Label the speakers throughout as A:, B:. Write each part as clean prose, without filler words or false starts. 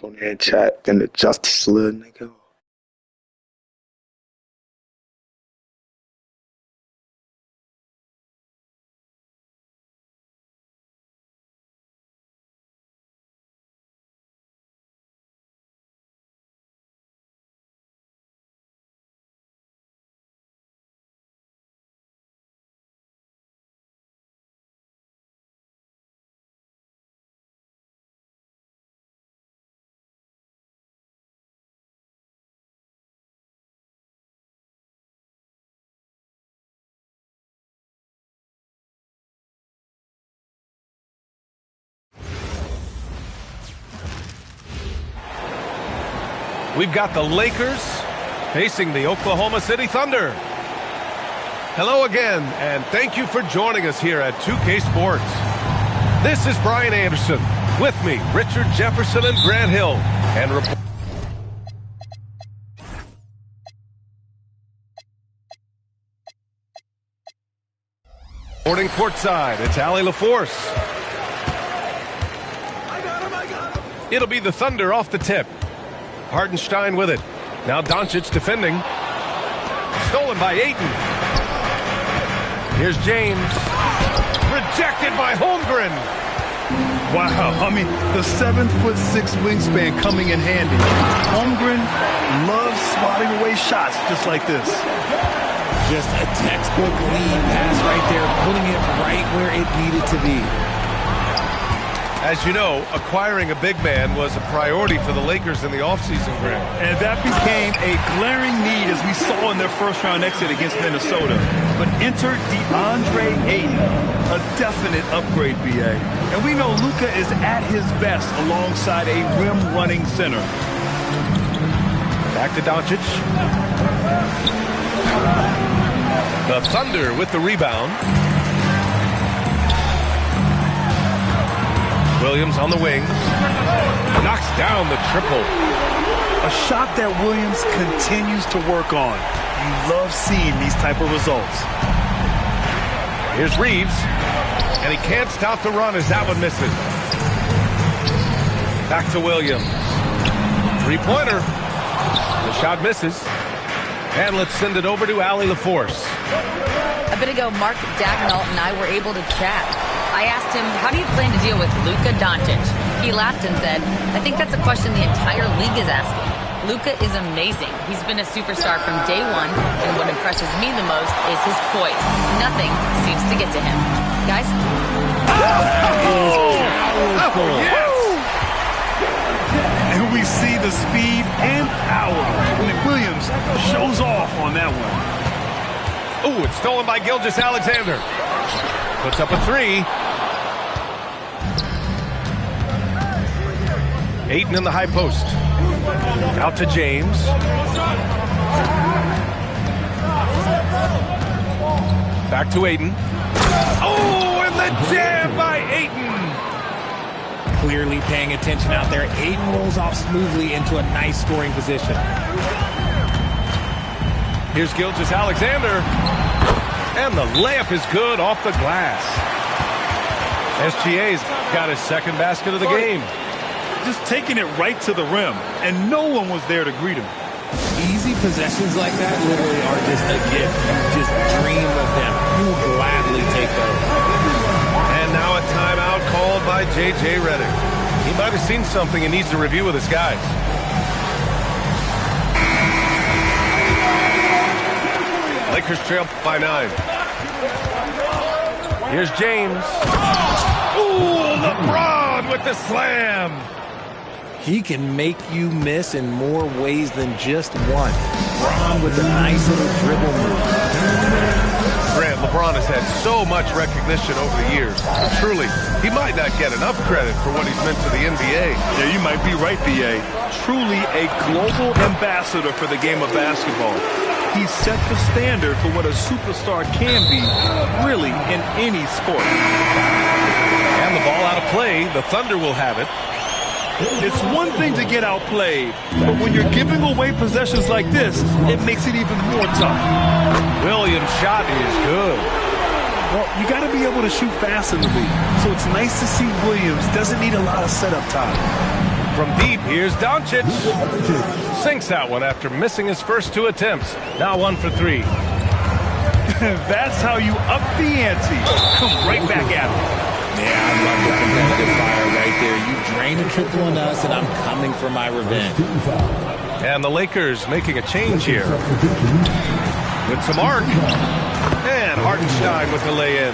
A: on there in chat than the Justice League, nigga.
B: We've got the Lakers facing the Oklahoma City Thunder. Hello again, and thank you for joining us here at 2K Sports. This is Brian Anderson. With me, Richard Jefferson and Grant Hill. And reporting courtside, it's Allie LaForce. It'll be the Thunder off the tip. Hartenstein with it. Now Doncic defending. Stolen by Ayton. Here's James. Rejected by Holmgren.
C: Wow, I mean, the 7'6" wingspan coming in handy. Holmgren loves swatting away shots just like this.
D: Just a textbook lead pass right there, putting it right where it needed to be.
B: As you know, acquiring a big man was a priority for the Lakers in the offseason, Grant.
C: And that became a glaring need as we saw in their first-round exit against Minnesota. But enter DeAndre Ayton, a definite upgrade, BA. And we know Luka is at his best alongside a rim-running center.
B: Back to Doncic. The Thunder with the rebound. Williams on the wing. Knocks down the triple.
C: A shot that Williams continues to work on. You love seeing these type of results.
B: Here's Reeves. And he can't stop the run as that one misses. Back to Williams. Three-pointer. The shot misses. And let's send it over to Allie LaForce.
E: A bit ago, Mark Dagnall and I were able to chat. I asked him, how do you plan to deal with Luka Doncic? He laughed and said, I think that's a question the entire league is asking. Luka is amazing. He's been a superstar from day one, and what impresses me the most is his poise. Nothing seems to get to him. Guys?
B: Yes!
C: And we see the speed and power when Williams shows off on that one.
B: Ooh, it's stolen by Gilgeous-Alexander. Puts up a three. Ayton in the high post. Out to James. Back to Ayton. Oh, and the jam by Ayton.
D: Clearly paying attention out there. Ayton rolls off smoothly into a nice scoring position.
B: Here's Gilgeous-Alexander. And the layup is good off the glass. SGA's got his second basket of the game.
C: Just taking it right to the rim, and no one was there to greet him.
D: Easy possessions like that literally are just a gift. You just dream of them. You will gladly take those.
B: And now a timeout called by J.J. Redick. He might have seen something he needs to review with his guys. Lakers trail by 9. Here's James. Ooh, LeBron with the slam.
D: He can make you miss in more ways than just one. LeBron with a nice little dribble move.
B: Grant, LeBron has had so much recognition over the years. Truly, he might not get enough credit for what he's meant to the NBA.
C: Yeah, you might be right, B.A. Truly a global ambassador for the game of basketball. He set the standard for what a superstar can be, really, in any sport.
B: And the ball out of play. The Thunder will have it.
C: It's one thing to get outplayed, but when you're giving away possessions like this, it makes it even more tough.
B: Williams' shot is good.
C: Well, you got to be able to shoot fast in the league, so it's nice to see Williams doesn't need a lot of setup time.
B: From deep, here's Doncic. Sinks that one after missing his first 2 attempts. Now 1 for 3.
C: That's how you up the ante. Come right back at him.
D: Yeah, I love the competitive fire right there. You drain a triple on us, and I'm coming for my revenge.
B: And the Lakers making a change here. With some arc. And Hartenstein with the lay-in.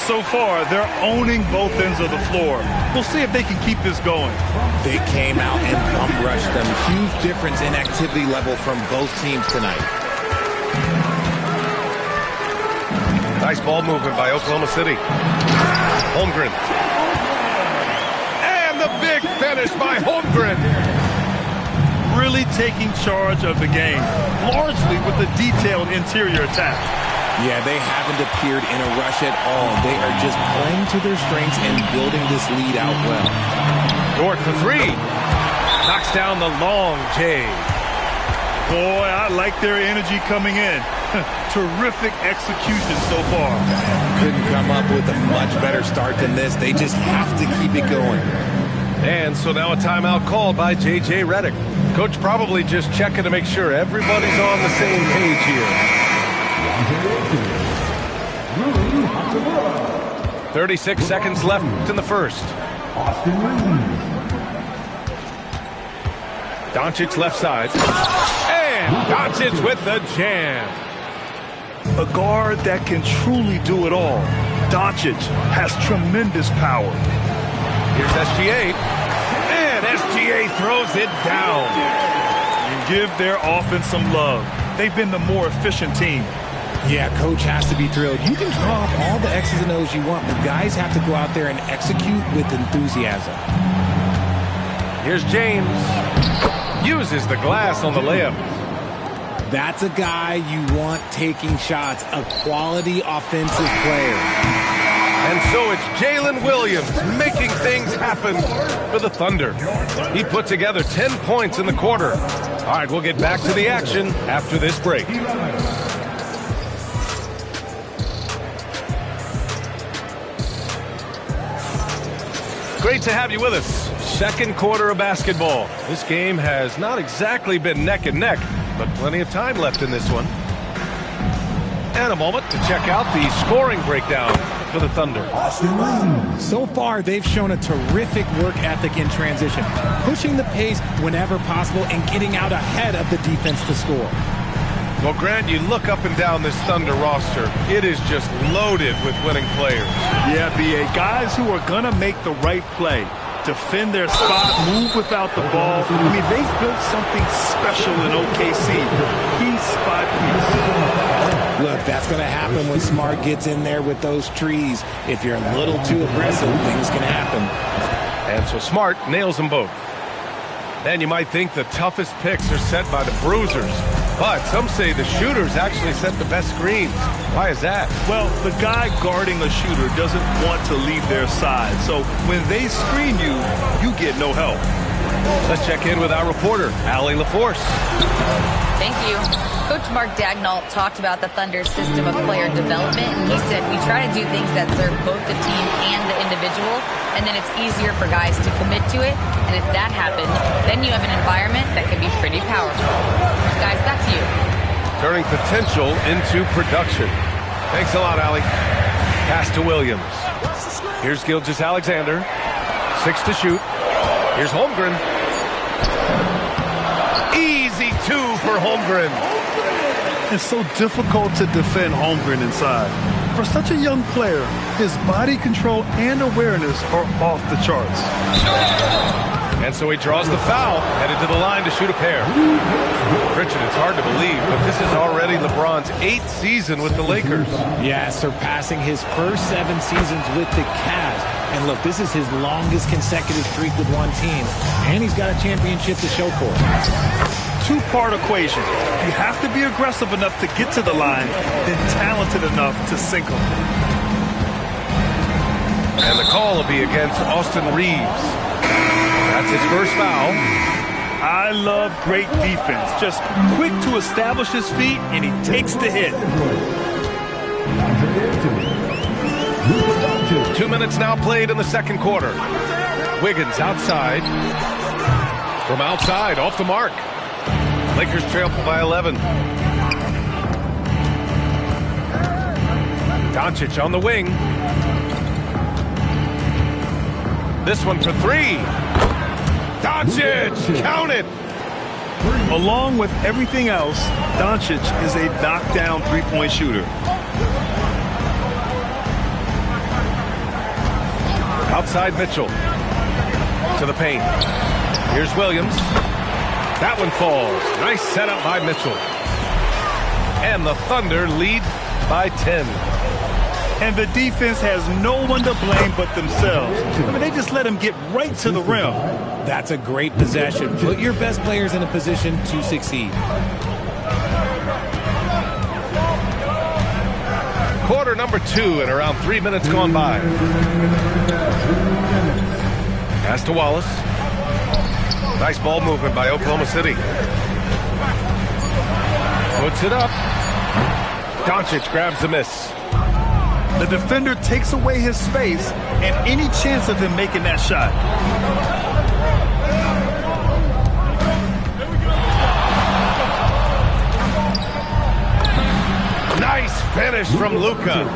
C: So far, they're owning both ends of the floor. We'll see if they can keep this going.
D: They came out and bum rushed them. Huge difference in activity level from both teams tonight.
B: Nice ball movement by Oklahoma City. Holmgren. And the big finish by Holmgren.
C: Really taking charge of the game, largely with a detailed interior attack.
D: Yeah, they haven't appeared in a rush at all. They are just playing to their strengths and building this lead out well.
B: Dort for 3. Knocks down the long J.
C: Boy, I like their energy coming in. Terrific execution so far.
D: Couldn't come up with a much better start than this. They just have to keep it going.
B: And so now a timeout called by J.J. Redick. Coach probably just checking to make sure everybody's on the same page here. 36 seconds left in the first. Doncic left side. And Doncic with the jam.
C: A guard that can truly do it all. Doncic has tremendous power.
B: Here's SGA. And SGA throws it down.
C: You give their offense some love. They've been the more efficient team.
D: Yeah, coach has to be thrilled. You can draw up all the X's and O's you want, but guys have to go out there and execute with enthusiasm.
B: Here's James. Uses the glass on the layup.
D: That's a guy you want taking shots, a quality offensive player.
B: And so it's Jalen Williams making things happen for the Thunder. He put together 10 points in the quarter. All right, we'll get back to the action after this break. Great to have you with us. Second quarter of basketball. This game has not exactly been neck and neck, but plenty of time left in this one. And a moment to check out the scoring breakdown for the Thunder.
D: So far, they've shown a terrific work ethic in transition, pushing the pace whenever possible and getting out ahead of the defense to score.
B: Well, Grant, you look up and down this Thunder roster, it is just loaded with winning players.
C: Yeah, B.A., guys who are going to make the right play, defend their spot, move without the ball. I mean, they've built something special in OKC. Key spot piece.
D: Look, that's going to happen when Smart gets in there with those trees. If you're a little too aggressive, things can happen.
B: And so Smart nails them both. And you might think the toughest picks are set by the bruisers. But some say the shooters actually set the best screens. Why is that?
C: Well, the guy guarding a shooter doesn't want to leave their side. So when they screen you, you get no help.
B: Let's check in with our reporter, Allie LaForce.
E: Thank you. Coach Mark Daigneault talked about the Thunder's system of player development, and he said we try to do things that serve both the team and the individual, and then it's easier for guys to commit to it, and if that happens, then you have an environment that can be pretty powerful. Guys, back to you.
B: Turning potential into production. Thanks a lot, Allie. Pass to Williams. Here's Gilgeous-Alexander. 6 to shoot. Here's Holmgren. Easy 2 for Holmgren.
C: It's so difficult to defend Holmgren inside. For such a young player, his body control and awareness are off the charts.
B: And so he draws the foul, headed to the line to shoot a pair. Richard, it's hard to believe, but this is already LeBron's 8th season with the Lakers.
D: Yeah, surpassing his first 7 seasons with the Cavs. And look, this is his longest consecutive streak with one team. And he's got a championship to show for it.
C: Two-part equation. You have to be aggressive enough to get to the line, then talented enough to sink them.
B: And the call will be against Austin Reeves. That's his first foul.
C: I love great defense. Just quick to establish his feet, and he takes the hit.
B: 2 minutes now played in the second quarter. Wiggins outside. From outside, off the mark. Lakers trail by 11. Doncic on the wing. This one for three. Doncic, count it.
C: Along with everything else, Doncic is a knockdown three-point shooter.
B: Outside Mitchell. To the paint. Here's Williams. That one falls. Nice setup by Mitchell. And the Thunder lead by 10.
C: And the defense has no one to blame but themselves. I mean, they just let him get right to the rim.
D: That's a great possession. Put your best players in a position to succeed.
B: Quarter number 2 and around 3 minutes gone by. Pass to Wallace. Nice ball movement by Oklahoma City. Puts it up. Doncic grabs the miss.
C: The defender takes away his space and any chance of him making that shot.
B: Nice finish from Luka.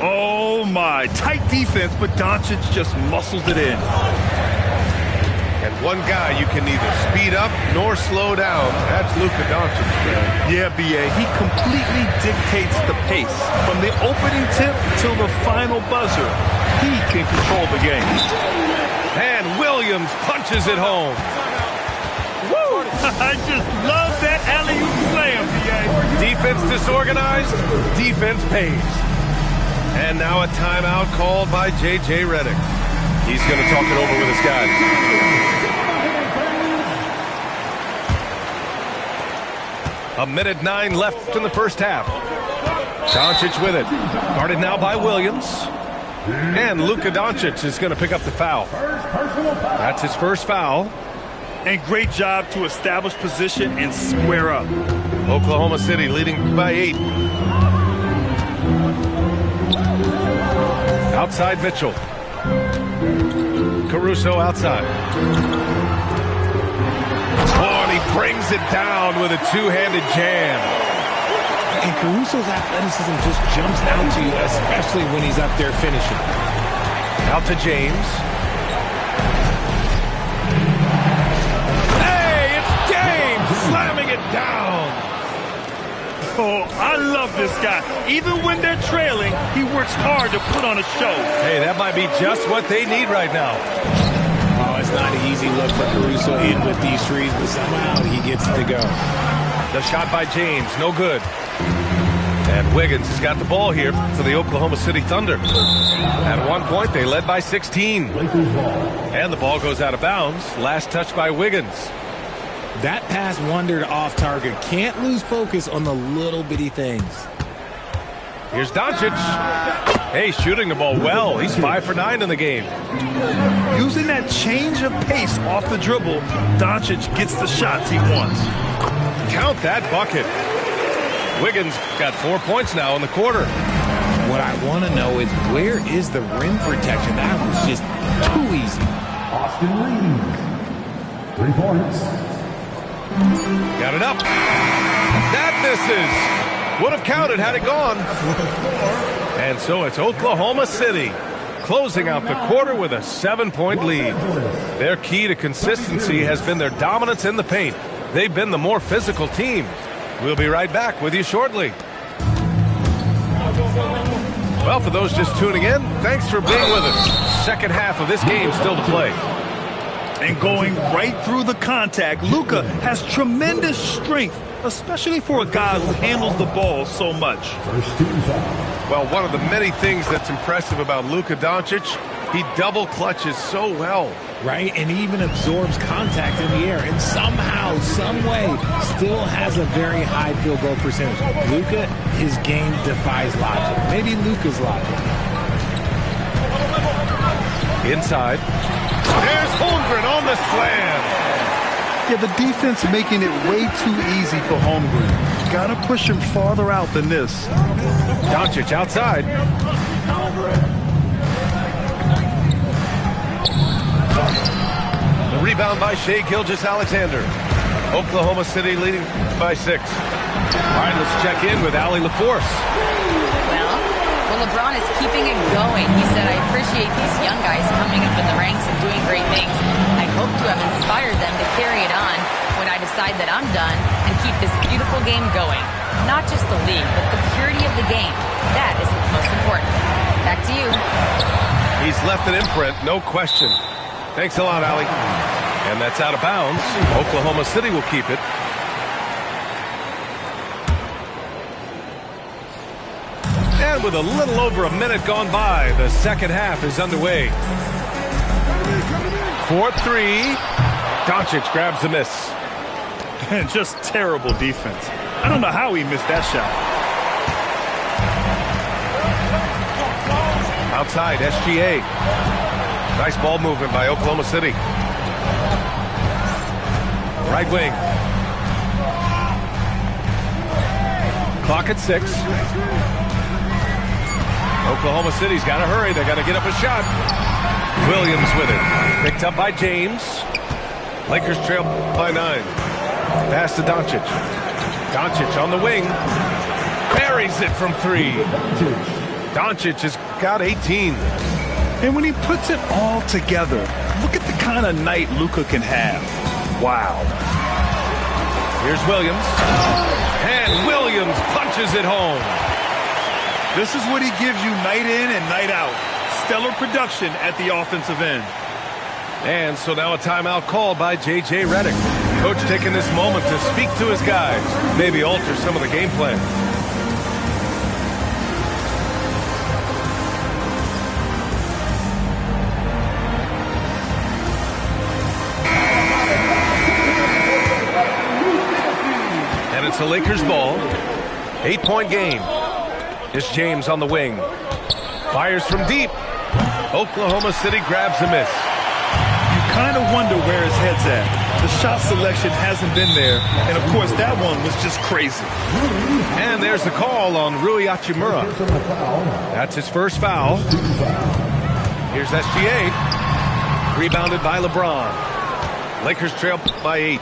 C: Oh my, tight defense, but Doncic just muscles it in.
B: And one guy you can neither speed up nor slow down. That's Luka Doncic.
C: Yeah, B.A., he completely dictates the pace. From the opening tip till the final buzzer, he can control the game.
B: And Williams punches it home.
C: Woo! I just love that alley-oop slam, B.A.
B: Defense disorganized, defense pays. And now a timeout called by J.J. Redick. He's going to talk it over with his guys. A minute 9 left in the first half. Doncic with it. Guarded now by Williams. And Luka Doncic is going to pick up the foul. That's his first foul.
C: And great job to establish position and square up.
B: Oklahoma City leading by 8. Outside Mitchell. Caruso outside. Oh, and he brings it down with a two-handed jam.
D: And Caruso's athleticism just jumps out to you, especially when he's up there finishing.
B: Out to James. Hey, it's James slamming it down.
C: Oh, I love this guy. Even when they're trailing, he works hard to put on a show.
B: Hey, that might be just what they need right now.
D: Oh, it's not an easy look for Caruso in with these threes, but somehow he gets it to go.
B: The shot by James, no good. And Wiggins has got the ball here for the Oklahoma City Thunder. At one point, they led by 16. And the ball goes out of bounds. Last touch by Wiggins.
D: That pass wandered off target. Can't lose focus on the little bitty things.
B: Here's Doncic. Hey, shooting the ball well. He's 5 for 9 in the game.
C: Using that change of pace off the dribble, Doncic gets the shots he wants.
B: Count that bucket. Wiggins got 4 points now in the quarter.
D: What I want to know is where is the rim protection? That was just too easy.
F: Austin Reeves, 3 points.
B: Got it up. That misses. Would have counted had it gone. And so it's Oklahoma City closing out the quarter with a 7-point lead. Their key to consistency has been their dominance in the paint. They've been the more physical team. We'll be right back with you shortly. Well, for those just tuning in, thanks for being with us. Second half of this game still to play.
C: And going right through the contact, Luka has tremendous strength, especially for a guy who handles the ball so much.
B: Well, one of the many things that's impressive about Luka Doncic, he double clutches so well.
D: Right, and he even absorbs contact in the air, and somehow, some way, still has a very high field goal percentage. Luka, his game defies logic. Maybe Luka's logic.
B: Inside. There's Holmgren on the slam.
C: Yeah, the defense making it way too easy for Holmgren. Gotta push him farther out than this.
B: Doncic outside. rebound by Shai Gilgeous-Alexander. Oklahoma City leading by 6. All right, let's check in with Allie LaForce.
E: Well, LeBron is keeping it going. He said, I appreciate these young guys coming up in the ranks and doing great things. I hope to have inspired them to carry it on when I decide that I'm done and keep this beautiful game going. Not just the league, but the purity of the game. That is what's most important. Back to you.
B: He's left an imprint, no question. Thanks a lot, Allie. And that's out of bounds. Oklahoma City will keep it. And with a little over a minute gone by, the second half is underway. 4-3. Doncic grabs the miss.
C: And just terrible defense. I don't know how he missed that shot.
B: Outside, SGA. Nice ball movement by Oklahoma City. Right wing. Clock at 6. Oklahoma City's got to hurry. They got to get up a shot. Williams with it. Picked up by James. Lakers trail by 9. Pass to Doncic. Doncic on the wing. Buries it from 3. Doncic has got 18.
C: And when he puts it all together, look at the kind of night Luka can have. Wow.
B: Here's Williams. And Williams punches it home.
C: This is what he gives you night in and night out. Stellar production at the offensive end.
B: And so now a timeout called by J.J. Redick. Coach taking this moment to speak to his guys, maybe alter some of the game plan. And it's a Lakers ball. 8-point game. It's James on the wing. Fires from deep. Oklahoma City grabs a miss.
C: You kind of wonder where his head's at. The shot selection hasn't been there. And, of course, that one was just crazy.
B: And there's the call on Rui Hachimura. That's his first foul. Here's SGA. Rebounded by LeBron. Lakers trail by 8.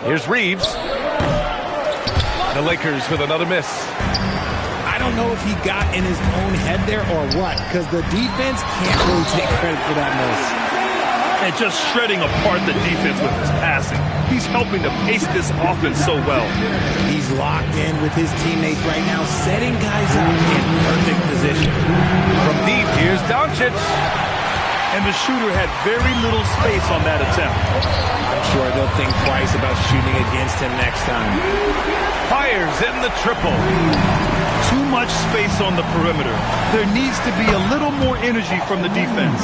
B: Here's Reeves. The Lakers with another miss.
D: I don't know if he got in his own head there or what, because the defense can't really take credit for that miss.
C: And just shredding apart the defense with his passing. He's helping to pace this offense so well.
D: He's locked in with his teammates right now, setting guys up in perfect position.
B: From deep, here's Doncic.
C: And the shooter had very little space on that attempt.
D: I'm sure they'll think twice about shooting against him next time.
B: Fires in the triple.
C: Too much space on the perimeter. There needs to be a little more energy from the defense.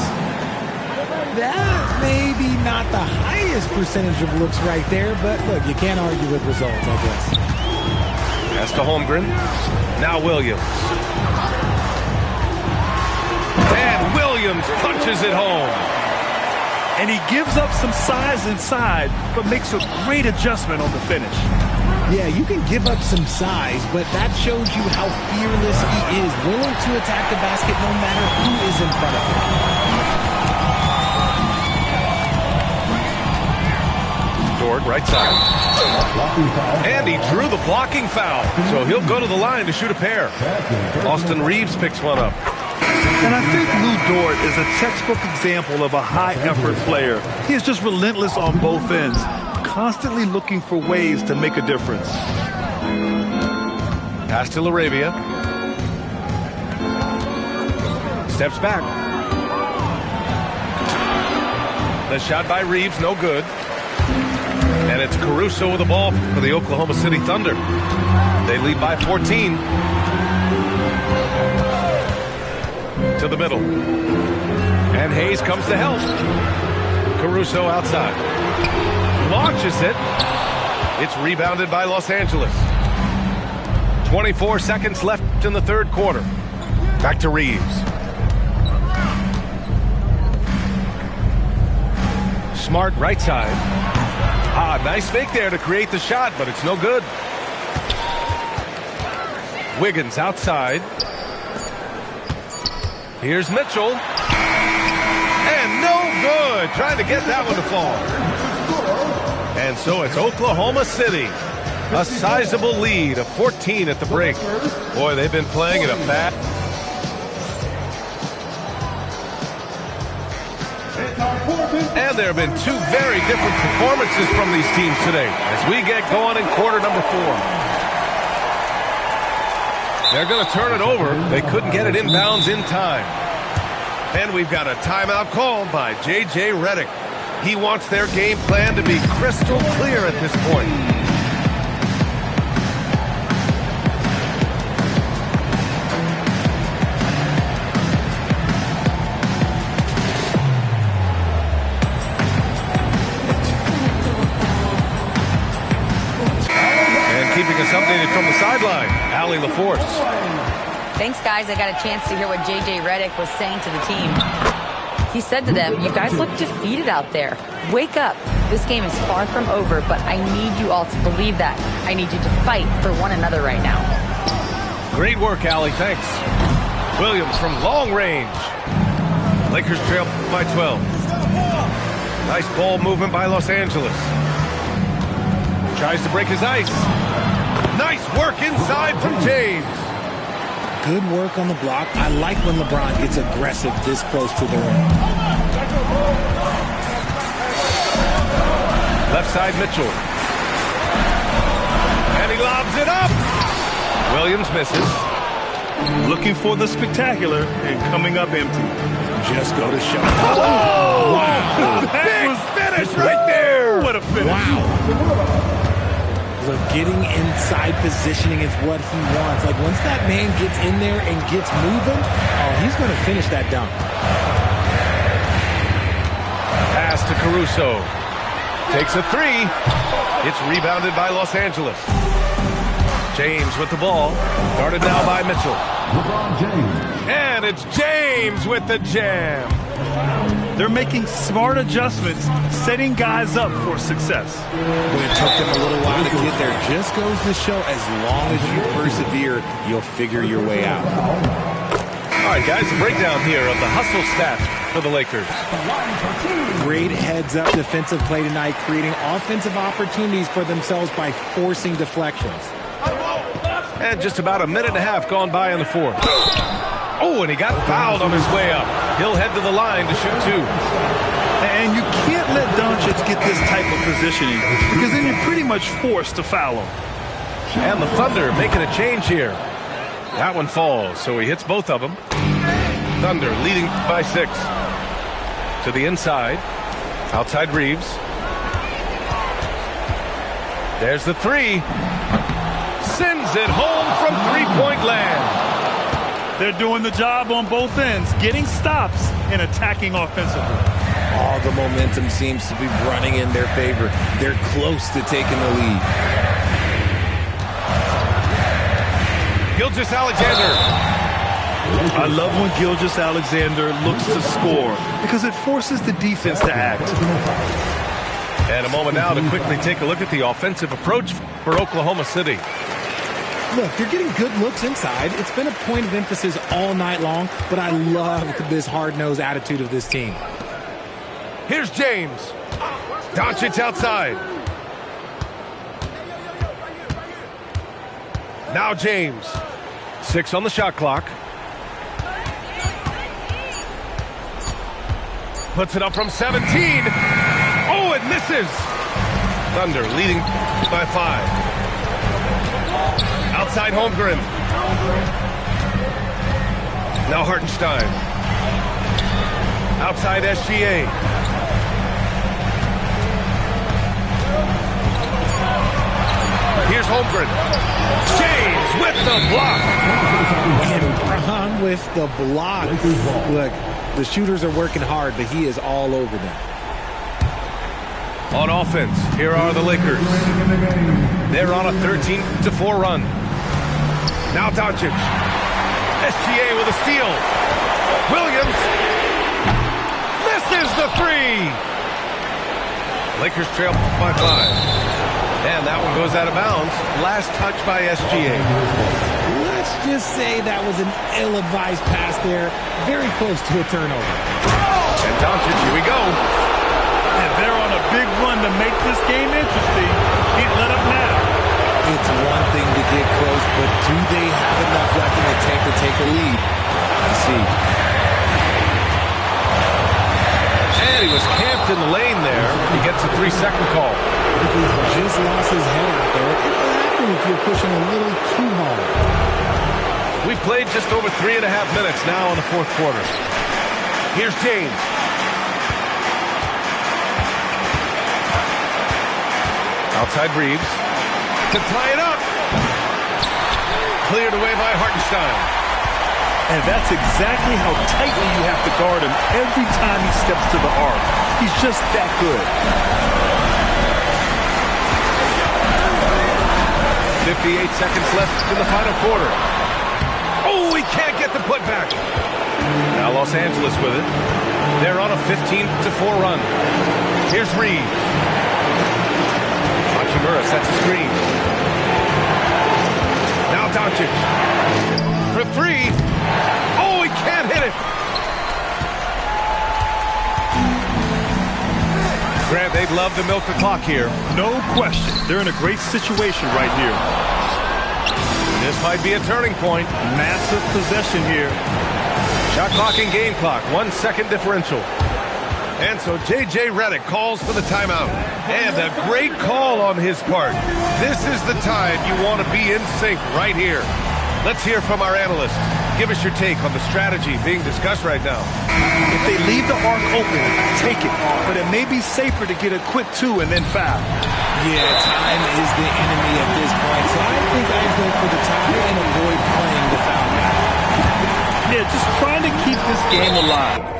D: That may be not the highest percentage of looks right there, but look, you can't argue with results, I guess.
B: Pass to Holmgren. Now Williams. And Williams punches it home.
C: And he gives up some size inside, but makes a great adjustment on the finish.
D: Yeah, you can give up some size, but that shows you how fearless he is, willing to attack the basket no matter who is in front of him.
B: Dort, right side. And he drew the blocking foul, so he'll go to the line to shoot a pair. Austin Reeves picks one up.
C: And I think Lu Dort is a textbook example of a high-effort player. He is just relentless on both ends, constantly looking for ways to make a difference.
B: Pass to LaRavia. Steps back. The shot by Reeves, no good. And it's Caruso with the ball for the Oklahoma City Thunder. They lead by 14. To the middle. And Hayes comes to help. Caruso outside. Launches it. It's rebounded by Los Angeles. 24 seconds left in the third quarter. Back to Reeves. Smart right side. Nice fake there to create the shot, but it's no good. Wiggins outside. Here's Mitchell. And no good. Trying to get that one to fall. And so it's Oklahoma City. A sizable lead of 14 at the break. Boy, they've been playing at a fast. And there have been two very different performances from these teams today as we get going in quarter number 4. They're going to turn it over. They couldn't get it inbounds in time. And we've got a timeout called by J.J. Redick. He wants their game plan to be crystal clear at this point. Keeping us updated from the sideline, Allie LaForce.
E: Thanks, guys. I got a chance to hear what J.J. Redick was saying to the team. He said to them, you guys look defeated out there. Wake up. This game is far from over, but I need you all to believe that. I need you to fight for one another right now.
B: Great work, Allie. Thanks. Williams from long range. Lakers trail by 12. Nice ball movement by Los Angeles. Tries to break his ice. Nice work inside from James.
D: Good work on the block. I like when LeBron gets aggressive this close to the rim.
B: Left side Mitchell. And he lobs it up. Williams misses.
C: Looking for the spectacular and coming up empty.
D: Just go to show.
B: Oh!
D: Wow.
B: Big finish right there.
C: What a finish.
D: Wow. Look, getting inside positioning is what he wants. Like, once that man gets in there and gets moving, oh, he's going to finish that dunk.
B: Pass to Caruso. Takes a 3. It's rebounded by Los Angeles. James with the ball. Guarded now by Mitchell.
F: LeBron James.
B: And it's James with the jam.
C: They're making smart adjustments, setting guys up for success.
D: When it took them a little while to get there, just goes to show as long as you persevere, you'll figure your way out.
B: All right, guys, a breakdown here of the hustle stats for the Lakers.
D: Great heads-up defensive play tonight, creating offensive opportunities for themselves by forcing deflections.
B: And just about a minute and a half gone by in the fourth. Oh, and he got fouled on his way up. He'll head to the line to shoot 2.
C: And you can't let Doncic get this type of positioning because then you're pretty much forced to foul him.
B: And the Thunder making a change here. That one falls, so he hits both of them. Thunder leading by 6. To the inside. Outside Reeves. There's the 3. Sends it home from three-point land.
C: They're doing the job on both ends, getting stops and attacking offensively.
D: All the momentum seems to be running in their favor. They're close to taking the lead.
B: Gilgeous-Alexander.
C: I love when Gilgeous-Alexander looks to score because it forces the defense to act.
B: And a moment now to quickly take a look at the offensive approach for Oklahoma City.
D: Look, they're getting good looks inside. It's been a point of emphasis all night long, but I love this hard-nosed attitude of this team.
B: Here's James. Doncic outside. Now James. 6 on the shot clock. Puts it up from 17. Oh, it misses. Thunder leading by 5. Outside Holmgren. Now Hartenstein. Outside SGA. Here's Holmgren. James with the block.
D: And Bron with the block. Look, the shooters are working hard, but he is all over them.
B: On offense, here are the Lakers. They're on a 13-4 run. Now Doncic. SGA with a steal. Williams misses the 3. Lakers trail by 5. And that one goes out of bounds. Last touch by SGA.
D: Let's just say that was an ill-advised pass there. Very close to a turnover.
B: And Doncic, here we go.
C: And they're on a big run to make this game interesting. Can't let up now.
D: It's one thing to get close, but do they have enough left in the tank to take a lead? Let's see.
B: And he was camped in the lane there. He gets a 3-second call.
D: He just lost his head out there. It will happen if you're pushing a little too hard.
B: We've played just over 3.5 minutes now in the fourth quarter. Here's James. Outside Reeves. To tie it up. Cleared away by Hartenstein.
C: And that's exactly how tightly you have to guard him every time he steps to the arc. He's just that good.
B: 58 seconds left in the final quarter. Oh, he can't get the putback. Now Los Angeles with it. They're on a 15-4 run. Here's Reeves. Hachimura sets a screen. Now Doncic. For 3. Oh, he can't hit it. Grant, they'd love to milk the clock here.
C: No question. They're in a great situation right here.
B: This might be a turning point.
C: Massive possession here.
B: Shot clock and game clock. 1 second differential. And so J.J. Redick calls for the timeout. And a great call on his part. This is the time you want to be in sync right here. Let's hear from our analyst. Give us your take on the strategy being discussed right now.
C: If they leave the arc open, take it. But it may be safer to get a quick 2 and then foul.
D: Yeah, time is the enemy at this point. So I think I'd go for the tie and avoid playing the foul now.
C: Yeah, just trying to keep this game alive.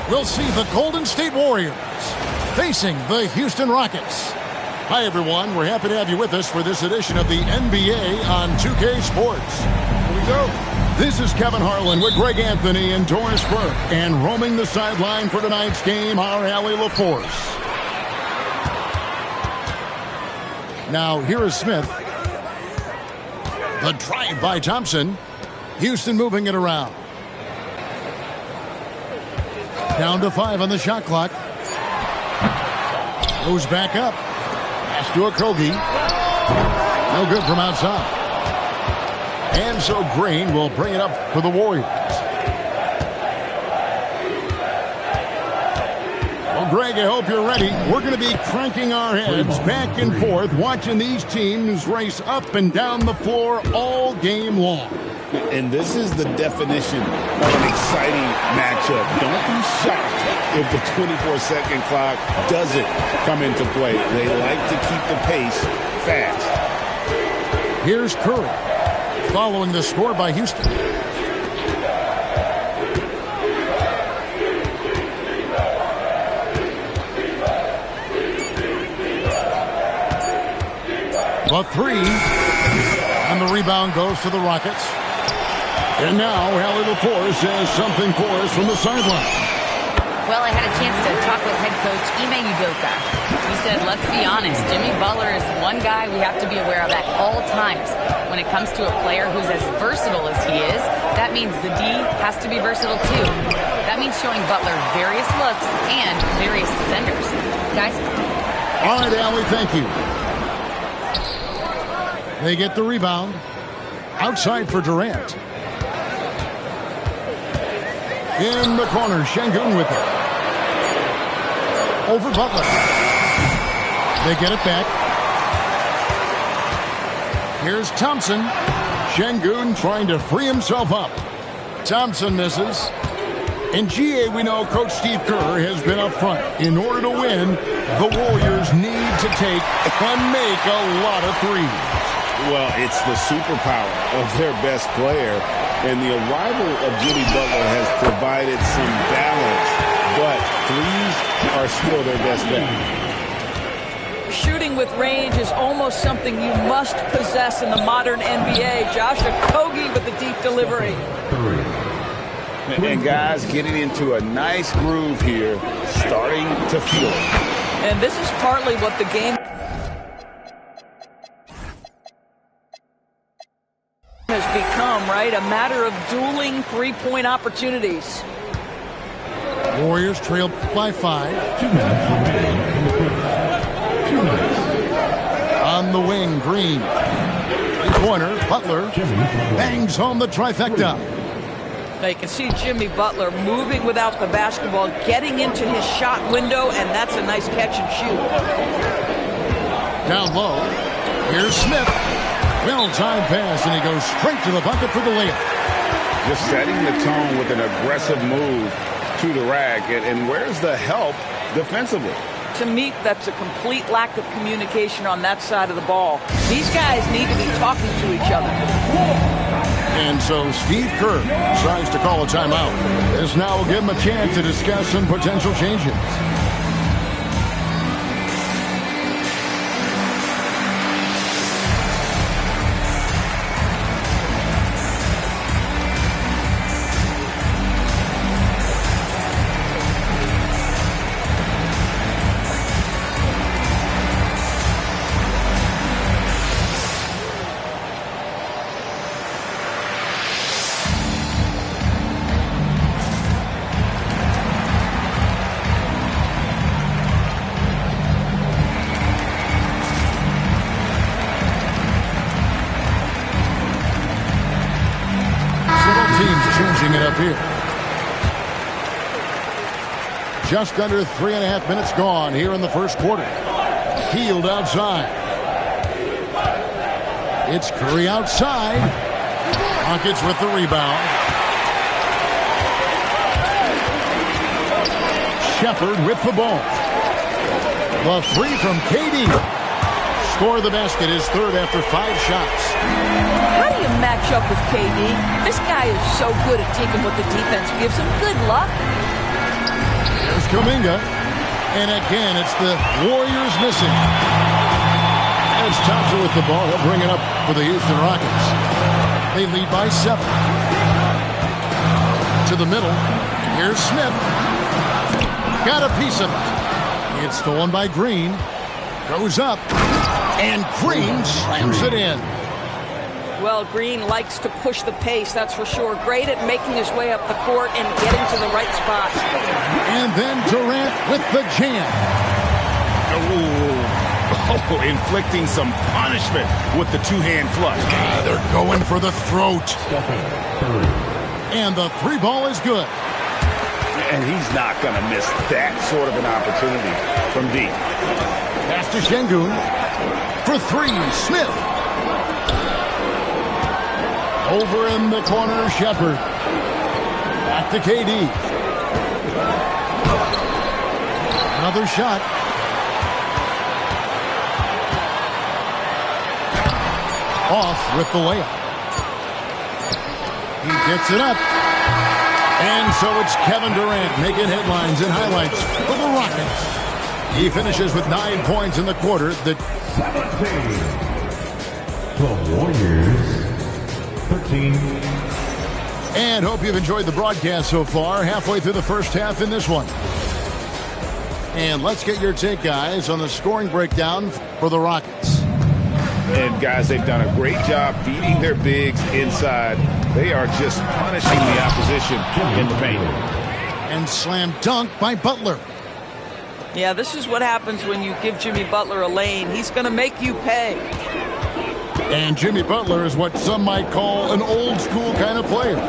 G: We'll see the Golden State Warriors facing the Houston Rockets. Hi, everyone. We're happy to have you with us for this edition of the NBA on 2K Sports. Here we go. This is Kevin Harlan with Greg Anthony and Doris Burke. And roaming the sideline for tonight's game, our Allie LaForce. Now, here is Smith. The drive by Thompson. Houston moving it around. Down to 5 on the shot clock. Goes back up. Pass to Okogie. No good from outside. And so Green will bring it up for the Warriors. Well, Greg, I hope you're ready. We're going to be cranking our heads back and forth, watching these teams race up and down the floor all game long.
H: And this is the definition of an exciting matchup. Don't be shocked if the 24-second clock doesn't come into play. They like to keep the pace fast.
G: Here's Curry, following the score by Houston. The 3, and the rebound goes to the Rockets. And now, Allie LaForce has something for us from the sideline.
E: Well, I had a chance to talk with head coach Ime Udoka. He said, let's be honest, Jimmy Butler is one guy we have to be aware of at all times. When it comes to a player who's as versatile as he is, that means the D has to be versatile too. That means showing Butler various looks and various defenders. Guys?
G: All right, Allie, thank you. They get the rebound. Outside for Durant. In the corner, Şengün with it. Over Butler. They get it back. Here's Thompson. Şengün trying to free himself up. Thompson misses. In GA, we know Coach Steve Kerr has been up front. In order to win, the Warriors need to take and make a lot of threes.
H: Well, it's the superpower of their best player, and the arrival of Jimmy Butler has provided some balance, but threes are still their best bet.
I: Shooting with range is almost something you must possess in the modern NBA. Josh Okogie with the deep delivery.
H: And guys getting into a nice groove here, starting to feel it.
I: And this is partly what the game has become, right? A matter of dueling three-point opportunities.
G: Warriors trail by 5.
F: 2 minutes remaining in the first. 2 minutes.
G: On the wing, Green. In corner, Butler bangs home the trifecta.
I: Now you can see Jimmy Butler moving without the basketball, getting into his shot window, and that's a nice catch and shoot.
G: Down low, here's Smith. Well-timed pass, and he goes straight to the bucket for the layup.
H: Just setting the tone with an aggressive move to the rack. And where's the help defensively?
I: To me, that's a complete lack of communication on that side of the ball. These guys need to be talking to each other.
G: And so Steve Kerr decides to call a timeout. This now will give him a chance to discuss some potential changes. Just under 3.5 minutes gone here in the first quarter. Hield outside. It's Curry outside. Rockets with the rebound. Shepherd with the ball. The three from KD. Score the basket, his third after 5 shots.
I: How do you match up with KD? This guy is so good at taking what the defense gives him. Good luck.
G: There's Kuminga. And again, it's the Warriors missing. There's Thompson with the ball. He'll bring it up for the Houston Rockets. They lead by 7. To the middle. Here's Smith. Got a piece of it. It's stolen by Green. Goes up. And Green slams it in.
I: Well, Green likes to push the pace, that's for sure. Great at making his way up the court and getting to the right spot.
G: And then Durant with the jam.
H: Oh, inflicting some punishment with the two-hand flush.
G: They're going for the throat. And the 3 ball is good.
H: And he's not going to miss that sort of an opportunity from deep.
G: Pass to Şengün. For 3, Smith. Over in the corner, Shepherd. Back to KD. Another shot. Off with the layup. He gets it up. And so it's Kevin Durant making headlines and highlights for the Rockets. He finishes with 9 points in the quarter. The
F: 17. The Warriors 13.
G: And hope you've enjoyed the broadcast so far. Halfway through the first half in this one. And let's get your take, guys, on the scoring breakdown for the Rockets.
H: And, guys, they've done a great job feeding their bigs inside. They are just punishing the opposition in the paint.
G: And slam dunk by Butler.
I: Yeah, this is what happens when you give Jimmy Butler a lane. He's going to make you pay.
G: And Jimmy Butler is what some might call an old-school kind of player.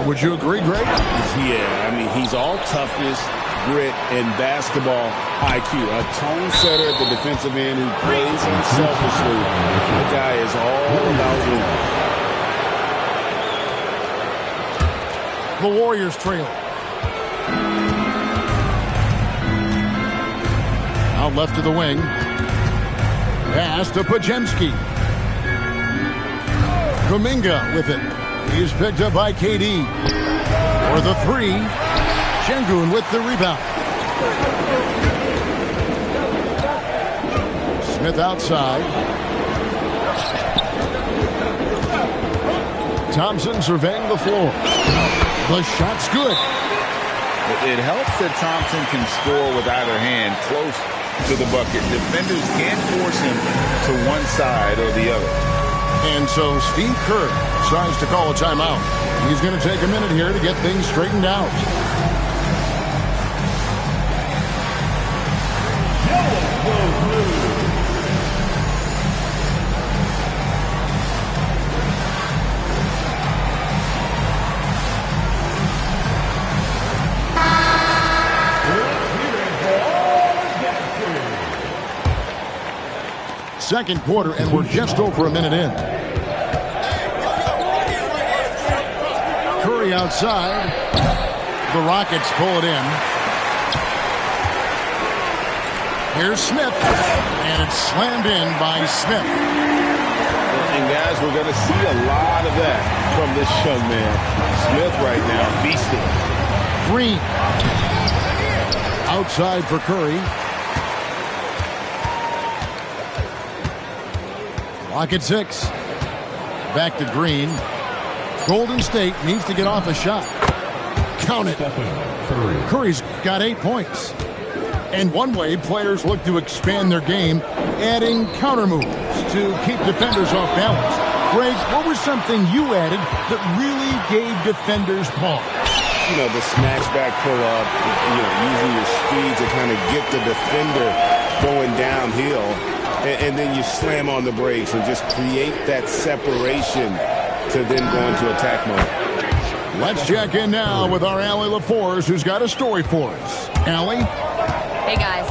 G: Would you agree, Greg?
H: Yeah, I mean, he's all toughness, grit, and basketball IQ. A tone setter at the defensive end who plays unselfishly. The guy is all about winning.
G: The Warriors trail. Out left to the wing. Pass to Podziemski. Kuminga with it. He's picked up by KD. For the three. Şengün with the rebound. Smith outside. Thompson surveying the floor. The shot's good.
H: It helps that Thompson can score with either hand close to the bucket. Defenders can't force him to one side or the other.
G: And so Steve Kerr tries to call a timeout. He's going to take a minute here to get things straightened out. Second quarter, and we're just over a minute in. Curry outside. The Rockets pull it in. Here's Smith, and it's slammed in by Smith.
H: And guys, we're going to see a lot of that from this young man. Smith right now, beasting.
G: Green. Outside for Curry. Clock at 6. Back to Green. Golden State needs to get off a shot. Count it. Curry's got 8 points. And one way players look to expand their game, adding counter moves to keep defenders off balance. Greg, what was something you added that really gave defenders pause?
H: You know, the snatch back pull-up, using your speed to kind of get the defender going downhill. And then you slam on the brakes and just create that separation to then go into attack mode.
G: Let's check in now with our Allie LaForce, who's got a story for us. Allie?
E: Hey, guys.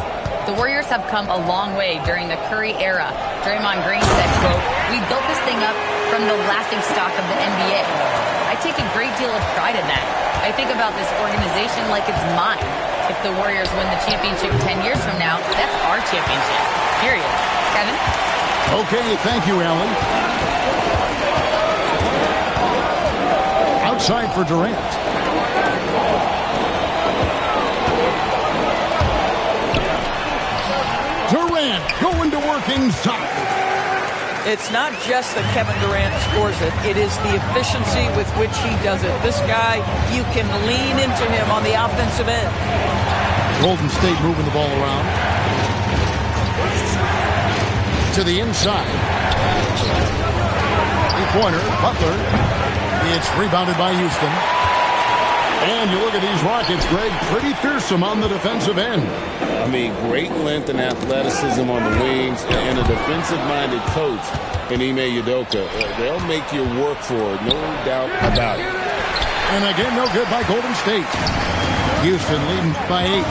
E: The Warriors have come a long way during the Curry era. Draymond Green said, quote, "We built this thing up from the laughing stock of the NBA. I take a great deal of pride in that. I think about this organization like it's mine. If the Warriors win the championship 10 years from now, that's our championship. Period." Kevin?
G: Okay, thank you, Allie. Outside for Durant. Durant going to work inside.
I: It's not just that Kevin Durant scores it. It is the efficiency with which he does it. This guy, you can lean into him on the offensive end.
G: Golden State moving the ball around. To the inside. Three-pointer, Butler. It's rebounded by Houston. And you look at these Rockets, Greg, pretty fearsome on the defensive end.
H: I mean, great length and athleticism on the wings, and a defensive-minded coach in Ime Udoka. They'll make you work for it, no doubt about it.
G: And again, no good by Golden State. Houston leading by 8.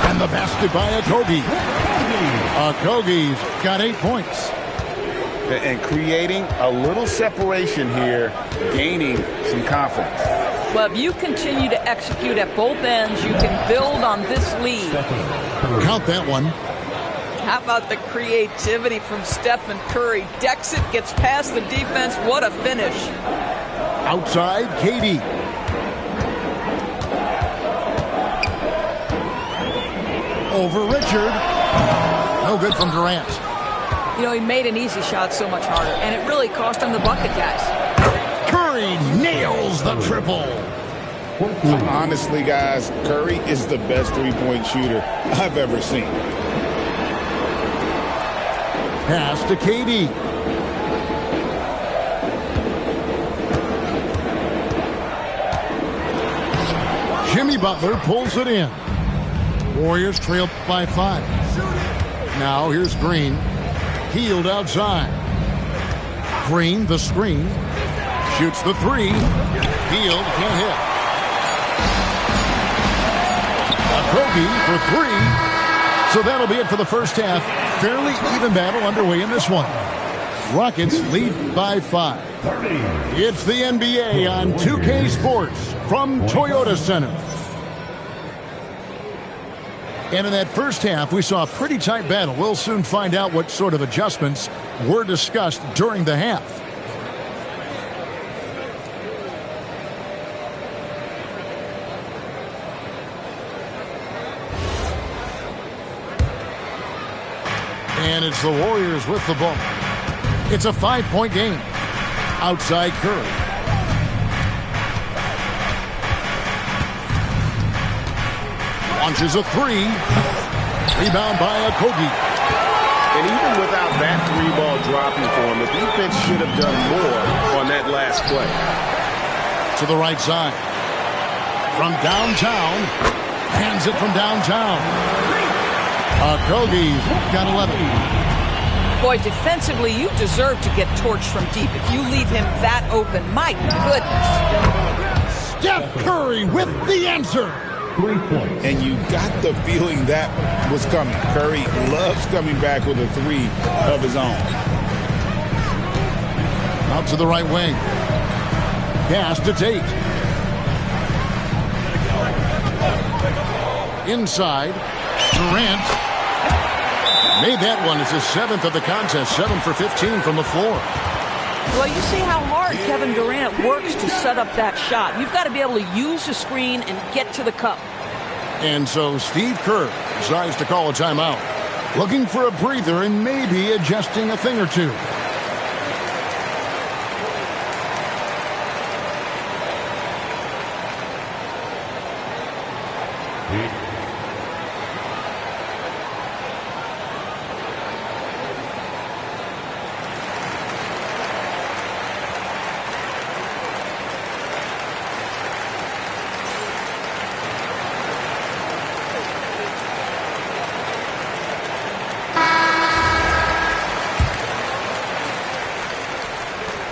G: And the basket by Okogie. Okogie's got 8 points.
H: And creating a little separation here, gaining some confidence.
I: Well, if you continue to execute at both ends, you can build on this lead.
G: Count that one.
I: How about the creativity from Stephen Curry? Decks it, gets past the defense. What a finish.
G: Outside, KD. Over Richard. No good from Durant.
I: You know, he made an easy shot so much harder, and it really cost him the bucket, guys.
G: Curry nails the triple.
H: Honestly, guys, Curry is the best three-point shooter I've ever seen.
G: Pass to KD. Jimmy Butler pulls it in. Warriors trail by 5. Now here's Green. Healed outside. Green, the screen. Shoots the 3. Healed, can't hit. Kobe for 3. So that'll be it for the first half. Fairly even battle underway in this one. Rockets lead by 5. It's the NBA on 2K Sports from Toyota Center. And in that first half, we saw a pretty tight battle. We'll soon find out what sort of adjustments were discussed during the half. And it's the Warriors with the ball. It's a 5-point game. Outside Curry. Launches a 3. Rebound by Okogie.
J: And even without that 3-ball dropping for him, the defense should have done more on that last play.
G: To the right side. From downtown. Hands it from downtown. Okogie's got 11.
I: Boy, defensively, you deserve to get torched from deep if you leave him that open. My goodness.
G: Steph Curry with the answer.
F: 3 points.
H: And you got the feeling that was coming. Curry loves coming back with a 3 of his own.
G: Out to the right wing. Pass to Tate. Inside. Durant. Made that one. It's his 7th of the contest. 7 for 15 from the floor.
I: Well, you see how hard Kevin Durant works to set up that shot. You've got to be able to use the screen and get to the cup.
G: And so Steve Kerr decides to call a timeout. Looking for a breather and maybe adjusting a thing or two.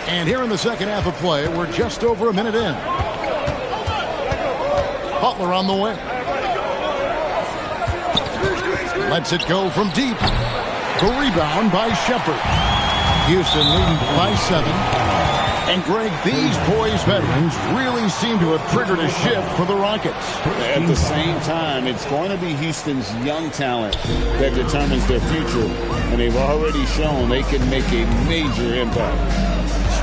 G: And here in the second half of play, we're just over a minute in. Butler on the wing. Lets it go from deep. The rebound by Shepherd. Houston leading by 7. And Greg, these poised veterans really seem to have triggered a shift for the Rockets.
H: At the same time, it's going to be Houston's young talent that determines their future. And they've already shown they can make a major impact.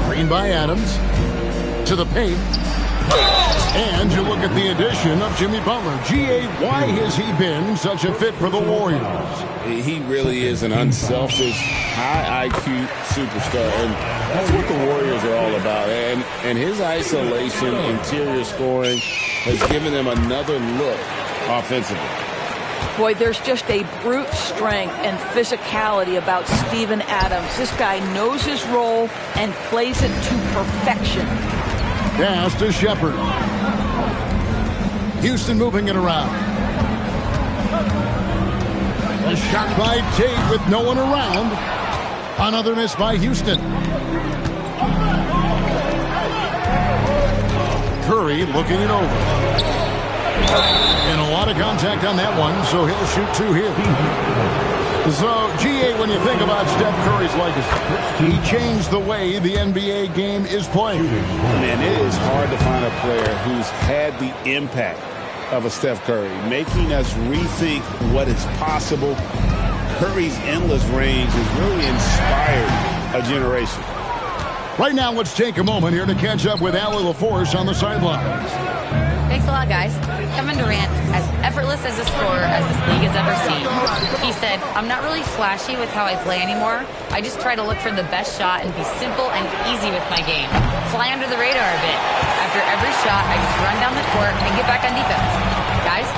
G: Screen by Adams. To the paint. And you look at the addition of Jimmy Butler. G.A., why has he been such a fit for the Warriors?
H: He really is an unselfish, high IQ superstar. And that's what the Warriors are all about. And his isolation, interior scoring has given them another look offensively.
I: Boy, there's just a brute strength and physicality about Steven Adams. This guy knows his role and plays it to perfection.
G: Pass to Shepherd. Houston moving it around. A shot by Tate with no one around. Another miss by Houston. Curry looking it over. And a lot of contact on that one, so he'll shoot 2 here. So, G.A., when you think about Steph Curry's legacy, he changed the way the NBA game is played.
H: Man, it is hard to find a player who's had the impact of a Steph Curry, making us rethink what is possible. Curry's endless range has really inspired a generation.
G: Right now, let's take a moment here to catch up with Allie LaForce on the sidelines.
E: Thanks a lot, guys. Kevin Durant, as effortless as a scorer as this league has ever seen. He said, I'm not really flashy with how I play anymore. I just try to look for the best shot and be simple and easy with my game. Fly under the radar a bit. After every shot, I just run down the court and get back on defense. Guys?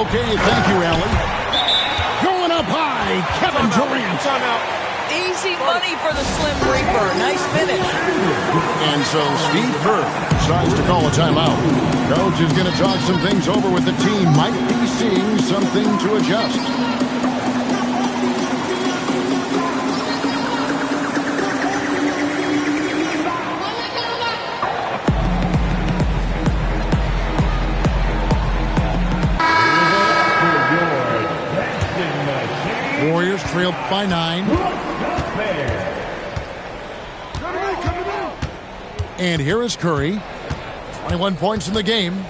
G: Okay, thank you, Allie. Going up high, Kevin Durant.
I: Easy money for the Slim Reaper. Nice finish.
G: And so Steve Kerr decides to call a timeout. Coach is going to talk some things over with the team. Might be seeing something to adjust. Warriors trailed by 9. And here is Curry. 21 points in the game.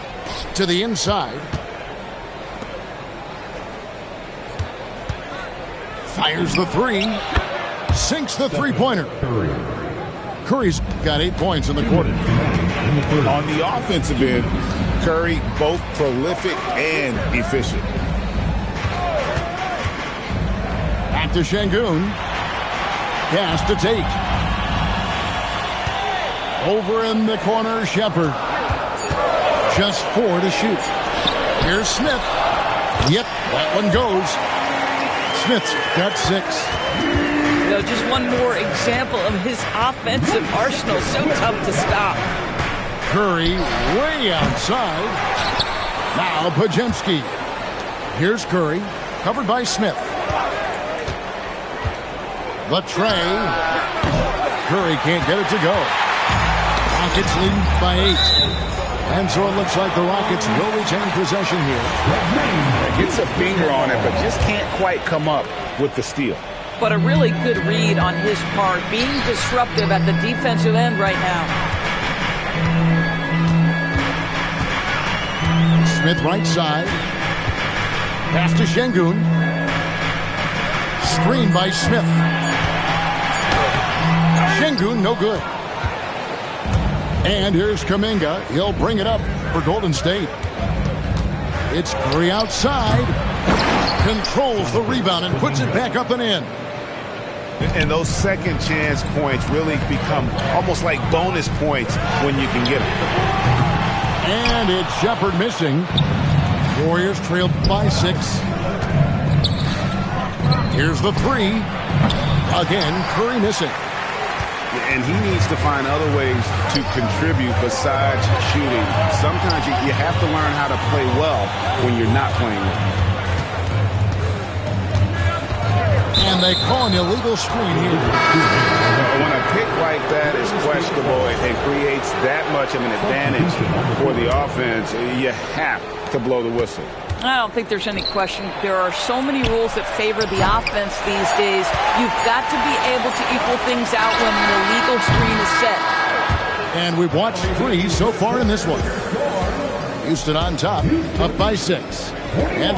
G: To the inside. Fires the three. Sinks the three-pointer. Curry's got 8 points in the quarter.
H: On the offensive end, Curry both prolific and efficient.
G: Back to Şengün. Pass to Tate. Over in the corner, Shepherd. Just 4 to shoot. Here's Smith. Yep, that one goes. Smith's got 6.
I: You know, just one more example of his offensive arsenal. So tough to stop.
G: Curry way outside. Now Podziemski. Here's Curry. Covered by Smith. The tray. Curry can't get it to go. Rockets leading by 8. And so it looks like the Rockets will retain possession here.
H: Gets a finger on it, but just can't quite come up with the steal.
I: But a really good read on his part, being disruptive at the defensive end right now.
G: Smith right side. Pass to Şengün. Screen by Smith. Şengün, no good. And here's Kuminga. He'll bring it up for Golden State. It's Curry outside. Controls the rebound and puts it back up and in.
H: And those second chance points really become almost like bonus points when you can get them.
G: And it's Shepherd missing. Warriors trailed by 6. Here's the three. Again, Curry missing.
H: And he needs to find other ways to contribute besides shooting. Sometimes you have to learn how to play well when you're not playing well.
G: And they call an illegal screen here.
H: When a pick like that is questionable and creates that much of an advantage for the offense, you have to blow the whistle.
I: I don't think there's any question. There are so many rules that favor the offense these days. You've got to be able to equal things out when an illegal screen is set.
G: And we've watched 3 so far in this one. Houston on top, up by 6. And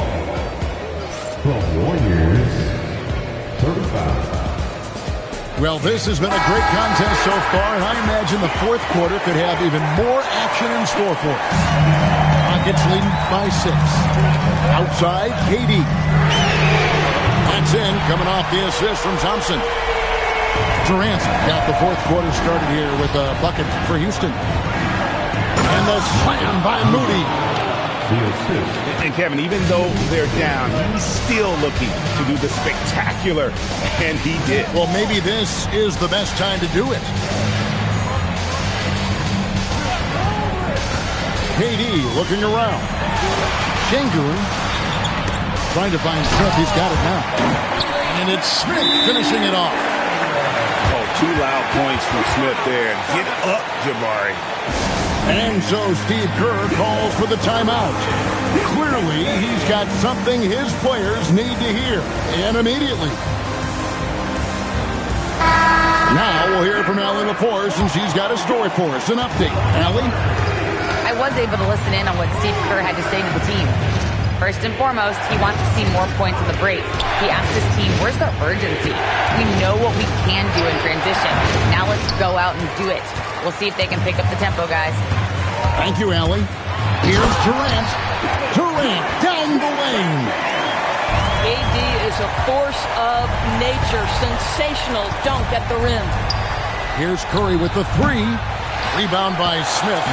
F: Warriors, 35.
G: Well, this has been a great contest so far, and I imagine the fourth quarter could have even more action in store for us. Rockets leading by 6. Outside, KD. That's in, coming off the assist from Thompson. Durant got the fourth quarter started here with a bucket for Houston. And the slam by Moody.
H: And Kevin, even though they're down, he's still looking to do the spectacular, and he did.
G: Well, maybe this is the best time to do it. KD looking around. Şengün trying to find Smith. He's got it now. And it's Smith finishing it off.
H: Oh, 2 loud points from Smith there. Get up, Jabari.
G: And so Steve Kerr calls for the timeout. Clearly, he's got something his players need to hear, and immediately. Now we'll hear from Allie LaForce, and she's got a story for us, an update. Allie?
E: I was able to listen in on what Steve Kerr had to say to the team. First and foremost, he wants to see more points in the break. He asked his team, where's the urgency? We know what we can do in transition. Now let's go out and do it. We'll see if they can pick up the tempo, guys.
G: Thank you, Allie. Here's Durant. Durant down the lane.
I: AD is a force of nature. Sensational dunk at the rim.
G: Here's Curry with the three. Rebound by Smith.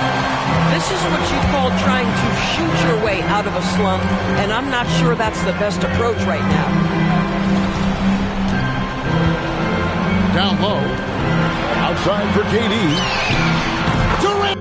I: This is what you call trying to shoot your way out of a slump, and I'm not sure that's the best approach right now.
G: Down low. Outside for KD. Durant.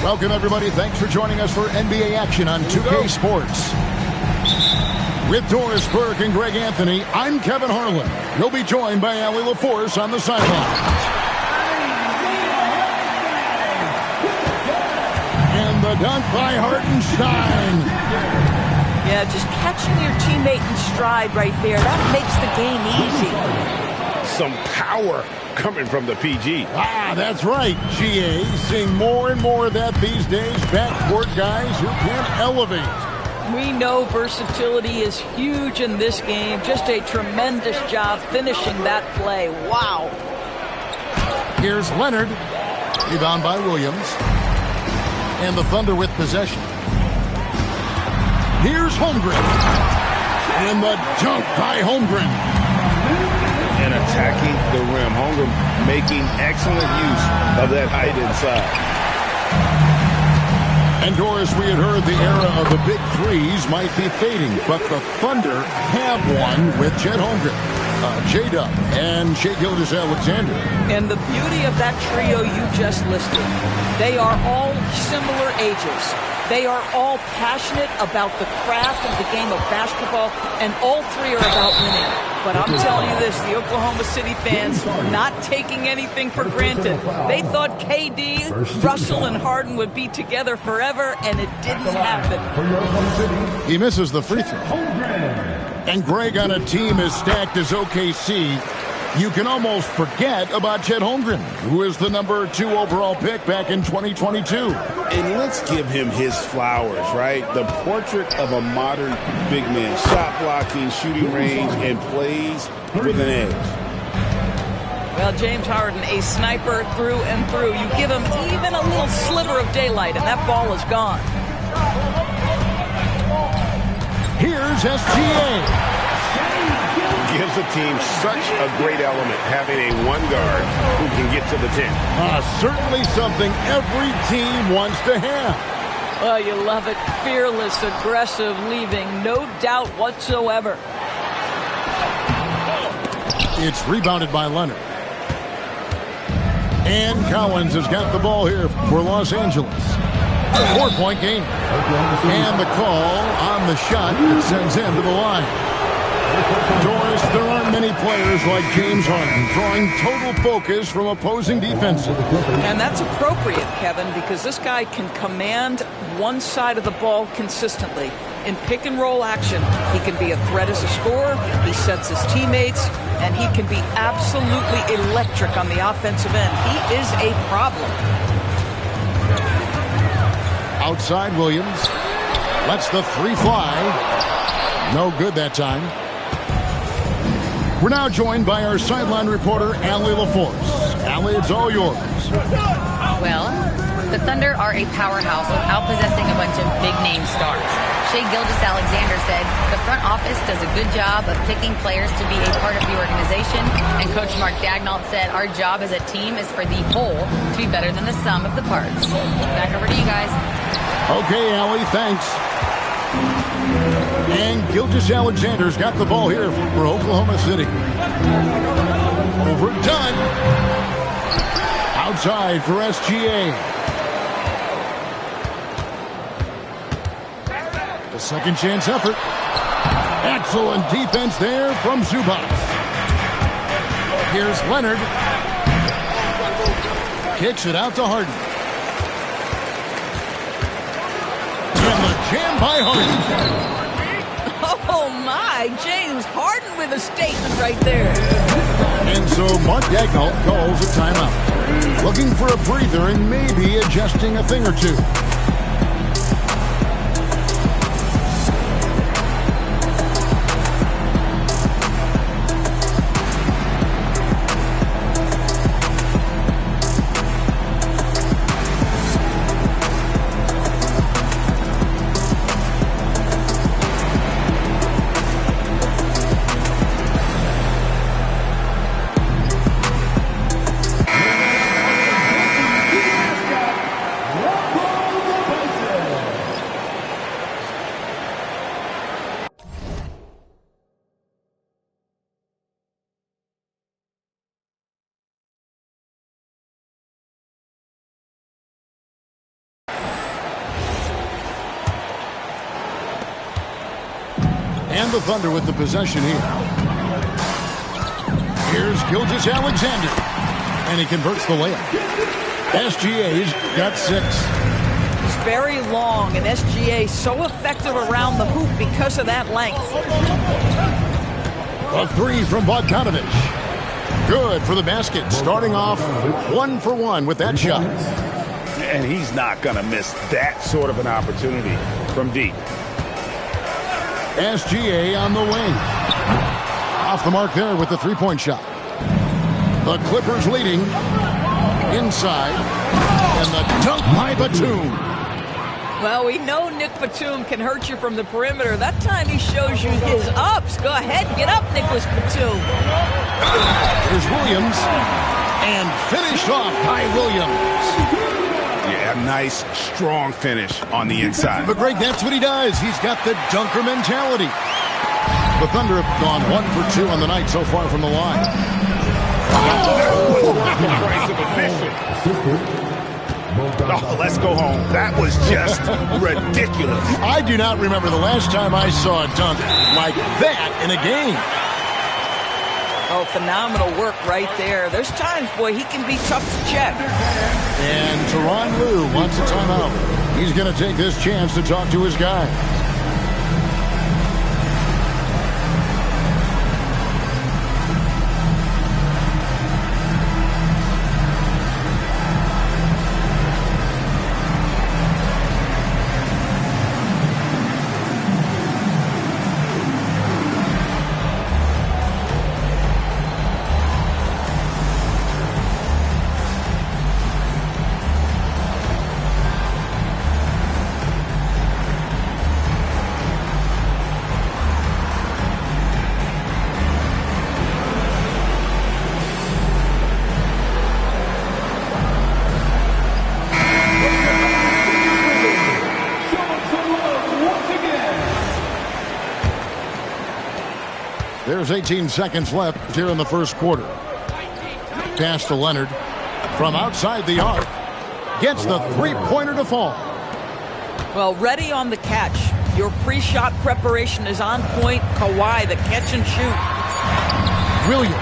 G: Welcome, everybody. Thanks for joining us for NBA action on 2K Sports. With Doris Burke and Greg Anthony, I'm Kevin Harlan. You'll be joined by Allie LaForce on the sideline. And the dunk by Hartenstein.
I: Yeah, just catching your teammate in stride right there. That makes the game easy.
J: Some power coming from the PG.
G: That's right, GA. Seeing more and more of that these days. Backcourt guys who can elevate.
I: We know versatility is huge in this game. Just a tremendous job finishing that play. Wow.
G: Here's Leonard. Rebound by Williams. And the Thunder with possession. Here's Holmgren. And the dunk by Holmgren.
H: And attacking the rim. Holmgren making excellent use of that height inside.
G: And Doris, we had heard the era of the big threes might be fading, but the Thunder have one with Chet Holmgren, J-Dub, and Shai Gilgeous-Alexander.
I: And the beauty of that trio you just listed, they are all similar ages. They are all passionate about the craft of the game of basketball, and all three are about winning. But I'm telling you this, the Oklahoma City fans not taking anything for granted. They thought KD, Russell, and Harden would be together forever, and it didn't happen.
G: He misses the free throw. And Greg, on a team as stacked as OKC, you can almost forget about Chet Holmgren, who is the number 2 overall pick back in 2022.
H: And let's give him his flowers, right? The portrait of a modern big man. Shot blocking, shooting range, and plays with an edge.
I: Well, James Harden, a sniper through and through. You give him even a little sliver of daylight, and that ball is gone.
G: Here's SGA.
J: Gives the team such a great element, having a one guard who can get to the 10.
G: Certainly something every team wants to have.
I: Oh, you love it. Fearless, aggressive, leaving no doubt whatsoever.
G: It's rebounded by Leonard. And Collins has got the ball here for Los Angeles. 4-point game. And the call on the shot that sends him to the line. Doris, there aren't many players like James Harden drawing total focus from opposing defenses.
I: And that's appropriate, Kevin, because this guy can command one side of the ball consistently. In pick-and-roll action, he can be a threat as a scorer, he sets his teammates, and he can be absolutely electric on the offensive end. He is a problem.
G: Outside Williams. Lets the three fly. No good that time. We're now joined by our sideline reporter, Allie LaForce. Allie, it's all yours.
E: Well, the Thunder are a powerhouse without possessing a bunch of big-name stars. Shai Gilgeous-Alexander said the front office does a good job of picking players to be a part of the organization, and Coach Mark Daigneault said our job as a team is for the whole to be better than the sum of the parts. Back over to you guys.
G: Okay, Allie, thanks. And Gilgeous-Alexander's got the ball here for Oklahoma City. Overdone. Outside for SGA. A second chance effort. Excellent defense there from Zubac. Here's Leonard. Kicks it out to Harden. And the jam by Harden.
I: Oh, my. James Harden with a statement right there.
G: And so Mark Daigneault calls a timeout. Looking for a breather and maybe adjusting a thing or two. And the Thunder with the possession here. Here's Gilgeous-Alexander. And he converts the layup. SGA's got 6.
I: It's very long, and SGA so effective around the hoop because of that length.
G: A 3 from Bogdanovic. Good for the basket. Starting off 1 for 1 with that shot.
H: And he's not going to miss that sort of an opportunity from deep.
G: SGA on the wing. Off the mark there with the three-point shot. The Clippers leading. Inside. And the dunk by Batum.
I: Well, we know Nick Batum can hurt you from the perimeter. That time he shows you his ups. Go ahead, get up, Nicholas Batum.
G: Here's Williams. And finished off by Williams.
H: Yeah, nice, strong finish on the inside.
G: But Greg, that's what he does. He's got the dunker mentality. The Thunder have gone 1 for 2 on the night so far from the line.
H: Oh, let's go home. That was just ridiculous.
G: I do not remember the last time I saw a dunk like that in a game.
I: Oh, phenomenal work right there. There's times, boy, he can be tough to check.
G: And Tyronn Lue wants a timeout. He's going to take this chance to talk to his guy. There's 18 seconds left here in the first quarter. Pass to Leonard from outside the arc. Gets the three-pointer to fall.
I: Well, ready on the catch. Your pre-shot preparation is on point. Kawhi, the catch and shoot.
G: Williams.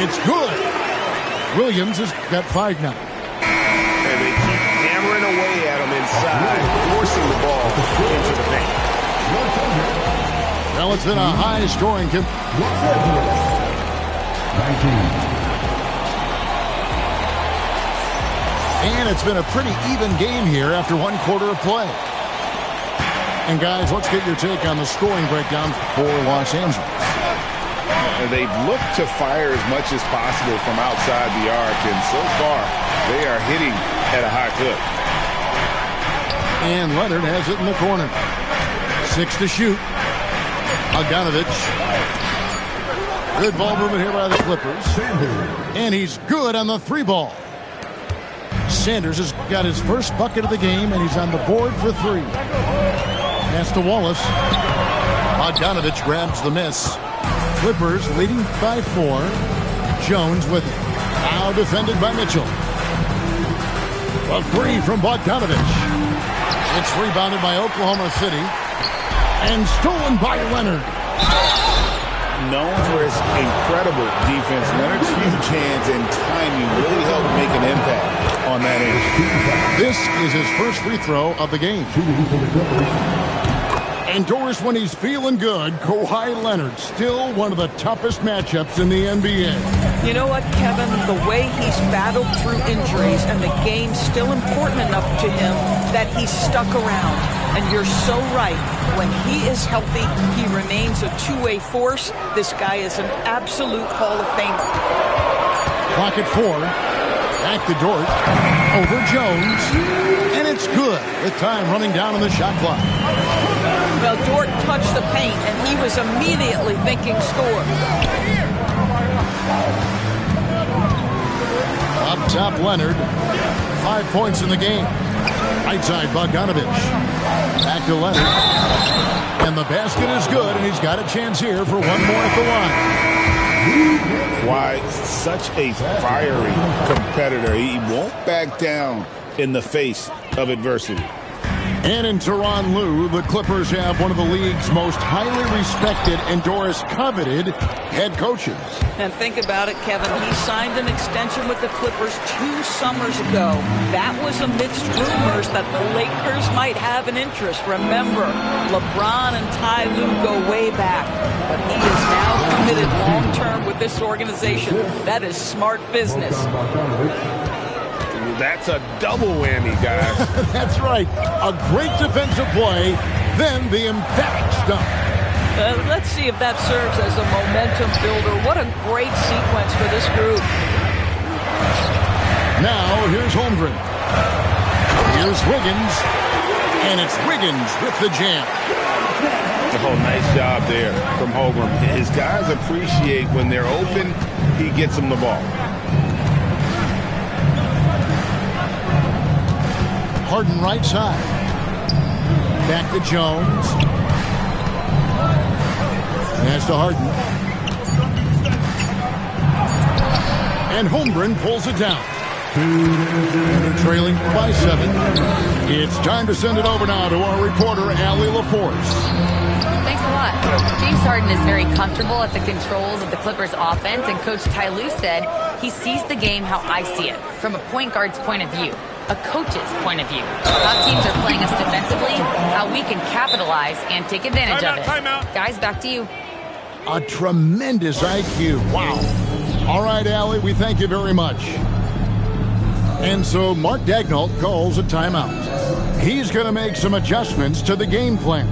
G: It's good. Williams has got 5 now.
J: And they keep hammering away at him inside, forcing the ball into the paint.
G: Well, it's been a high-scoring game.
F: 19.
G: And it's been a pretty even game here after one quarter of play. And guys, let's get your take on the scoring breakdown for Los Angeles.
H: They've looked to fire as much as possible from outside the arc, and so far they are hitting at a high clip.
G: And Leonard has it in the corner. 6 to shoot. Bogdanovich. Good ball movement here by the Clippers. And he's good on the 3-ball. Sanders has got his first bucket of the game, and he's on the board for 3. Pass to Wallace. Bogdanovich grabs the miss. Clippers leading by 4. Jones with it. Now defended by Mitchell. A 3 from Bogdanovich. It's rebounded by Oklahoma City. And stolen by Leonard.
H: Known for his incredible defense, Leonard's huge hands and timing really helped make an impact on that end.
G: This is his first free throw of the game. And Doris, when he's feeling good, Kawhi Leonard, still one of the toughest matchups in the NBA.
I: You know what, Kevin? The way he's battled through injuries and the game's still important enough to him that he's stuck around. And you're so right. When he is healthy, he remains a two-way force. This guy is an absolute Hall of Famer.
G: Clock at 4. Back to Dort. Over Jones. And it's good with time running down on the shot clock.
I: Well, Dort touched the paint, and he was immediately thinking score.
G: Up top, Leonard. 5 points in the game. Right side, Bogdanovich. Back to Leonard. And the basket is good, and he's got a chance here for one more at the line.
H: Why, such a fiery competitor. He won't back down in the face of adversity.
G: And in Tyronn Lue, the Clippers have one of the league's most highly respected and Doris coveted head coaches.
I: And think about it, Kevin. He signed an extension with the Clippers 2 summers ago. That was amidst rumors that the Lakers might have an interest. Remember, LeBron and Ty Lue go way back. But he is now committed long-term with this organization. That is smart business.
J: That's a double whammy, guys.
G: That's right. A great defensive play, then the emphatic stuff.
I: Let's see if that serves as a momentum builder. What a great sequence for this group.
G: Now, here's Holmgren. Here's Wiggins. And it's Wiggins with the jam.
H: Oh, nice job there from Holmgren. His guys appreciate when they're open, he gets them the ball.
G: Harden right side. Back to Jones. Pass to Harden. And Holmgren pulls it down. And they're trailing by 7. It's time to send it over now to our reporter, Allie LaForce.
E: Thanks a lot. James Harden is very comfortable at the controls of the Clippers offense, and Coach Ty Lue said he sees the game how I see it, from a point guard's point of view, a coach's point of view. How teams are playing us defensively, how we can capitalize and take advantage of it. Guys, back to you.
G: A tremendous IQ. Wow. All right, Allie, we thank you very much. And so Mark Daigneault calls a timeout. He's going to make some adjustments to the game plan.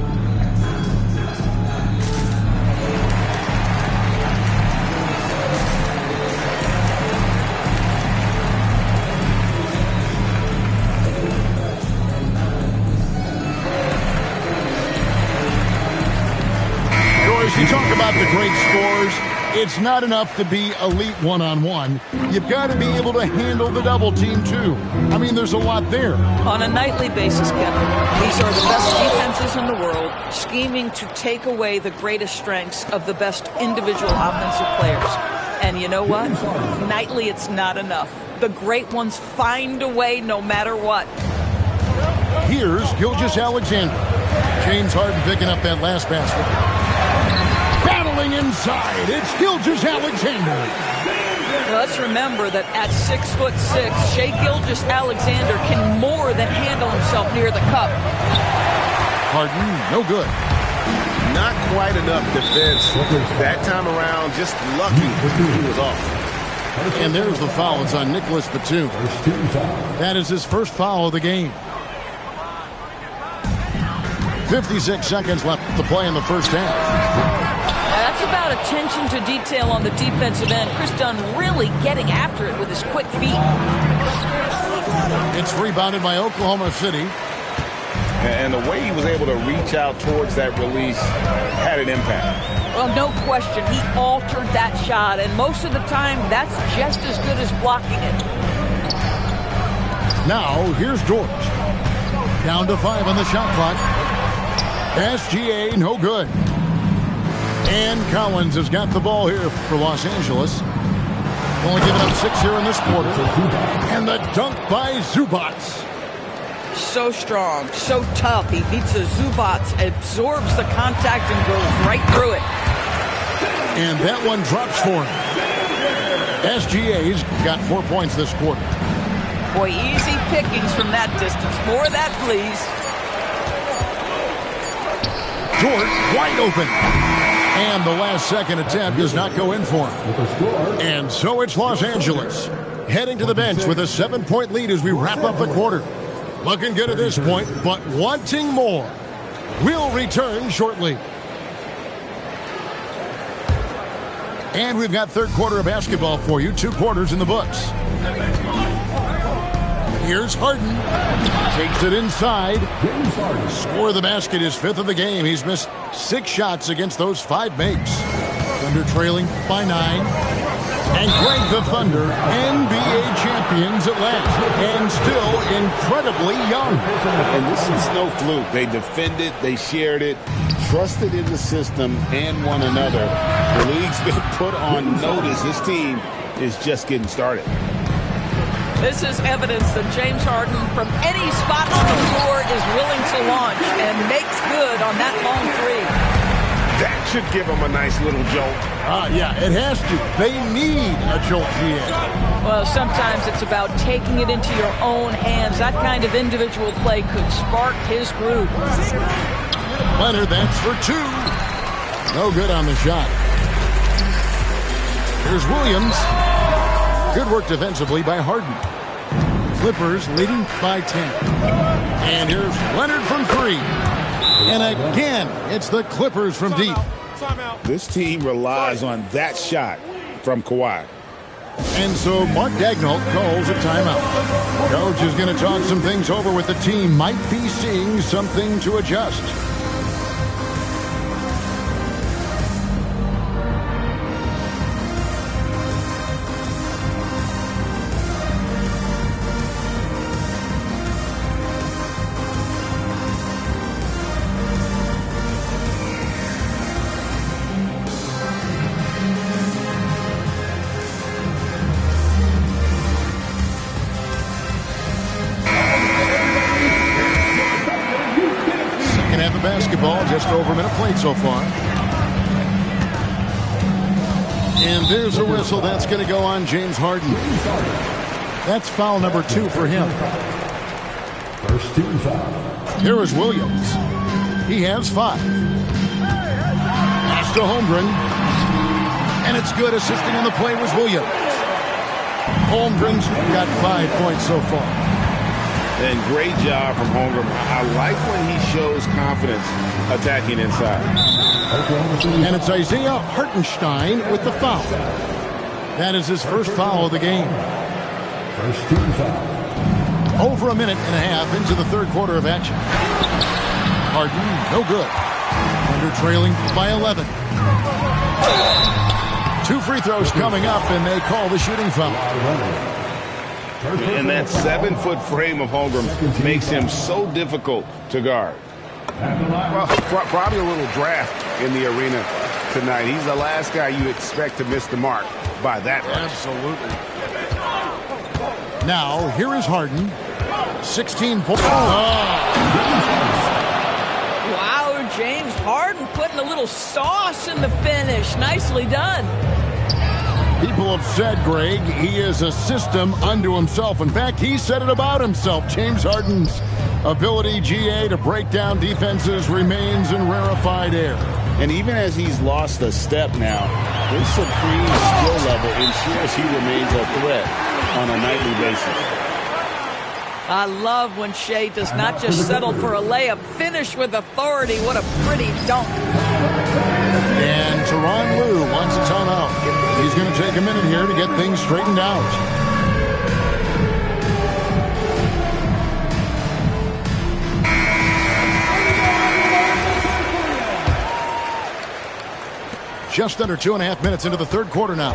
G: You talk about the great scores. It's not enough to be elite one-on-one. You've got to be able to handle the double team, too. I mean, there's a lot there.
I: On a nightly basis, Kevin, these are the best defenses in the world, scheming to take away the greatest strengths of the best individual offensive players. And you know what? Nightly, it's not enough. The great ones find a way no matter what.
G: Here's Gilgeous-Alexander. James Harden picking up that last basket. Battling inside, it's Gilgeous-Alexander.
I: Let's remember that at 6'6", Shai Gilgeous-Alexander can more than handle himself near the cup.
G: Harden, no good.
J: Not quite enough defense that time around. Just lucky he was off.
G: And there's the foul. It's on Nicholas Batum. That is his first foul of the game. 56 seconds left to play in the first half.
I: That's about attention to detail on the defensive end. Chris Dunn really getting after it with his quick feet.
G: It's rebounded by Oklahoma City.
J: And the way he was able to reach out towards that release had an impact.
I: Well, no question. He altered that shot, and most of the time, that's just as good as blocking it.
G: Now, here's George. Down to 5 on the shot clock. SGA, no good. And Collins has got the ball here for Los Angeles. Only giving up 6 here in this quarter. And the dunk by Zubac.
I: So strong, so tough. He beats the Zubac, absorbs the contact, and goes right through it.
G: And that one drops for him. SGA's got 4 points this quarter.
I: Boy, easy pickings from that distance. More of that, please.
G: George, wide open. And the last second attempt does not go in for him. And so it's Los Angeles heading to the bench with a 7-point lead as we wrap up the quarter. Looking good at this point, but wanting more. We'll return shortly. And we've got third quarter of basketball for you. 2 quarters in the books. Here's Harden. Takes it inside. Score of the basket, his 5th of the game. He's missed 6 shots against those 5 makes. Thunder trailing by 9. And Greg, the Thunder, NBA champions at last. And still incredibly young.
H: And this is no fluke. They defended, they shared it, trusted in the system and one another. The league's been put on notice. This team is just getting started.
I: This is evidence that James Harden, from any spot on the floor, is willing to launch and makes good on that long 3.
J: That should give them a nice little jolt.
G: Yeah, it has to. They need a jolt, GA.
I: Well, sometimes it's about taking it into your own hands. That kind of individual play could spark his groove.
G: Leonard, that's for 2. No good on the shot. Here's Williams. Good work defensively by Harden. Clippers leading by 10. And here's Leonard from 3. And again, it's the Clippers from deep.
H: This team relies on that shot from Kawhi.
G: And so Mark Daigneault calls a timeout. Coach is going to talk some things over with the team. Might be seeing something to adjust. Basketball, just over a minute played so far. And there's a whistle that's going to go on James Harden. That's foul number 2 for him.
F: First team foul.
G: Here is Williams. He has 5. Pass to Holmgren. And it's good. Assisting on the play was Williams. Holmgren's got 5 points so far.
H: And great job from Holmgren. I like when he shows confidence attacking inside.
G: And it's Isaiah Hartenstein with the foul. That is his first foul of the game.
F: First team foul.
G: Over a minute and a half into the third quarter of action. Harden, no good. Under trailing by 11. 2 free throws coming up, and they call the shooting foul.
H: And that 7-foot frame of Holmgren makes him so difficult to guard.
J: Well, probably a little draft in the arena tonight. He's the last guy you expect to miss the mark by that much.
G: Absolutely. Now, here is Harden. 16 points.
I: Wow, James Harden putting a little sauce in the finish. Nicely done.
G: People have said, Greg, he is a system unto himself. In fact, he said it about himself. James Harden's ability, GA, to break down defenses remains in rarefied air.
H: And even as he's lost a step now, his supreme skill level ensures he remains a threat on a nightly basis.
I: I love when Shea does not just settle for a layup, finish with authority. What a pretty dunk.
G: And Tyronn Lue wants a timeout. He's going to take a minute here to get things straightened out. Just under 2.5 minutes into the third quarter now.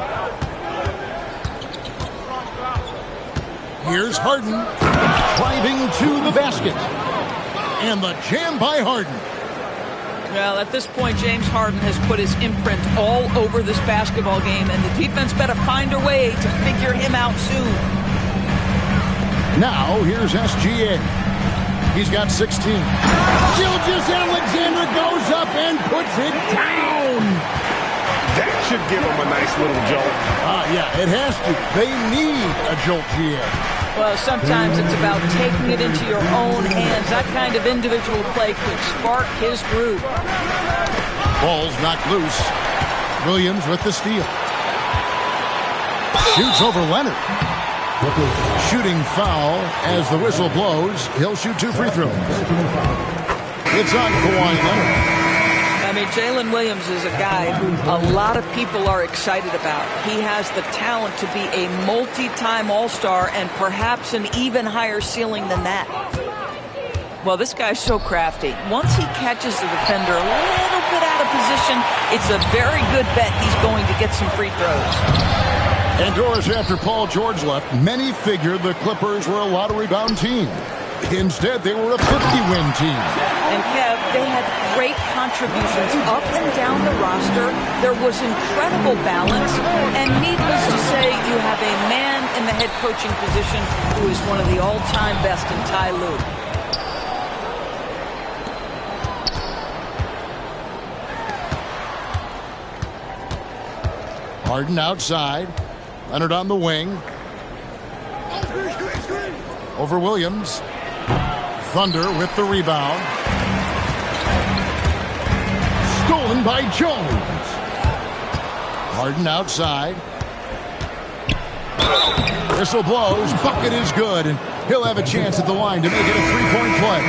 G: Here's Harden driving to the basket. And the jam by Harden.
I: Well, at this point, James Harden has put his imprint all over this basketball game, and the defense better find a way to figure him out soon.
G: Now, here's SGA. He's got 16. Gilgeous-Alexander goes up and puts it down.
J: That should give them a nice little jolt.
G: Yeah, it has to. They need a jolt, GA.
I: Well, sometimes it's about taking it into your own hands. That kind of individual play could spark his groove.
G: Ball's knocked loose. Williams with the steal. Shoots over Leonard. Shooting foul as the whistle blows. He'll shoot 2 free throws. It's on Kawhi Leonard.
I: I mean, Jalen Williams is a guy who a lot of people are excited about. He has the talent to be a multi-time All-Star and perhaps an even higher ceiling than that. Well, this guy's so crafty. Once he catches the defender a little bit out of position, it's a very good bet he's going to get some free throws.
G: And Doris, after Paul George left, many figured the Clippers were a lottery-bound team. Instead, they were a 50-win team.
I: And Kev, they had great contributions up and down the roster. There was incredible balance. And needless to say, you have a man in the head coaching position who is one of the all-time best in Ty Lue.
G: Harden outside. Leonard on the wing. Over Williams. Thunder with the rebound. Stolen by Jones. Harden outside. Whistle blows. Bucket is good. And he'll have a chance at the line to make it a three-point play.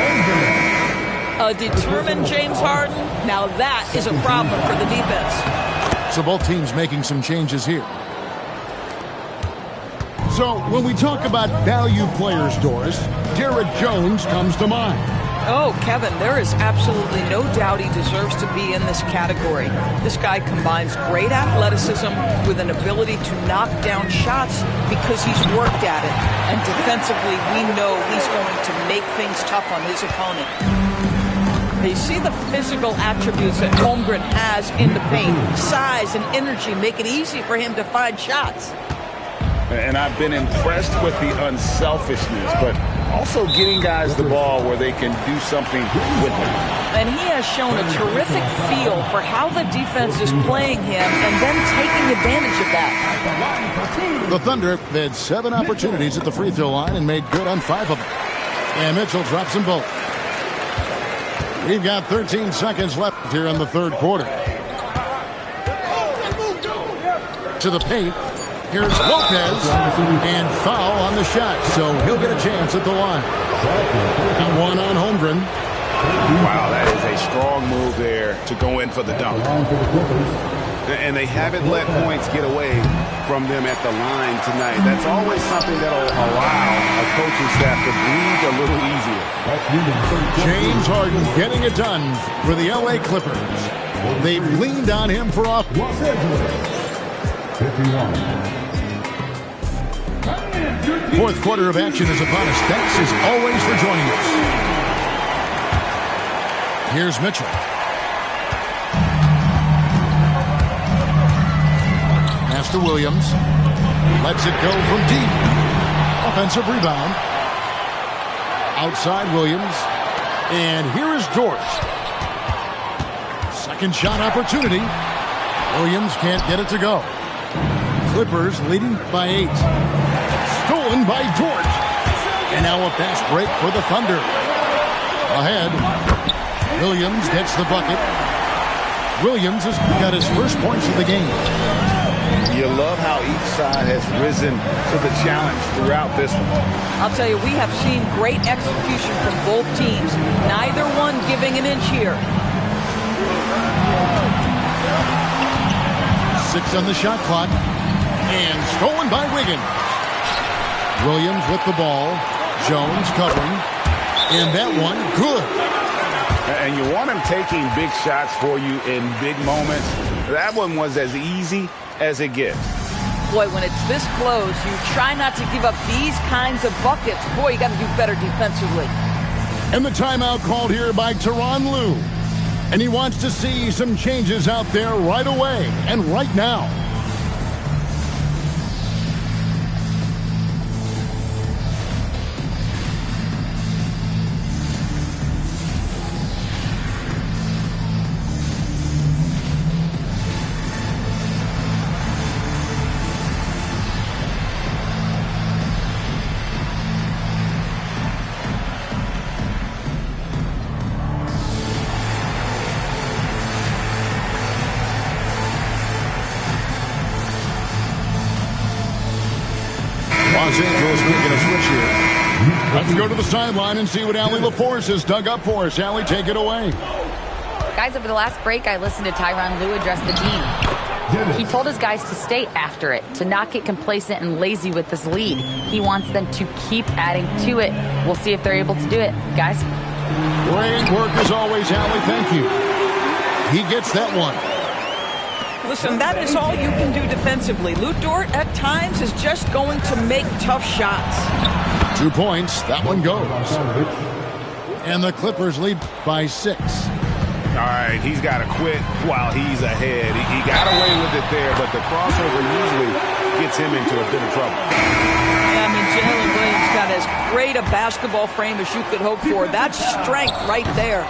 I: A determined James Harden. Now that is a problem for the defense.
G: So both teams making some changes here. So when we talk about value players, Doris, Derrick Jones comes to mind.
I: Oh, Kevin, there is absolutely no doubt he deserves to be in this category. This guy combines great athleticism with an ability to knock down shots because he's worked at it. And defensively, we know he's going to make things tough on his opponent. You see the physical attributes that Holmgren has in the paint. Size and energy make it easy for him to find shots.
H: And I've been impressed with the unselfishness, but also getting guys the ball where they can do something with it.
I: And he has shown a terrific feel for how the defense is playing him and then taking advantage of that.
G: The Thunder had 7 opportunities at the free throw line and made good on 5 of them. And Mitchell drops them both. We've got 13 seconds left here in the third quarter. To the paint. Here's Lopez, and foul on the shot, so he'll get a chance at the line. And one on Holmgren.
J: Wow, that is a strong move there to go in for the dunk. And they haven't let points get away from them at the line tonight. That's always something that will allow a coaching staff to breathe a little easier.
G: James Harden getting it done for the LA Clippers. They've leaned on him for offense.
F: Los Angeles, 51.
G: Fourth quarter of action is upon us. Thanks as always for joining us. Here's Mitchell. Pass to Williams. Lets it go from deep. Offensive rebound. Outside Williams. And here is Dort. Second shot opportunity. Williams can't get it to go. Clippers leading by 8. Stolen by Dort. And now a fast break for the Thunder. Ahead. Williams gets the bucket. Williams has got his first points of the game.
J: You love how each side has risen to the challenge throughout this one.
I: I'll tell you, we have seen great execution from both teams. Neither one giving an inch here.
G: 6 on the shot clock. And stolen by Wiggins. Williams with the ball. Jones covering. And that one, good.
J: And you want him taking big shots for you in big moments. That one was as easy as it gets.
I: Boy, when it's this close, you try not to give up these kinds of buckets. Boy, you got to do better defensively.
G: And the timeout called here by Tyronn Lue. And he wants to see some changes out there right away and right now. Los Angeles making a switch here. Let's go to the sideline and see what Allie LaForce has dug up for us. Allie, take it away.
E: Guys, over the last break, I listened to Tyronn Lue address the team. He told his guys to stay after it, to not get complacent and lazy with this lead. He wants them to keep adding to it. We'll see if they're able to do it. Guys?
G: Great work as always, Allie. Thank you. He gets that one.
I: Listen, that is all you can do defensively. Lou Dort, at times, is just going to make tough shots.
G: 2 points. That one goes. And the Clippers lead by 6.
J: All right, he's got to quit while he's ahead. He got away with it there, but the crossover usually gets him into a bit of trouble.
I: Yeah, I mean, Jalen Williams got as great a basketball frame as you could hope for. That's strength right there.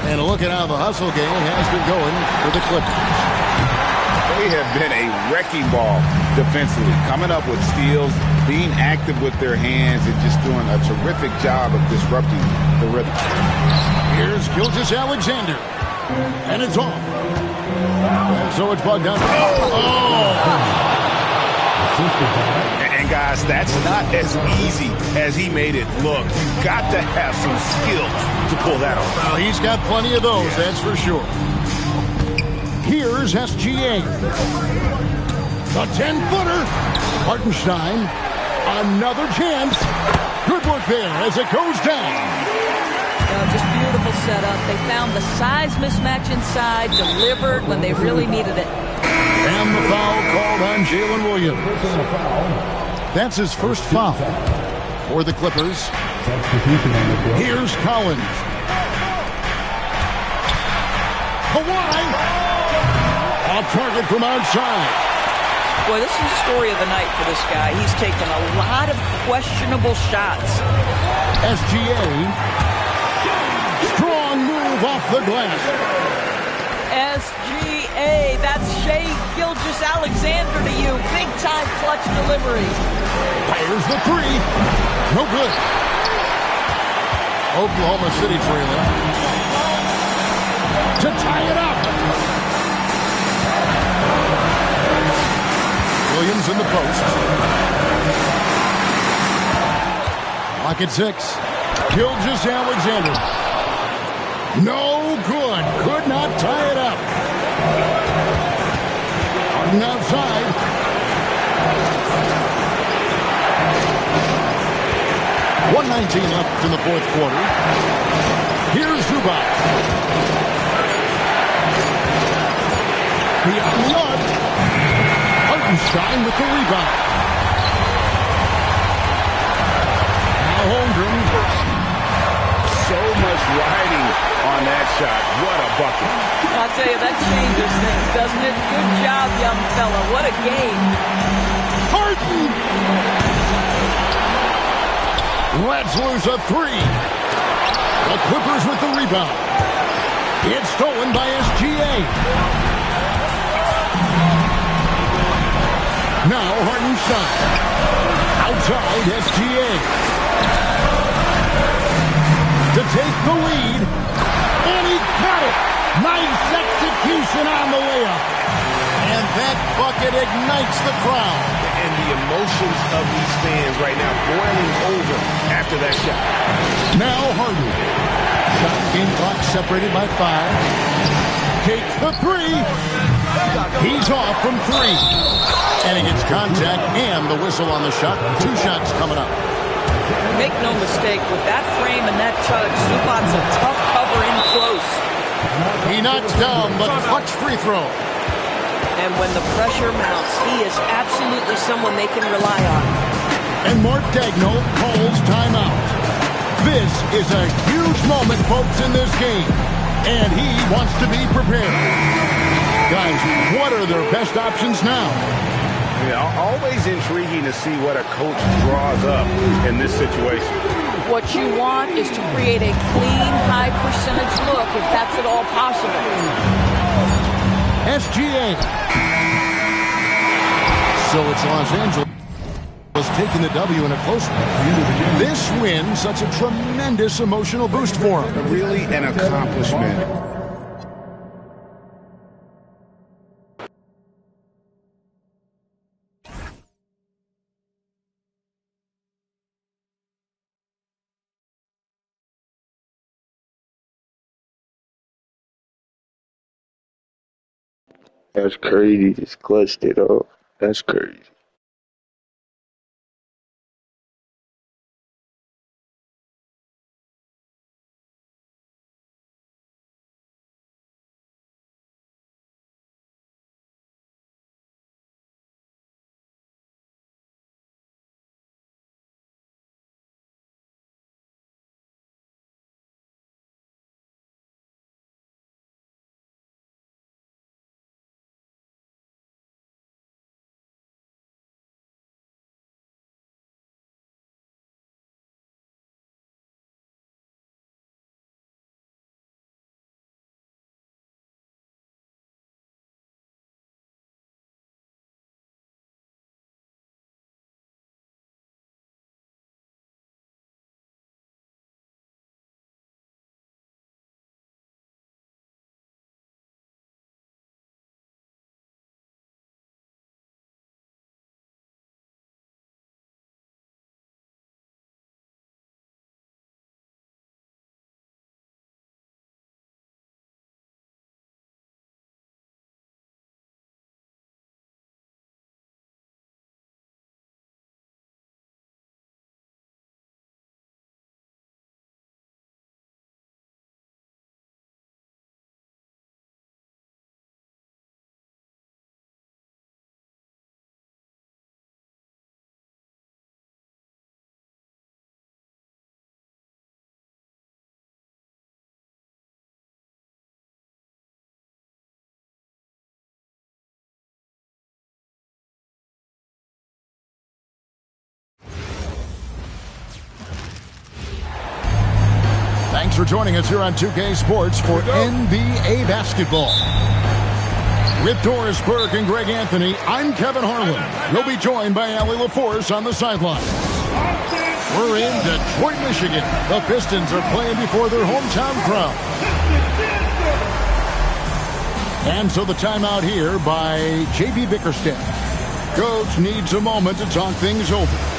G: And look at how the hustle game has been going for the Clippers.
J: They have been a wrecking ball defensively, coming up with steals, being active with their hands, and just doing a terrific job of disrupting the rhythm.
G: Here's Gilgeous-Alexander. And it's off. And so it's bugged out.
J: And guys, that's not as easy as he made it look. You've got to have some skill to pull that off.
G: Well, he's got plenty of those, that's for sure. Here's SGA. The 10-footer. Hartenstein. Another chance. Good work there as it goes down.
I: Just beautiful setup. They found the size mismatch inside, delivered when they really needed it.
G: And the foul called on Jalen Williams. That's his first foul for the Clippers. Here's Collins. Kawhi. Off target from outside.
I: Boy, this is the story of the night for this guy. He's taken a lot of questionable shots.
G: SGA. Strong move off the glass.
I: SGA, that's Shai Gilgeous-Alexander to you. Big-time clutch delivery.
G: Fires the three. No good. Oklahoma City trailing. To tie it up. Williams in the post. Clock at 6. Gilgeous-Alexander. No good. Could not tie it up. Harden outside. .119 left in the fourth quarter. Here's Zubac. Beyond the arc. Hartenstein with the rebound. Now Holmgren.
J: So much riding on that shot. What a bucket.
I: I'll tell you, that changes things, doesn't it? Good job, young fella. What a game.
G: Harden! Lets loose a three. The Clippers with the rebound. It's stolen by SGA. Now Hartenstein. Outside SGA. To take the lead. And he got it. Nice execution on the layup. And that bucket ignites the crowd.
J: And the emotions of these fans right now boiling over after that shot.
G: Now Harden. Shot game clock separated by 5. Takes the 3. He's off from 3. And he gets contact and the whistle on the shot. 2 shots coming up.
I: Make no mistake, with that frame and that touch, Zubac's a tough cover in close.
G: He knocks down the clutch free throw.
I: And when the pressure mounts, he is absolutely someone they can rely on.
G: And Mark Daigneault calls timeout. This is a huge moment, folks, in this game. And he wants to be prepared. Guys, what are their best options now?
J: Yeah, always intriguing to see what a coach draws up in this situation.
I: What you want is to create a clean, high-percentage look, if that's at all possible.
G: SGA. So it's Los Angeles taking the W in a close one. This win, such a tremendous emotional boost for him.
J: Really an accomplishment.
A: That's crazy. Just clutched it off. That's crazy.
G: Thanks for joining us here on 2K Sports for NBA basketball. With Doris Burke and Greg Anthony, I'm Kevin Harlan. We'll be joined by Allie LaForce on the sideline. We're in Detroit, Michigan. The Pistons are playing before their hometown crowd. And so the timeout here by J.B. Bickerstaff. Coach needs a moment to talk things over.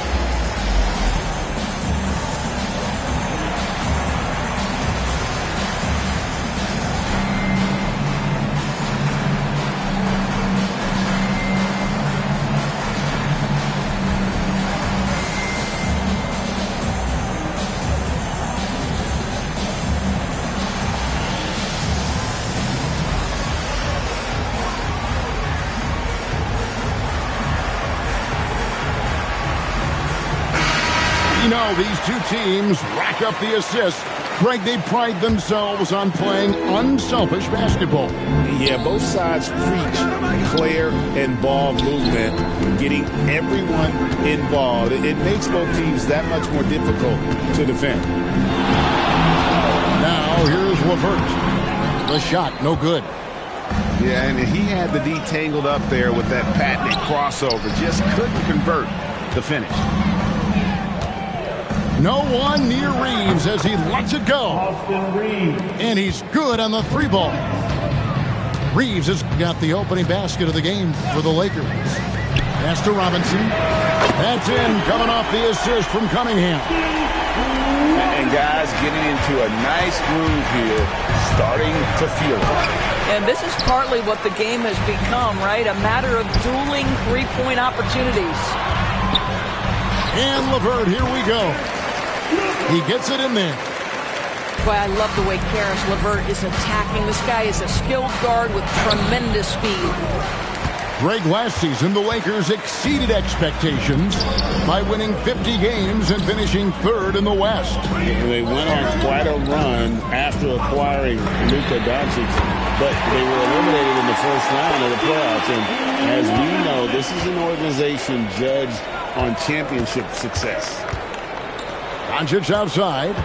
G: You know, these two teams rack up the assists. Greg, they pride themselves on playing unselfish basketball.
H: Yeah, both sides preach player and ball movement, getting everyone involved. It makes both teams that much more difficult to defend.
G: Now, here's LeVert. The shot, no good.
J: Yeah, and he had the D tangled up there with that patented crossover. Just couldn't convert the finish.
G: No one near Reeves as he lets it go. And he's good on the 3 ball. Reeves has got the opening basket of the game for the Lakers. Pass to Robinson. That's in, coming off the assist from Cunningham.
H: And guys getting into a nice groove here, starting to feel it.
I: And this is partly what the game has become, right? A matter of dueling three-point opportunities.
G: And LeVert, here we go. He gets it in there.
I: Boy, I love the way Karis LeVert is attacking. This guy is a skilled guard with tremendous speed.
G: Greg, last season, the Lakers exceeded expectations by winning 50 games and finishing 3rd in the West.
H: They went on quite a run after acquiring Luka Doncic, but they were eliminated in the first round of the playoffs. And as we know, this is an organization judged on championship success.
G: Doncic outside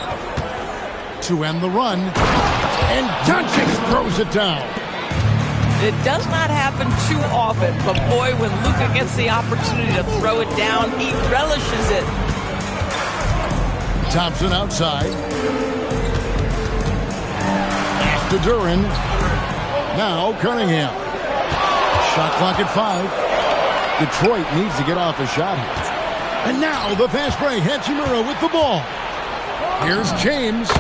G: to end the run, and Doncic throws it down.
I: It does not happen too often, but boy, when Luka gets the opportunity to throw it down, he relishes it.
G: Thompson outside. After Duran. Now Cunningham. Shot clock at 5. Detroit needs to get off a shot. And now the fast break. Hachimura with the ball. Here's James.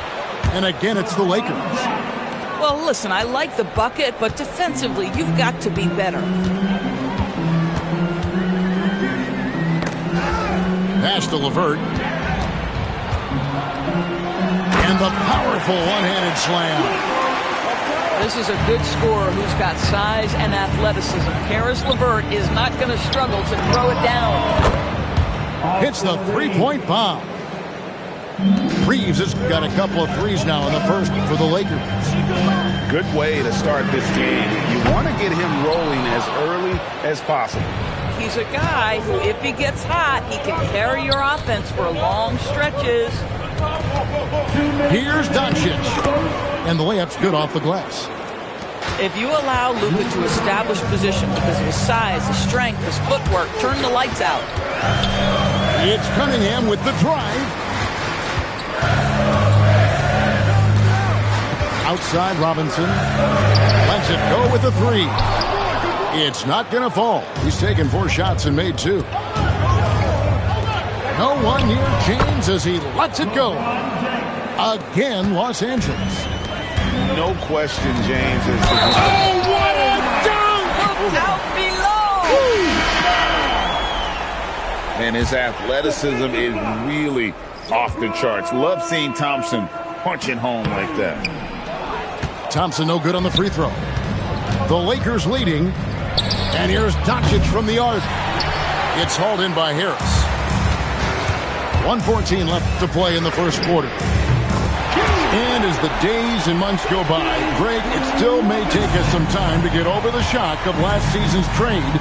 G: And again, it's the Lakers.
I: Well, listen, I like the bucket, but defensively, you've got to be better.
G: Pass to LeVert. And the powerful one-handed slam.
I: This is a good scorer who's got size and athleticism. Karis LeVert is not going to struggle to throw it down.
G: Hits the three-point bomb. Reeves has got a couple of threes now in the first for the Lakers.
J: Good way to start this game. You want to get him rolling as early as possible.
I: He's a guy who, if he gets hot, he can carry your offense for long stretches.
G: Here's Doncic. And the layup's good off the glass.
I: If you allow Luka to establish position because of his size, his strength, his footwork, turn the lights out.
G: It's Cunningham with the drive. Outside Robinson. Lets it go with the 3. It's not going to fall. He's taken 4 shots and made 2. No one near James as he lets it go. Again, Los Angeles.
J: No question, James.
G: Oh, what a dunk!
I: Out below!
H: And his athleticism is really off the charts. Love seeing Thompson punching home like that.
G: Thompson no good on the free throw. The Lakers leading. And here's Doncic from the arc. It's hauled in by Harris. 1:14 left to play in the first quarter. And as the days and months go by, Greg, it still may take us some time to get over the shock of last season's trade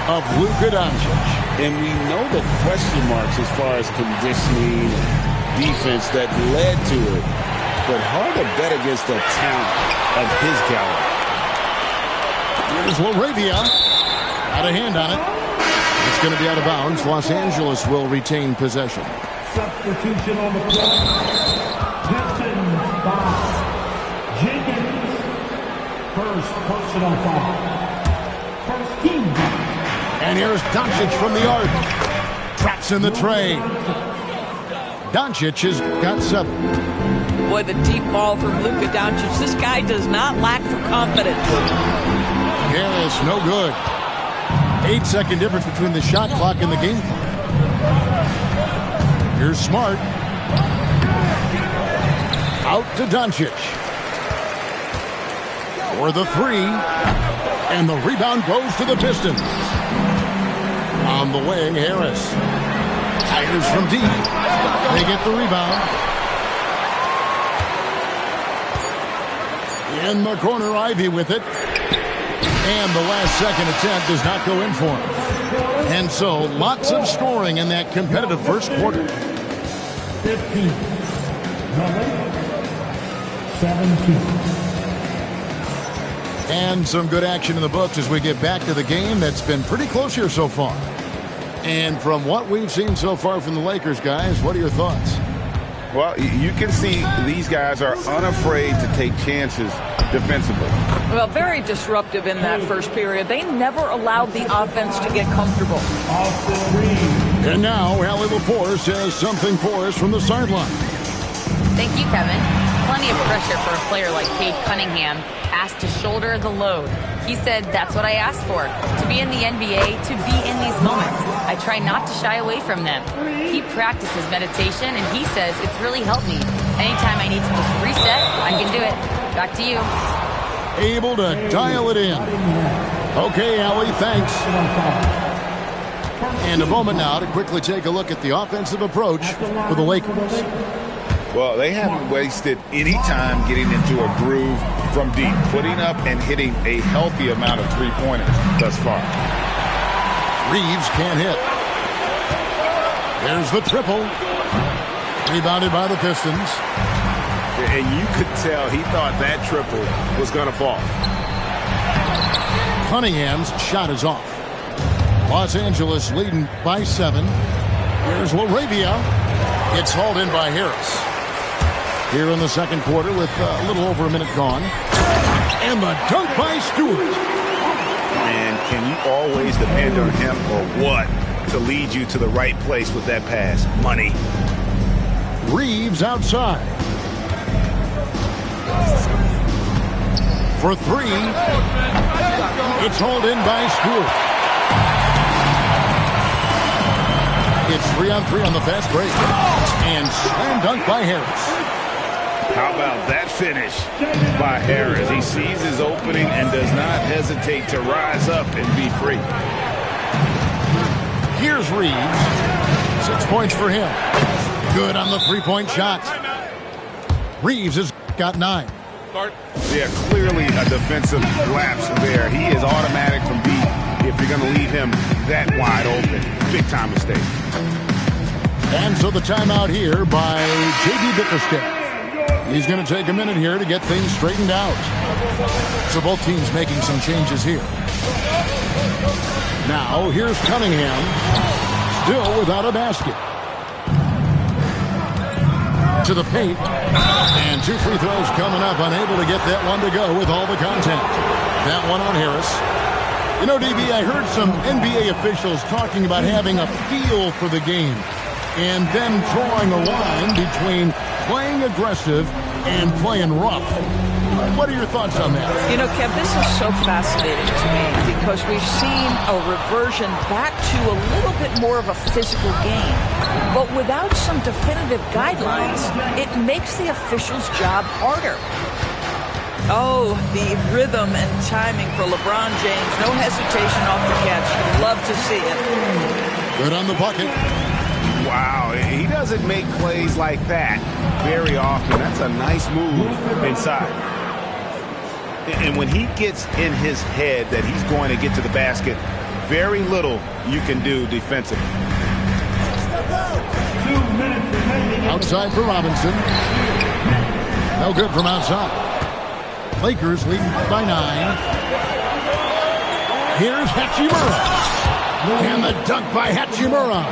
G: of Luka Doncic.
H: And we know the question marks as far as conditioning, defense that led to it. But hard to bet against a talent of his caliber.
G: Here's LaRavia. Got a hand on it. It's going to be out of bounds. Los Angeles will retain possession.
F: Substitution on the floor. Pistons foul. Jenkins. First personal foul. First team foul.
G: And here's Doncic from the arc. Traps in the tray. Doncic has got 7.
I: Boy, the deep ball from Luka Doncic. This guy does not lack for confidence.
G: Harris, no good. 8-second difference between the shot clock and the game clock. Here's Smart. Out to Doncic. For the 3. And the rebound goes to the Pistons. On the way, Harris. Tigers from deep. They get the rebound. In the corner, Ivy with it. And the last second attempt does not go in for him. And so, lots of scoring in that competitive first quarter.
F: 15. 17.
G: And some good action in the books as we get back to the game that's been pretty close here so far. And from what we've seen so far from the Lakers, guys, what are your thoughts?
J: Well, you can see these guys are unafraid to take chances defensively.
I: Well, very disruptive in that first period. They never allowed the offense to get comfortable.
G: And now, Allie LaForce has something for us from the sideline.
E: Thank you, Kevin. Plenty of pressure for a player like Cade Cunningham, asked to shoulder the load. He said, that's what I asked for, to be in the NBA, to be in these moments. I try not to shy away from them. He practices meditation, and he says it's really helped me. Anytime I need to just reset, I can do it. Back to you.
G: Able to dial it in. Okay, Allie, thanks. And a moment now to quickly take a look at the offensive approach for the Lakers.
J: Well, they haven't wasted any time getting into a groove from deep, putting up and hitting a healthy amount of three-pointers thus far.
G: Reeves can't hit. There's the triple. Rebounded by the Pistons.
J: And you could tell he thought that triple was going to fall.
G: Cunningham's shot is off. Los Angeles leading by 7. Here's LaRavia. It's hauled in by Harris. Here in the second quarter with a little over a minute gone. And the dunk by Stewart.
J: And can you always depend on him or what to lead you to the right place with that pass? Money.
G: Reeves outside. For 3. It's hauled in by Stewart. It's 3-on-3 on the fast break. And slam dunk by Harris.
J: How about that finish by Harris? He sees his opening and does not hesitate to rise up and be free.
G: Here's Reeves. 6 points for him. Good on the three-point shot. Reeves has got 9.
J: Yeah, clearly a defensive lapse there. He is automatic from deep if you're going to leave him that wide open. Big-time mistake.
G: And so the timeout here by J.D. Bickerstaff. He's going to take a minute here to get things straightened out. So both teams making some changes here. Now, here's Cunningham, still without a basket. To the paint. And 2 free throws coming up, unable to get that one to go with all the contact. That one on Harris. You know, DB, I heard some NBA officials talking about having a feel for the game and then drawing a line between playing aggressive and playing rough. What are your thoughts on that?
I: You know, Kev, this is so fascinating to me because we've seen a reversion back to a little bit more of a physical game. But without some definitive guidelines, it makes the officials' job harder. Oh, the rhythm and timing for LeBron James. No hesitation off the catch. Love to see it.
G: Good on the bucket.
J: Wow, he doesn't make plays like that very often. That's a nice move inside. And when he gets in his head that he's going to get to the basket, very little you can do defensively.
F: 2 minutes remaining.
G: Outside for Robinson. No good from outside. Lakers lead by 9. Here's Hachimura. And the dunk by Hachimura.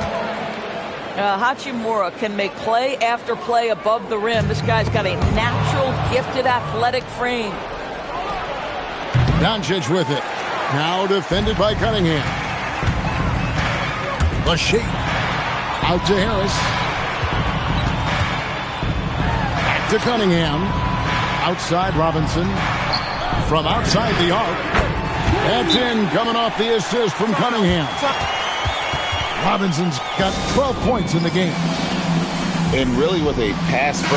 I: Hachimura can make play after play above the rim. This guy's got a natural, gifted, athletic frame.
G: Doncic with it. Now defended by Cunningham. The shake. Out to Harris. Back to Cunningham. Outside Robinson. From outside the arc. That's in, coming off the assist from Cunningham. Robinson's got 12 points in the game.
H: And really with a pass-first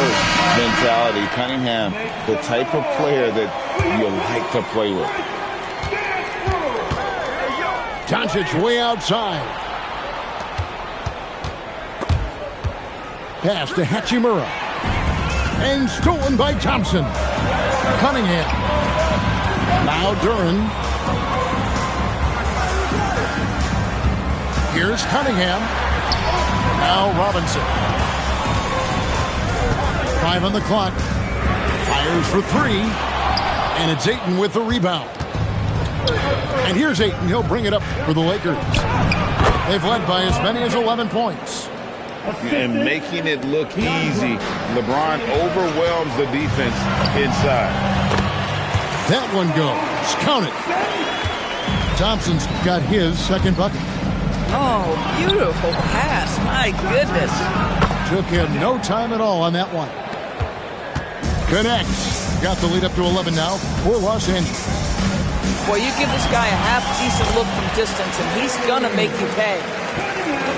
H: mentality, Cunningham, the type of player that you like to play with.
G: Doncic way outside. Pass to Hachimura. And stolen by Thompson. Cunningham. Now Duran. Here's Cunningham. Now Robinson. 5 on the clock. Fires for 3. And it's Ayton with the rebound. And here's Ayton. He'll bring it up for the Lakers. They've led by as many as 11 points.
H: and making it look easy. LeBron overwhelms the defense inside.
G: That one goes. Count it. Thompson's got his second bucket.
I: Oh, beautiful pass. My goodness.
G: Took him no time at all on that one. Connects. Got the lead up to 11 now for Los Angeles.
I: Boy, you give this guy a half-decent look from distance, and he's going to make you pay.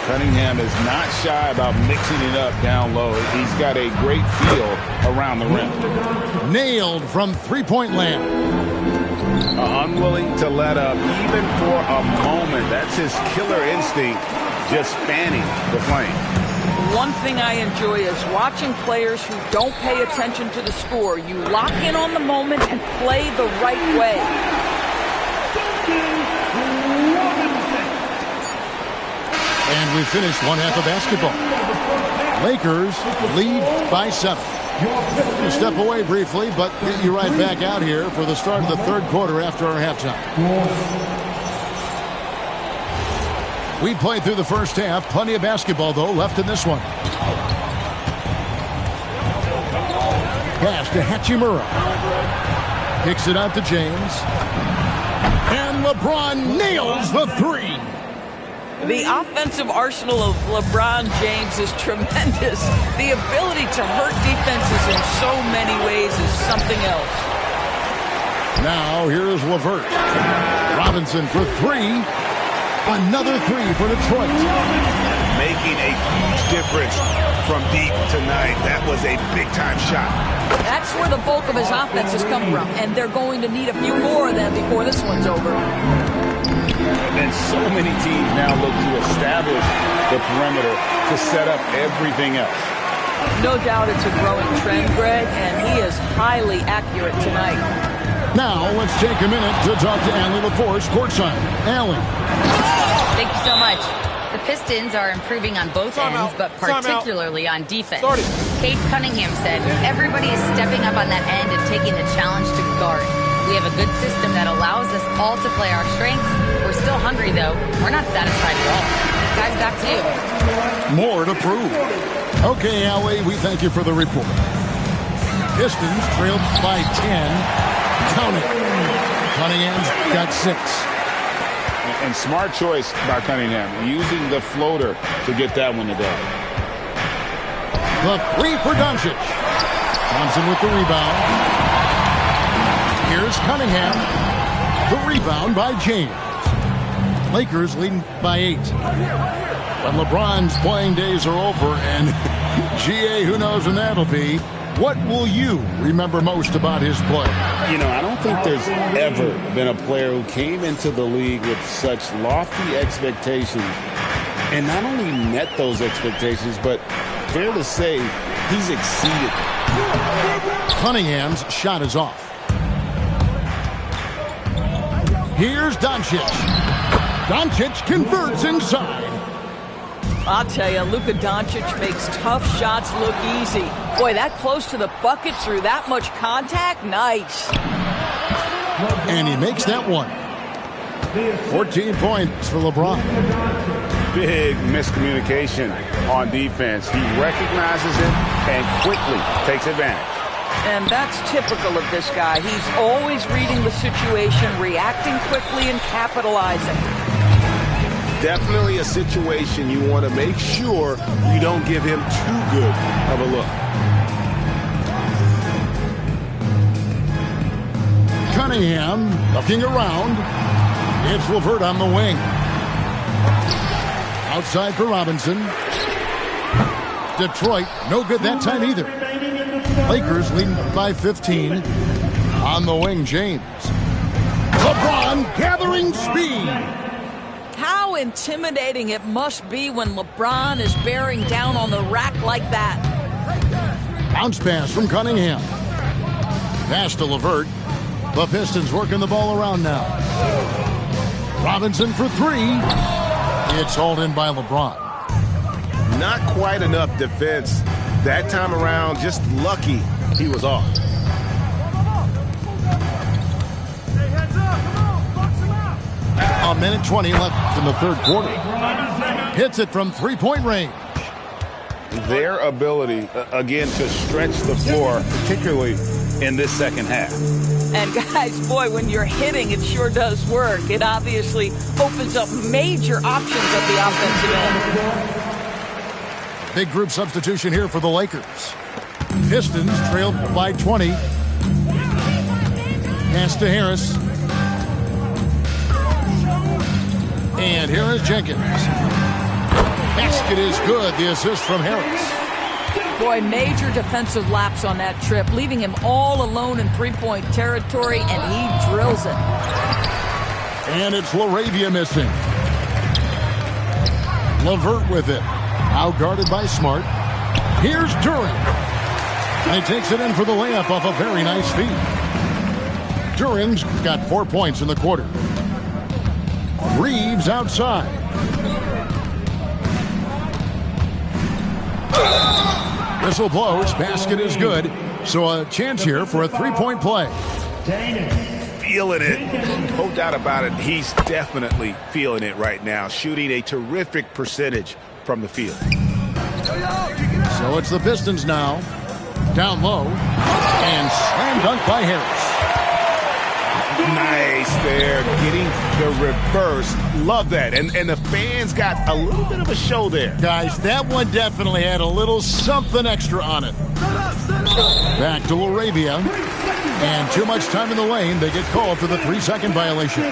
H: Cunningham is not shy about mixing it up down low. He's got a great feel around the rim.
G: Nailed from three-point land.
H: Unwilling to let up even for a moment. That's his killer instinct, just fanning the flame.
I: One thing I enjoy is watching players who don't pay attention to the score. You lock in on the moment and play the right way.
G: And we finished one half of basketball. Lakers lead by 7. We'll step away briefly, but get you right back out here for the start of the third quarter after our halftime. We played through the first half. Plenty of basketball, though, left in this one. Pass to Hachimura. Kicks it out to James. And LeBron nails the three.
I: The offensive arsenal of LeBron James is tremendous. The ability to hurt defenses in so many ways is something else.
G: Now here's LeVert. Robinson for three. Another three for Detroit.
J: Making a huge difference from deep tonight. That was a big-time shot.
I: That's where the bulk of his offense has come from, and they're going to need a few more of them before this one's over.
H: And so many teams now look to establish the perimeter to set up everything else.
I: No doubt it's a growing trend, Greg, and he is highly accurate tonight.
G: Now let's take a minute to talk to Allie LaForce courtside. Allie.
E: Thank you so much. The Pistons are improving on both ends, but particularly on defense. Cade Cunningham said, everybody is stepping up on that end and taking the challenge to guard. We have a good system that allows us all to play our strengths. We're still hungry, though. We're not satisfied at all. Guys, back to you.
G: More to prove. Okay, Allie, we thank you for the report. Pistons trailed by 10. Count it. Cunningham's got 6.
H: And smart choice by Cunningham, using the floater to get that one to go.
G: The three for Doncic. Thompson with the rebound. Here's Cunningham. The rebound by James. Lakers leading by 8. But LeBron's playing days are over, and GA, who knows when that'll be. What will you remember most about his play?
H: You know, I don't think there's ever been a player who came into the league with such lofty expectations and not only met those expectations, but fair to say, he's exceeded.
G: Cunningham's shot is off. Here's Doncic. Doncic converts inside.
I: I'll tell you, Luka Doncic makes tough shots look easy. Boy, that close to the bucket through that much contact, nice.
G: And he makes that one. 14 points for LeBron.
J: Big miscommunication on defense. He recognizes it and quickly takes advantage.
I: And that's typical of this guy. He's always reading the situation, reacting quickly, and capitalizing.
J: Definitely a situation you want to make sure you don't give him too good of a look.
G: Cunningham looking around. It's LeVert on the wing. Outside for Robinson. Detroit, no good that time either. Lakers leading by 15. On the wing, James. LeBron gathering speed.
I: How intimidating it must be when LeBron is bearing down on the rack like that.
G: Bounce pass from Cunningham. Pass to LeVert. The Pistons working the ball around now. Robinson for three. It's hauled in by LeBron.
J: Not quite enough defense. That time around, just lucky he was off.
G: A minute 20 left in the third quarter. Hits it from three-point range.
J: their ability, again, to stretch the floor, particularly in this second half.
I: And guys, boy, when you're hitting, it sure does work. It obviously opens up major options at the offensive end.
G: Big group substitution here for the Lakers. Pistons trailed by 20. Pass to Harris. And here is Jenkins. Basket is good. The assist from Harris.
I: Boy, major defensive lapse on that trip, leaving him all alone in three-point territory, and he drills it.
G: And it's LaRavia missing. LeVert with it. Out guarded by Smart. Here's Duren. And he takes it in for the layup off a very nice feed. Duren's got 4 points in the quarter. Reeves outside. Whistle blows. Basket is good. So a chance here for a three-point play.
J: Feeling it. No doubt about it. He's definitely feeling it right now. Shooting a terrific percentage from the field.
G: So it's the Pistons now. Down low. And slam dunk by Harris.
J: Nice there. Getting the reverse. Love that. And the fans got a little bit of a show there.
G: Guys, that one definitely had a little something extra on it. Back to LaRavia. And too much time in the lane. They get called for the 3-second violation.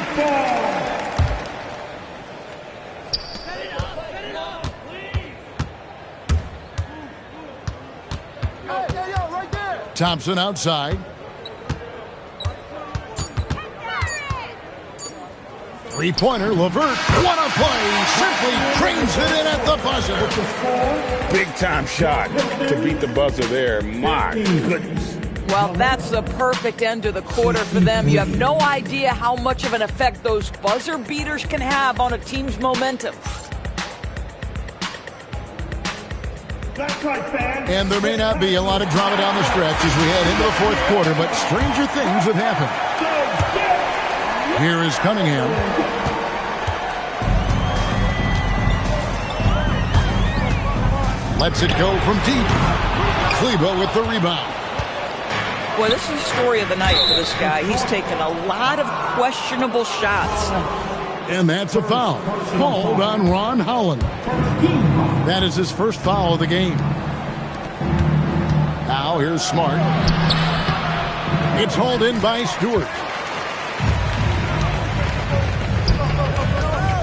G: Thompson outside. Three-pointer, LeVert. What a play. Simply trains it in at the buzzer.
J: Big-time shot to beat the buzzer there. My goodness.
I: Well, that's the perfect end to the quarter for them. You have no idea how much of an effect those buzzer beaters can have on a team's momentum.
G: And there may not be a lot of drama down the stretch as we head into the fourth quarter, but stranger things have happened. Here is Cunningham. Lets it go from deep. Kleber with the rebound.
I: Well, this is the story of the night for this guy. He's taken a lot of questionable shots.
G: And that's a foul. Called on Ron Holland. That is his first foul of the game. Now here's Smart. It's hauled in by Stewart.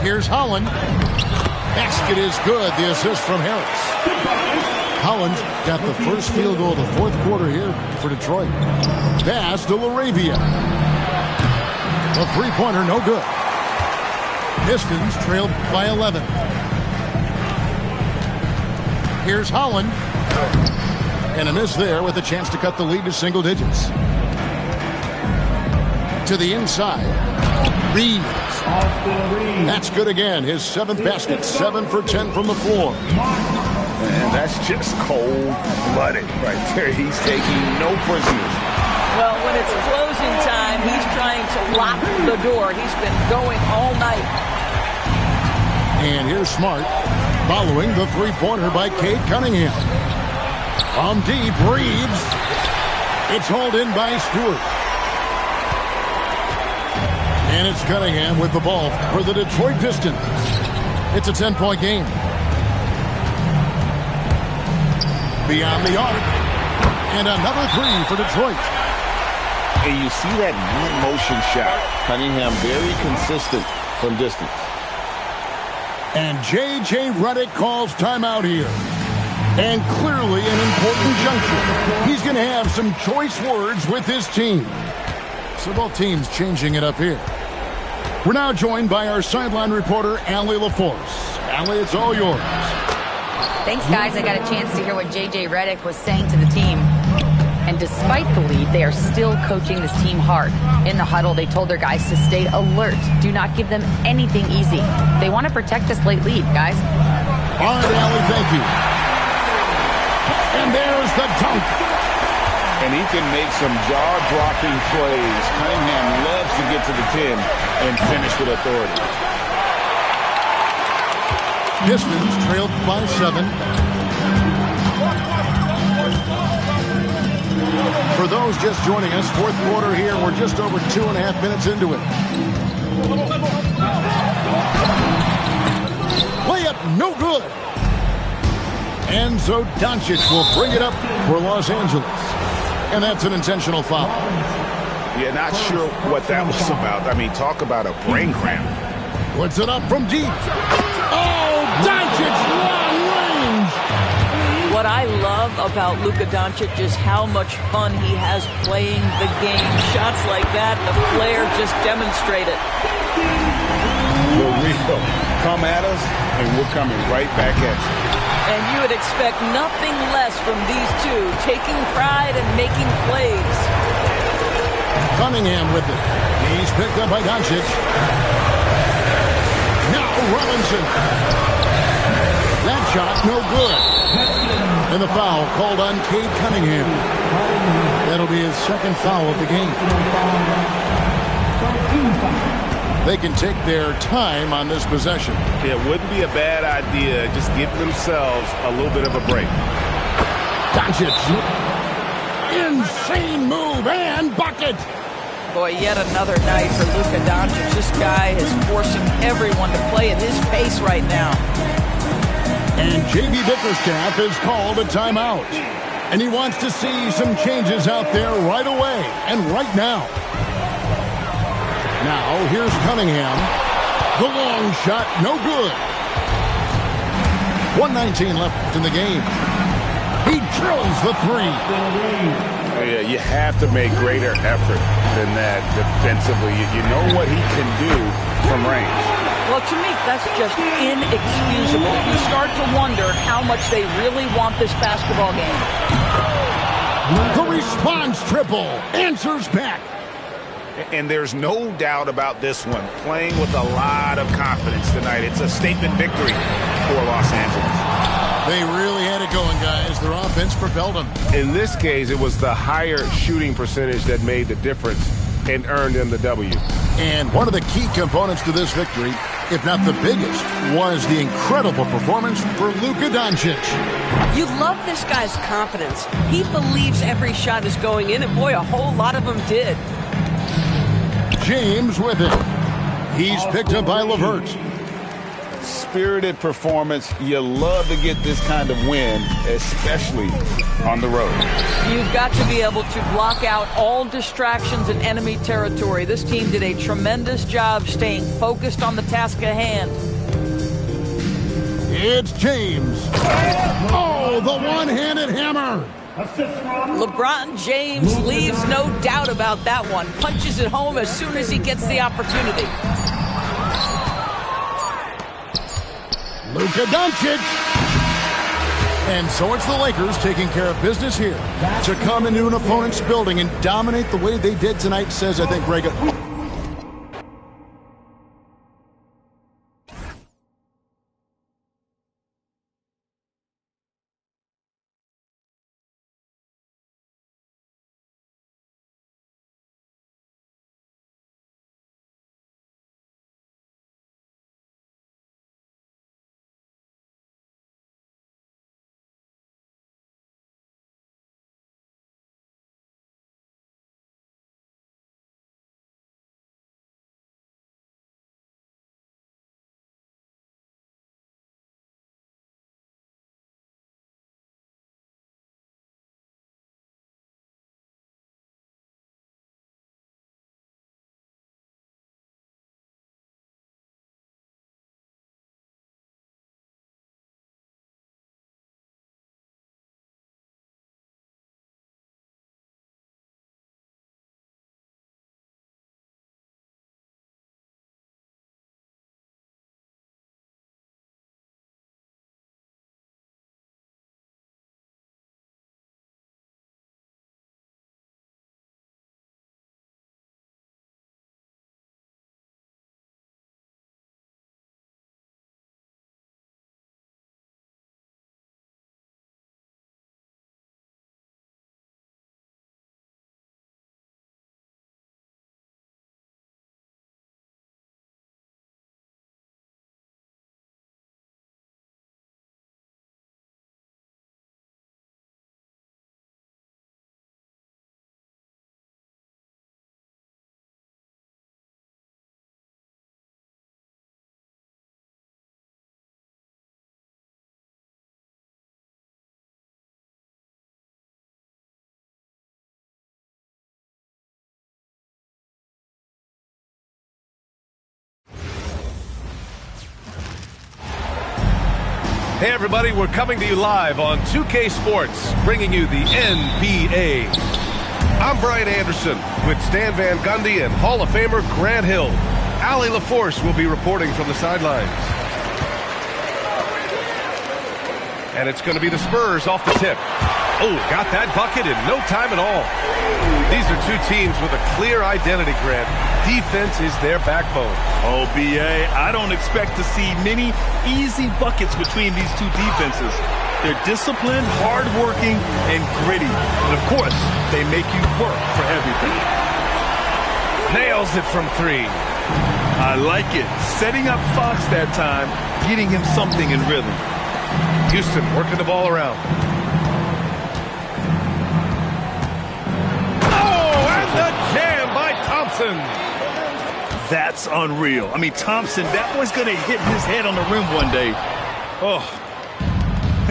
G: Here's Holland. Basket is good. The assist from Harris. Holland got the first field goal of the fourth quarter here for Detroit. Pass to LaRavia. A three-pointer, no good. Pistons trailed by 11. Here's Holland. And a miss there with a chance to cut the lead to single digits. To the inside. Reeves. That's good again. His seventh basket. 7 for 10 from the floor.
J: Man, that's just cold-blooded right there. He's taking no prisoners.
I: Well, when it's closing time, he's trying to lock the door. He's been going all night.
G: And here's Smart following the three-pointer by Cade Cunningham. From deep, Reeves. It's hauled in by Stewart. And it's Cunningham with the ball for the Detroit Pistons. It's a 10-point game. Beyond the arc. And another three for Detroit.
A: And you see that one-motion shot. Cunningham very consistent from distance.
G: And J.J. Redick calls timeout here. And clearly an important juncture. He's going to have some choice words with his team. So both teams changing it up here. We're now joined by our sideline reporter, Allie LaForce. Allie, it's all yours.
E: Thanks, guys. I got a chance to hear what J.J. Redick was saying to the team. And despite the lead, they are still coaching this team hard. In the huddle, they told their guys to stay alert. Do not give them anything easy. They want to protect this late lead, guys.
G: All right, Allie, thank you. And there's the dunk.
A: And he can make some jaw-dropping plays. Cunningham loves to get to the 10 and finish with authority.
G: Pistons trailed by 7. For those just joining us, fourth quarter here. We're just over 2.5 minutes into it. Layup, no good. Enzo Doncic will bring it up for Los Angeles. And that's an intentional foul.
J: Yeah, not sure what that was about. I mean, talk about a brain cramp.
G: Puts it up from deep. Oh, Doncic, long range.
I: What I love about Luka Doncic is how much fun he has playing the game. Shots like that, the flair just demonstrate it.
J: For real. Come at us, and we're coming right back at you.
I: And you would expect nothing less from these two, taking pride and making plays.
G: Cunningham with it. He's picked up by Doncic. Now Robinson. That shot, no good. And the foul called on Cade Cunningham. That'll be his second foul of the game. They can take their time on this possession.
J: It wouldn't be a bad idea. Just give themselves a little bit of a break.
G: Doncic. Insane move and bucket.
I: Boy, yet another night for Luka Doncic. This guy is forcing everyone to play at his pace right now.
G: And J.B. Bickerstaff has called a timeout. And he wants to see some changes out there right away and right now. Now, here's Cunningham. The long shot, no good. 1:19 left in the game. He drills the three.
J: Yeah, you have to make greater effort than that defensively. You know what he can do from range.
I: Well, to me, that's just inexcusable. You start to wonder how much they really want this basketball game.
G: The response triple answers back.
J: And there's no doubt about this one. Playing with a lot of confidence tonight. It's a statement victory for Los Angeles.
G: They really had it going, guys. Their offense propelled them.
B: In this case, it was the higher shooting percentage that made the difference and earned them the W.
G: And one of the key components to this victory, if not the biggest, was the incredible performance for Luka Doncic.
K: You love this guy's confidence. He believes every shot is going in, and boy, a whole lot of them did.
G: James with it. He's picked up by LeVert.
J: Spirited performance. You love to get this kind of win, especially on the road.
I: You've got to be able to block out all distractions in enemy territory. This team did a tremendous job staying focused on the task at hand.
G: It's James. Oh, the one-handed hammer.
I: LeBron James leaves no doubt about that one. Punches it home as soon as he gets the opportunity.
G: Luka Doncic. And so it's the Lakers taking care of business here. To come into an opponent's building and dominate the way they did tonight says, I think, Greg,
B: Hey everybody, we're coming to you live on 2K Sports, bringing you the NBA. I'm Brian Anderson with Stan Van Gundy and Hall of Famer Grant Hill. Allie LaForce will be reporting from the sidelines. And it's going to be the Spurs off the tip. Oh, got that bucket in no time at all. These are two teams with a clear identity, Grant. Defense is their backbone.
C: Oh, B.A., I don't expect to see many easy buckets between these two defenses. They're disciplined, hardworking, and gritty. And, of course, they make you work for everything.
B: Nails it from three.
C: I like it. Setting up Fox that time, getting him something in rhythm.
B: Houston working the ball around. The jam by Thompson.
C: That's unreal. I mean, Thompson, that boy's going to hit his head on the rim one day. Oh,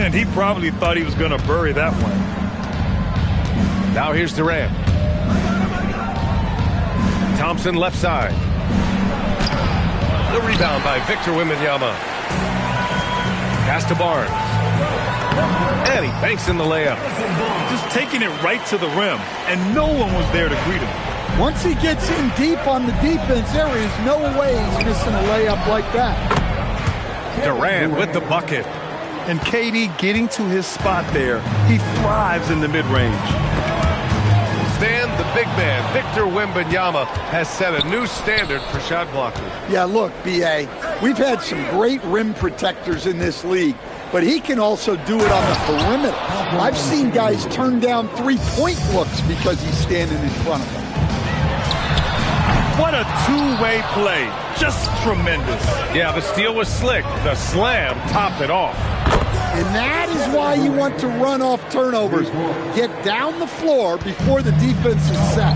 C: and he probably thought he was going to bury that one.
B: Now here's Durant. Thompson left side. The rebound by Victor Wembanyama. Pass to Barnes. And he banks in the layup.
C: Just taking it right to the rim, and no one was there to greet him.
L: Once he gets in deep on the defense, there is no way he's missing a layup like that.
B: Durant with the bucket.
C: And KD getting to his spot there. He thrives in the mid-range.
B: Stan, the big man, Victor Wembanyama, has set a new standard for shot blocking.
L: Yeah, look, B.A., we've had some great rim protectors in this league, but he can also do it on the perimeter. I've seen guys turn down three-point looks because he's standing in front of them.
C: What a two-way play. Just tremendous.
B: Yeah, the steal was slick. The slam topped it off.
L: And that is why you want to run off turnovers. Get down the floor before the defense is set.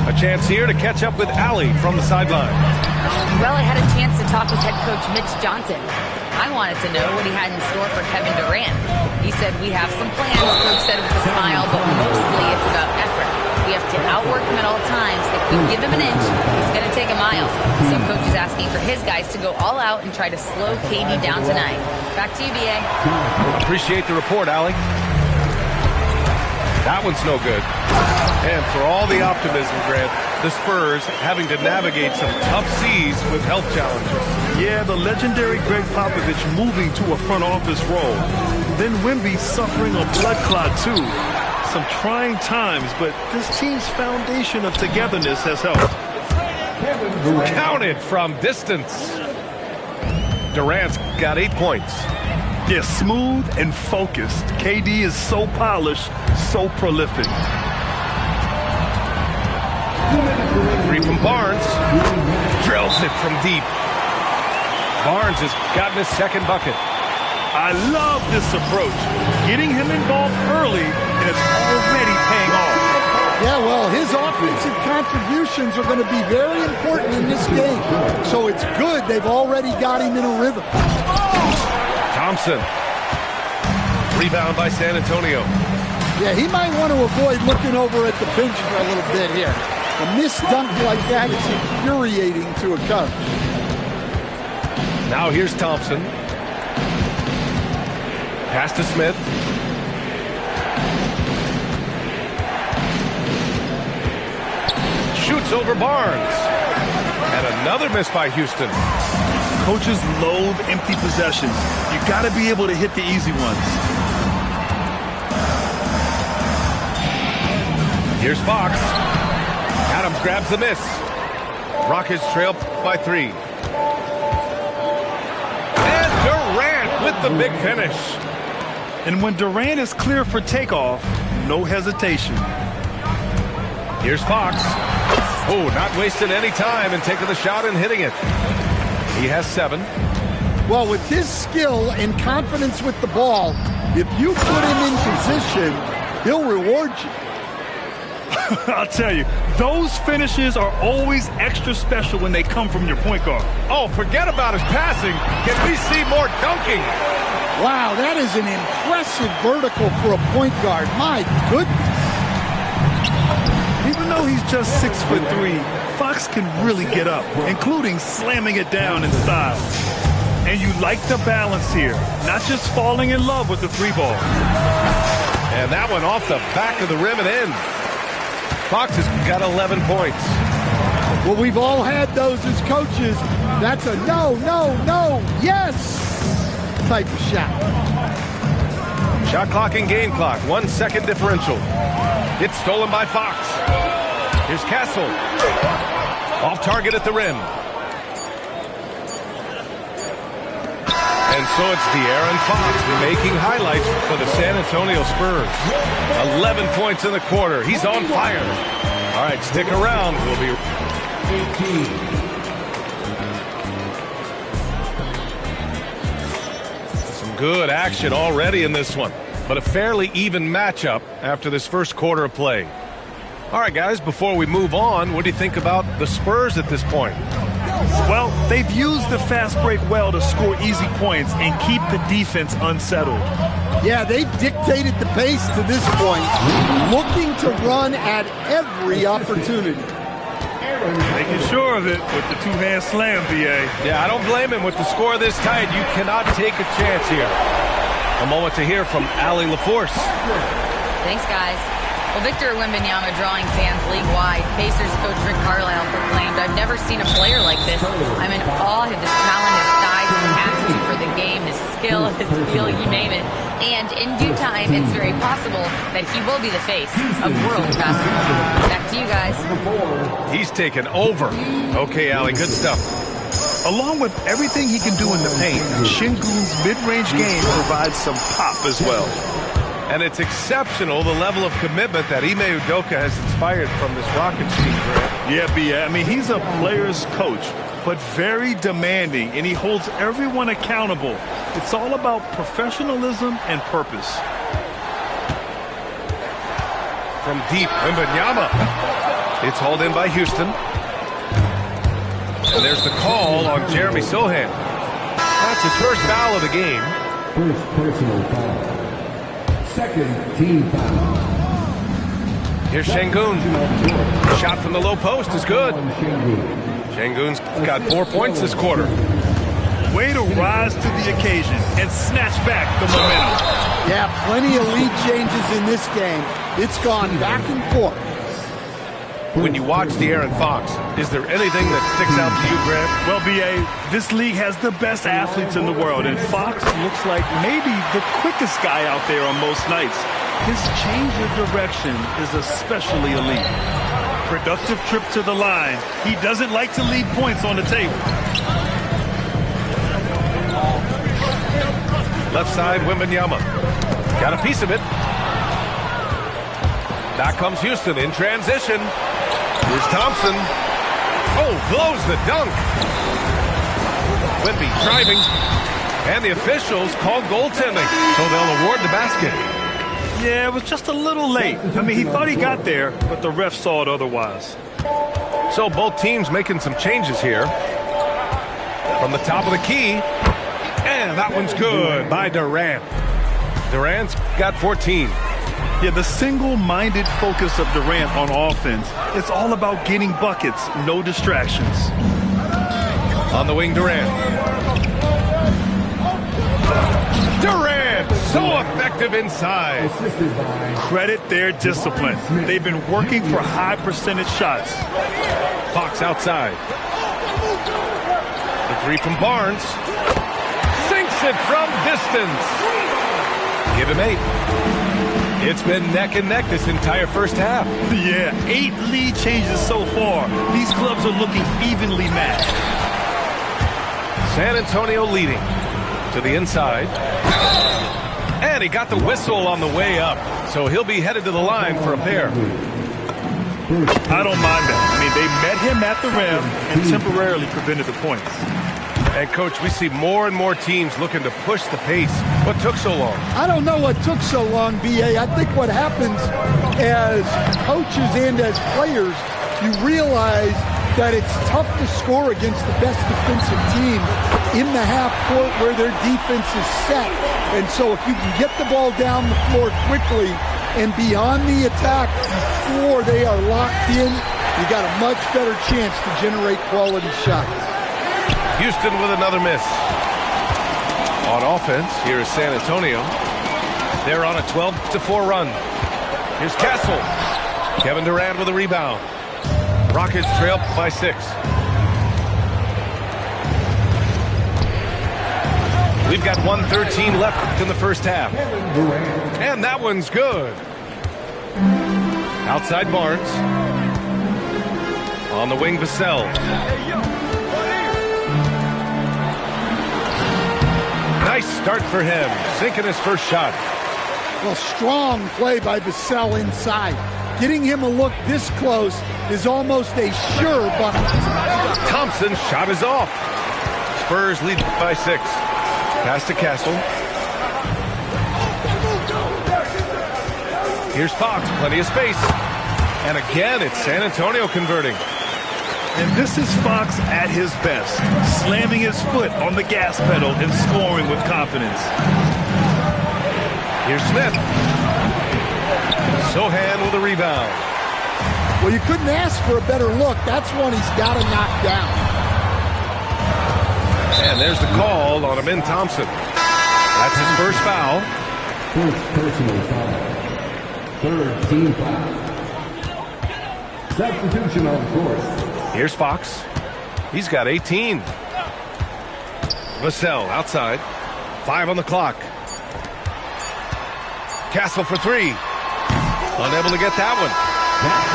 B: A chance here to catch up with Allie from the sideline.
E: Well, I had a chance to talk with head coach Mitch Johnson. I wanted to know what he had in store for Kevin Durant. He said, we have some plans, Coach said with a smile, but mostly it's about effort. We have to outwork him at all times. If we give him an inch, he's going to take a mile. So Coach is asking for his guys to go all out and try to slow KD down tonight. Back to you, B.A.
B: Appreciate the report, Allie. That one's no good. And for all the optimism, Grant, the Spurs having to navigate some tough seas with health challenges.
C: Yeah, the legendary Greg Popovich moving to a front office role. Then Wemby suffering a blood clot, too. Some trying times, but this team's foundation of togetherness has helped.
B: Counted from distance. Durant's got 8 points.
C: Yeah, smooth and focused. KD is so polished, so prolific.
B: 3 from Barnes. Drills it from deep. Barnes has gotten his second bucket.
C: I love this approach. Getting him involved early, and it's already paying off.
L: Yeah, well, his offensive contributions are going to be very important in this game. So it's good they've already got him in a rhythm.
B: Thompson. Rebound by San Antonio.
L: Yeah, he might want to avoid looking over at the bench for a little bit here. A missed dunk like that is infuriating to a coach.
B: Now here's Thompson. Pass to Smith. Shoots over Barnes. And another miss by Houston.
C: Coaches loathe empty possessions. You got to be able to hit the easy ones.
B: Here's Fox. Adams grabs the miss. Rockets trail by 3. And Durant with the big finish.
C: And when Durant is clear for takeoff, no hesitation.
B: Here's Fox. Oh, not wasting any time and taking the shot and hitting it. He has 7.
L: Well, with his skill and confidence with the ball, if you put him in position, he'll reward you.
C: I'll tell you, those finishes are always extra special when they come from your point guard.
B: Oh, forget about his passing. Can we see more dunking?
L: Wow, that is an impressive vertical for a point guard. My goodness.
C: Even though he's just 6'3", Fox can really get up, including slamming it down in style. And you like the balance here, not just falling in love with the three ball.
B: And that one off the back of the rim and in. Fox has got 11 points.
L: Well, we've all had those as coaches. That's a no, no, no, yes type of shot.
B: Shot clock and game clock, 1 second differential. It's stolen by Fox. Here's Castle. Off target at the rim. And so it's De'Aaron Fox making highlights for the San Antonio Spurs. 11 points in the quarter. He's on fire. All right, stick around. We'll be... Some good action already in this one, but a fairly even matchup after this first quarter of play. All right, guys, before we move on, what do you think about the Spurs at this point?
C: Well, they've used the fast break well to score easy points and keep the defense unsettled.
L: Yeah, they've dictated the pace to this point, looking to run at every opportunity.
C: Making sure of it with the two-hand slam, B.A.
B: Yeah, I don't blame him. With the score this tight, you cannot take a chance here. A moment to hear from Allie LaForce.
E: Thanks, guys. Well, Victor Wembanyama drawing fans league-wide. Pacers coach Rick Carlisle proclaimed, "I've never seen a player like this. I'm in awe of his talent, his size, his aptitude for the game, his skill, his feel, you name it. And in due time, it's very possible that he will be the face of world basketball." Back to you guys.
B: He's taken over. Okay, Allie, good stuff.
C: Along with everything he can do in the paint, Şengün's mid-range game provides some pop as well.
B: And it's exceptional, the level of commitment that Ime Udoka has inspired from this Rockets team, Grant.
C: Yeah, B.A. I mean, he's a player's coach, but very demanding, and he holds everyone accountable. It's all about professionalism and purpose.
B: From deep, Wembanyama. It's hauled in by Houston. And there's the call on Jeremy Sohan. That's his first foul of the game.
F: First personal foul. Second team foul.
B: Here's Şengün. Shot from the low post is good. Şengün's got 4 points this quarter.
C: Way to rise to the occasion and snatch back the momentum.
L: Yeah, plenty of lead changes in this game. It's gone back and forth.
B: When you watch De'Aaron Fox, is there anything that sticks out to you, Grant?
C: Well, B.A., this league has the best athletes in the world, and Fox looks like maybe the quickest guy out there on most nights. His change of direction is especially elite. Productive trip to the line. He doesn't like to leave points on the table.
B: Left side, Wembanyama. Got a piece of it. Back comes Houston in transition. Here's Thompson. Oh, blows the dunk. Wemby driving. And the officials called goaltending, so they'll award the basket.
C: Yeah, it was just a little late. I mean, he thought he got there, but the ref saw it otherwise.
B: So both teams making some changes here. From the top of the key. And that one's good by Durant. Durant's got 14.
C: Yeah, the single-minded focus of Durant on offense, it's all about getting buckets, no distractions.
B: On the wing, Durant. Durant, so effective inside.
C: Credit their discipline. They've been working for high percentage shots.
B: Fox outside. The three from Barnes. Sinks it from distance. Give him 8. It's been neck and neck this entire first half.
C: Yeah, 8 lead changes so far. These clubs are looking evenly matched.
B: San Antonio leading to the inside. And he got the whistle on the way up. So he'll be headed to the line for a pair.
C: I don't mind that. I mean, they met him at the rim and temporarily prevented the points.
B: And, Coach, we see more and more teams looking to push the pace. What took so long?
L: I don't know what took so long, B.A. I think what happens as coaches and as players, you realize that it's tough to score against the best defensive team in the half court where their defense is set. And so if you can get the ball down the floor quickly and beyond the attack before they are locked in, you got a much better chance to generate quality shots.
B: Houston with another miss. On offense, here is San Antonio. They're on a 12-4 run. Here's Castle. Kevin Durant with a rebound. Rockets trail by 6. We've got 1:13 left in the first half. And that one's good. Outside Barnes. On the wing, Vassell. Nice start for him, sinking his first shot.
L: Well, strong play by Vassell inside. Getting him a look this close is almost a sure bucket.
B: Thompson's shot is off. Spurs lead by 6. Pass to Castle. Here's Fox, plenty of space. And again, it's San Antonio converting.
C: And this is Fox at his best, slamming his foot on the gas pedal and scoring with confidence.
B: Here's Smith. Sohan with a rebound.
L: Well, you couldn't ask for a better look. That's one he's got to knock down.
B: And there's the call on Amin Thompson. That's his first foul.
F: First personal foul. Third team foul. Substitution on court.
B: Here's Fox. He's got 18. Vassell outside. 5 on the clock. Castle for 3. Unable to get that one.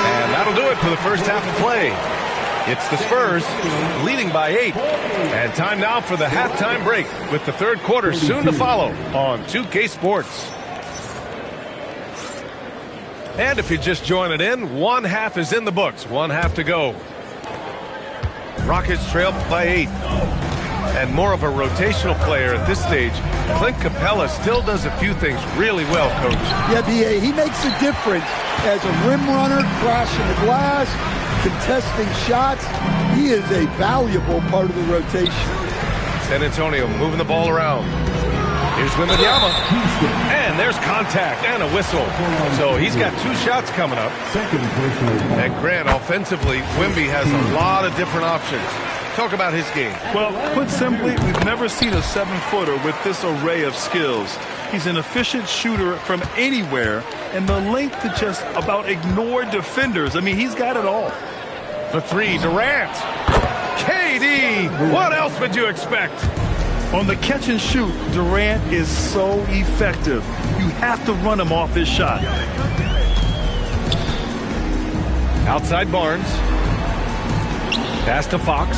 B: And that'll do it for the first half of play. It's the Spurs leading by 8. And time now for the halftime break with the third quarter soon to follow on 2K Sports. And if you're just joining in, one half is in the books. One half to go. Rockets trail by 8. And more of a rotational player at this stage, Clint Capella still does a few things really well, Coach.
L: Yeah, B.A., he makes a difference as a rim runner, crashing the glass, contesting shots. He is a valuable part of the rotation.
B: San Antonio moving the ball around. Here's Wembanyama. And there's contact and a whistle. So he's got 2 shots coming up. And Grant, offensively, Wemby has a lot of different options. Talk about his game.
C: Well, put simply, we've never seen a 7-footer with this array of skills. He's an efficient shooter from anywhere, and the length to just about ignore defenders. I mean, he's got it all.
B: For 3, Durant. KD, what else would you expect?
C: On the catch and shoot, Durant is so effective. You have to run him off his shot.
B: Outside Barnes. Pass to Fox.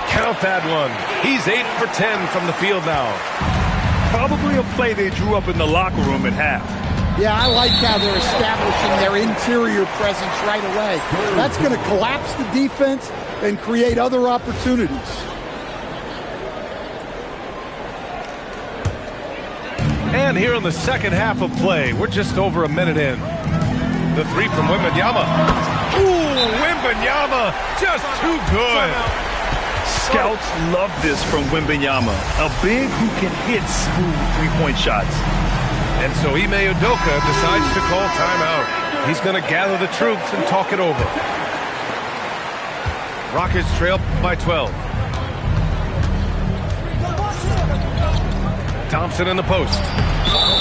B: Count that one. He's 8 for 10 from the field now.
C: Probably a play they drew up in the locker room at half.
L: Yeah, I like how they're establishing their interior presence right away. That's going to collapse the defense and create other opportunities.
B: And here in the second half of play, we're just over a minute in. The 3 from Wembanyama. Ooh, Wembanyama, just too good.
C: Scouts love this from Wembanyama, a big who can hit smooth three-point shots.
B: And so Ime Udoka decides to call timeout. He's going to gather the troops and talk it over. Rockets trail by 12. Thompson in the post.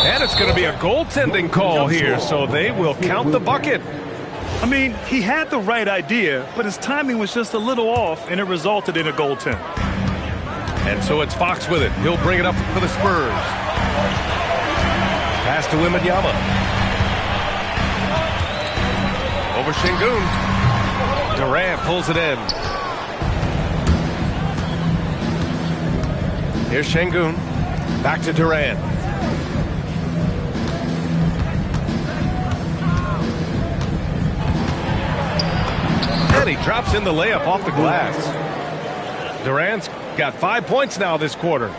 B: And it's going to be a goaltending call here, so they will count the bucket.
C: I mean, he had the right idea, but his timing was just a little off, and it resulted in a goaltend.
B: And so it's Fox with it. He'll bring it up for the Spurs. Pass to Wembanyama. Over Şengün. Durant pulls it in. Here's Şengün. Back to Durant. And he drops in the layup off the glass. Durant's got 5 points now this quarter.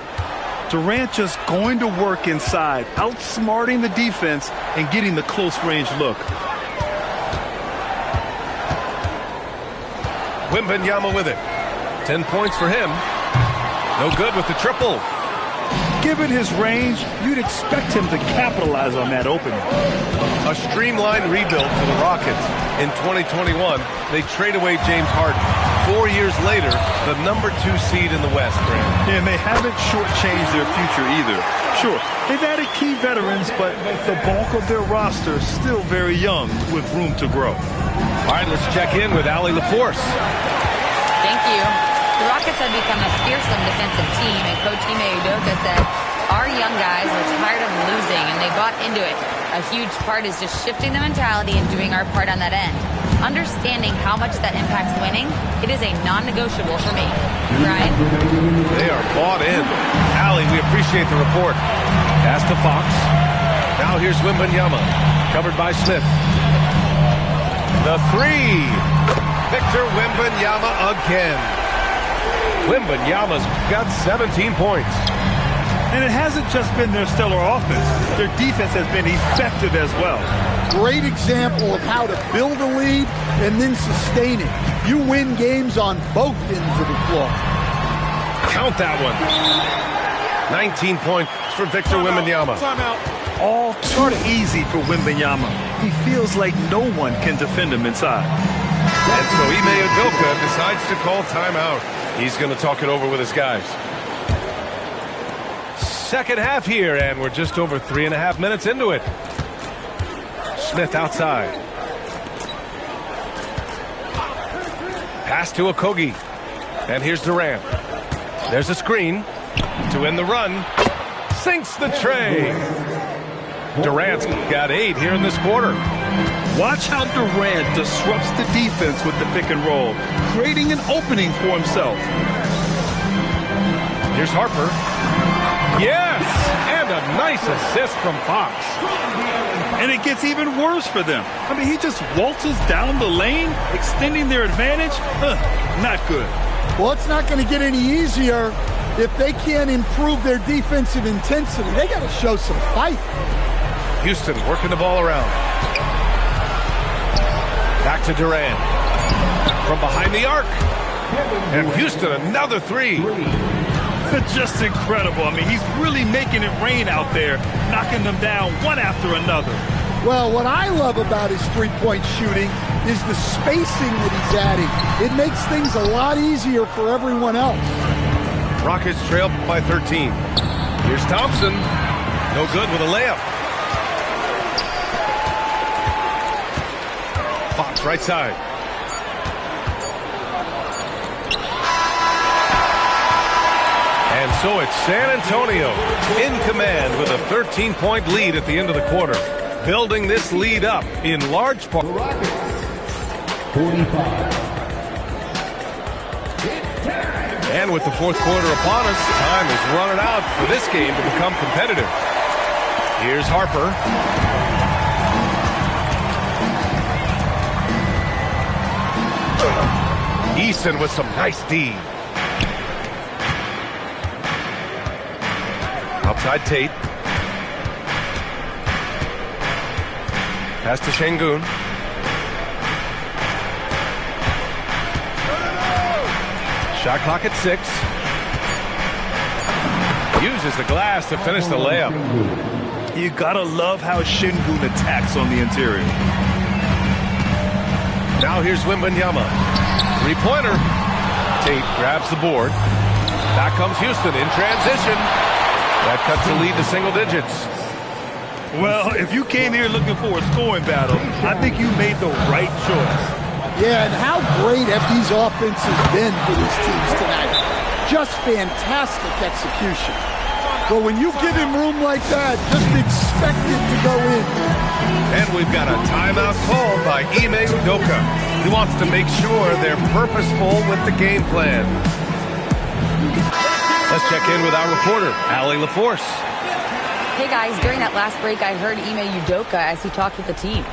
C: Durant just going to work inside, outsmarting the defense and getting the close-range look.
B: Wembanyama with it. 10 points for him. No good with the triple.
C: Given his range, you'd expect him to capitalize on that opening.
B: A streamlined rebuild for the Rockets. In 2021, they trade away James Harden. 4 years later, the #2 seed in the West, Grant.
C: Yeah, and they haven't shortchanged their future either. Sure, they've added key veterans, but the bulk of their roster is still very young with room to grow.
B: All right, let's check in with Allie LaForce.
E: Thank you. The Rockets have become a fearsome defensive team, and Coach Ime Udoka said, our young guys were tired of losing, and they bought into it. A huge part is just shifting the mentality and doing our part on that end. Understanding how much that impacts winning, it is a non-negotiable for me. Brian?
B: They are bought in. Allie, we appreciate the report. Pass to Fox. Now here's Wembanyama, covered by Smith. The three. Victor Wembanyama again. Wembanyama's got 17 points.
C: And it hasn't just been their stellar offense. Their defense has been effective as well.
L: Great example of how to build a lead and then sustain it. You win games on both ends of the floor.
B: Count that one. 19 points for Victor Wembanyama.
C: Timeout. All too easy for Wembanyama. He feels like no one can defend him inside.
B: And so Ime Udoka decides to call timeout. He's going to talk it over with his guys. Second half here, and we're just over 3.5 minutes into it. Smith outside. Pass to Okogie. And here's Durant. There's a screen to end the run. Sinks the tray. Durant's got 8 here in this quarter.
C: Watch how Durant disrupts the defense with the pick and roll, creating an opening for himself.
B: Here's Harper. Yes! And a nice assist from Fox.
C: And it gets even worse for them. I mean, he just waltzes down the lane, extending their advantage. Not good.
L: Well, it's not going to get any easier if they can't improve their defensive intensity. They got to show some fight.
B: Houston working the ball around. Back to Durant. From behind the arc. And Houston, another three.
C: Just incredible. I mean, he's really making it rain out there, knocking them down one after another.
L: Well, what I love about his three-point shooting is the spacing that he's adding. It makes things a lot easier for everyone else.
B: Rockets trail by 13. Here's Thompson. No good with a layup. Fox right side. And so it's San Antonio in command with a 13-point lead at the end of the quarter. Building this lead up in large part.
F: 45.
B: And with the fourth quarter upon us, time is running out for this game to become competitive. Here's Harper. Eason with some nice D. Outside Tate. Pass to Şengün. Shot clock at 6. Uses the glass to finish the layup.
C: You gotta love how Şengün attacks on the interior.
B: Now here's Wembanyama. Three-pointer. Tate grabs the board. Back comes Houston in transition. That cuts the lead to single digits.
C: Well, if you came here looking for a scoring battle, I think you made the right choice.
L: Yeah, and how great have these offenses been for these teams tonight? Just fantastic execution. But when you give him room like that, just expect it to go in.
B: And we've got a timeout called by Ime Udoka. He wants to make sure they're purposeful with the game plan. Let's check in with our reporter, Allie LaForce.
E: Hey guys, during that last break, I heard Ime Udoka as he talked with the team.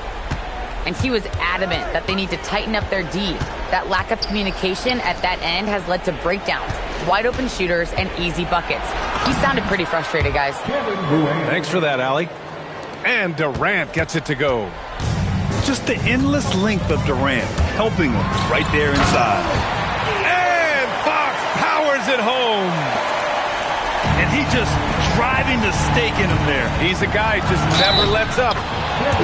E: And he was adamant that they need to tighten up their D. That lack of communication at that end has led to breakdowns, wide open shooters, and easy buckets. He sounded pretty frustrated, guys.
B: Thanks for that, Allie. And Durant gets it to go.
C: Just the endless length of Durant helping him right there inside.
B: And Fox powers it home.
C: And he just driving the stake in him there.
B: He's a guy who just never lets up.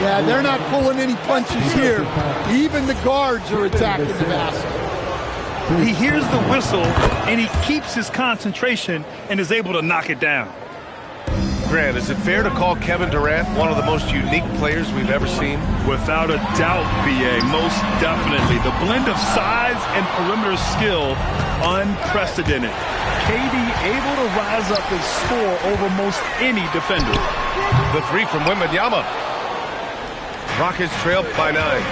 L: Yeah, they're not pulling any punches here. Even the guards are attacking the basket.
C: He hears the whistle, and he keeps his concentration and is able to knock it down.
B: Grant, is it fair to call Kevin Durant one of the most unique players we've ever seen?
C: Without a doubt, B.A., most definitely. The blend of size and perimeter skill, unprecedented. KD able to rise up and score over most any defender.
B: The three from Wembanyama. Rockets trail by 9.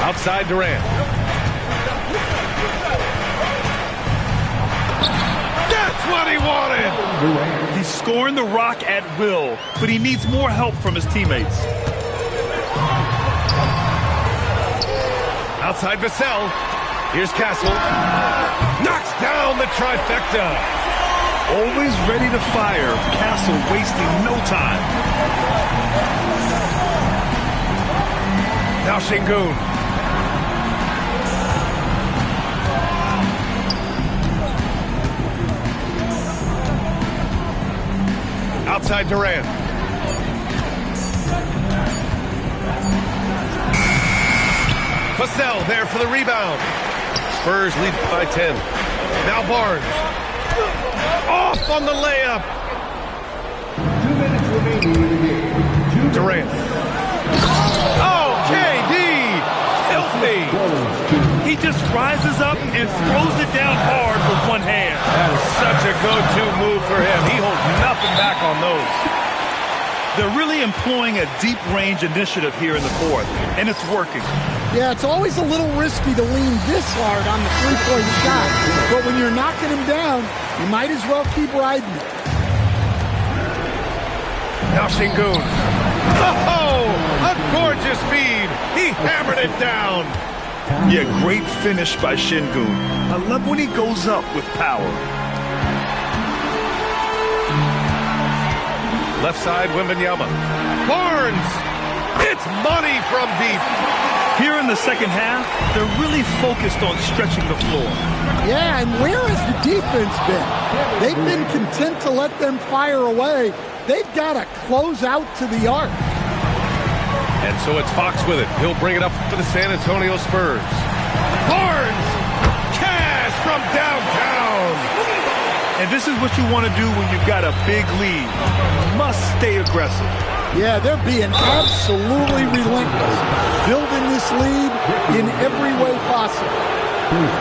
B: Outside Durant. That's what he wanted!
C: He's scoring the rock at will, but he needs more help from his teammates.
B: Outside Vassell. Here's Castle. Knocks down the trifecta.
C: Always ready to fire. Castle wasting no time.
B: Now Şengün. Outside Durant. Vassell there for the rebound. Spurs lead by 10. Now Barnes. Off on the layup.
F: 2 minutes remaining in the game.
B: Durant. Oh, KD! Filthy!
C: He just rises up and throws it down hard with one hand.
B: That is such a go-to move for him. He holds nothing back on those.
C: They're really employing a deep range initiative here in the fourth, and it's working.
L: Yeah, it's always a little risky to lean this hard on the three-point shot. But when you're knocking him down, you might as well keep riding it.
B: Now Şengün. Oh, a gorgeous feed. He hammered it down.
C: Yeah, great finish by Şengün. I love when he goes up with power.
B: Left side, Wembanyama. Barnes! It's money from deep.
C: Here in the second half, they're really focused on stretching the floor.
L: Yeah, and where has the defense been? They've been content to let them fire away. They've got to close out to the arc.
B: And so it's Fox with it. He'll bring it up for the San Antonio Spurs. Barnes! Cash from downtown!
C: And this is what you want to do when you've got a big lead. Must stay aggressive.
L: Yeah, they're being absolutely relentless. Building this lead in every way possible.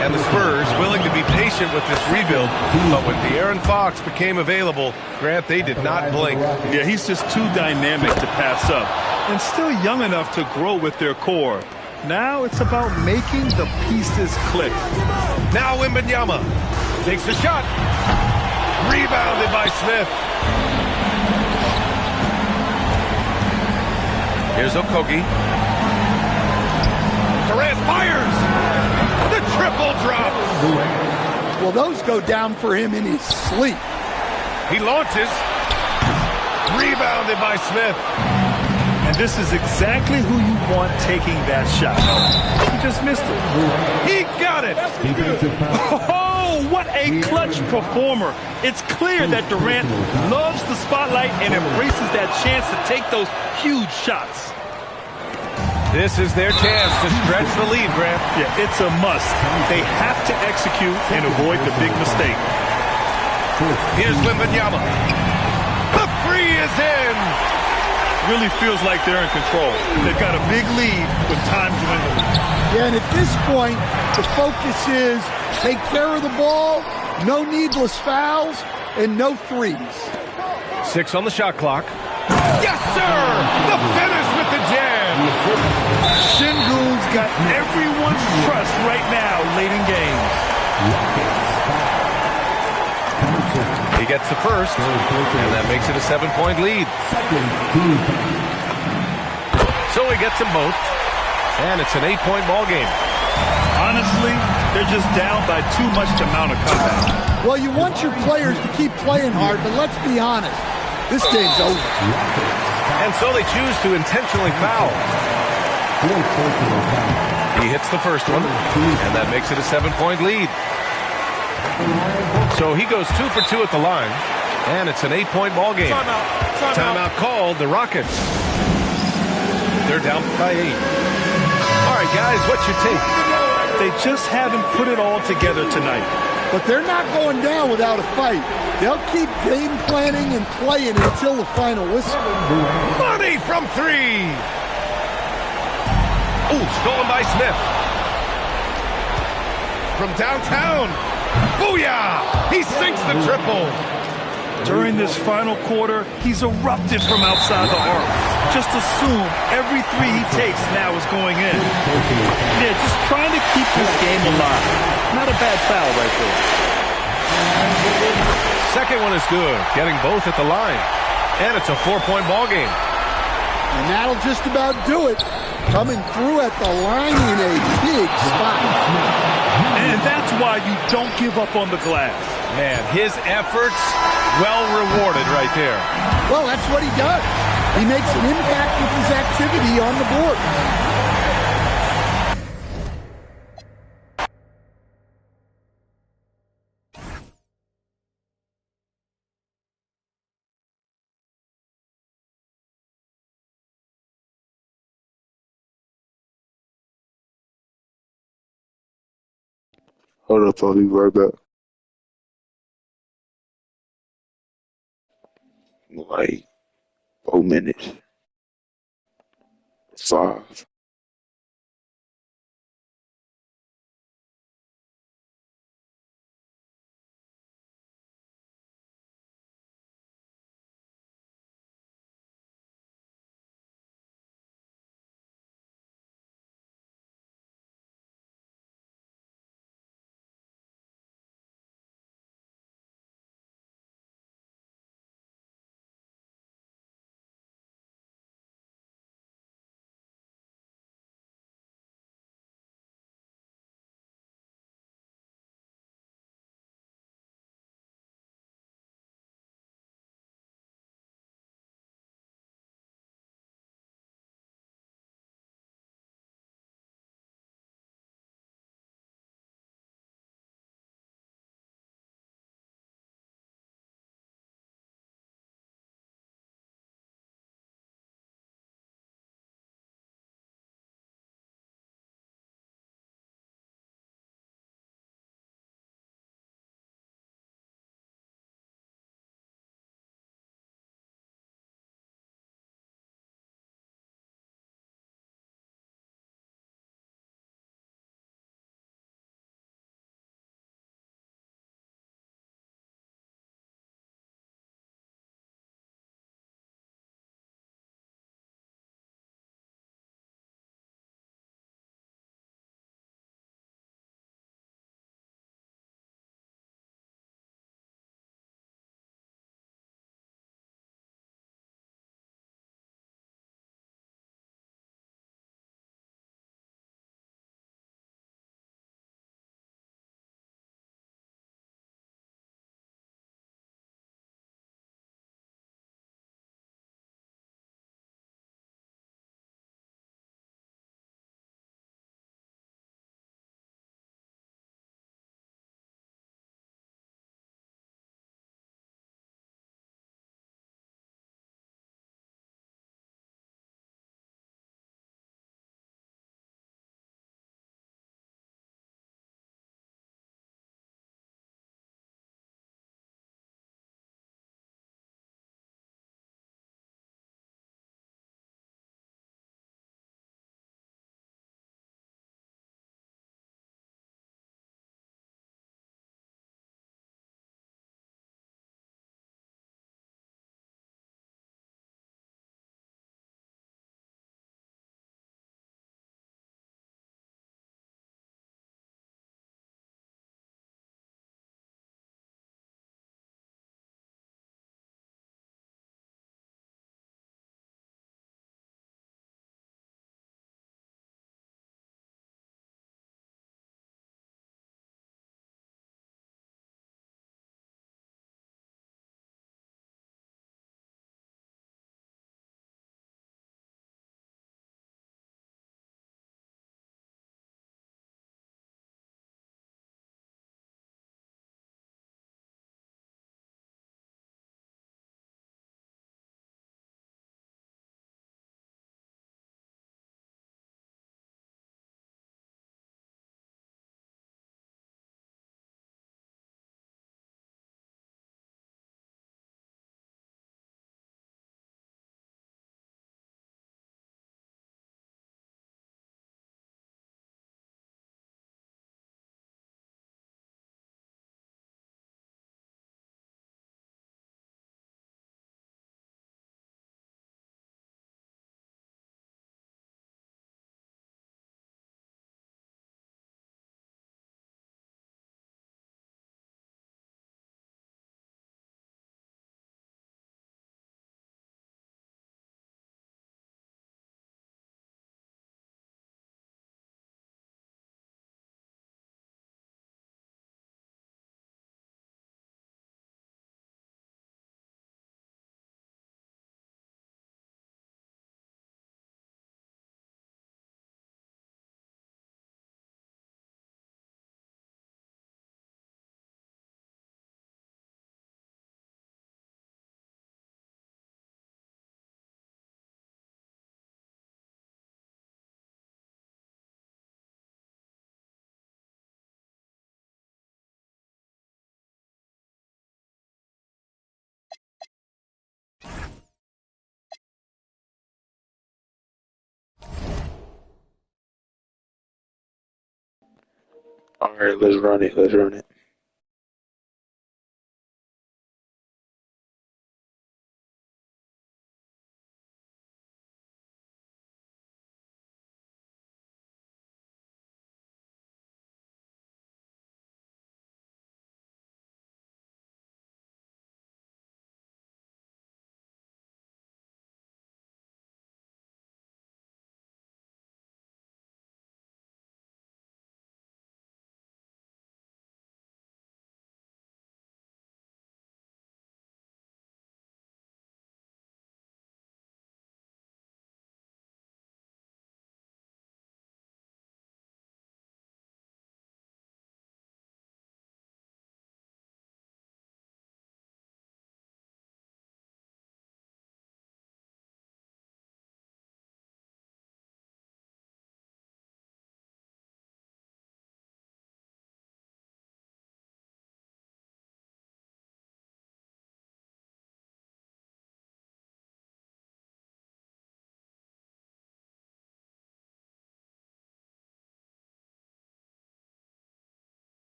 B: And the Spurs willing to be patient with this rebuild. But when De'Aaron Fox became available, Grant, they did not blink.
C: Yeah, he's just too dynamic to pass up. And still young enough to grow with their core. Now it's about making the pieces click.
B: Now Wembanyama takes a shot. Rebounded by Smith. Here's Okogie. Durant fires. The triple drops.
L: Well, those go down for him in his sleep.
B: He launches. Rebounded by Smith.
C: And this is exactly who you want taking that shot. He just missed it.
B: He got it.
C: Oh, what a clutch performer. It's clear that Durant loves the spotlight and embraces that chance to take those huge shots.
B: This is their chance to stretch the lead, Grant.
C: Yeah, it's a must. They have to execute and avoid the big mistake.
B: Here's Wembanyama. The three is in.
C: Really feels like they're in control. They've got a big lead with time dwindling.
L: Yeah, and at this point, the focus is take care of the ball, no needless fouls, and no threes.
B: 6 on the shot clock. Yes, sir! The finish with the jam.
C: Şengün's got everyone's trust right now late in games.
B: He gets the first, and that makes it a 7-point lead. So he gets them both, and it's an 8-point ball game.
C: Honestly, they're just down by too much to mount a comeback.
L: Well, you want your players to keep playing hard, but let's be honest. This game's over.
B: And so they choose to intentionally foul. He hits the first one, and that makes it a 7-point lead. So he goes 2 for 2 at the line, and it's an 8-point ball game. Timeout called, the Rockets. They're down by 8. All right, guys, what's your take?
C: They just haven't put it all together tonight.
L: But they're not going down without a fight. They'll keep game planning and playing until the final whistle.
B: Money from three. Ooh, stolen by Smith. From downtown. Booyah! He sinks the triple.
C: During this final quarter, he's erupted from outside the arc. Just assume every three he takes now is going in. Yeah, just trying to keep this game alive. Not a bad foul right there.
B: Second one is good, getting both at the line. And it's a 4-point ball game.
L: And that'll just about do it. Coming through at the line in a big spot.
C: And that's why you don't give up on the glass.
B: Man, his efforts well rewarded right there.
L: Well, that's what he does. He makes an impact with his activity on the board.
M: Hold up, I'll be right back. Like 4 minutes. 5. All right, let's run it. Let's run it.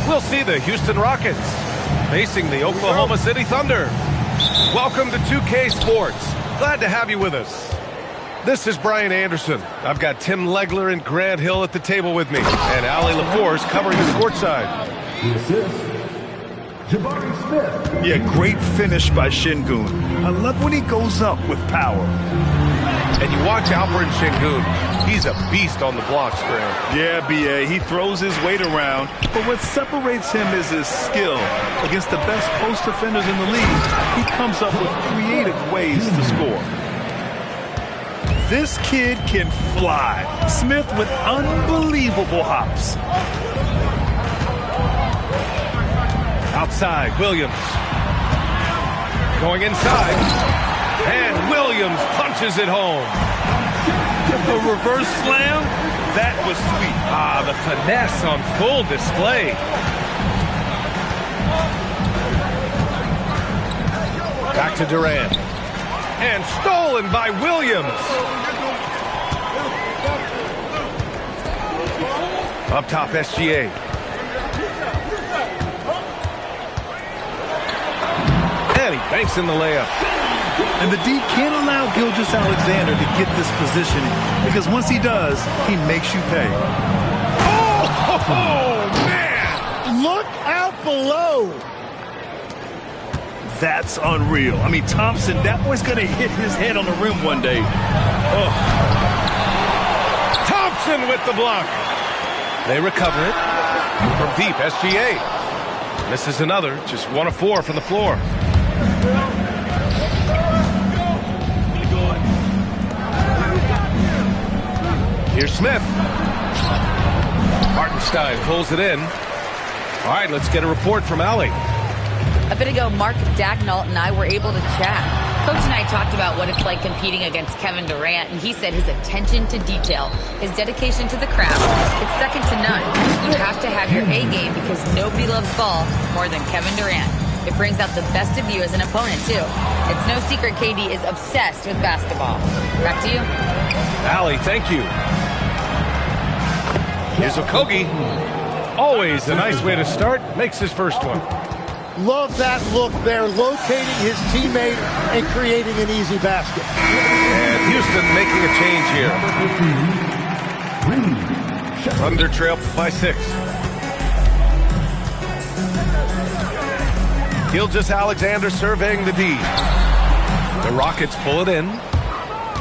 B: We'll see the Houston Rockets facing the Oklahoma City Thunder. Welcome to 2K Sports. Glad to have you with us. This is Brian Anderson. I've got Tim Legler and Grant Hill at the table with me, and Allie LaForce covering us courtside.
F: The assist, Jabari Smith.
C: Yeah, great finish by Şengün. I love when he goes up with power.
B: And you watch Alperen Şengün. He's a beast on the blocks, Grant.
C: Yeah, B.A. He throws his weight around, but what separates him is his skill. Against the best post defenders in the league, he comes up with creative ways to score. This kid can fly. Smith with unbelievable hops.
B: Outside, Williams. Going inside. And Williams punches it home.
C: The reverse slam, that was sweet.
B: Ah, the finesse on full display. Back to Durant. And stolen by Williams. Up top, SGA. And he banks in the layup.
C: And the D can't allow Gilgeous-Alexander to get this positioning, because once he does, he makes you pay.
G: Oh, man! Look out below!
C: That's unreal. I mean, Thompson, that boy's going to hit his head on the rim one day. Oh.
B: Thompson with the block. They recover it. From deep, SGA. Misses another, just 1 of 4 from the floor. Here's Smith. Hartenstein pulls it in. All right, let's get a report from Allie.
E: A bit ago, Mark Daigneault and I were able to chat. Coach and I talked about what it's like competing against Kevin Durant, and he said his attention to detail, his dedication to the craft, it's second to none. You have to have your A game because nobody loves ball more than Kevin Durant. It brings out the best of you as an opponent, too. It's no secret KD is obsessed with basketball. Back to you.
B: Allie, thank you. Here's Okogie. Always a nice way to start. Makes his first one.
G: Love that look there, locating his teammate and creating an easy basket.
B: And Houston making a change here. Thunder trail by 6. Gilgeous-Alexander surveying the D. The Rockets pull it in.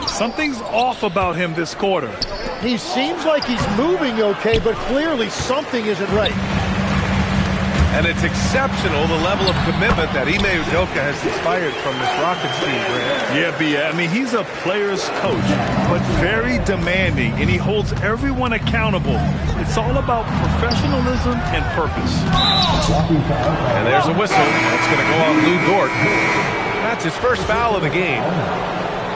C: Something's off about him this quarter.
G: He seems like he's moving okay, but clearly something isn't right.
B: And it's exceptional, the level of commitment that Ime Udoka has inspired from this Rockets team, Grant.
C: Yeah, B.A. I mean, he's a player's coach, but very demanding, and he holds everyone accountable. It's all about professionalism and purpose.
B: And there's a whistle. That's going to go on Lou Dort. That's his first foul of the game.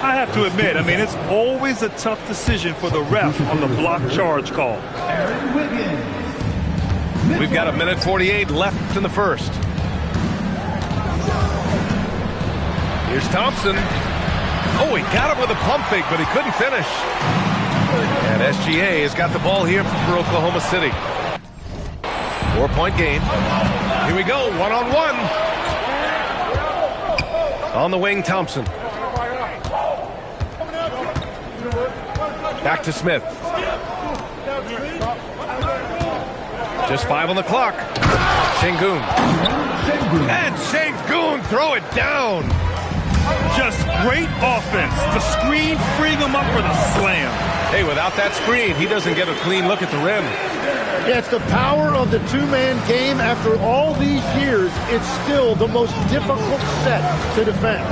C: I I have to admit, I mean, it's always a tough decision for the ref on the block charge call.
B: We've got 1:48 left in the first. Here's Thompson. Oh, he got him with a pump fake, but he couldn't finish. And SGA has got the ball here for Oklahoma City. 4-point game. Here we go, one-on-one. On the wing, Thompson. Back to Smith. Just 5 on the clock. Sengun. And Sengun, throw it down.
C: Just great offense. The screen freeing him up for the slam.
B: Hey, without that screen, he doesn't get a clean look at the rim.
N: Yeah, it's the power of the two-man game. After all these years, it's still the most difficult set to defend.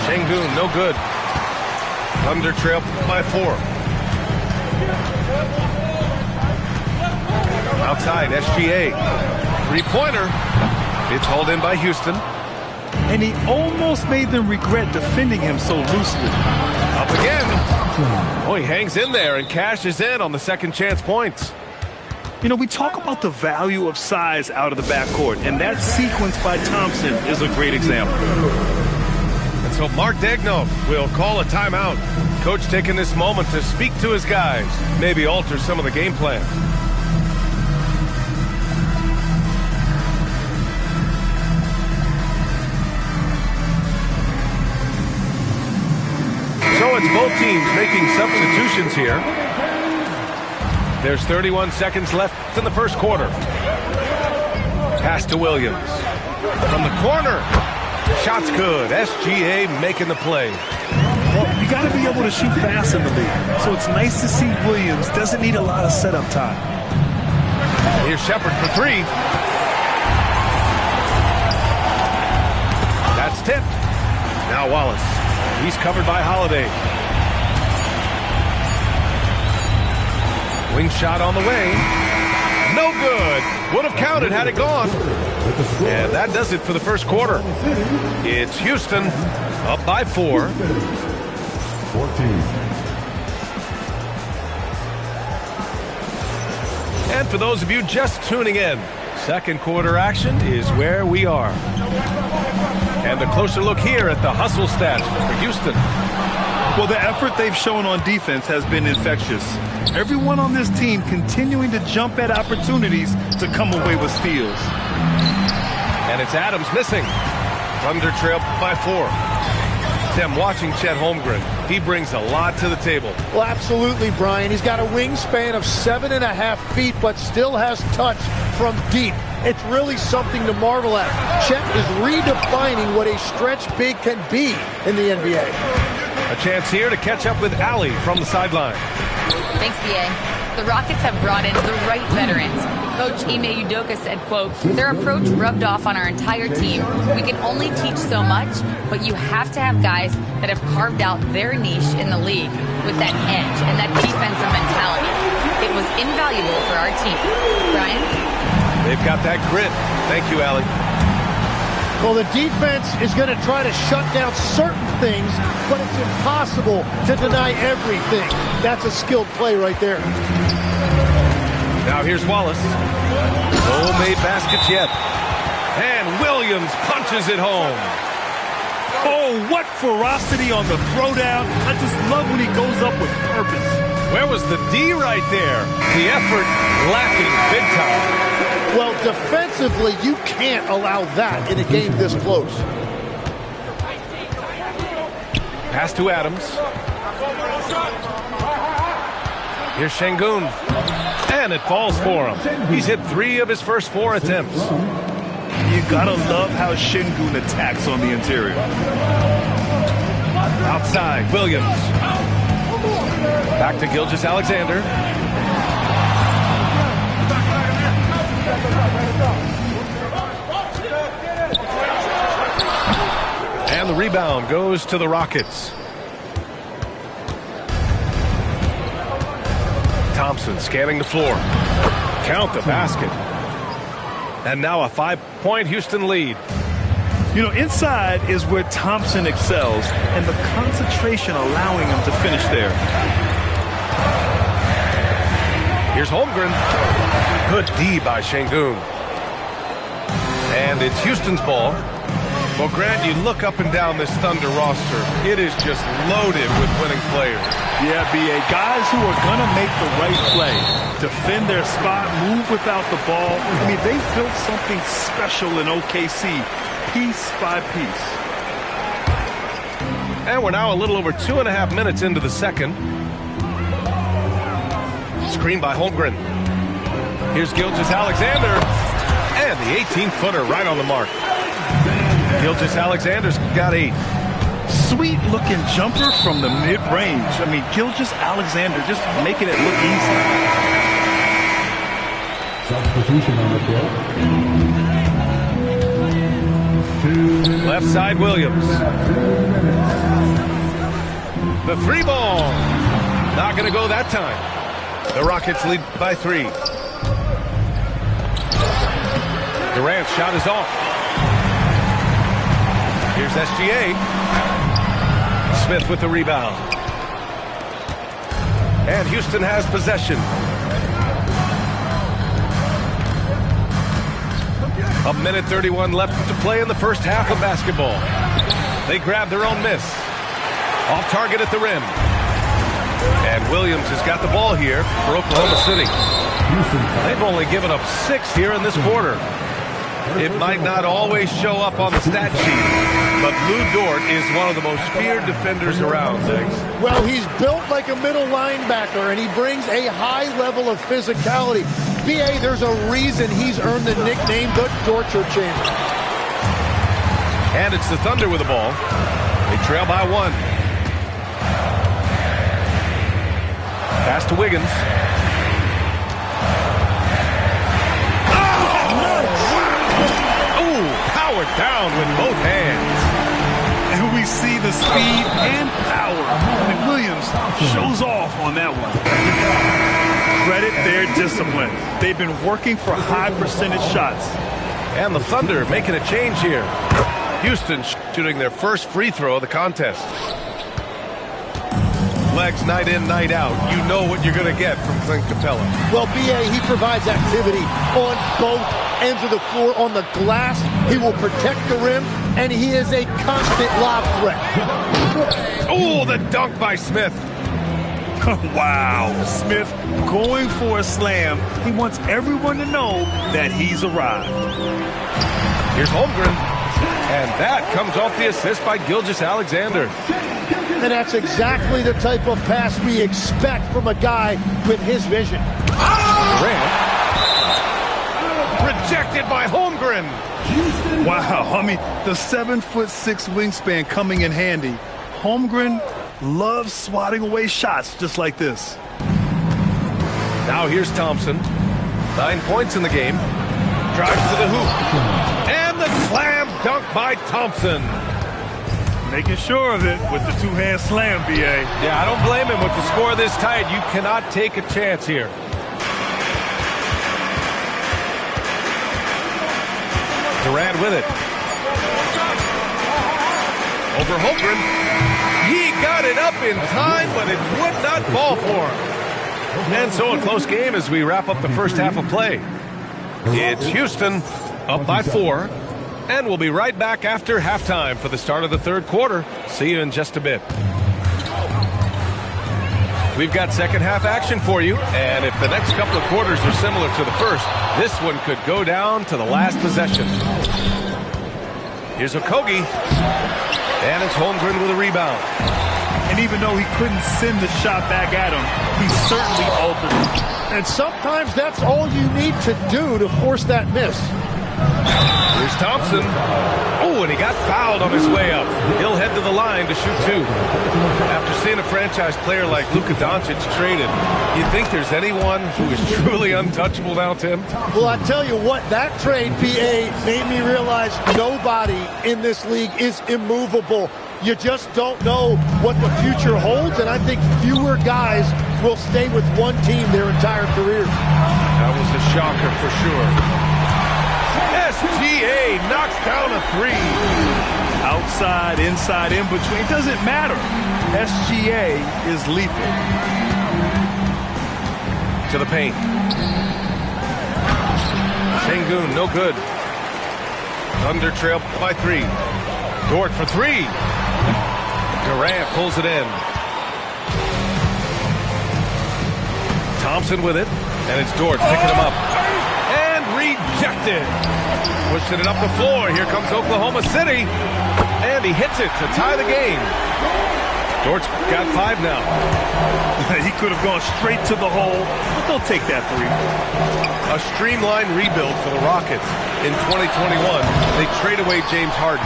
B: Sengun, no good. Thunder trail by 4. Outside, SGA. Three-pointer. It's hauled in by Houston.
C: And he almost made them regret defending him so loosely.
B: Up again. Oh, he hangs in there and cashes in on the second chance points.
C: You know, we talk about the value of size out of the backcourt, and that sequence by Thompson is a great example.
B: And so Mark Daigneault will call a timeout. Coach taking this moment to speak to his guys, maybe alter some of the game plan. So it's both teams making substitutions here. There's 31 seconds left in the first quarter. Pass to Williams. From the corner. Shot's good. SGA making the play.
C: Well, you got to be able to shoot fast in the league. So it's nice to see Williams doesn't need a lot of setup time.
B: Here's Shepard for 3. That's tipped. Now Wallace. He's covered by Holiday. Wing shot on the way. No good. Would have counted had it gone. And that does it for the first quarter. It's Houston up by 4.
F: 14.
B: And for those of you just tuning in, second quarter action is where we are. And a closer look here at the hustle stats for Houston.
C: Well, the effort they've shown on defense has been infectious. Everyone on this team continuing to jump at opportunities to come away with steals.
B: And it's Adams missing. Thunder trail by 4. Tim, watching Chet Holmgren, he brings a lot to the table.
N: Well, absolutely, Brian. He's got a wingspan of 7.5 feet, but still has touch from deep. It's really something to marvel at. Chet is redefining what a stretch big can be in the NBA.
B: A chance here to catch up with Allie from the sideline.
E: Thanks, B.A. The Rockets have brought in the right veterans. Coach Ime Udoka said, quote, their approach rubbed off on our entire team. We can only teach so much, but you have to have guys that have carved out their niche in the league with that edge and that defensive mentality. It was invaluable for our team. Brian?
B: They've got that grit. Thank you, Allie.
N: Well, the defense is going to try to shut down certain things, but it's impossible to deny everything. That's a skilled play right there.
B: Now here's Wallace. No made baskets yet. And Williams punches it home.
C: Oh, what ferocity on the throwdown. I just love when he goes up with purpose.
B: Where was the D right there? The effort lacking big time.
N: Well, defensively, you can't allow that in a game this close.
B: Pass to Adams. Here's Sengun. And it falls for him. He's hit 3 of his first 4 attempts.
C: You gotta love how Sengun attacks on the interior.
B: Outside, Williams. Back to Gilgeous-Alexander. And the rebound goes to the Rockets. Thompson scanning the floor. Count the basket. And now a 5-point Houston lead.
C: You know, inside is where Thompson excels, and the concentration allowing him to finish there.
B: Here's Holmgren. Good D by Şengün. And it's Houston's ball. Well, Grant, you look up and down this Thunder roster. It is just loaded with winning players.
C: Yeah, B.A. Guys who are going to make the right play, defend their spot, move without the ball. I mean, they've built something special in OKC, piece by piece.
B: And we're now a little over 2.5 minutes into the second. Screen by Holmgren. Here's Gilgeous-Alexander. And the 18-footer right on the mark. Gilgeous-Alexander's got 8.
C: Sweet-looking jumper from the mid-range. I mean, Gilgeous-Alexander just making it look easy.
F: Substitution on the field.
B: Left side, Williams. The 3 ball. Not going to go that time. The Rockets lead by 3. Durant's shot is off. Here's SGA. Smith with the rebound. And Houston has possession. A minute 31 left to play in the first half of basketball. They grab their own miss. Off target at the rim. And Williams has got the ball here for Oklahoma City. They've only given up 6 here in this quarter. It might not always show up on the stat sheet, but Lou Dort is one of the most feared defenders around, Diggs.
N: Well, he's built like a middle linebacker, and he brings a high level of physicality. B.A., there's a reason he's earned the nickname the Torture Chamber.
B: And it's the Thunder with the ball. They trail by 1. Pass to Wiggins. Powered down with both hands.
C: And we see the speed and power. And Williams shows off on that one. Credit their discipline. They've been working for high percentage shots.
B: And the Thunder making a change here. Houston shooting their first free throw of the contest. Legs night in, night out. You know what you're going to get from Clint Capella.
N: Well, B.A., he provides activity on both ends of the floor. On the glass, he will protect the rim, and he is a constant lob threat.
B: Oh, the dunk by Smith.
C: Wow, Smith going for a slam. He wants everyone to know that he's arrived.
B: Here's Holmgren. And that comes off the assist by Gilgeous-Alexander.
N: And that's exactly the type of pass we expect from a guy with his vision.
B: Durant. Rejected by Holmgren.
C: Wow, I mean, the 7'6" wingspan coming in handy. Holmgren loves swatting away shots just like this.
B: Now here's Thompson. 9 points in the game. Drives to the hoop. And the slam dunk by Thompson.
C: Making sure of it with the 2-hand slam, B.A.
B: Yeah, I don't blame him with the score this tight. You cannot take a chance here. Durant with it. Over Holmgren. He got it up in time, but it would not fall for him. And so a close game as we wrap up the first half of play. It's Houston up by 4. And we'll be right back after halftime for the start of the third quarter. See you in just a bit. We've got second half action for you. And if the next couple of quarters are similar to the first, this one could go down to the last possession. Here's Okogie. And it's Holmgren with a rebound.
C: And even though he couldn't send the shot back at him, he certainly altered it.
N: And sometimes that's all you need to do to force that miss.
B: Here's Thompson. Oh, and he got fouled on his way up. He'll head to the line to shoot 2. After seeing a franchise player like Luka Doncic traded, you think there's anyone who is truly untouchable now, Tim?
N: Well, I tell you what, that trade, PA, made me realize nobody in this league is immovable. You just don't know what the future holds, and I think fewer guys will stay with one team their entire careers.
B: That was a shocker for sure. SGA knocks down a three.
C: Outside, inside, in between, doesn't matter. SGA is lethal.
B: To the paint. Sengun, no good. Thunder trail by 3. Dort for 3. Durant pulls it in. Thompson with it, and it's Dort picking him up. And rejected. Pushing it up the floor. Here comes Oklahoma City. And he hits it to tie the game. Dort's got 5 now.
C: He could have gone straight to the hole, but they'll take that 3.
B: A streamlined rebuild for the Rockets. In 2021, they trade away James Harden.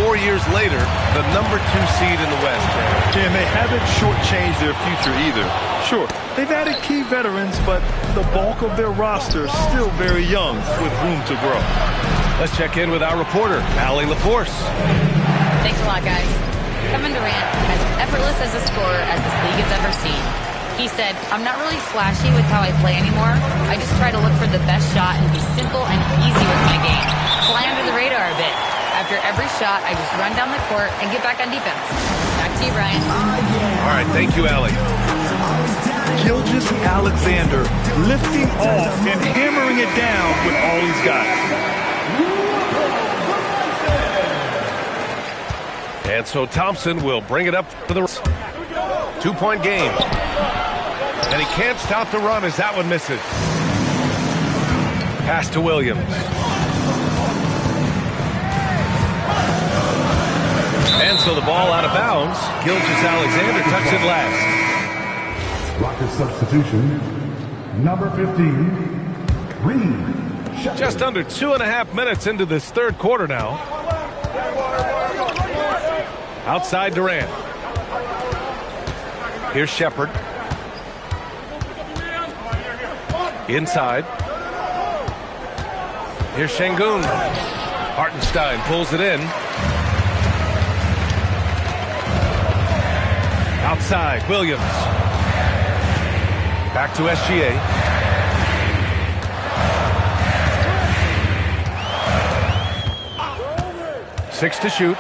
B: 4 years later, the number 2 seed in the West.
C: And they haven't shortchanged their future either. Sure, they've added key veterans, but the bulk of their roster is still very young with room to grow.
B: Let's check in with our reporter, Allie LaForce.
E: Thanks a lot, guys. Kevin Durant, as effortless as a scorer as this league has ever seen. He said, I'm not really flashy with how I play anymore. I just try to look for the best shot and be simple and easy with my game. Fly under the radar a bit. After every shot, I just run down the court and get back on defense. Back to you, Brian.
B: All right, thank you, Allie.
C: Gilgeous-Alexander lifting off and hammering it down with all he's got.
B: And so Thompson will bring it up for the 2-point game. And he can't stop the run as that one misses. Pass to Williams. And so the ball out of bounds. Gilgeous-Alexander tucks it last.
F: Rocket substitution, number 15, Reed.
B: Just under 2.5 minutes into this third quarter now. Outside Durant. Here's Shepherd. Inside. Here's Sengun. Hartenstein pulls it in. Outside, Williams. Back to SGA. Six to shoot.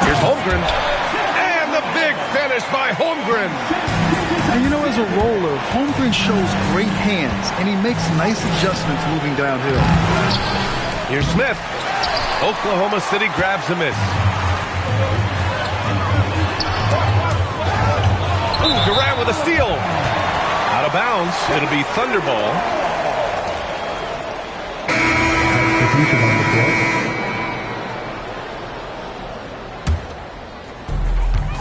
B: Here's Holmgren. And the big finish by Holmgren.
C: And you know, as a roller, Holmgren shows great hands, and he makes nice adjustments moving downhill.
B: Here's Smith. Oklahoma City grabs a miss. Ooh, Durant with a steal. Out of bounds. It'll be Thunder ball.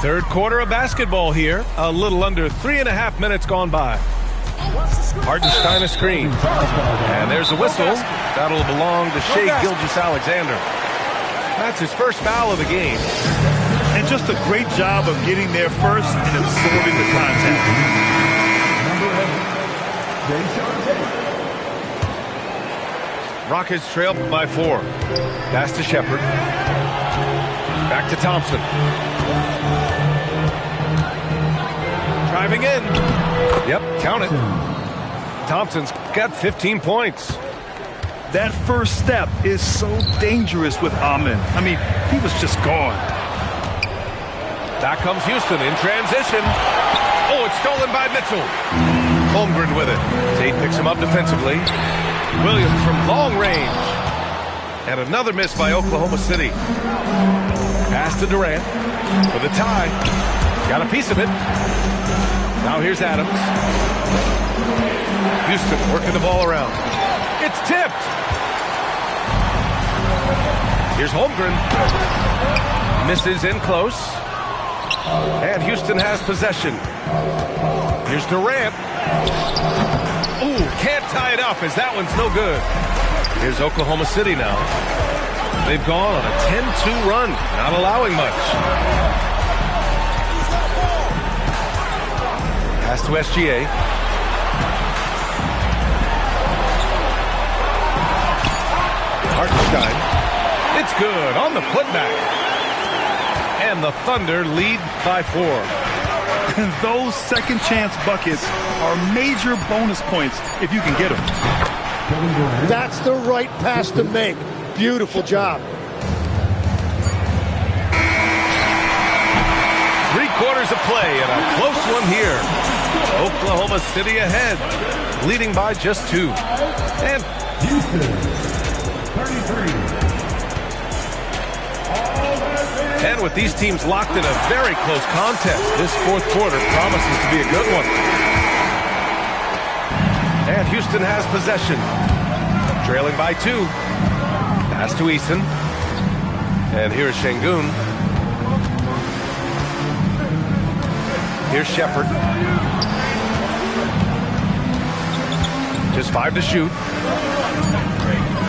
B: Third quarter of basketball here. A little under 3.5 minutes gone by. Hartenstein a screen. And there's a whistle. That'll belong to Shai Gilgeous-Alexander. That's his first foul of the game.
C: And just a great job of getting there first and absorbing the contact.
B: Rockets trail by 4. Pass to Shepherd. Back to Thompson. Driving in. Yep, count it. Thompson's got 15 points.
C: That first step is so dangerous with Amen. I mean, he was just gone.
B: Back comes Houston in transition. Oh, it's stolen by Mitchell. Holmgren with it. Tate picks him up defensively. Williams from long range. And another miss by Oklahoma City. Pass to Durant for the tie. Got a piece of it. Now here's Adams. Houston working the ball around. It's tipped. Here's Holmgren. Misses in close. And Houston has possession. Here's Durant. Ooh, can't tie it up as that one's no good. Here's Oklahoma City now. They've gone on a 10-2 run, not allowing much. Pass to SGA. Hartenstein. It's good on the putback. And the Thunder lead by 4.
C: And those second chance buckets are major bonus points if you can get them.
N: That's the right pass to make. Beautiful job.
B: 3 quarters of play and a close one here. Oklahoma City ahead, leading by just 2. And
F: Houston, 33.
B: And with these teams locked in a very close contest, this 4th quarter promises to be a good one. And Houston has possession, trailing by 2. Pass to Eason. And here's Şengün. Here's Shepherd. Just 5 to shoot.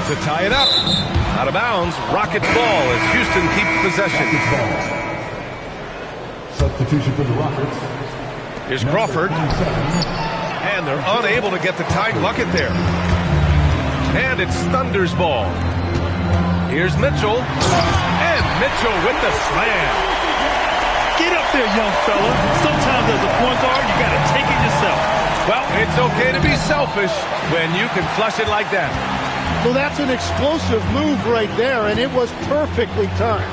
B: To tie it up. Out of bounds. Rockets ball as Houston keeps possession.
F: Substitution for the Rockets.
B: Here's Crawford. And they're unable to get the tying bucket there. And it's Thunder's ball. Here's Mitchell. And Mitchell with the slam.
C: Get up there, young fella. Sometimes as a point guard, you got to take it yourself.
B: Well, it's okay to be selfish when you can flush it like that.
N: Well, that's an explosive move right there, and it was perfectly timed.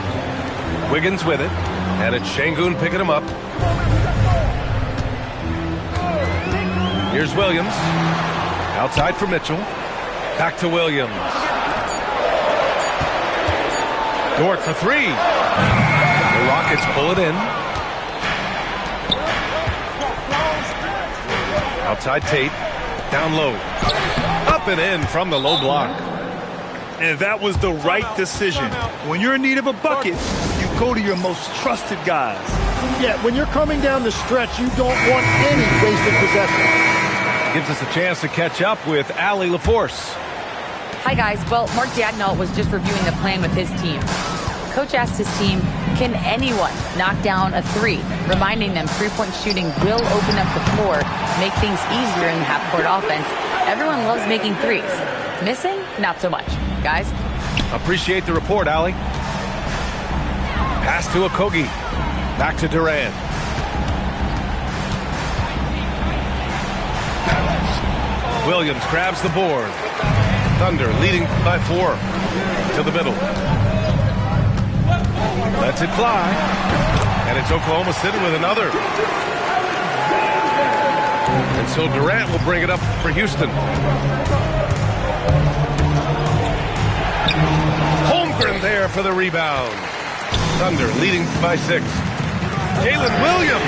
B: Wiggins with it. And it's Şengün picking him up. Here's Williams. Outside for Mitchell. Back to Williams. Dort for 3. The Rockets pull it in. Outside Tate. Down low. Up and in from the low block.
C: And that was the right decision. When you're in need of a bucket, you go to your most trusted guys.
N: Yeah, when you're coming down the stretch, you don't want any wasted possession.
B: Gives us a chance to catch up with Allie LaForce.
E: Hi, guys. Well, Mark Daigneault was just reviewing the plan with his team. Coach asked his team, can anyone knock down a 3? Reminding them 3-point shooting will open up the floor, make things easier in the half-court offense. Everyone loves making 3s. Missing? Not so much. Guys?
B: Appreciate the report, Allie. Pass to Okogie. Back to Durant. Williams grabs the board. Thunder leading by 4. To the middle. Lets it fly. And it's Oklahoma City with another. And so Durant will bring it up for Houston. Holmgren there for the rebound. Thunder leading by 6. Jalen Williams.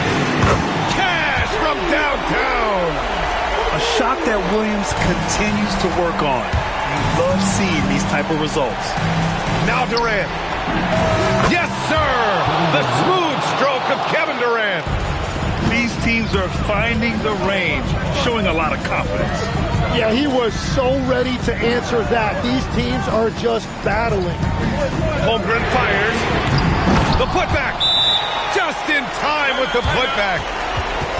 B: Cash from downtown.
C: A shot that Williams continues to work on. You love seeing these type of results.
B: Now Durant. Yes, sir! The smooth stroke of Kevin Durant.
C: These teams are finding the range, showing a lot of confidence.
N: Yeah, he was so ready to answer that. These teams are just battling.
B: Holmgren fires. The putback. Just in time with the putback.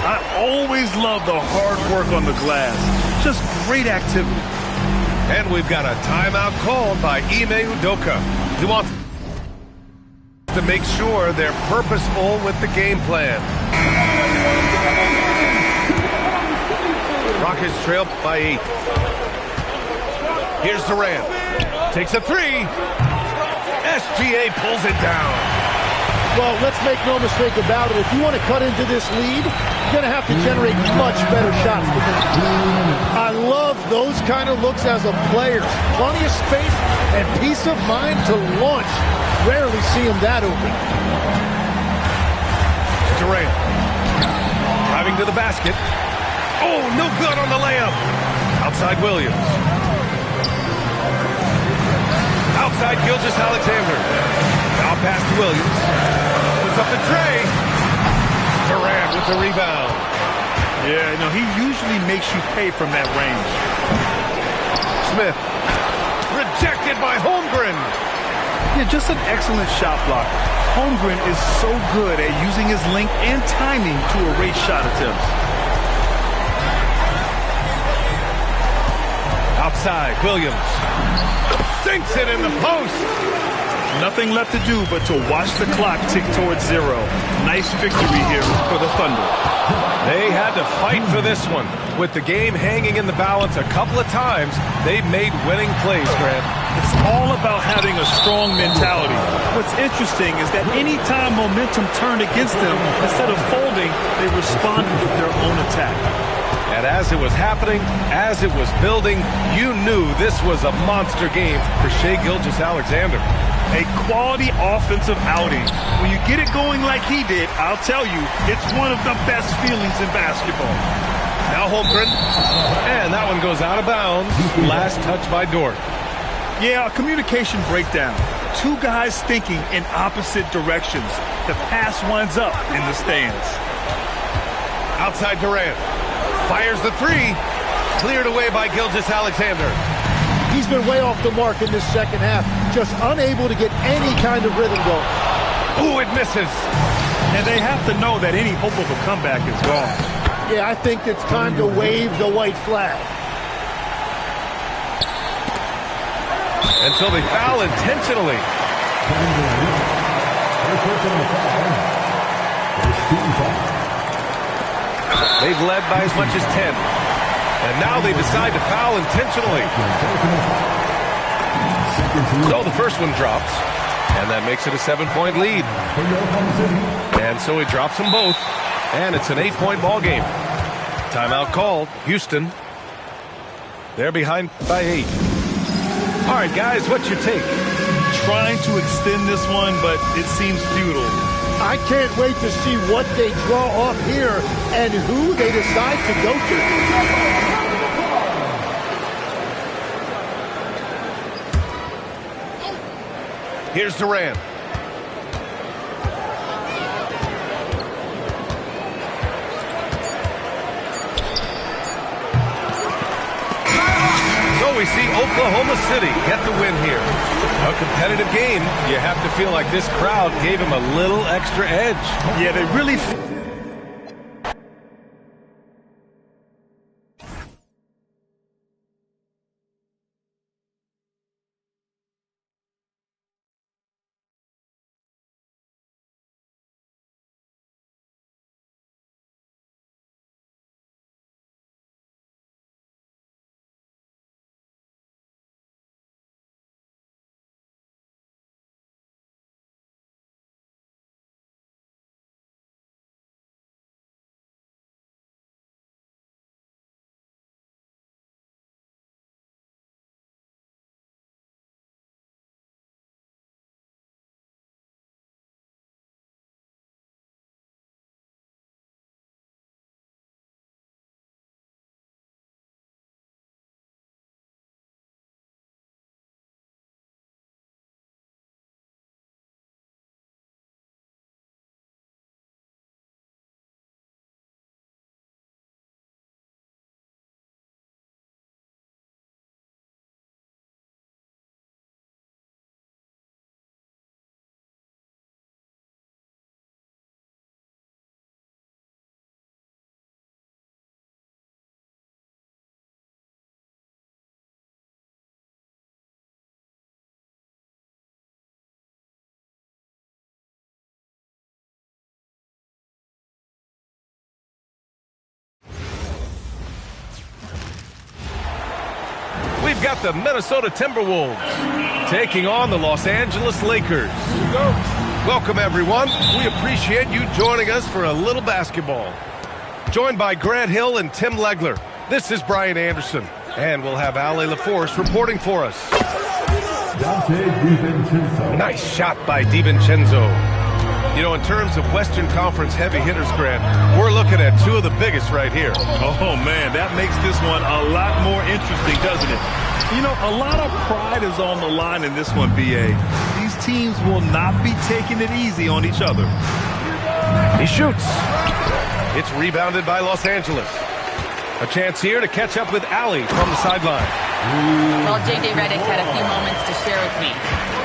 C: I always love the hard work on the glass. Just great activity.
B: And we've got a timeout called by Ime Udoka. He wants to make sure they're purposeful with the game plan. Rockets trail by 8. Here's Durant. Takes a 3. SGA pulls it down.
N: Well, let's make no mistake about it. If you want to cut into this lead, you're going to have to generate much better shots. I love those kind of looks as a player. Plenty of space and peace of mind to launch. Rarely see him that open.
B: Durant. Driving to the basket. Oh, no good on the layup. Outside Williams. Outside Gilgeous-Alexander. Now pass to Williams. Puts up the tray. Durant with the rebound.
C: Yeah, no, he usually makes you pay from that range.
B: Smith. Rejected by Holmgren.
C: Yeah, just an excellent shot blocker. Holmgren is so good at using his length and timing to erase shot attempts.
B: Outside, Williams. Sinks it in the post.
C: Nothing left to do but to watch the clock tick towards 0. Nice victory here for the Thunder.
B: They had to fight for this one. With the game hanging in the balance a couple of times, they've made winning plays, Grant.
C: It's all about having a strong mentality. What's interesting is that any time momentum turned against them, instead of folding, they responded with their own attack.
B: And as it was happening, as it was building, you knew this was a monster game for Shai Gilgeous-Alexander.
C: A quality offensive outing. When you get it going like he did, I'll tell you, it's one of the best feelings in basketball.
B: Now Holmgren, and that one goes out of bounds. Last touch by Dort.
C: Yeah, a communication breakdown. Two guys thinking in opposite directions. The pass winds up in the stands.
B: Outside Durant. Fires the three. Cleared away by Gilgeous-Alexander.
N: He's been way off the mark in this second half. Just unable to get any kind of rhythm going.
B: Ooh, it misses.
C: And they have to know that any hope of a comeback is gone.
N: Yeah, I think it's time to wave the white flag.
B: And so they foul intentionally. They've led by as much as 10. And now they decide to foul intentionally. So the first one drops. And that makes it a 7-point lead. And so he drops them both. And it's an 8-point ball game. Timeout called. Houston. They're behind by 8. All right, guys, what's your take?
C: Trying to extend this one, but it seems futile.
N: I can't wait to see what they draw up here and who they decide to go to.
B: Here's Durant. So we see Oklahoma City get the win here. A competitive game. You have to feel like this crowd gave him a little extra edge.
C: Yeah, they really...
B: We've got the Minnesota Timberwolves taking on the Los Angeles Lakers. Welcome, everyone. We appreciate you joining us for a little basketball. Joined by Grant Hill and Tim Legler, this is Brian Anderson, and we'll have Ali LaForce reporting for us. Nice shot by DiVincenzo. You know, in terms of Western Conference heavy hitters, Grant, we're looking at two of the biggest right here.
C: Oh, man, that makes this one a lot more interesting, doesn't it? You know, a lot of pride is on the line in this one, B.A. These teams will not be taking it easy on each other.
B: He shoots. It's rebounded by Los Angeles. A chance here to catch up with Ali from the sideline.
E: Well, J.J. Redick had a few moments to share with me.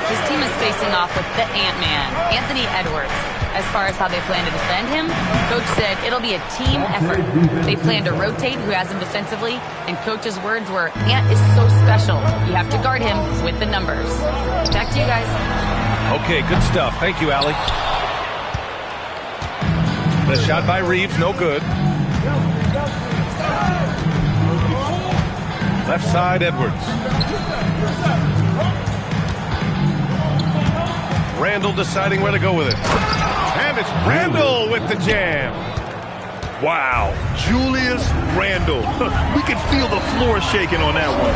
E: His team is facing off with the Ant-Man, Anthony Edwards. As far as how they plan to defend him, Coach said it'll be a team effort. They plan to rotate who has him defensively, and Coach's words were, Ant is so special. You have to guard him with the numbers. Back to you guys.
B: Okay, good stuff. Thank you, Ali. The shot by Reeves, no good. Left side, Edwards. Randle deciding where to go with it. And it's Randle with the jam.
C: Wow, Julius Randle. We could feel the floor shaking on that one.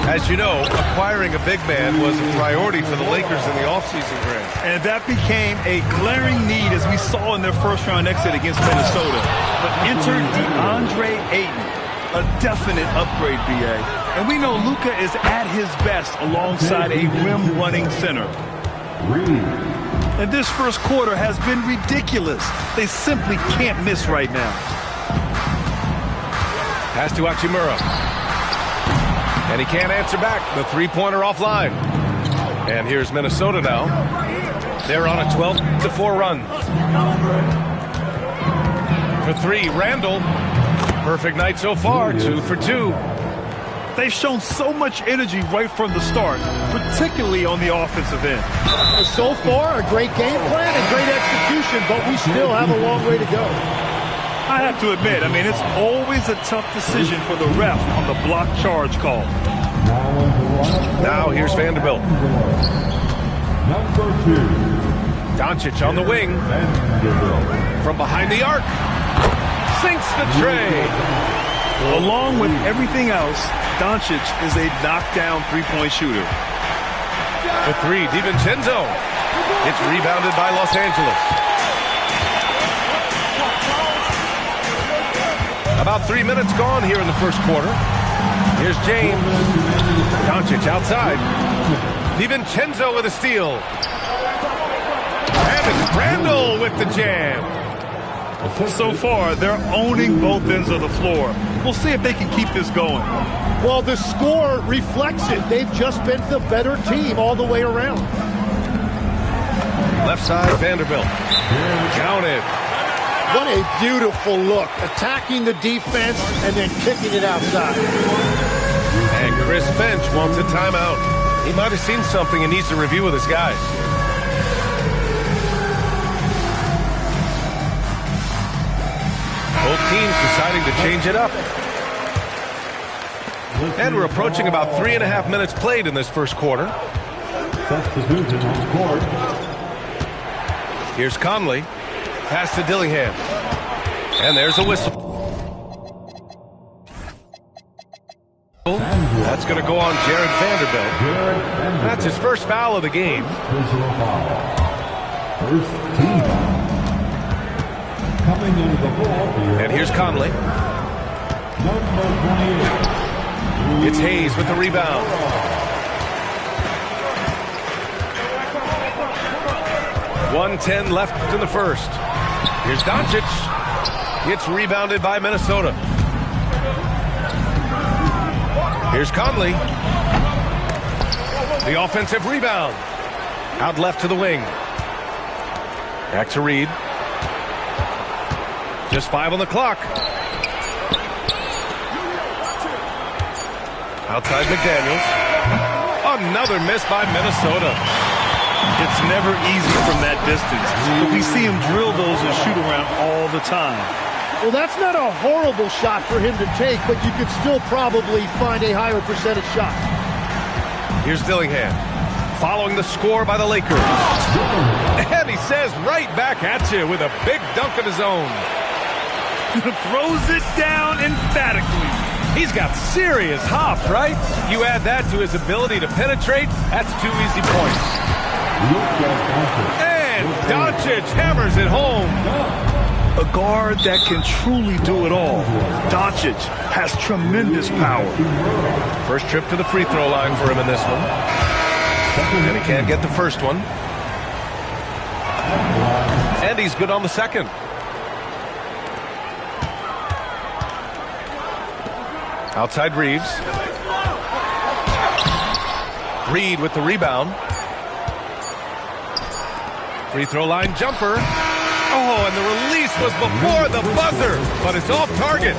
B: As you know, acquiring a big man was a priority for the Lakers in the offseason, Grant.
C: And that became a glaring need as we saw in their first-round exit against Minnesota. But enter DeAndre Ayton, a definite upgrade, BA. And we know Luka is at his best alongside a rim-running center. And this first quarter has been ridiculous. They simply can't miss right now.
B: Pass to Hachimura. And he can't answer back. The three-pointer offline. And here's Minnesota now. They're on a 12-4 run. For three, Randle. Perfect night so far, 2 for 2.
C: They've shown so much energy right from the start, particularly on the offensive end.
N: So far, a great game plan and great execution, but we still have a long way to go.
C: I have to admit, it's always a tough decision for the ref on the block charge call.
B: Now here's Vanderbilt.
F: Number 2.
B: Doncic on the wing. From behind the arc. Sinks the tray.
C: Along with everything else, Doncic is a knockdown three-point shooter.
B: For three, DiVincenzo. It's rebounded by Los Angeles. About 3 minutes gone here in the first quarter. Here's James. Doncic outside. DiVincenzo with a steal. And it's Randle with the jam.
C: So far, they're owning both ends of the floor. We'll see if they can keep this going.
N: Well, the score reflects it. They've just been the better team all the way around.
B: Left side, Vanderbilt. Counted.
N: What a beautiful look. Attacking the defense and then kicking it outside.
B: And Chris Finch wants a timeout. He might have seen something and needs to review with his guys. Both teams deciding to change it up. And we're approaching about 3.5 minutes played in this first quarter.
F: Substitution on court.
B: Here's Conley. Pass to Dillingham. And there's a whistle. That's going to go on Jared Vanderbilt. That's his first foul of the game.
F: First team foul. Coming into the ball.
B: And here's Conley.
F: Number 28.
B: It's Hayes with the rebound. .110 left in the first. Here's Doncic. It's rebounded by Minnesota. Here's Conley. The offensive rebound. Out left to the wing. Back to Reed. Just 5 on the clock. Outside McDaniels. Another miss by Minnesota.
C: It's never easy from that distance, but we see him drill those and shoot around all the time.
N: Well, that's not a horrible shot for him to take, but you could still probably find a higher percentage shot.
B: Here's Dillingham, following the score by the Lakers. And he says right back at you with a big dunk of his own.
C: Throws it down emphatically.
B: He's got serious hops, right? You add that to his ability to penetrate, that's 2 easy points. And Doncic hammers it home.
C: A guard that can truly do it all. Doncic has tremendous power.
B: First trip to the free throw line for him in this one. And he can't get the first one. And he's good on the second. Outside Reeves. Reed with the rebound. Free throw line jumper. Oh, and the release was before the buzzer, but it's off target.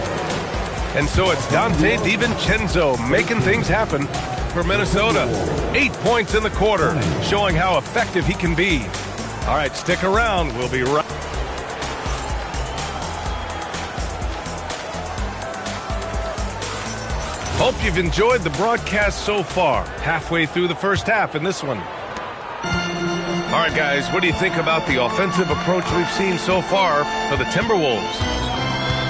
B: And so it's Donte DiVincenzo making things happen for Minnesota. 8 points in the quarter, showing how effective he can be. All right, stick around. We'll be right. Hope you've enjoyed the broadcast so far. Halfway through the first half in this one. All right, guys, what do you think about the offensive approach we've seen so far for the Timberwolves?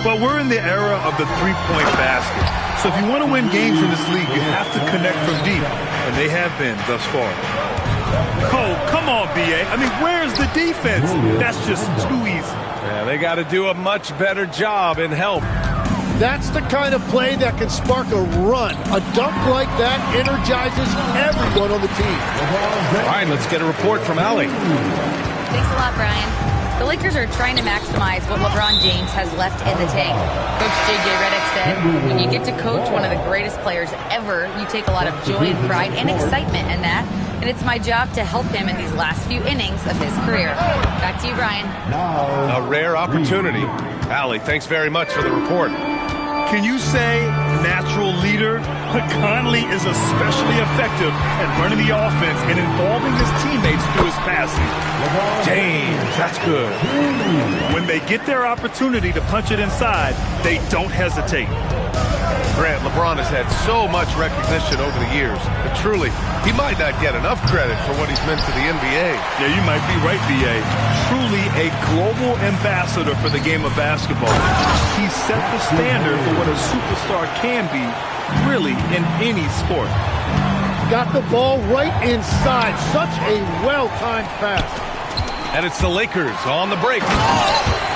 C: Well, we're in the era of the three-point basket. So if you want to win games in this league, you have to connect from deep, and they have been thus far. Oh, come on, B.A. I mean, where's the defense? That's just too easy.
B: Yeah, they got to do a much better job in help.
N: That's the kind of play that can spark a run. A dunk like that energizes everyone on the team.
B: All right, let's get a report from Allie.
E: Thanks a lot, Brian. The Lakers are trying to maximize what LeBron James has left in the tank. Coach J.J. Redick said, when you get to coach one of the greatest players ever, you take a lot of joy and pride and excitement in that. And it's my job to help him in these last few innings of his career. Back to you, Brian.
B: A rare opportunity. Allie, thanks very much for the report.
C: Can you say natural leader? Conley is especially effective at running the offense and involving his teammates through his passing.
B: James, that's good.
C: When they get their opportunity to punch it inside, they don't hesitate.
B: Grant, LeBron has had so much recognition over the years, but truly, he might not get enough credit for what he's meant to the NBA.
C: Yeah, you might be right, B.A. Truly a global ambassador for the game of basketball. He set the standard for what a superstar can be, really, in any sport.
N: Got the ball right inside. Such a well-timed pass.
B: And it's the Lakers on the break.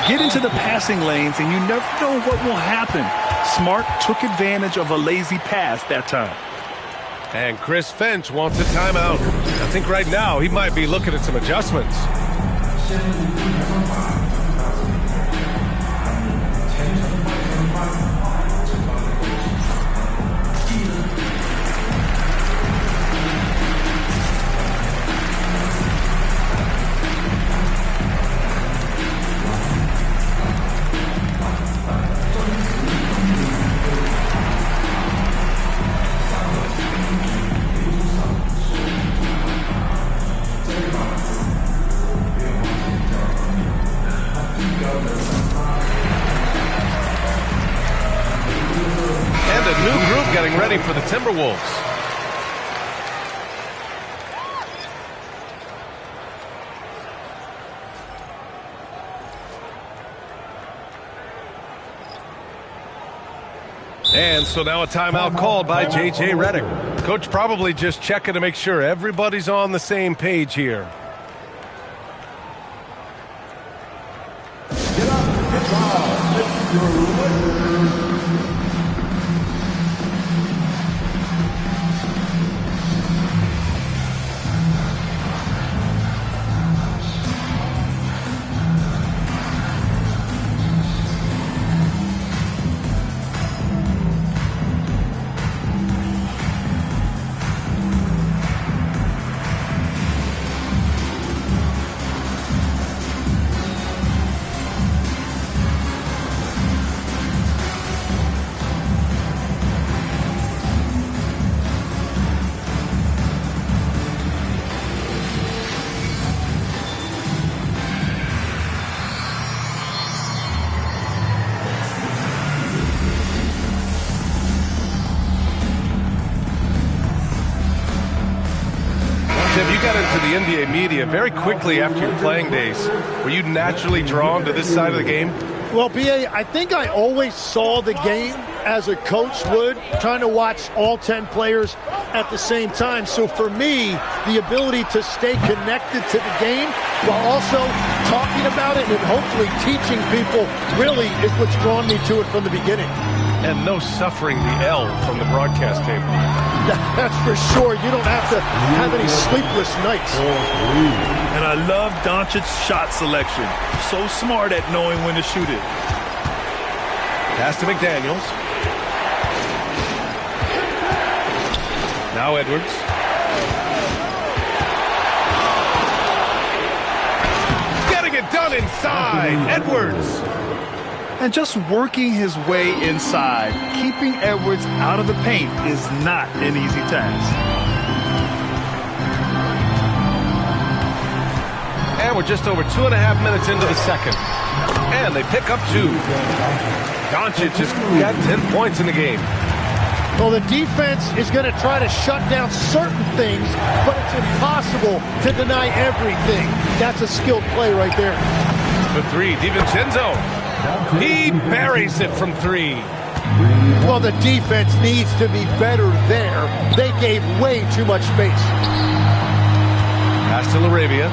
C: Get into the passing lanes, and you never know what will happen. Smart took advantage of a lazy pass that time.
B: And Chris Finch wants a timeout. I think right now he might be looking at some adjustments. Getting ready for the Timberwolves. And so now a timeout called by J.J. Redick. Coach probably just checking to make sure everybody's on the same page here.
F: Get up, get down. It's your
B: Tim, you got into the NBA media very quickly after your playing days. Were you naturally drawn to this side of the game?
N: Well, B.A., I think I always saw the game as a coach would, trying to watch all 10 players at the same time. So for me, the ability to stay connected to the game while also talking about it and hopefully teaching people really is what's drawn me to it from the beginning.
B: And no suffering the L from the broadcast table.
N: That's for sure. You don't have to have any sleepless nights.
C: And I love Doncic's shot selection. So smart at knowing when to shoot it.
B: Pass to McDaniels. Now Edwards. Getting it done inside. Edwards.
C: And just working his way inside, keeping Edwards out of the paint is not an easy task.
B: And we're just over 2.5 minutes into the second. And they pick up 2. Doncic has got 10 points in the game.
N: Well, the defense is going to try to shut down certain things, but it's impossible to deny everything. That's a skilled play right there.
B: The three, DiVincenzo. He buries it from three.
N: Well, the defense needs to be better there. They gave way too much space.
B: Pass to LaRavia.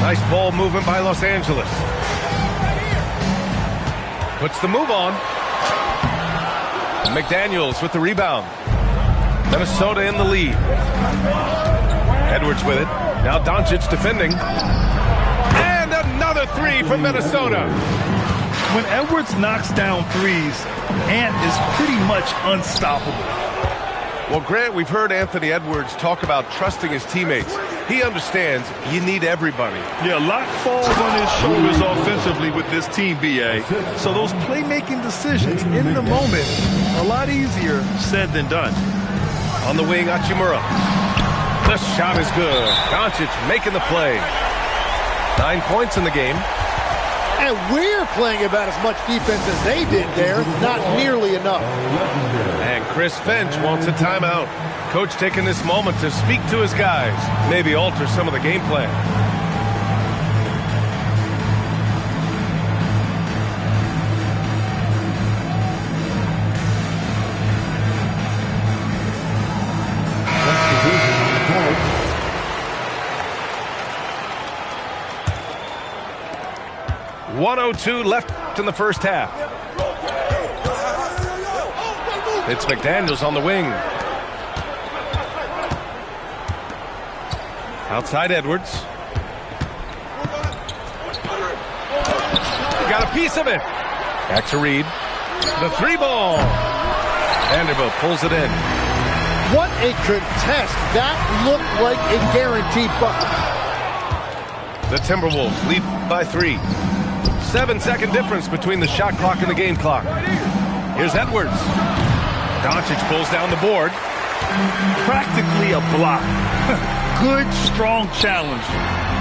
B: Nice ball movement by Los Angeles. Puts the move on. McDaniels with the rebound. Minnesota in the lead. Edwards with it. Now Doncic defending. And another three from Minnesota.
C: When Edwards knocks down threes, Ant is pretty much unstoppable.
B: Well, Grant, we've heard Anthony Edwards talk about trusting his teammates. He understands you need everybody.
C: Yeah, a lot falls on his shoulders offensively with this team, B.A. So those playmaking decisions in the moment, a lot easier said than done.
B: On the wing, Hachimura. The shot is good. Doncic making the play. 9 points in the game.
N: And we're playing about as much defense as they did there. Not nearly enough.
B: And Chris Finch wants a timeout. Coach taking this moment to speak to his guys. Maybe alter some of the game plan. .102 left in the first half. It's McDaniels on the wing. Outside Edwards. Got a piece of it. Back to Reed. The three ball. Vanderbilt pulls it in.
N: What a contest. That looked like a guaranteed bucket.
B: The Timberwolves lead by 3. 7-second difference between the shot clock and the game clock. Here's Edwards. Doncic pulls down the board.
C: Practically a block. Good, strong challenge.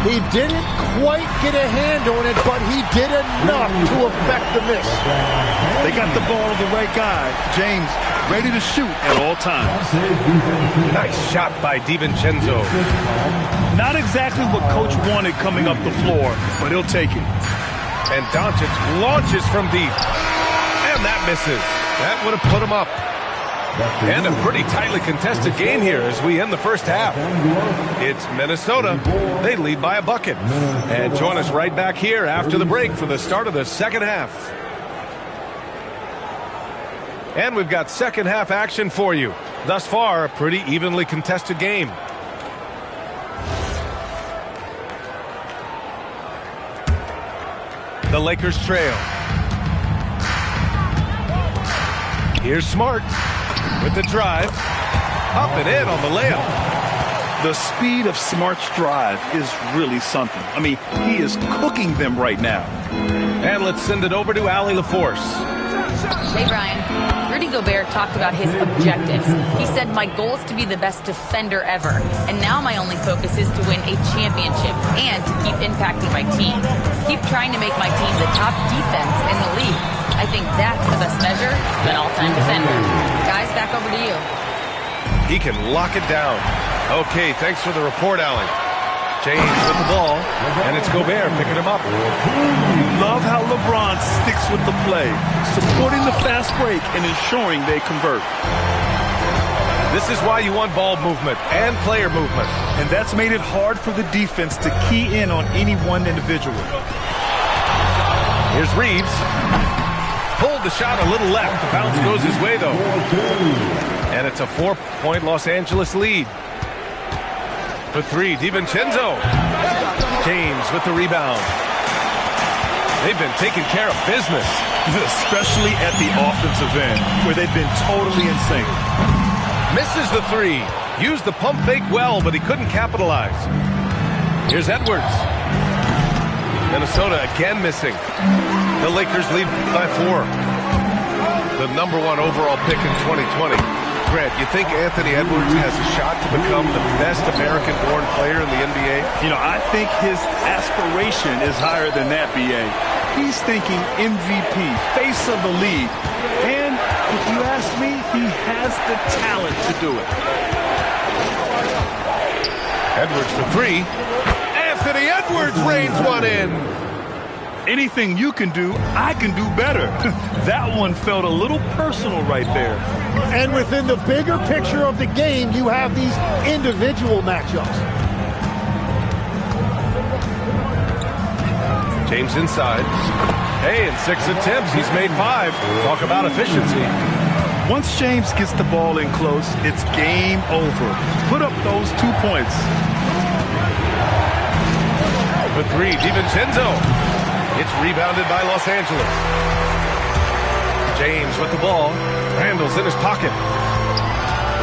N: He didn't quite get a hand on it, but he did enough to affect the miss.
C: They got the ball to the right guy. James ready to shoot at all times.
B: Nice shot by DiVincenzo.
C: Not exactly what Coach wanted coming up the floor, but he'll take it.
B: And Doncic launches from deep. And that misses. That would have put him up. And a pretty tightly contested game here as we end the first half. It's Minnesota. They lead by a bucket. And join us right back here after the break for the start of the second half. And we've got second half action for you. Thus far, a pretty evenly contested game. The Lakers trail. Here's Smart with the drive. Up and in on the layup.
C: The speed of Smart's drive is really something. I mean, he is cooking them right now.
B: And let's send it over to Allie LaForce.
E: Hey, Brian. Rudy Gobert talked about his objectives. He said, my goal is to be the best defender ever. And now my only focus is to win a championship and to keep impacting my team. Keep trying to make my team the top defense in the league. I think that's the best measure of an all-time defender. Guys, back over to you.
B: He can lock it down. Okay, thanks for the report, Allie. James with the ball, and it's Gobert picking him up.
C: Love how LeBron sticks with the play, supporting the fast break and ensuring they convert.
B: This is why you want ball movement and player movement.
C: And that's made it hard for the defense to key in on any one individual.
B: Here's Reeves. Pulled the shot a little left. The bounce goes his way, though. And it's a 4-point Los Angeles lead. For 3, DiVincenzo. James with the rebound. They've been taking care of business.
C: Especially at the offensive end, where they've been totally in sync.
B: Misses the 3. Used the pump fake well, but he couldn't capitalize. Here's Edwards. Minnesota again missing. The Lakers lead by 4. The #1 overall pick in 2020. Grant, you think Anthony Edwards has a shot to become the best American-born player in the NBA?
C: You know, I think his aspiration is higher than that, B.A. He's thinking MVP, face of the league. And If you ask me, he has the talent to do it.
B: Edwards for three. Anthony Edwards reins one in.
C: Anything you can do, I can do better. That one felt a little personal right there.
N: And within the bigger picture of the game, you have these individual matchups.
B: James inside. Hey, in 6 attempts, he's made 5. Talk about efficiency.
C: Once James gets the ball in close, it's game over. Put up those 2 points.
B: For 3, DiVincenzo. It's rebounded by Los Angeles. James with the ball. Randall's in his pocket.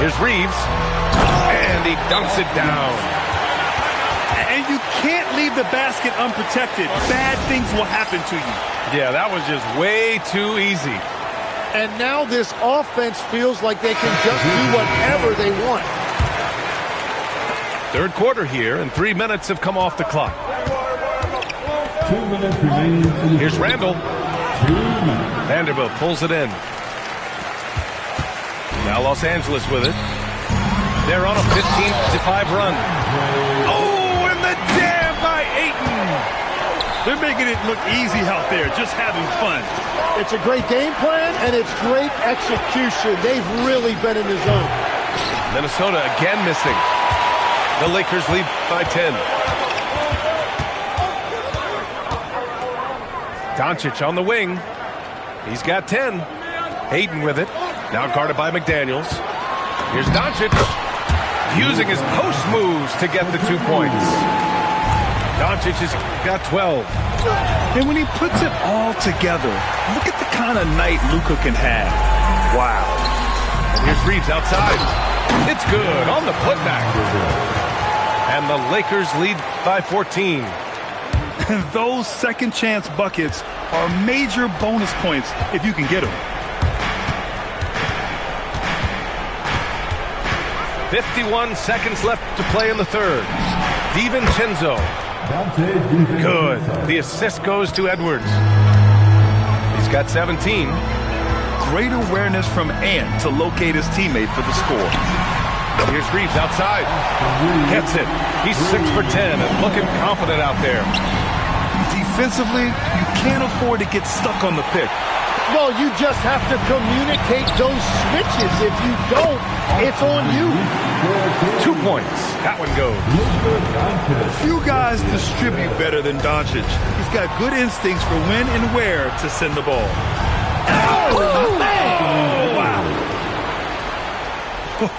B: Here's Reeves. And he dunks it down.
C: And you can't leave the basket unprotected. Bad things will happen to you.
B: Yeah, that was just way too easy.
N: And now this offense feels like they can just do whatever they want.
B: Third quarter here, and 3 minutes have come off the clock.
F: 2 minutes remaining.
B: Here's Randall.
F: 2 minutes.
B: Vanderbilt pulls it in. Now Los Angeles with it. They're on a 15-5 run. Oh, and the jam by Ayton.
C: They're making it look easy out there, just having fun.
N: It's a great game plan, and it's great execution. They've really been in the zone.
B: Minnesota again missing. The Lakers lead by 10. Doncic on the wing. He's got 10. Hayden with it. Now guarded by McDaniels. Here's Doncic using his post moves to get the 2 points. Doncic has got 12.
C: And when he puts it all together, look at the kind of night Luka can have. Wow.
B: And here's Reeves outside. It's good on the putback. And the Lakers lead by 14.
C: And those second chance buckets are major bonus points if you can get them.
B: 51 seconds left to play in the third. DiVincenzo. Good. The assist goes to Edwards. He's got 17.
C: Great awareness from Ant to locate his teammate for the score.
B: Here's Reeves outside. Gets it. He's 6 for 10 and looking confident out there.
C: Defensively, you can't afford to get stuck on the pick.
N: Well, you just have to communicate those switches. If you don't, it's on you.
B: 2 points. That one goes.
C: Few guys distribute better than Doncic. He's got good instincts for when and where to send the ball.
N: Oh, man!
C: Wow.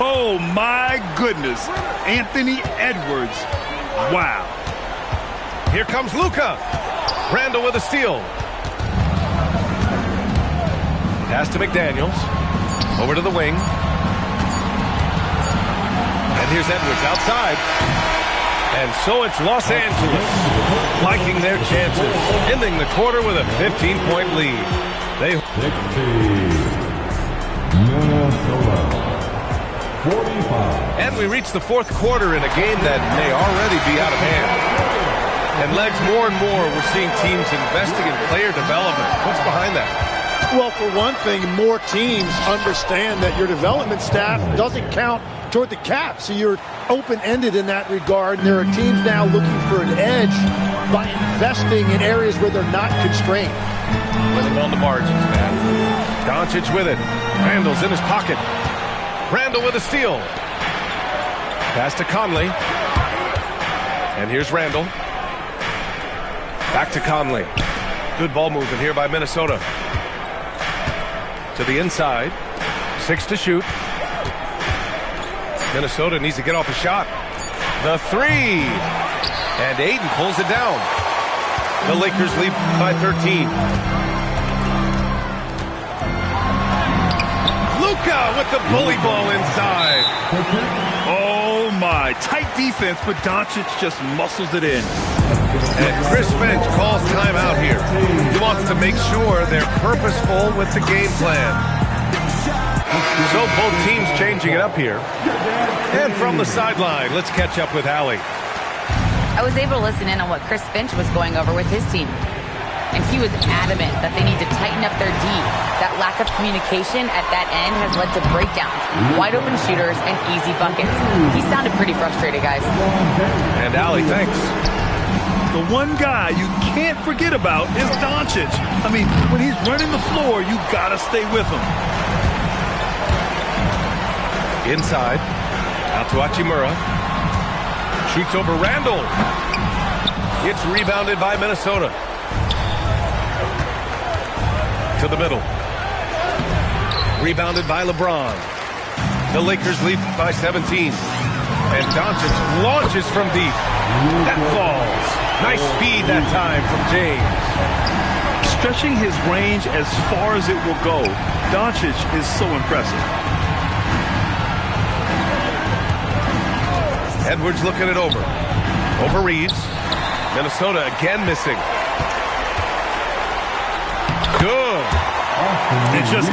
C: Oh, my goodness. Anthony Edwards. Wow.
B: Here comes Luka. Randall with a steal. Pass to McDaniels. Over to the wing. And here's Edwards outside. And so it's Los Angeles liking their chances, ending the quarter with a 15-point lead. They
F: 60. Minnesota. 45.
B: And we reach the fourth quarter in a game that may already be out of hand. And Legs, more and more, we're seeing teams investing in player development. What's behind that?
N: Well, for one thing, more teams understand that your development staff doesn't count toward the cap. So you're open-ended in that regard. And there are teams now looking for an edge by investing in areas where they're not constrained.
B: Living on the margins, man. Doncic with it. Randall's in his pocket. Randall with a steal. Pass to Conley. And here's Randall. Back to Conley. Good ball movement here by Minnesota. To the inside. 6 to shoot. Minnesota needs to get off a shot. The 3. And Ayton pulls it down. The Lakers lead by 13. Luka with the bully ball inside.
C: Oh, my. Tight defense, but Doncic just muscles it in.
B: And Chris Finch calls timeout here. He wants to make sure they're purposeful with the game plan. So both teams changing it up here. And from the sideline, let's catch up with Allie.
E: I was able to listen in on what Chris Finch was going over with his team. And he was adamant that they need to tighten up their D. That lack of communication at that end has led to breakdowns, wide open shooters, and easy buckets. He sounded pretty frustrated, guys.
B: And Allie, thanks.
C: The one guy you can't forget about is Doncic. I mean, when he's running the floor, you gotta stay with him.
B: Inside, out to Hachimura. Shoots over Randall. It's rebounded by Minnesota. To the middle. Rebounded by LeBron. The Lakers lead by 17. And Doncic launches from deep. That falls. Nice feed that time from James.
C: Stretching his range as far as it will go, Doncic is so impressive.
B: Edwards looking it over. Over Reeves. Minnesota again missing. Good.
C: It just...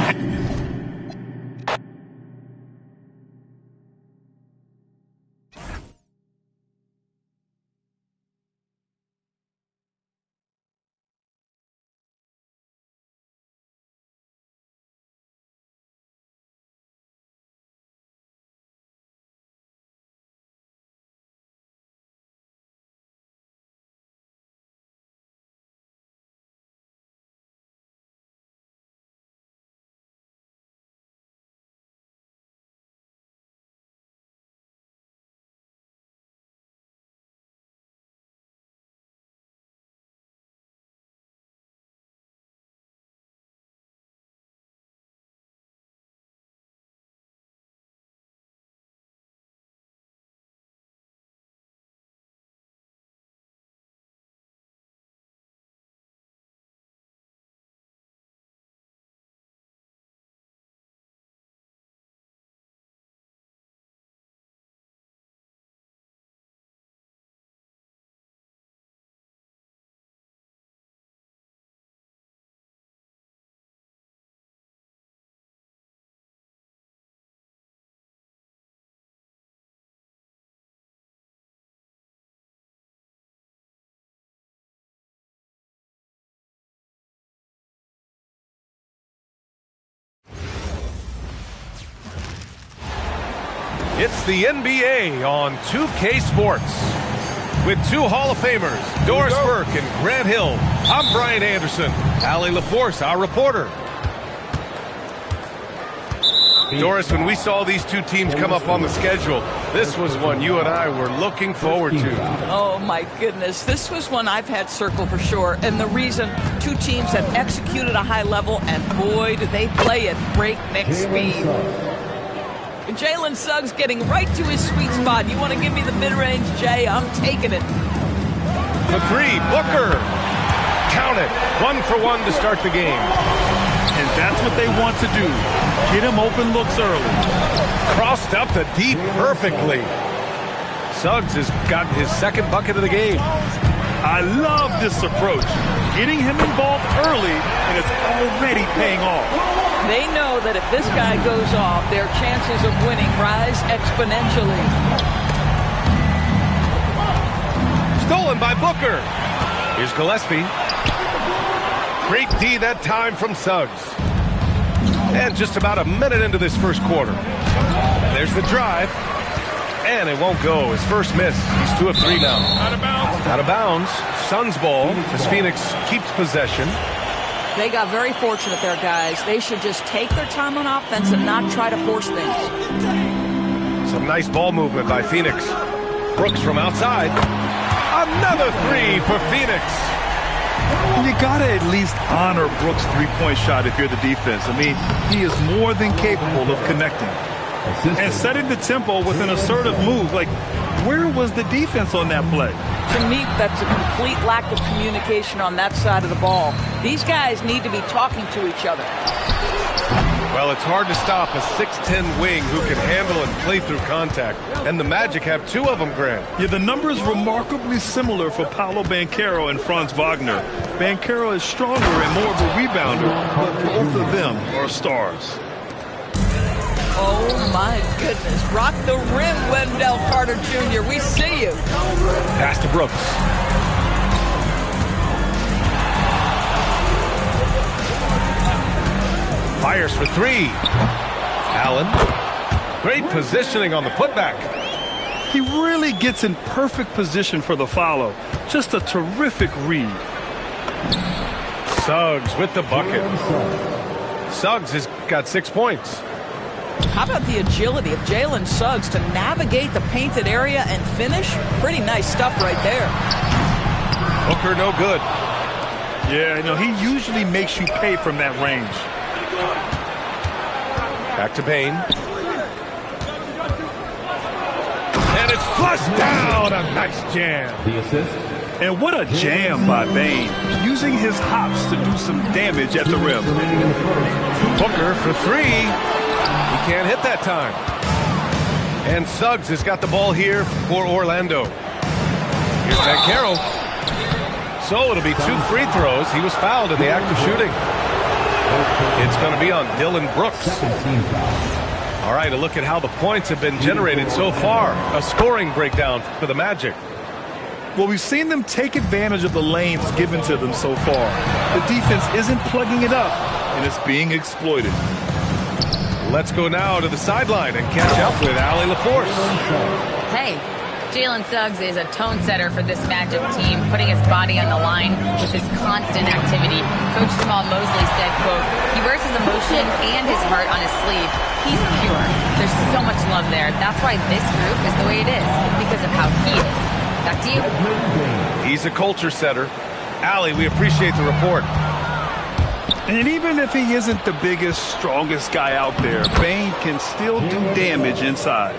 B: It's the NBA on 2K Sports. With two Hall of Famers, Doris Burke and Grant Hill, I'm Brian Anderson. Allie LaForce, our reporter. Doris, when we saw these two teams come up on the schedule, this was one you and I were looking forward to.
I: Oh, my goodness. This was one I've had circled for sure. And the reason, two teams have executed a high level, and boy, do they play at breakneck speed. Jalen Suggs getting right to his sweet spot. You want to give me the mid-range, Jay? I'm taking it.
B: The three, Booker. Count it. 1 for 1 to start the game.
C: And that's what they want to do. Get him open looks early.
B: Crossed up the deep perfectly. Suggs has got his second bucket of the game.
C: I love this approach. Getting him involved early, and it's already paying off.
I: They know that if this guy goes off, their chances of winning rise exponentially.
B: Stolen by Booker. Here's Gillespie. Great D that time from Suggs. And just about a minute into this first quarter. And there's the drive. And it won't go. His first miss. He's 2 of 3 now.
A: Out of bounds.
B: Out of bounds. Suns ball as Phoenix keeps possession.
I: They got very fortunate there, guys. They should just take their time on offense and not try to force things.
B: Some nice ball movement by Phoenix. Brooks from outside. Another 3 for Phoenix.
C: You got to at least honor Brooks' three-point shot if you're the defense. I mean, he is more than capable of connecting. And setting the tempo with an assertive move. Like, where was the defense on that play?
I: To me, that's a complete lack of communication on that side of the ball. These guys need to be talking to each other.
B: Well, it's hard to stop a 6'10 wing who can handle and play through contact. And the Magic have 2 of them, Grant.
C: Yeah, the numbers remarkably similar for Paolo Banchero and Franz Wagner. Banchero is stronger and more of a rebounder, but both of them are stars.
I: Oh, my goodness. Rock the rim, Wendell Carter Jr. We see you.
B: Pass to Brooks. Fires for three. Allen. Great positioning on the putback.
C: He really gets in perfect position for the follow. Just a terrific read.
B: Suggs with the bucket. Suggs has got 6 points.
I: How about the agility of Jalen Suggs to navigate the painted area and finish? Pretty nice stuff right there.
B: Booker no good.
C: Yeah, no, he usually makes you pay from that range.
B: Back to Bane. And it's flushed down. A nice jam.
F: The assist.
C: And what a jam by Bane, using his hops to do some damage at the rim.
B: Booker for three. He can't hit that time. And Suggs has got the ball here for Orlando. Here's Banchero. So it'll be 2 free throws. He was fouled in the act of shooting. It's going to be on Dylan Brooks. All right, a look at how the points have been generated so far. A scoring breakdown for the Magic.
C: Well, we've seen them take advantage of the lanes given to them so far. The defense isn't plugging it up, and it's being exploited.
B: Let's go now to the sideline and catch up with Allie LaForce.
E: Hey, Jalen Suggs is a tone setter for this Magic team, putting his body on the line with his constant activity. Coach Jamal Mosley said, quote, he wears his emotion and his heart on his sleeve. He's pure. There's so much love there. That's why this group is the way it is, because of how he is. Back to you.
B: He's a culture setter. Allie, we appreciate the report.
C: And even if he isn't the biggest, strongest guy out there, Bane can still do damage inside.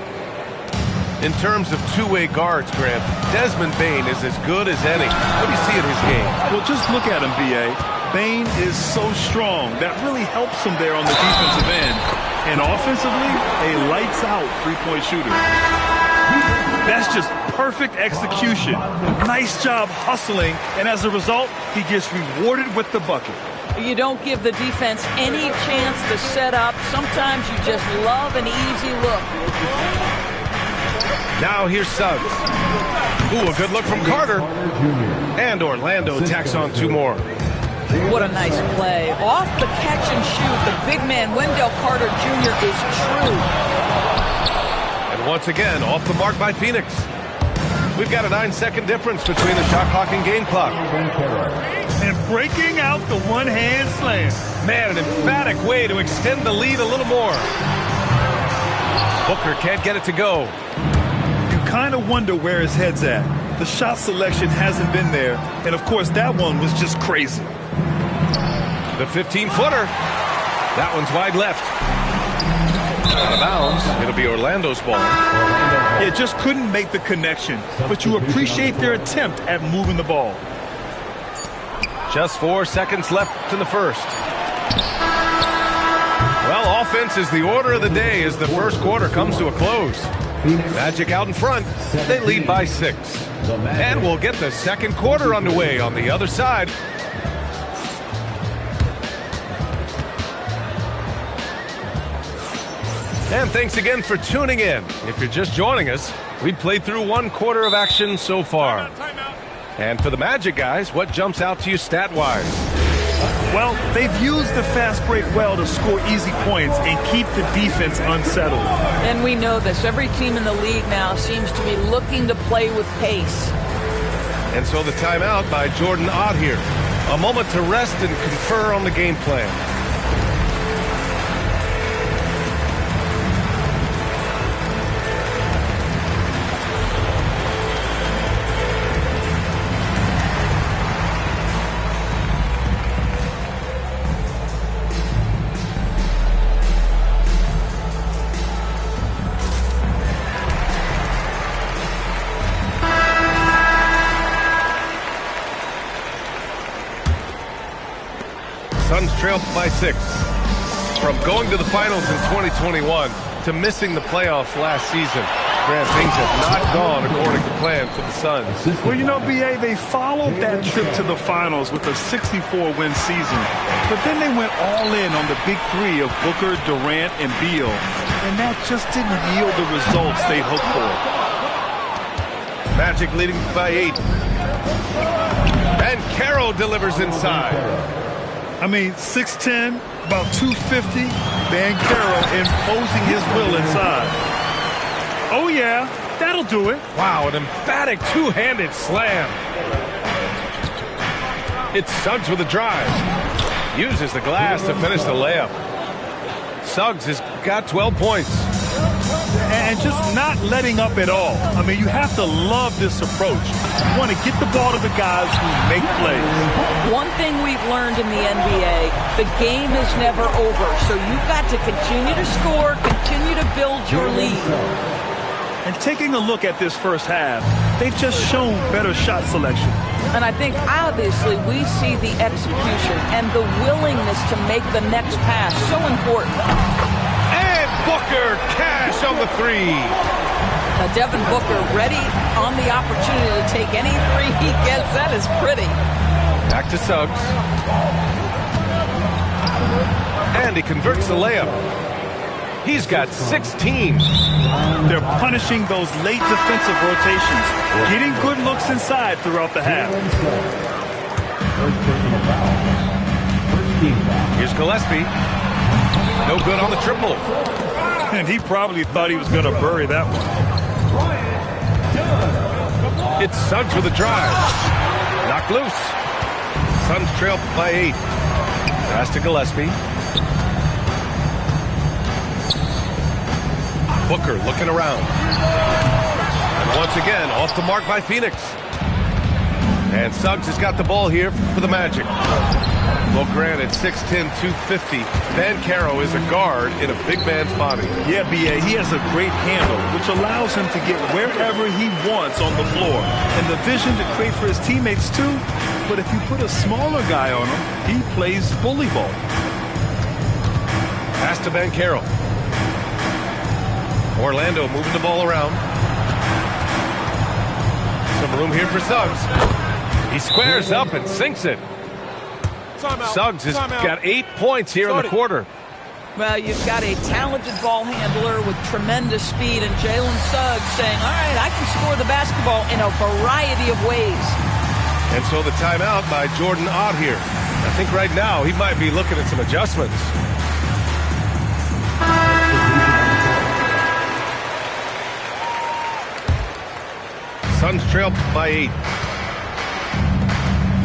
B: In terms of two-way guards, Grant, Desmond Bane is as good as any. What do you see in his game?
C: Well, just look at him, B.A. Bane is so strong. That really helps him there on the defensive end. And offensively, a lights-out three-point shooter. That's just perfect execution. Nice job hustling, and as a result, he gets rewarded with the bucket.
I: You don't give the defense any chance to set up. Sometimes you just love an easy look.
B: Now here's Suggs. Ooh, a good look from Carter. And Orlando tacks on 2 more.
I: What a nice play. Off the catch and shoot, the big man, Wendell Carter Jr. is true.
B: And once again, off the mark by Phoenix. We've got a 9-second difference between the shot clock and game clock.
C: And breaking out the one-hand slam.
B: Man, an emphatic way to extend the lead a little more. Booker can't get it to go.
C: You kind of wonder where his head's at. The shot selection hasn't been there. And, of course, that one was just crazy.
B: The 15-footer. That one's wide left. Out of bounds. It'll be Orlando's ball.
C: Yeah, just couldn't make the connection. But you appreciate their attempt at moving the ball.
B: Just 4 seconds left in the first. Well, offense is the order of the day as the first quarter comes to a close. Magic out in front. They lead by 6. And we'll get the second quarter underway on the other side. And thanks again for tuning in. If you're just joining us, we've played through 1 quarter of action so far. And for the Magic guys, what jumps out to you stat-wise?
C: Well, they've used the fast break well to score easy points and keep the defense unsettled.
I: And we know this. Every team in the league now seems to be looking to play with pace.
B: And so the timeout by Jordan Ott here. A moment to rest and confer on the game plan. Suns trailed by 6. From going to the finals in 2021 to missing the playoffs last season, Grant, things have not gone according to plan for the Suns.
C: Well, you know, B.A., they followed that trip to the finals with a 64-win season. But then they went all in on the big 3 of Booker, Durant, and Beal. And that just didn't yield the results they hoped for.
B: Magic leading by 8. And Caro delivers inside.
C: I mean, 6'10", About 250, Banchero imposing his will inside. Oh, yeah, that'll do it.
B: Wow, an emphatic two-handed slam. It's Suggs with a drive. Uses the glass to finish the layup. Suggs has got 12 points.
C: And just not letting up at all. I mean, you have to love this approach. You want to get the ball to the guys who make plays.
I: One thing we've learned in the NBA, the game is never over. So you've got to continue to score, continue to build your lead.
C: And taking a look at this first half, they've just shown better shot selection.
I: And I think, obviously, we see the execution and the willingness to make the next pass so important.
B: And Booker, cash on the three.
I: Now, Devin Booker ready on the opportunity to take any three he gets. That is pretty.
B: Back to Suggs. And he converts the layup. He's got 16.
C: They're punishing those late defensive rotations, getting good looks inside throughout the half.
B: Here's Gillespie. No good on the triple.
C: And he probably thought he was going to bury that one.
B: It's Suggs with a drive. Knocked loose. Suns trail by 8. Pass to Gillespie. Booker looking around. And once again, off the mark by Phoenix. And Suggs has got the ball here for the Magic. Well, granted, 6'10", 250. Banchero is a guard in a big man's body.
C: Yeah, B.A., he has a great handle, which allows him to get wherever he wants on the floor. And the vision to create for his teammates, too. But if you put a smaller guy on him, he plays bully ball.
B: Pass to Banchero. Orlando moving the ball around. Some room here for Suggs. He squares up and sinks it. Suggs has got 8 points here in the quarter.
I: Well, you've got a talented ball handler with tremendous speed, and Jalen Suggs saying, all right, I can score the basketball in a variety of ways.
B: And so the timeout by Jordan Ott here. I think right now he might be looking at some adjustments. Suns trail by 8.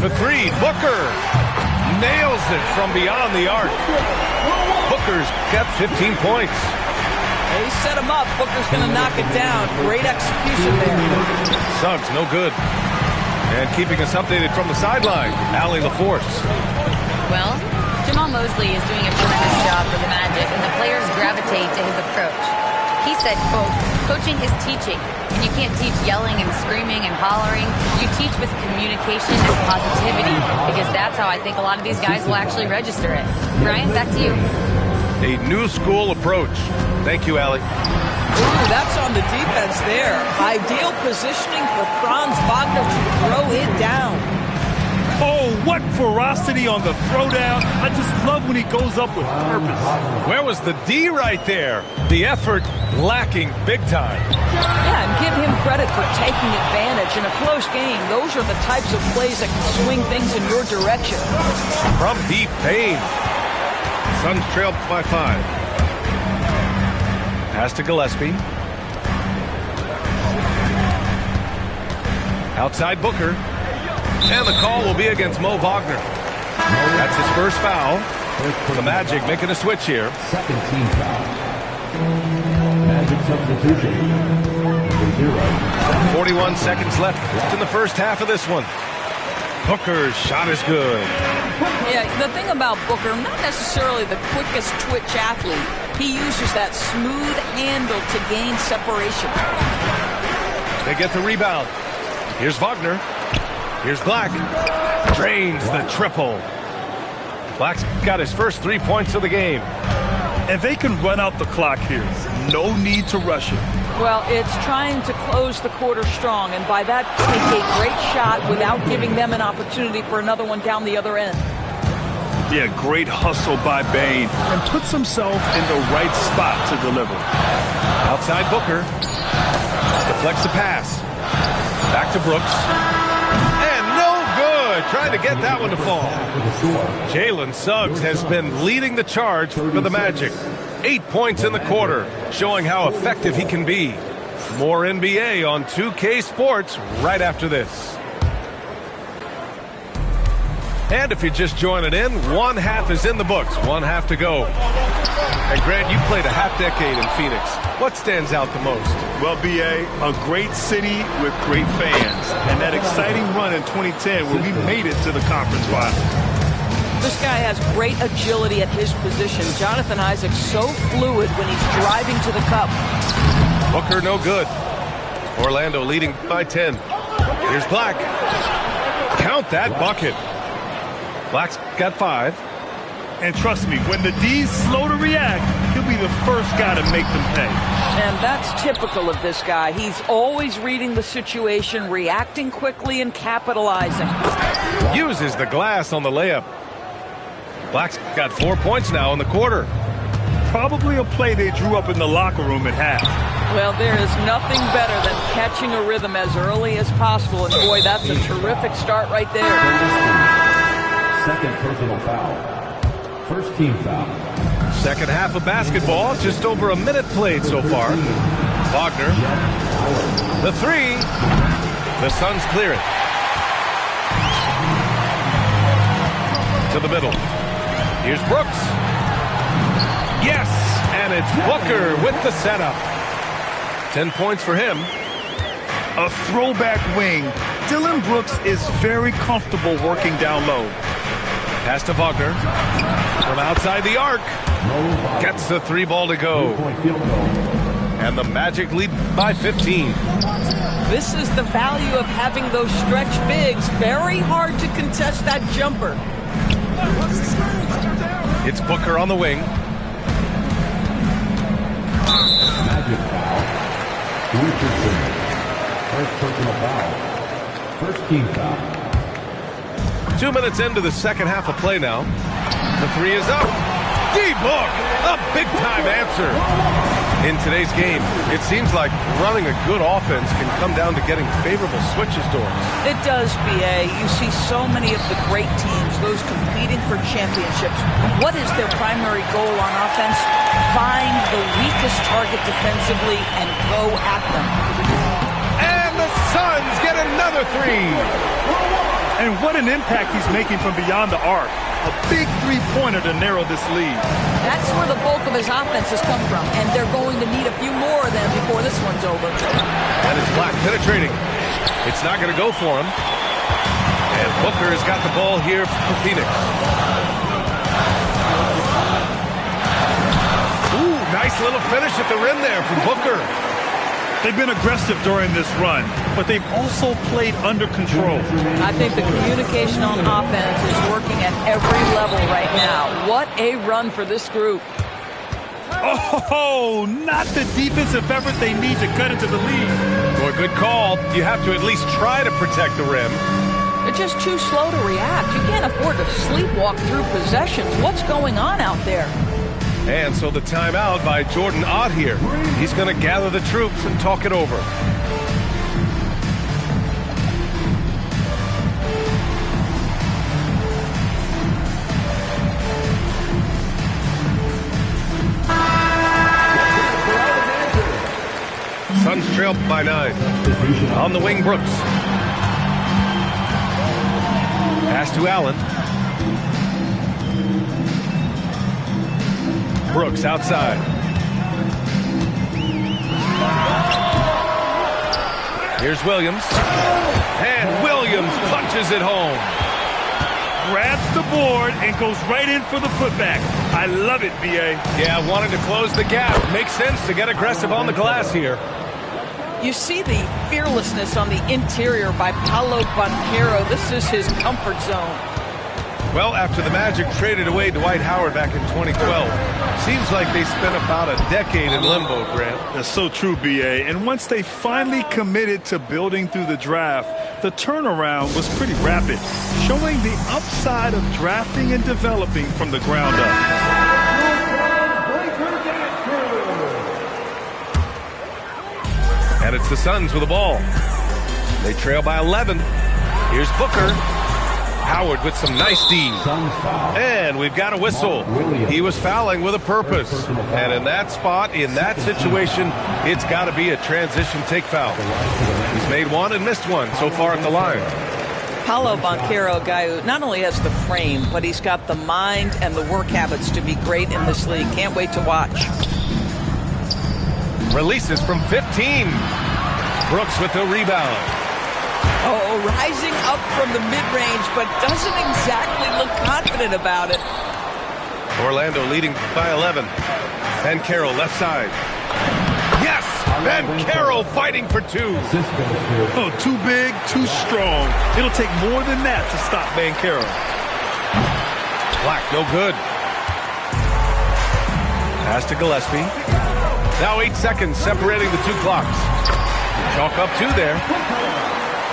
B: For 3, Booker nails it from beyond the arc. Booker's got 15 points.
I: He set him up. Booker's going to knock it down. Great execution there.
B: Suggs, no good. And keeping us updated from the sideline, Allie LaForce.
E: Well, Jamal Mosley is doing a tremendous job for the Magic, and the players gravitate to his approach. He said, quote, coaching is teaching, and you can't teach yelling and screaming and hollering. You teach with communication and positivity, because that's how I think a lot of these guys will actually register it. Brian, back to you.
B: A new school approach. Thank you, Allie.
I: Ooh, that's on the defense there. Ideal positioning for Franz Wagner to throw it down.
C: Oh, what ferocity on the throwdown. I just love when he goes up with purpose.
B: Where was the D right there? The effort lacking big time.
I: Yeah, and give him credit for taking advantage. In a close game, those are the types of plays that can swing things in your direction.
B: From deep Payne. Suns trail by 5. Pass to Gillespie. Outside Booker. And the call will be against Mo Wagner. That's his first foul. The Magic making a switch here.
F: Second team foul. Magic substitution.
B: 41 seconds left in the first half of this one. Booker's shot is good.
I: Yeah, the thing about Booker, not necessarily the quickest twitch athlete. He uses that smooth handle to gain separation.
B: They get the rebound. Here's Wagner. Here's Black. Drains the triple. Black's got his first 3 points of the game.
C: And they can run out the clock here. No need to rush it.
I: Well, it's trying to close the quarter strong, and by that, take a great shot without giving them an opportunity for another one down the other end.
C: Yeah, great hustle by Bane, and puts himself in the right spot to deliver.
B: Outside Booker. Deflects the pass. Back to Brooks. And no good. trying to get that one to fall. Jalen Suggs has been leading the charge for the Magic. 8 points in the quarter, showing how effective he can be. More NBA on 2K Sports right after this. And if you're just joining in, one half is in the books, one half to go. And Grant, you played a half decade in Phoenix. What stands out the most?
C: Well, B.A., a great city with great fans. And that exciting run in 2010 where we made it to the conference final.
I: This guy has great agility at his position. Jonathan Isaac's so fluid when he's driving to the cup.
B: Booker no good. Orlando leading by 10. Here's Black. Count that bucket. Black's got 5.
C: And trust me, when the D's slow to react, he'll be the first guy to make them pay.
I: And that's typical of this guy. He's always reading the situation, reacting quickly, and capitalizing.
B: Uses the glass on the layup. Black's got 4 points now in the quarter.
C: Probably a play they drew up in the locker room at half.
I: Well, there is nothing better than catching a rhythm as early as possible. And boy, that's a terrific start right there.
F: Second personal foul. First team foul.
B: Second half of basketball, just over a minute played so far. Wagner. The 3. The Suns clear it. To the middle. Here's Brooks. Yes, and it's Booker with the setup. 10 points for him.
C: A throwback wing. Dillon Brooks is very comfortable working down low.
B: Pass to Wagner. From outside the arc. Gets the 3 ball to go. And the Magic lead by 15.
I: This is the value of having those stretch bigs. Very hard to contest that jumper.
B: It's Booker on the wing.
F: Magic foul. Richardson. First personal foul. First team foul.
B: 2 minutes into the second half of play now. The 3 is up. D-Book, a big-time answer. In today's game, it seems like running a good offense can come down to getting favorable switches, Doris.
I: It does, B.A. You see so many of the great teams, those competing for championships. What is their primary goal on offense? Find the weakest target defensively and go at them.
B: And the Suns get another 3.
C: And what an impact he's making from beyond the arc. A big three-pointer to narrow this lead.
I: That's where the bulk of his offense has come from, and they're going to need a few more of them before this one's over.
B: And it's Black penetrating. It's not going to go for him. And Booker has got the ball here for Phoenix. Ooh, nice little finish at the rim there from Booker.
C: They've been aggressive during this run, but they've also played under control.
I: I think the communication on offense is working at every level right now. What a run for this group.
C: Oh, not the defensive effort they need to cut into the lead.
B: Well, good call. You have to at least try to protect the rim.
I: They're just too slow to react. You can't afford to sleepwalk through possessions. What's going on out there?
B: And so the timeout by Jordan Ott here. He's going to gather the troops and talk it over. Suns trail by 9. On the wing, Brooks. Pass to Allen. Brooks outside. Here's Williams. And Williams punches it home.
C: Grabs the board and goes right in for the putback. I love it, B.A.
B: Yeah, wanted to close the gap. Makes sense to get aggressive on the glass here.
I: You see the fearlessness on the interior by Paolo Banchero. This is his comfort zone.
B: Well, after the Magic traded away Dwight Howard back in 2012, seems like they spent about a decade in limbo, Grant.
C: That's so true, B.A. And once they finally committed to building through the draft, the turnaround was pretty rapid, showing the upside of drafting and developing from the ground up.
B: And it's the Suns with the ball. They trail by 11. Here's Booker. Howard with some nice D. And we've got a whistle. He was fouling with a purpose. And in that spot, in that situation, it's got to be a transition take foul. He's made one and missed one so far at the line.
I: Paolo Banchero, a guy who not only has the frame, but he's got the mind and the work habits to be great in this league. Can't wait to watch.
B: Releases from 15. Brooks with the rebound.
I: Oh, rising up from the mid-range, but doesn't exactly look confident about it.
B: Orlando leading by 11. Banchero left side. Yes! Banchero fighting for two.
C: Oh, too big, too strong. It'll take more than that to stop Banchero.
B: Black, no good. Pass to Gillespie. Now 8 seconds separating the two clocks. Chalk up 2 there.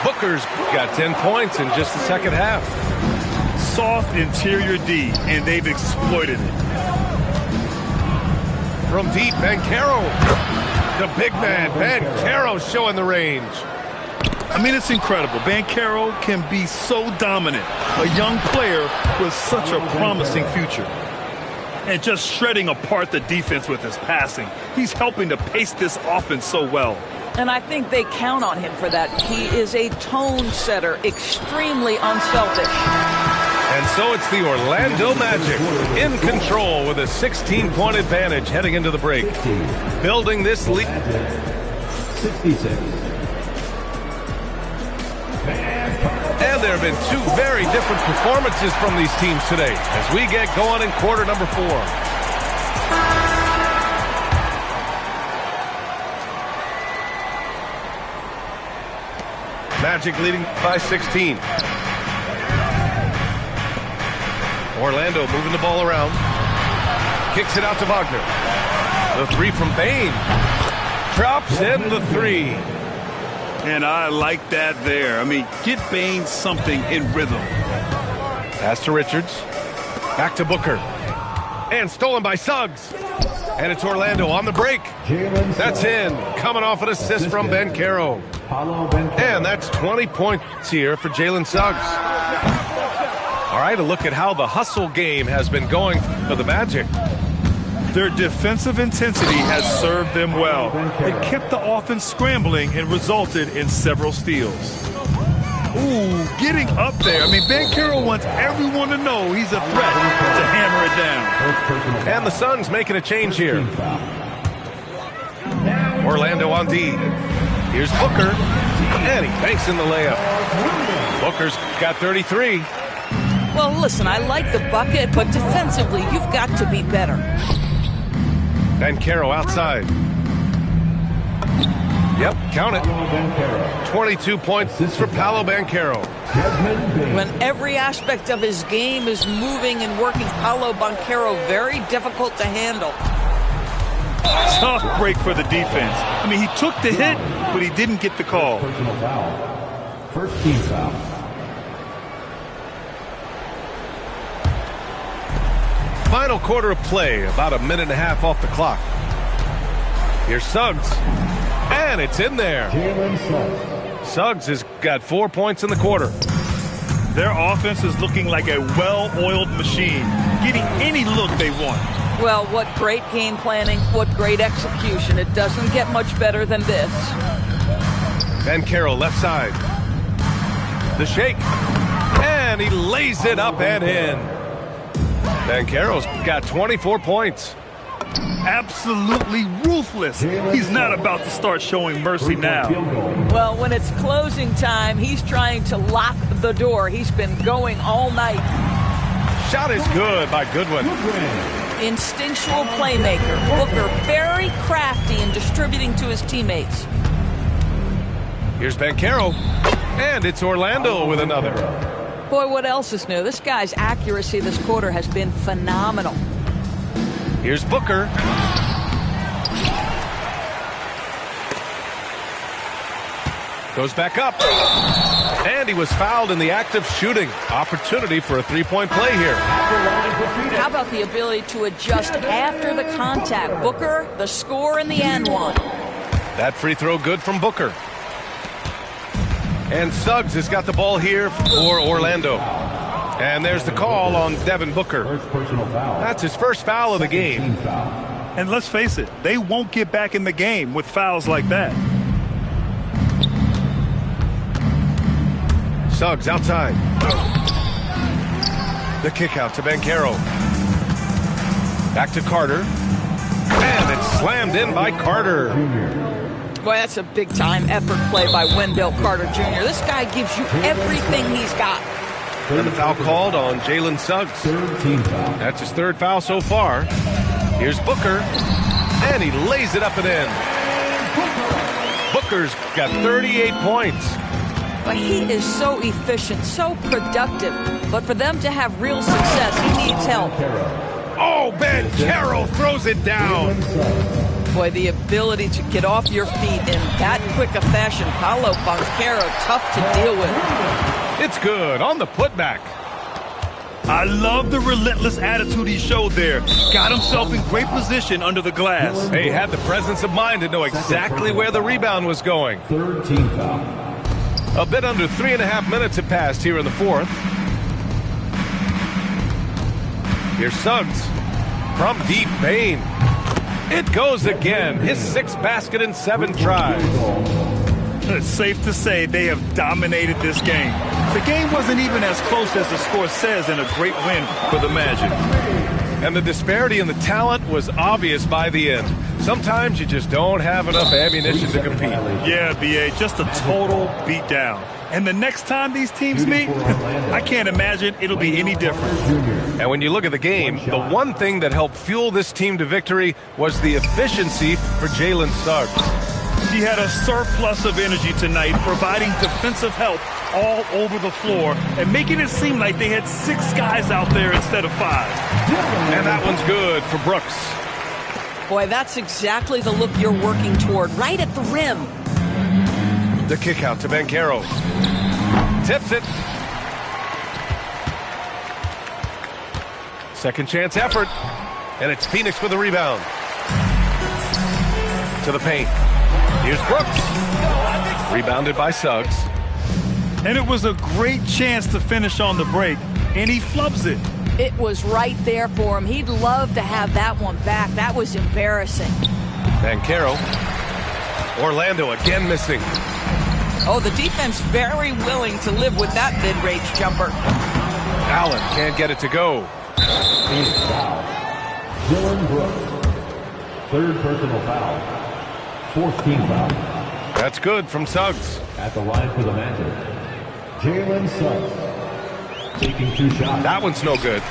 B: Booker's got 10 points in just the second half.
C: Soft interior D, and they've exploited it.
B: From deep, Banchero. The big man, Banchero, showing the range.
C: I mean, it's incredible. Banchero can be so dominant. A young player with such a promising future. And just shredding apart the defense with his passing. He's helping to pace this offense so well.
I: And I think they count on him for that. He is a tone setter, extremely unselfish.
B: And so it's the Orlando Magic in control with a 16-point advantage heading into the break. Building this lead.
F: 66.
B: And there have been 2 very different performances from these teams today as we get going in quarter number 4. Magic leading by 16. Orlando moving the ball around. Kicks it out to Wagner. The 3 from Bane. Drops in the 3.
C: And I like that there. I mean, get Bane something in rhythm.
B: Pass to Richards. Back to Booker. And stolen by Suggs. And it's Orlando on the break. That's in. Coming off an assist from Banchero. And that's 20 points here for Jalen Suggs. All right, a look at how the hustle game has been going for the Magic.
C: Their defensive intensity has served them well. It kept the offense scrambling and resulted in several steals. Ooh, getting up there. I mean, Banchero wants everyone to know he's a threat to hammer it down.
B: And the Suns making a change here. Orlando on D. Here's Booker. And he banks in the layup. Booker's got 33.
I: Well, listen, I like the bucket, but defensively, you've got to be better.
B: Banchero outside. Yep, count it. 22 points for Paolo Banchero.
I: When every aspect of his game is moving and working, Paolo Banchero very difficult to handle.
C: Tough break for the defense. I mean, he took the hit, but he didn't get the call.
F: First team foul.
B: Final quarter of play, about a minute and a half off the clock. Here's Suggs. And it's in there. Suggs has got 4 points in the quarter.
C: Their offense is looking like a well-oiled machine, getting any look they want.
I: Well, what great game planning, what great execution. It doesn't get much better than this.
B: Banchero left side. The shake. And he lays it up and in. Banchero's got 24 points.
C: Absolutely ruthless. He's not about to start showing mercy now.
I: Well, when it's closing time, he's trying to lock the door. He's been going all night.
B: Shot is good by Goodwin.
I: Instinctual playmaker. Booker very crafty in distributing to his teammates.
B: Here's Banchero. And it's Orlando with another.
I: Boy, what else is new? This guy's accuracy this quarter has been phenomenal.
B: Here's Booker. Goes back up. And he was fouled in the act of shooting. Opportunity for a three-point play here.
I: How about the ability to adjust after the contact? Booker, the score in the end one.
B: That free throw good from Booker. And Suggs has got the ball here for Orlando. And there's the call on Devin Booker. That's his first foul of the game.
C: And let's face it, they won't get back in the game with fouls like that.
B: Suggs outside. The kick out to Banchero. Back to Carter. And it's slammed in by Carter.
I: Boy, that's a big-time effort play by Wendell Carter Jr. This guy gives you everything he's got.
B: And the foul called on Jalen Suggs. That's his third foul so far. Here's Booker. And he lays it up and in. Booker's got 38 points.
I: But he is so efficient, so productive. But for them to have real success, he needs help.
B: Oh, Banchero throws it down.
I: Boy, the ability to get off your feet in that quick a fashion, Paolo Banchero, tough to deal with.
B: It's good on the putback.
C: I love the relentless attitude he showed there. Got himself in great position under the glass.
B: He had the presence of mind to know exactly where the rebound was going.
F: Third team foul.
B: A bit under 3.5 minutes have passed here in the fourth. Here's Suggs from deep. Bane. It goes again. His 6th basket in 7 tries.
C: It's safe to say they have dominated this game. The game wasn't even as close as the score says, and a great win for the Magic.
B: And the disparity in the talent was obvious by the end. Sometimes you just don't have enough ammunition to compete.
C: Yeah, B.A., just a total beatdown. And the next time these teams meet, I can't imagine it'll be any different.
B: And when you look at the game, the one thing that helped fuel this team to victory was the efficiency for Jalen Suggs.
C: He had a surplus of energy tonight, providing defensive help all over the floor and making it seem like they had 6 guys out there instead of 5.
B: And that one's good for Brooks.
I: Boy, that's exactly the look you're working toward, right at the rim.
B: The kick out to Banchero. Tips it. Second chance effort. And it's Phoenix with the rebound. To the paint. Here's Brooks. Rebounded by Suggs.
C: And it was a great chance to finish on the break, and he flubs it.
I: It was right there for him. He'd love to have that one back. That was embarrassing.
B: Banchero. Orlando again missing.
I: Oh, the defense very willing to live with that mid-range jumper.
B: Allen can't get it to go.
F: Foul. Dylan Brooks. 3rd personal foul. 4th team foul.
B: That's good from Suggs.
F: At the line for the Magic, Jalen Suggs. Taking 2 shots.
B: That one's no good.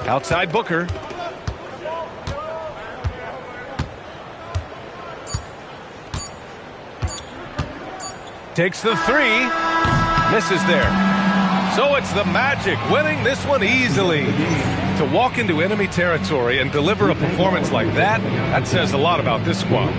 B: Outside Booker. Takes the 3. Misses there. So it's the Magic winning this one easily. To walk into enemy territory and deliver a performance like that, that says a lot about this squad.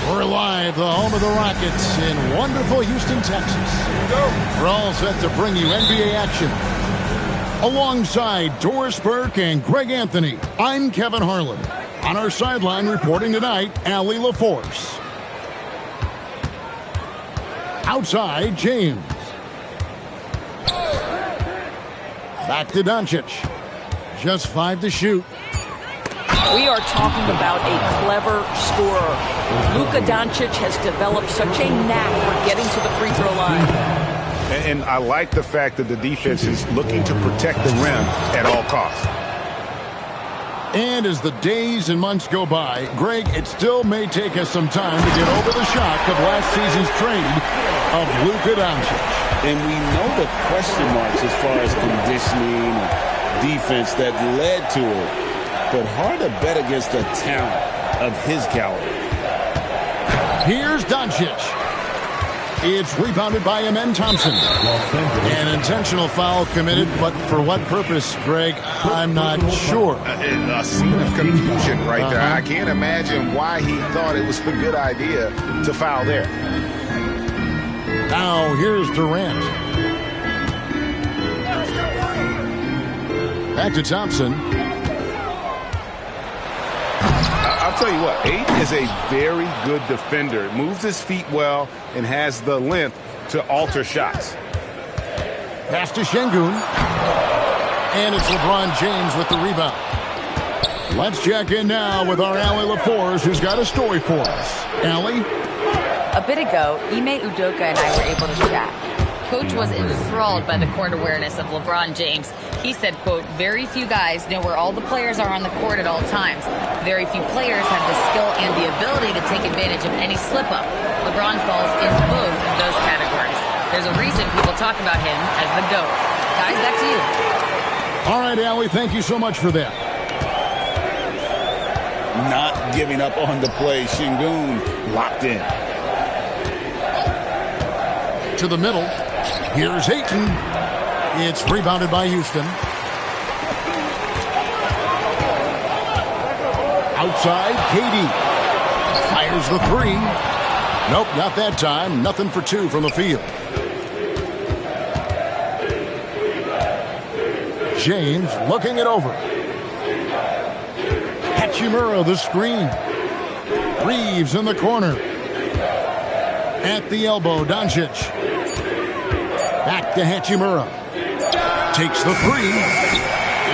G: We're live, the home of the Rockets in wonderful Houston, Texas. We're all set to bring you NBA action. Alongside Doris Burke and Greg Anthony, I'm Kevin Harlan. On our sideline reporting tonight, Allie LaForce. Outside, James. Back to Doncic. Just 5 to shoot.
I: We are talking about a clever scorer. Luka Doncic has developed such a knack for getting to the free throw line.
J: And I like the fact that the defense is looking to protect the rim at all costs.
G: And as the days and months go by, Greg, it still may take us some time to get over the shock of last season's trade of Luka Doncic.
H: And we know the question marks as far as conditioning and defense that led to it. But hard to bet against a talent of his caliber.
G: Here's Doncic. It's rebounded by Amen Thompson. An intentional foul committed, but for what purpose, Greg? I'm not sure.
J: A scene of confusion right there. I can't imagine why he thought it was a good idea to foul there.
G: Now here's Durant. Back to Thompson.
J: I'll tell you what, Ayton is a very good defender. Moves his feet well and has the length to alter shots.
G: Pass to Şengün. And it's LeBron James with the rebound. Let's check in now with our Allie LaForce, who's got a story for us. Allie?
E: A bit ago, Ime Udoka and I were able to chat. Coach was enthralled by the court awareness of LeBron James. He said, quote, very few guys know where all the players are on the court at all times. Very few players have the skill and the ability to take advantage of any slip-up. LeBron falls in both of those categories. There's a reason people talk about him as the GOAT. Guys, back to you.
G: All right, Allie, thank you so much for that.
H: Not giving up on the play. Şengün locked in.
G: To the middle. Here's Ayton. It's rebounded by Houston. Outside, KD. Fires the three. Nope, not that time. Nothing for two from the field. James looking it over. Hachimura the screen. Reeves in the corner. At the elbow, Doncic. Back to Hachimura. Takes the three.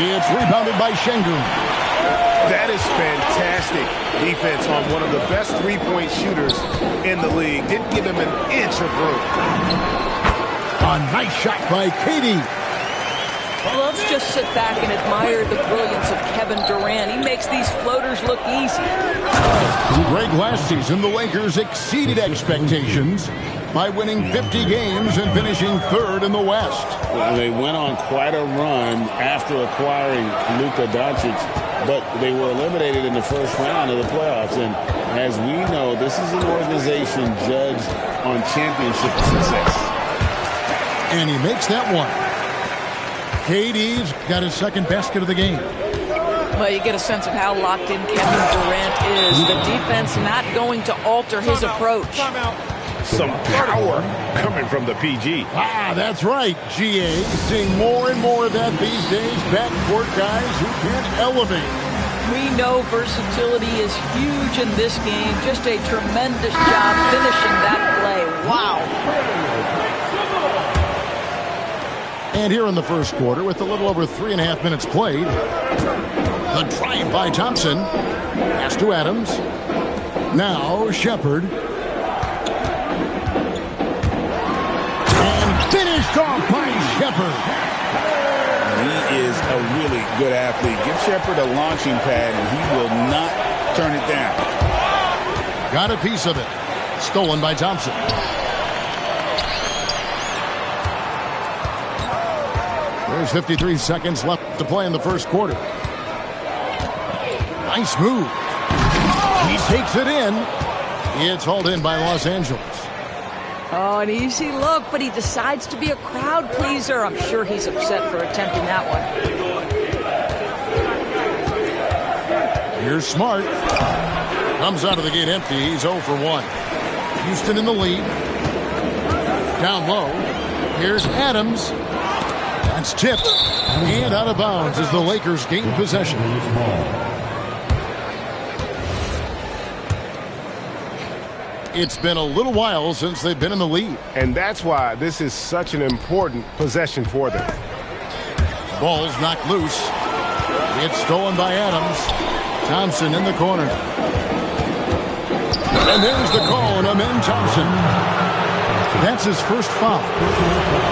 G: It's rebounded by Şengün.
J: That is fantastic defense on one of the best three-point shooters in the league. Didn't give him an inch of room.
G: A nice shot by KD.
I: Well, let's just sit back and admire the brilliance of Kevin Durant. He makes these floaters look easy.
G: Greg, last season, the Lakers exceeded expectations by winning 50 games and finishing third in the West.
H: Well, they went on quite a run after acquiring Luka Doncic, but they were eliminated in the first round of the playoffs. And as we know, this is an organization judged on championship success.
G: And he makes that one. KD's got his second basket of the game.
I: Well, you get a sense of how locked in Kevin Durant is. The defense not going to alter his approach.
J: Some power coming from the PG.
G: Ah, that's right, GA. Seeing more and more of that these days. Backcourt guys who can elevate.
I: We know versatility is huge in this game. Just a tremendous job finishing that play. Wow.
G: And here in the first quarter, with a little over 3.5 minutes played, the drive by Thompson. Pass to Adams. Now Shepherd. And finished off by Shepherd.
H: He is a really good athlete. Give Shepherd a launching pad, and he will not turn it down.
G: Got a piece of it. Stolen by Thompson. There's 53 seconds left to play in the first quarter. Nice move. He takes it in. It's hauled in by Los Angeles.
I: Oh, an easy look, but he decides to be a crowd pleaser. I'm sure he's upset for attempting that one.
G: Here's Smart. Comes out of the gate empty. He's 0 for 1. Houston in the lead. Down low. Here's Adams. That's tipped. And out of bounds as the Lakers gain possession. It's been a little while since they've been in the lead.
B: And that's why this is such an important possession for them.
G: Ball's knocked loose. It's stolen by Adams. Thompson in the corner. And there's the call on Amen Thompson. That's his first foul.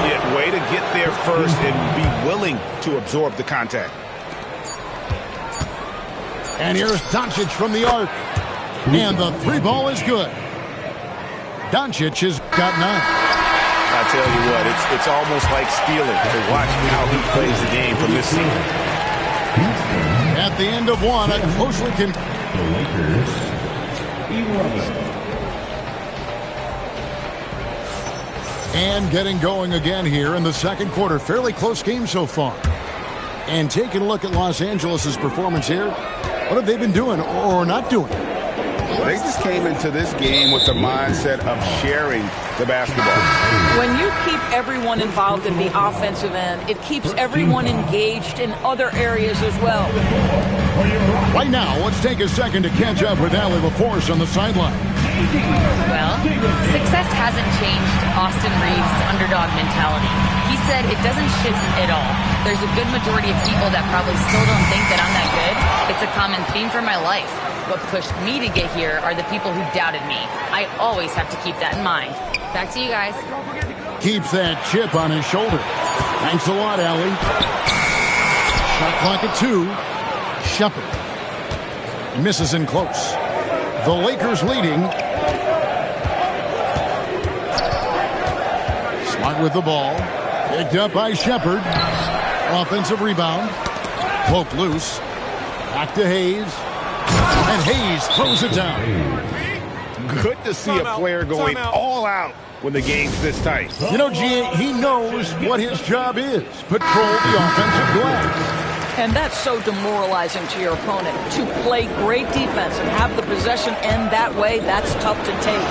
J: Yeah, way to get there first and be willing to absorb the contact.
G: And here's Doncic from the arc. And the three ball is good. Doncic has got 9.
J: I tell you what, it's almost like stealing to watch how he plays the game from this scene.
G: At the end of one, a closely can.
F: The Lakers, 11.
G: And getting going again here in the second quarter. Fairly close game so far. And taking a look at Los Angeles' performance here. What have they been doing or not doing?
J: They just came into this game with the mindset of sharing the basketball.
I: When you keep everyone involved in the offensive end, it keeps everyone engaged in other areas as well.
G: Right now, let's take a second to catch up with Allie LaForce on the sideline.
E: Well, success hasn't changed Austin Reeves' underdog mentality. He said it doesn't shift at all. There's a good majority of people that probably still don't think that I'm that good. It's a common theme for my life. What pushed me to get here are the people who doubted me. I always have to keep that in mind. Back to you guys.
G: Keeps that chip on his shoulder. Thanks a lot, Allie. Shot clock at 2. Shepard misses in close. The Lakers leading. Smart with the ball. Picked up by Shepard. Offensive rebound. Poked loose. Back to Hayes. And Hayes throws it down.
J: Good to see a player going all out when the game's this tight.
G: You know, G.A., he knows what his job is. Patrol the offensive glass.
I: And that's so demoralizing to your opponent. To play great defense and have the possession end that way, that's tough to take.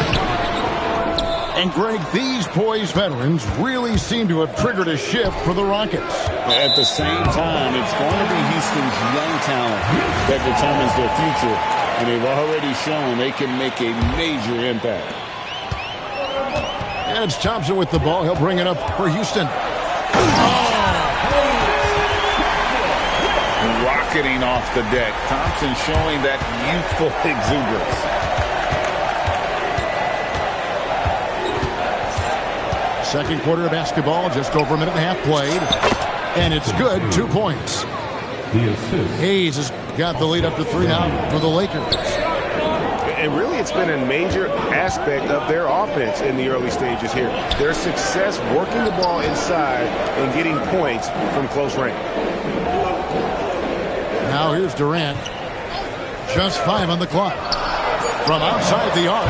G: And, Greg, these poised veterans really seem to have triggered a shift for the Rockets.
H: At the same time, it's going to be Houston's young talent that determines their future, and they've already shown they can make a major impact.
G: And it's Thompson with the ball. He'll bring it up for Houston.
H: Rocketing off the deck. Thompson showing that youthful exuberance.
G: Second quarter of basketball, just over a minute and a half played. And it's good, 2 points. Hayes has got the lead up to 3 now for the Lakers.
B: And really, it's been a major aspect of their offense in the early stages here. Their success working the ball inside and getting points from close range.
G: Now here's Durant. Just 5 on the clock. From outside the arc.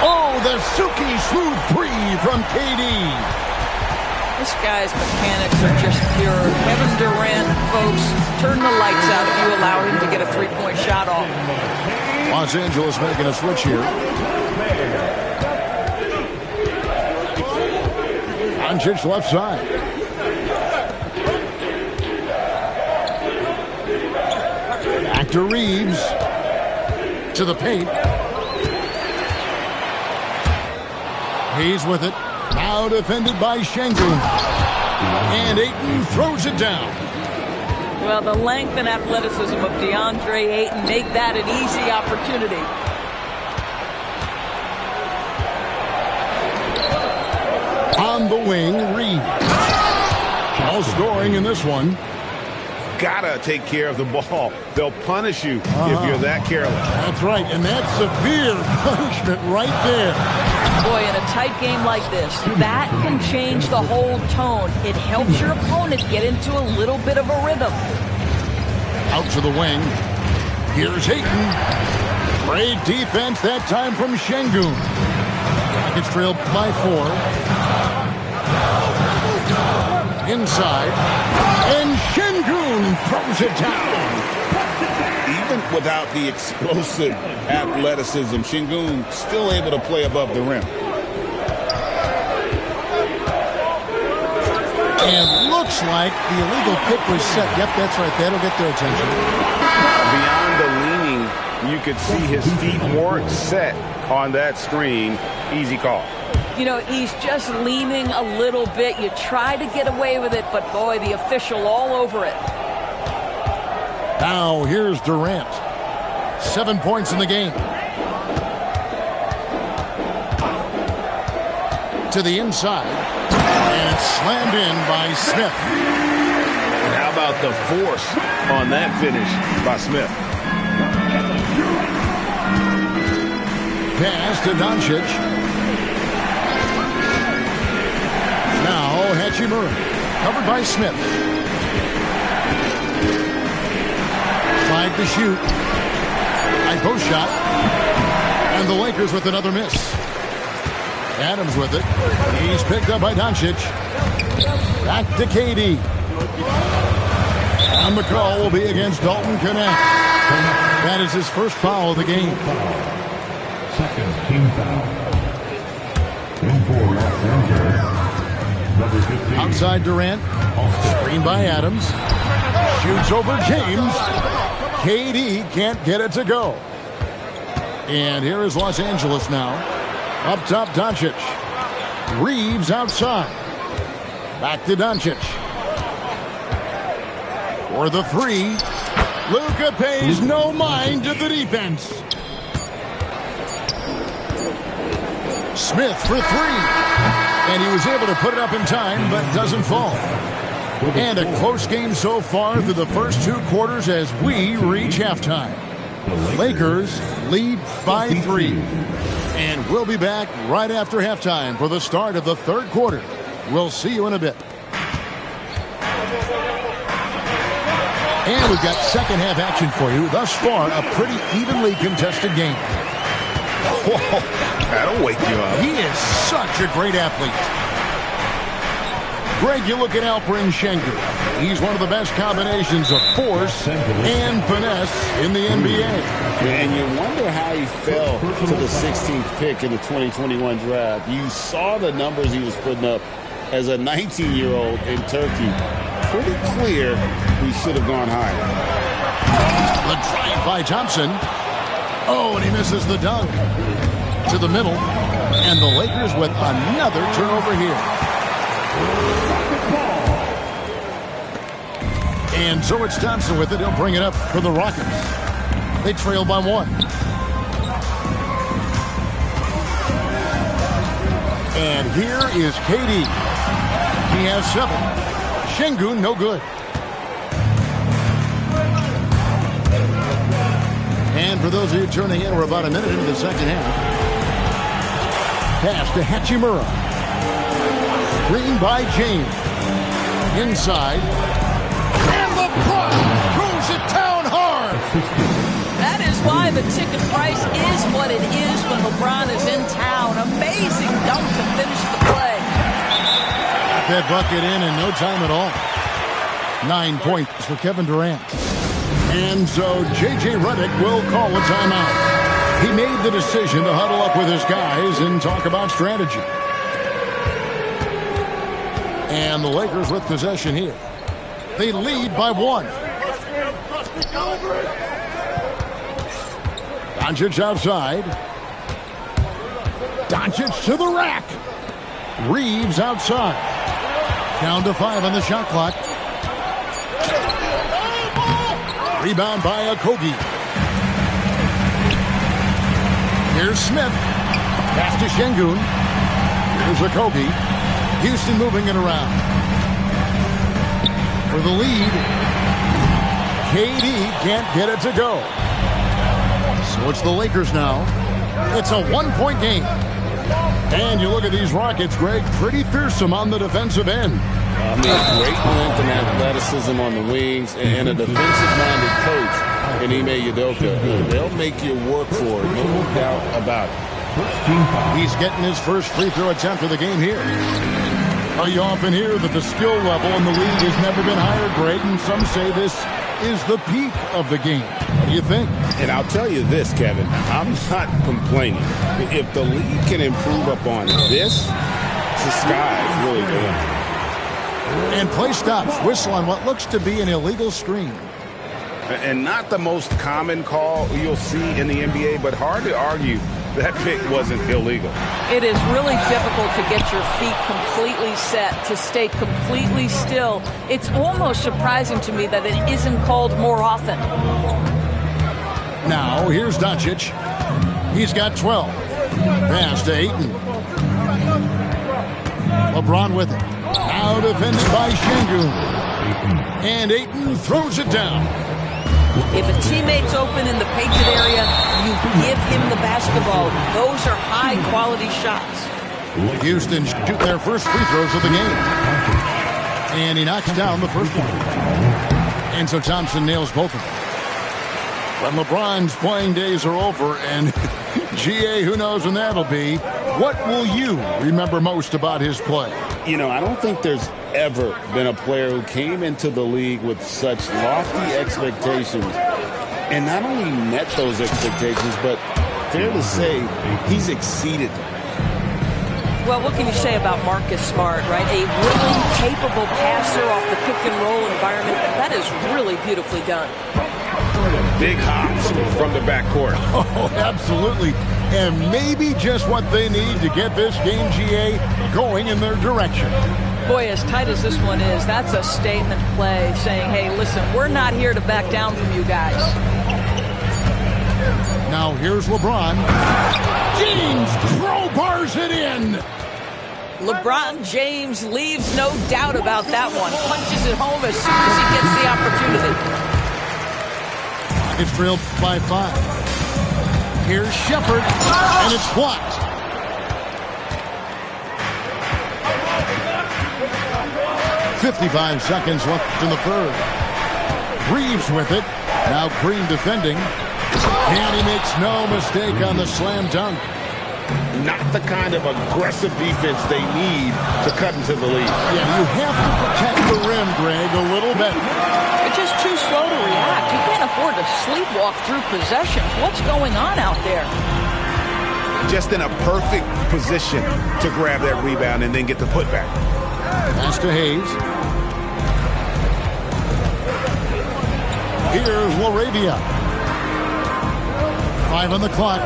G: Oh, the silky smooth 3 from KD.
I: This guy's mechanics are just pure. Kevin Durant, folks, turn the lights out if you allow him to get a three-point shot off.
G: Los Angeles making a switch here. Doncic left side. Back to Reeves. To the paint. He's with it. Now defended by Şengün. And Ayton throws it down.
I: Well, the length and athleticism of DeAndre Ayton make that an easy opportunity.
G: On the wing, Reeves. No scoring in this one.
B: Gotta take care of the ball. They'll punish you if you're that careless.
G: That's right, and that's severe punishment right there.
I: Boy, in a tight game like this, that can change the whole tone. It helps your opponent get into a little bit of a rhythm.
G: Out to the wing. Here's Ayton. Great defense that time from Şengün. Rockets trailed by 4. Inside. And Şengün throws it down.
H: Even without the explosive athleticism, Şengün still able to play above the rim.
G: And looks like the illegal pick was set. Yep, that's right. That'll get their attention.
J: Beyond the leaning You could see his feet weren't set on that screen. Easy call.
I: You know, he's just leaning a little bit. You try to get away with it, but boy, the official all over it.
G: Now here's Durant. 7 points in the game. To the inside. And it's slammed in by Smith.
J: And how about the force on that finish by Smith?
G: Pass to Doncic. Now Hachimura. Covered by Smith. Five to shoot. High post shot. And the Lakers with another miss. Adams with it. He's picked up by Doncic. Back to KD. And the call will be against Dalton Knecht. That is his first foul of the game.
F: Second team foul. In for Los Angeles. Number 15.
G: Outside Durant. Screen by Adams. Shoots over James. KD can't get it to go. And here is Los Angeles now. Up top, Doncic. Reeves outside. Back to Doncic. For the three. Luka pays no mind to the defense. Smith for three. And he was able to put it up in time, but doesn't fall. And a close game so far through the first 2 quarters as we reach halftime. Lakers lead by 3. And we'll be back right after halftime for the start of the third quarter. We'll see you in a bit. And we've got second half action for you. Thus far, a pretty evenly contested game.
J: Whoa, that'll wake you up.
G: He is such a great athlete. Greg, you look at Alperen Sengun. He's one of the best combinations of force and finesse in the NBA.
H: And you wonder how he fell to the 16th pick in the 2021 draft. You saw the numbers he was putting up as a 19-year-old in Turkey. Pretty clear he should have gone higher.
G: The drive by Thompson. Oh, and he misses the dunk. To the middle. And the Lakers with another turnover here. And so it's Thompson with it. He'll bring it up for the Rockets. They trail by 1. And here is KD. He has 7. Sengun, no good. And for those of you tuning in, we're about a minute into the second half. Pass to Hachimura. Screen by James. Inside. And the puck goes to town hard.
I: That is why the ticket price is what it is when LeBron is in town. Amazing dunk to finish the play.
G: Got that bucket in no time at all. 9 points for Kevin Durant. And so J.J. Redick will call a timeout. He made the decision to huddle up with his guys and talk about strategy. And the Lakers with possession here. They lead by 1. Doncic outside. Doncic to the rack. Reeves outside. Down to 5 on the shot clock. Rebound by Okogie. Here's Smith. Pass to Sengun. Here's Okogie. Houston moving it around. For the lead. KD can't get it to go. So it's the Lakers now. It's a 1-point game. And you look at these Rockets, Greg, pretty fearsome on the defensive end.
H: I mean, great length and athleticism on the wings, and a defensive-minded coach in Ime Udoka. They'll make you work for it, no doubt about it.
G: He's getting his first free throw attempt of the game here. You often hear that the skill level in the league has never been higher, Greg, and some say this is the peak of the game. What do you think?
H: And I'll tell you this, Kevin, I'm not complaining. If the league can improve upon this, the sky is really good.
G: And play stops. Whistle on what looks to be an illegal screen.
J: And not the most common call you'll see in the NBA, but hard to argue that pick wasn't illegal.
I: It is really difficult to get your feet completely set, to stay completely still. It's almost surprising to me that it isn't called more often.
G: Now, here's Doncic. He's got 12. Pass to Ayton. LeBron with it. Now defended by Şengün. And Ayton throws it down.
I: If a teammate's open in the painted area, you give him the basketball. Those are high-quality shots.
G: Houston shoot their first free throws of the game. And he knocks down the first one. And so Thompson nails both of them. When LeBron's playing days are over, and GA, who knows when that'll be, what will you remember most about his play?
H: You know, I don't think there's ever been a player who came into the league with such lofty expectations and not only met those expectations, but fair to say, he's exceeded them.
I: Well, what can you say about Marcus Smart, right? A really capable passer off the pick-and-roll environment. That is really beautifully done.
J: Big hops from the backcourt.
G: Oh, absolutely. And maybe just what they need to get this game, GA, going in their direction.
I: Boy, as tight as this one is, that's a statement play saying, hey, listen, we're not here to back down from you guys.
G: Now here's LeBron. James crowbars it in.
I: LeBron James leaves no doubt about that one. Punches it home as soon as he gets the opportunity.
G: It's trailed by 5. Here's Shepherd, and it's blocked. "55 seconds left in the third. Reeves with it. Now Green defending. And he makes no mistake on the slam dunk.
H: Not the kind of aggressive defense they need to cut into the lead.
G: Yeah, you have to protect the rim, Greg, a little bit.
I: It's just too slow to react. You can't afford to sleepwalk through possessions. What's going on out there?
J: Just in a perfect position to grab that rebound and then get the putback.
G: Pass to Hayes. Here's Laravia. 5 on the clock.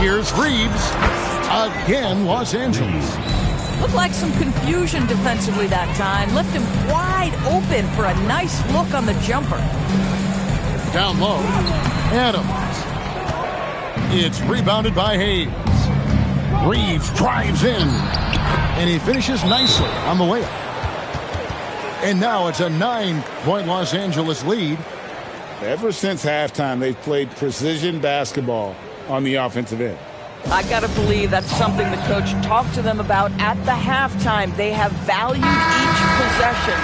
G: Here's Reeves. Again, Los Angeles.
I: Looked like some confusion defensively that time. Left him wide open for a nice look on the jumper.
G: Down low. Adams. It's rebounded by Hayes. Reeves drives in. And he finishes nicely on the layup. And now it's a 9-point Los Angeles lead.
H: Ever since halftime, they've played precision basketball on the offensive end.
I: I got to believe that's something the coach talked to them about at the halftime. They have valued each possession.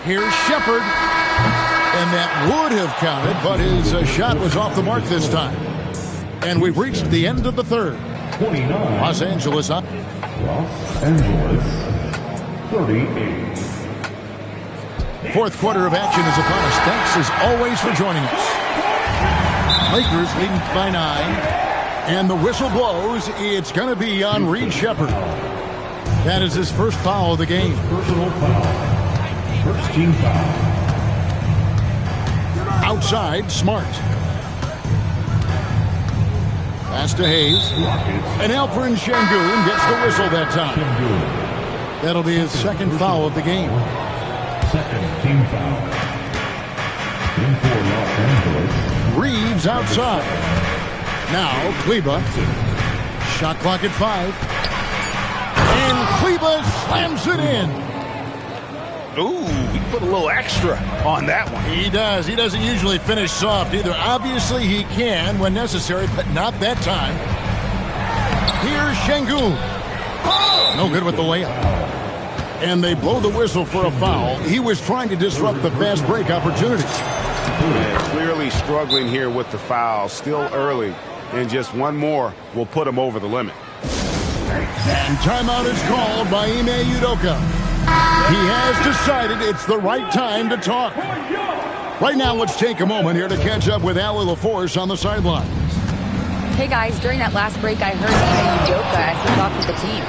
G: Here's Shepherd. And that would have counted, but his shot was off the mark this time. And we've reached the end of the third.
F: 29.
G: Los Angeles up.
F: Los Angeles 38.
G: Fourth quarter of action is upon us. Thanks as always for joining us. Lakers leading by 9. And the whistle blows. It's going to be on Reed Shepherd. That is his first foul of the game.
F: Personal foul. First team foul.
G: Outside, Smart. Pass to Hayes. And Alperen Şengün gets the whistle that time. That'll be his second foul of the game.
F: Second team foul. Team for Los Angeles.
G: Reeves outside. Now Kleber. Shot clock at 5. And Kleber slams it in.
J: Ooh, he put a little extra on that one.
G: He does. He doesn't usually finish soft either. Obviously, he can when necessary, but not that time. Here's Şengün. No good with the layup. And they blow the whistle for a foul. He was trying to disrupt the fast break opportunity.
J: Yeah, clearly struggling here with the foul. Still early. And just one more will put him over the limit.
G: And timeout is called by Ime Udoka. He has decided it's the right time to talk. Right now, let's take a moment here to catch up with Allie LaForce on the sidelines.
E: Hey guys, during that last break, I heard Ime Udoka as he talked with the team.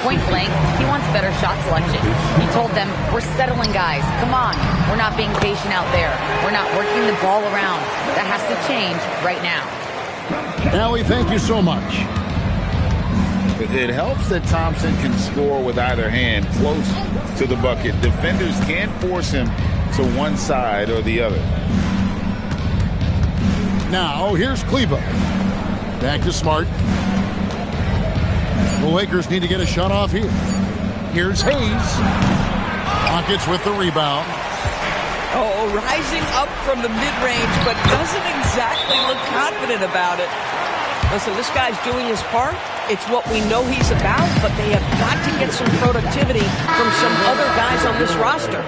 E: Point blank, he wants better shot selection. He told them, we're settling guys. Come on. We're not being patient out there. We're not working the ball around. That has to change right now.
G: Allie, thank you so much.
H: It helps that Thompson can score with either hand close to the bucket. Defenders can't force him to one side or the other.
G: Now, here's Kleba. Back to Smart. The Lakers need to get a shot off here. Here's Hayes. Rockets with the rebound.
I: Oh, rising up from the mid-range, but doesn't exactly look confident about it. Listen, this guy's doing his part. It's what we know he's about, but they have got to get some productivity from some other guys on this roster.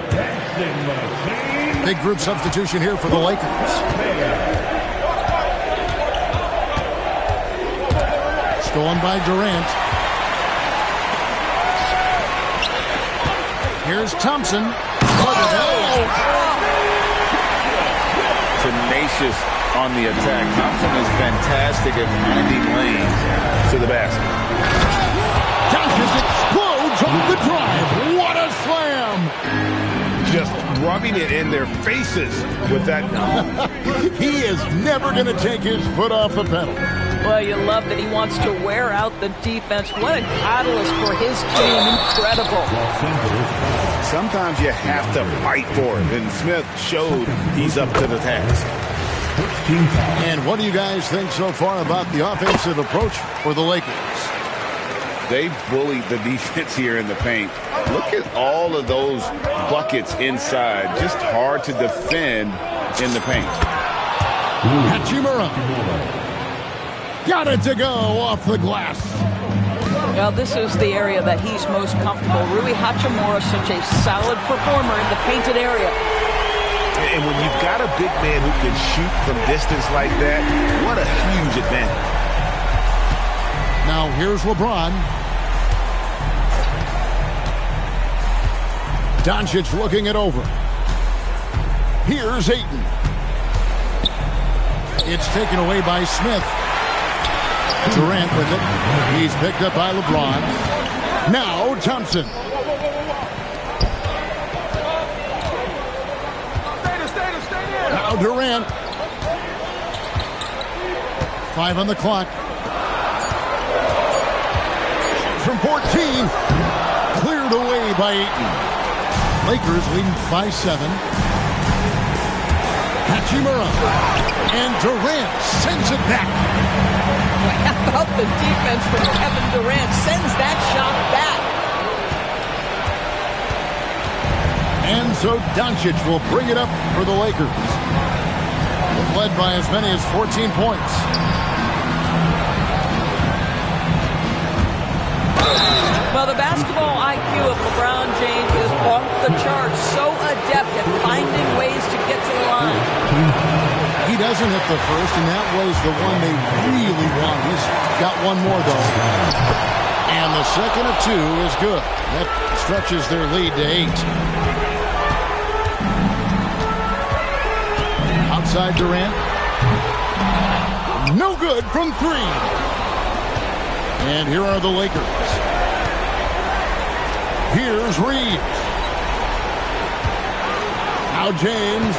G: Big group substitution here for the Lakers. Stolen by Durant. Here's Thompson.
H: Tenacious on the attack. Thompson is fantastic at finding lanes to the basket.
G: Doncic explodes off the drive. What a slam!
H: Just rubbing it in their faces with that.
G: He is never going to take his foot off the pedal.
I: Well, you love that he wants to wear out the defense. What a catalyst for his team. Incredible.
H: Sometimes you have to fight for it, and Smith showed he's up to the task.
G: And what do you guys think so far about the offensive approach for the Lakers?
H: They bullied the defense here in the paint. Look at all of those buckets inside. Just hard to defend in the paint.
G: Hachimura. Got it to go off the glass.
I: Well, this is the area that he's most comfortable. Rui Hachimura, such a solid performer in the painted area.
J: And when you've got a big man who can shoot from distance like that, what a huge advantage.
G: Now here's LeBron. Doncic looking it over. Here's Ayton. It's taken away by Smith. Durant with it. He's picked up by LeBron. Now Thompson. Now Durant. 5 on the clock. From 14. Cleared away by Ayton. Lakers leading by 7. Hachimura. And Durant sends it back.
I: How about the defense from Kevin Durant? Sends that shot back.
G: And so Doncic will bring it up for the Lakers. They've led by as many as 14 points.
I: Well, the basketball IQ of LeBron James is off the charts. So adept at finding ways to get to the line.
G: He doesn't hit the first, and that was the one they really want. He's got one more, though. And the second of 2 is good. That stretches their lead to 8. Outside Durant. No good from 3. And here are the Lakers. Here's Reeves. Now James.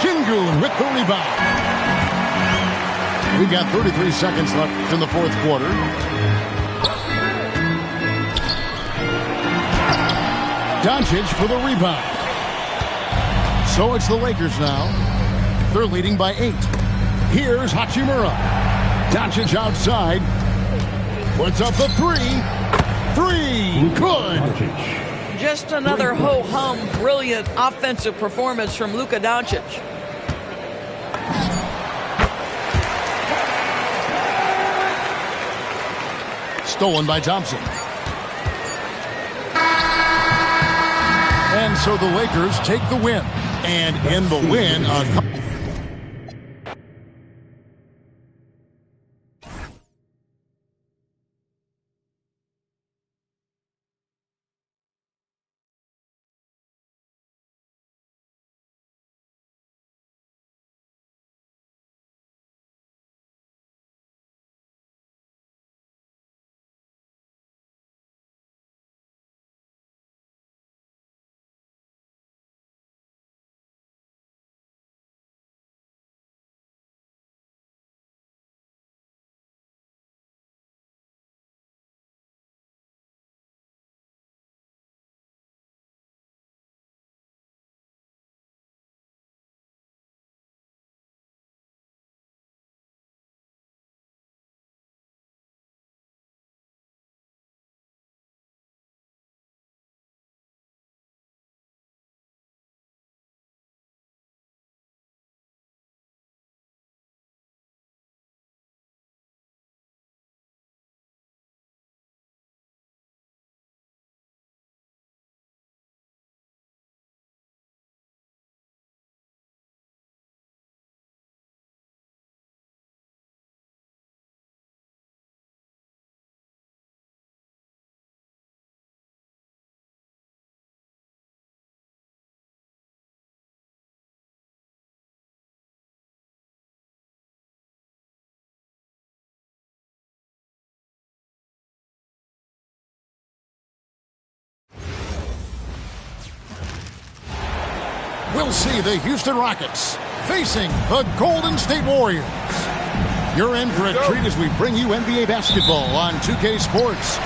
G: Şengün with the rebound. We've got 33 seconds left in the fourth quarter. Doncic for the rebound. So it's the Lakers now. They're leading by 8. Here's Hachimura. Doncic outside. Puts up the 3. 3. Good.
I: Just another ho-hum, brilliant offensive performance from Luka Doncic.
G: Stolen by Thompson. And so the Lakers take the win. And in the win, we'll see the Houston Rockets facing the Golden State Warriors. You're in for a treat as we bring you NBA basketball on 2K Sports.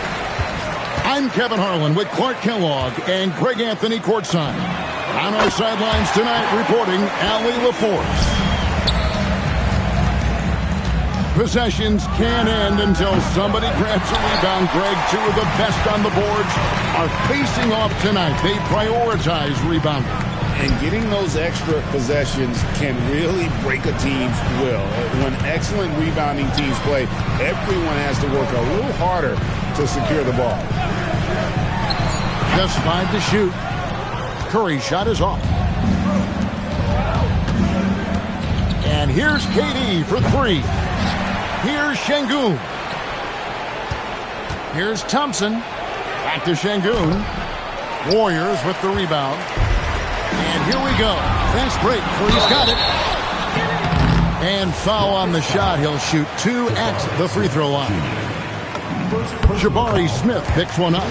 G: I'm Kevin Harlan with Clark Kellogg and Greg Anthony courtside. On our sidelines tonight, reporting Allie LaForce. Possessions can't end until somebody grabs a rebound. Greg, two of the best on the boards are facing off tonight. They prioritize rebounding.
H: And getting those extra possessions can really break a team's will. When excellent rebounding teams play, everyone has to work a little harder to secure the ball.
G: Just 5 to shoot. Curry's shot is off. And here's KD for 3. Here's Şengün. Here's Thompson. Back to Şengün. Warriors with the rebound. And here we go. Fast break. Curry's got it. And foul on the shot. He'll shoot 2 at the free throw line. Jabari Smith picks one up.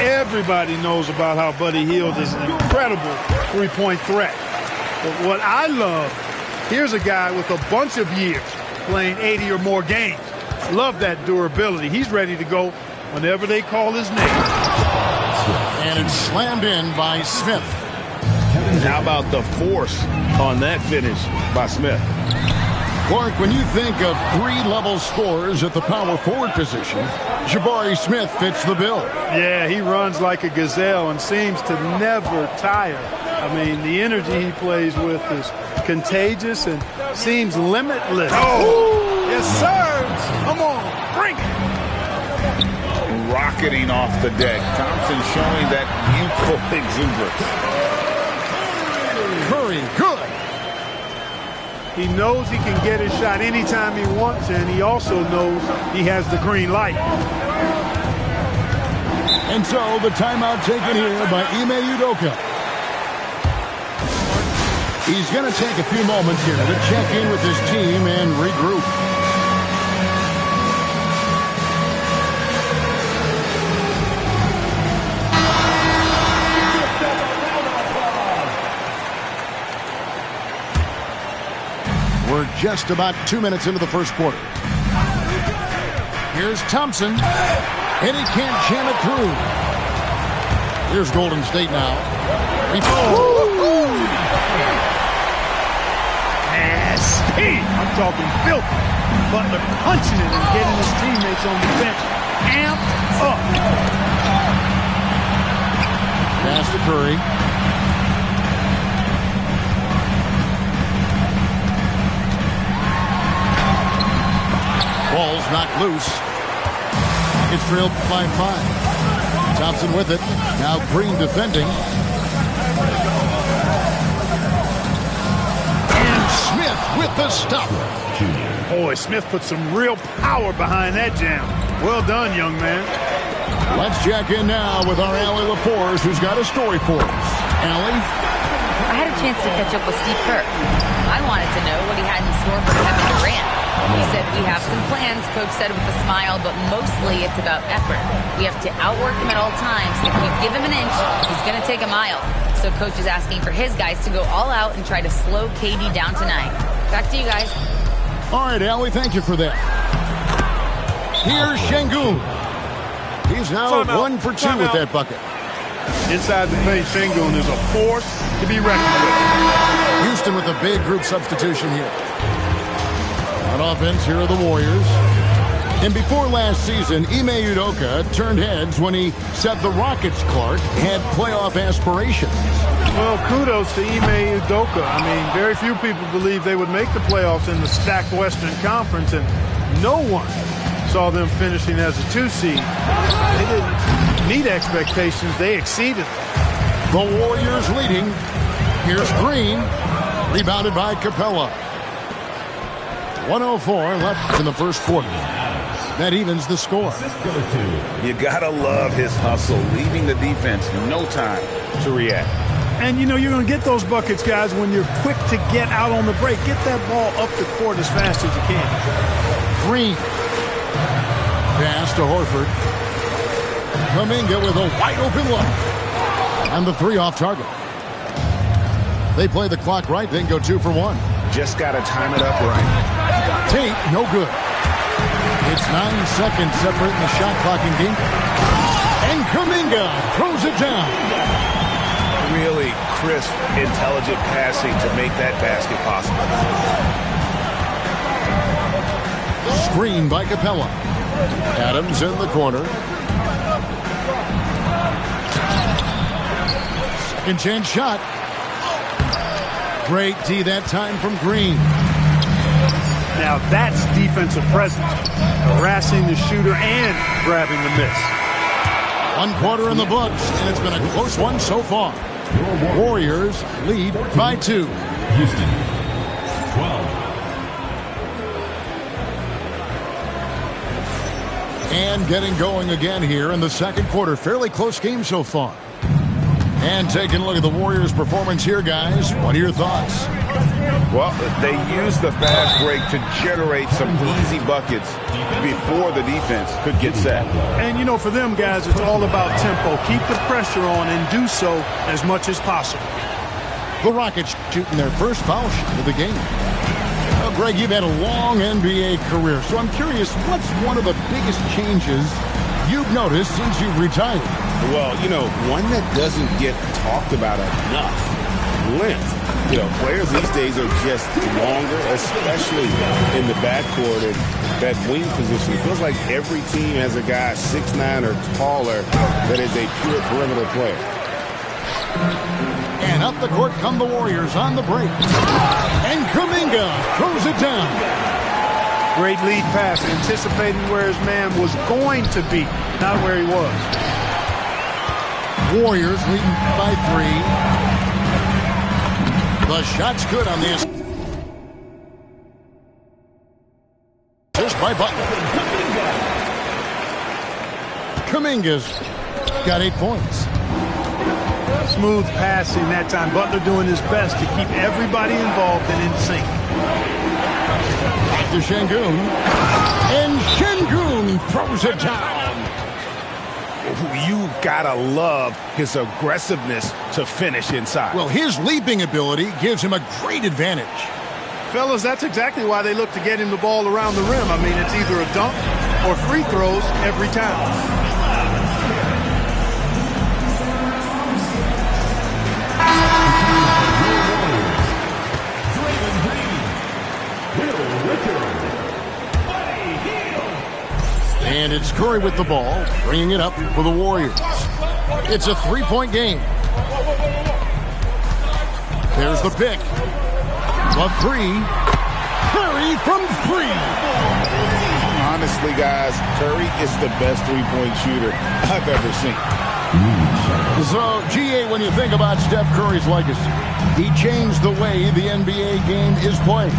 O: Everybody knows about how Buddy Hield is an incredible three-point threat. But what I love, here's a guy with a bunch of years playing 80 or more games. Love that durability. He's ready to go whenever they call his name.
G: And it's slammed in by Smith.
H: How about the force on that finish by Smith?
G: Clark, when you think of 3-level scorers at the power forward position, Jabari Smith fits the bill.
O: Yeah, he runs like a gazelle and seems to never tire. I mean, the energy he plays with is contagious and seems limitless.
H: Oh!
O: Yes, sir! Come on, bring it!
H: Rocketing off the deck. Thompson showing that youthful exuberance.
G: Curry, good.
O: He knows he can get his shot anytime he wants, and he also knows he has the green light.
G: And so the timeout taken here by Ime Udoka. He's going to take a few moments here to check in with his team and regroup. We're just about 2 minutes into the first quarter. Here's Thompson, and he can't jam it through. Here's Golden State now.
O: Nasty! I'm talking filthy. Butler punching it and getting his teammates on the bench amped up.
G: Pass to Curry. Ball's knocked loose. It's trailed by 5. Thompson with it. Now Green defending. And Smith with the stop.
O: Boy, Smith put some real power behind that jam. Well done, young man.
G: Let's check in now with our Allie LaForce, who's got a story for us. Allie?
E: I had a chance to catch up with Steve Kerr. I wanted to know what he had in store for Kevin Durant. He said, we have some plans, Coach said with a smile, but mostly it's about effort. We have to outwork him at all times. If we give him an inch, he's going to take a mile. So Coach is asking for his guys to go all out and try to slow KD down tonight. Back to you guys.
G: All right, Allie, thank you for that. Here's Şengün. He's now 1 for 2 with that bucket.
O: Inside the paint, Şengün is a force to be reckoned with.
G: Houston with a big group substitution here. On offense, here are the Warriors. And before last season, Ime Udoka turned heads when he said the Rockets, Clark, had playoff aspirations.
O: Well, kudos to Ime Udoka. I mean, very few people believe they would make the playoffs in the stacked Western Conference, and no one saw them finishing as a 2 seed. They didn't meet expectations. They exceeded.
G: The Warriors leading. Here's Green. Rebounded by Capella. 1:04 left in the first quarter. That evens the score.
H: You gotta love his hustle, leaving the defense no time to react.
O: And, you know, you're going to get those buckets, guys, when you're quick to get out on the break. Get that ball up the court as fast as you can.
G: Green. Pass to Horford. Kuminga with a wide open look. And the 3 off target. They play the clock right, then go 2 for 1.
J: Just got to time it up right.
G: Tate, no good. It's 9 seconds separating the shot clock and game. And Kuminga throws it down.
J: Really crisp, intelligent passing to make that basket possible.
G: Screen by Capella. Adams in the corner. Second chance shot. Great D that time from Green.
O: Now that's defensive presence. Harassing the shooter and grabbing the miss.
G: 1 quarter in the books, and it's been a close one so far. Warriors lead by 2.
F: Houston, 12.
G: And getting going again here in the second quarter. Fairly close game so far. And taking a look at the Warriors' performance here, guys. What are your thoughts?
J: Well, they used the fast break to generate some easy buckets before the defense could get set.
O: And, you know, for them guys, it's all about tempo. Keep the pressure on and do so as much as possible.
G: The Rockets shooting their first foul shot of the game. Well, Greg, you've had a long NBA career, so I'm curious, what's one of the biggest changes you've noticed since you've retired?
J: Well, you know, one that doesn't get talked about enough, length. You know, players these days are just longer, especially in the backcourt and that wing position. It feels like every team has a guy 6'9" or taller that is a pure perimeter player.
G: And up the court come the Warriors on the break. And Kuminga throws it down.
O: Great lead pass, anticipating where his man was going to be, not where he was.
G: Warriors leading by 3. The shot's good on this. Just by Butler. Kuminga's got 8 points.
O: Smooth passing that time. Butler doing his best to keep everybody involved and in sync.
G: Back to Şengün. And Şengün throws it down.
J: You gotta love his aggressiveness to finish inside.
G: Well, his leaping ability gives him a great advantage.
O: Fellas, that's exactly why they look to get him the ball around the rim. I mean, it's either a dunk or free throws every time.
G: And it's Curry with the ball, bringing it up for the Warriors. It's a 3-point game. There's the pick. The 3. Curry from 3.
J: Honestly, guys, Curry is the best 3-point shooter I've ever seen.
G: So, GA, when you think about Steph Curry's legacy, he changed the way the NBA game is played.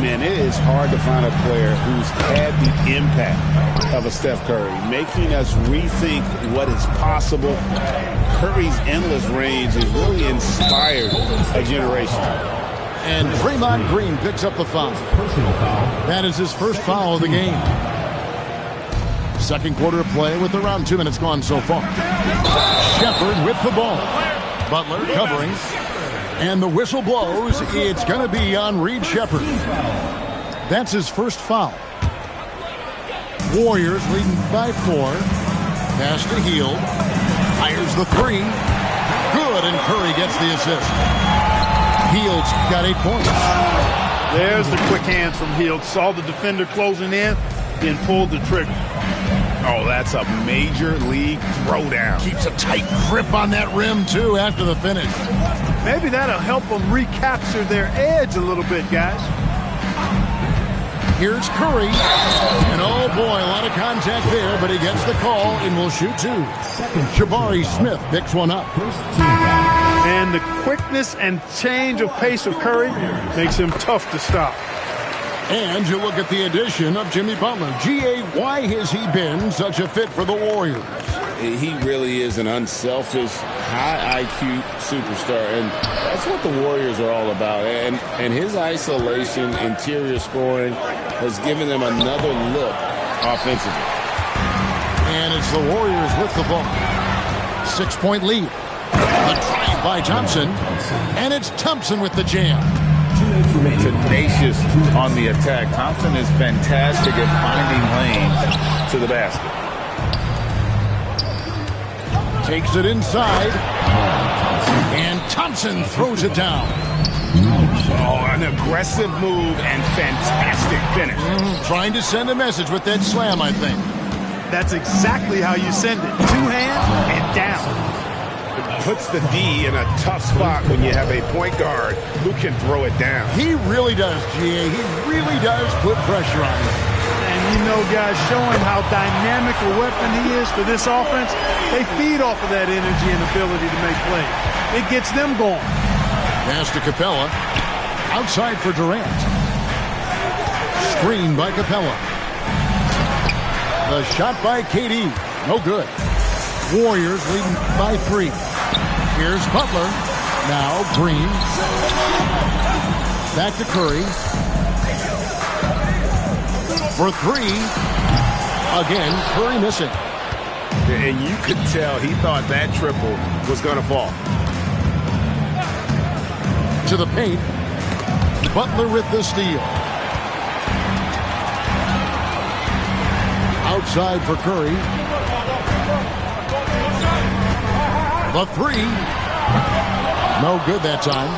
J: Man, it is hard to find a player who's had the impact of a Steph Curry, making us rethink what is possible. Curry's endless range has really inspired a generation.
G: And Draymond Green picks up the foul. That is his first foul of the game. Second quarter of play with around 2 minutes gone so far. Shepherd with the ball. Butler covering. And the whistle blows. It's going to be on Reed Shepherd. That's his first foul. Warriors leading by 4. Pass to Hield. Fires the 3. Good, and Curry gets the assist. Hield's got 8 points.
O: There's the quick hands from Hield. Saw the defender closing in, then pulled the trigger.
J: Oh, that's a major league throwdown.
G: Keeps a tight grip on that rim, too, after the finish.
O: Maybe that'll help them recapture their edge a little bit, guys.
G: Here's Curry. And oh boy, a lot of contact there, but he gets the call and will shoot 2. Jabari Smith picks one up.
O: And the quickness and change of pace of Curry makes him tough to stop.
G: And you look at the addition of Jimmy Butler. GA, why has he been such a fit for the Warriors?
J: He really is an unselfish, high IQ superstar, and that's what the Warriors are all about. And his isolation, interior scoring has given them another look offensively.
G: And it's the Warriors with the ball. 6-point lead. The triangle by Thompson. And it's Thompson with the jam.
A: Tenacious on the attack. Thompson is fantastic at finding lanes to the basket.
G: Takes it inside. And Thompson throws it down.
J: Oh, an aggressive move and fantastic finish.
G: Trying to send a message with that slam, I think.
O: That's exactly how you send it. Two hands and down.
J: It puts the D in a tough spot when you have a point guard who can throw it down.
G: He really does, GA. He really does put pressure on him.
O: And you know, guys, showing how dynamic a weapon he is for this offense, they feed off of that energy and ability to make plays. It gets them going.
G: Pass to Capella. Outside for Durant. Screen by Capella. The shot by KD. No good. Warriors leading by 3. Here's Butler. Now Green. Back to Curry. For 3. Again, Curry missing.
J: And you could tell he thought that triple was going to fall.
G: To the paint. Butler with the steal. Outside for Curry. The 3. No good that time.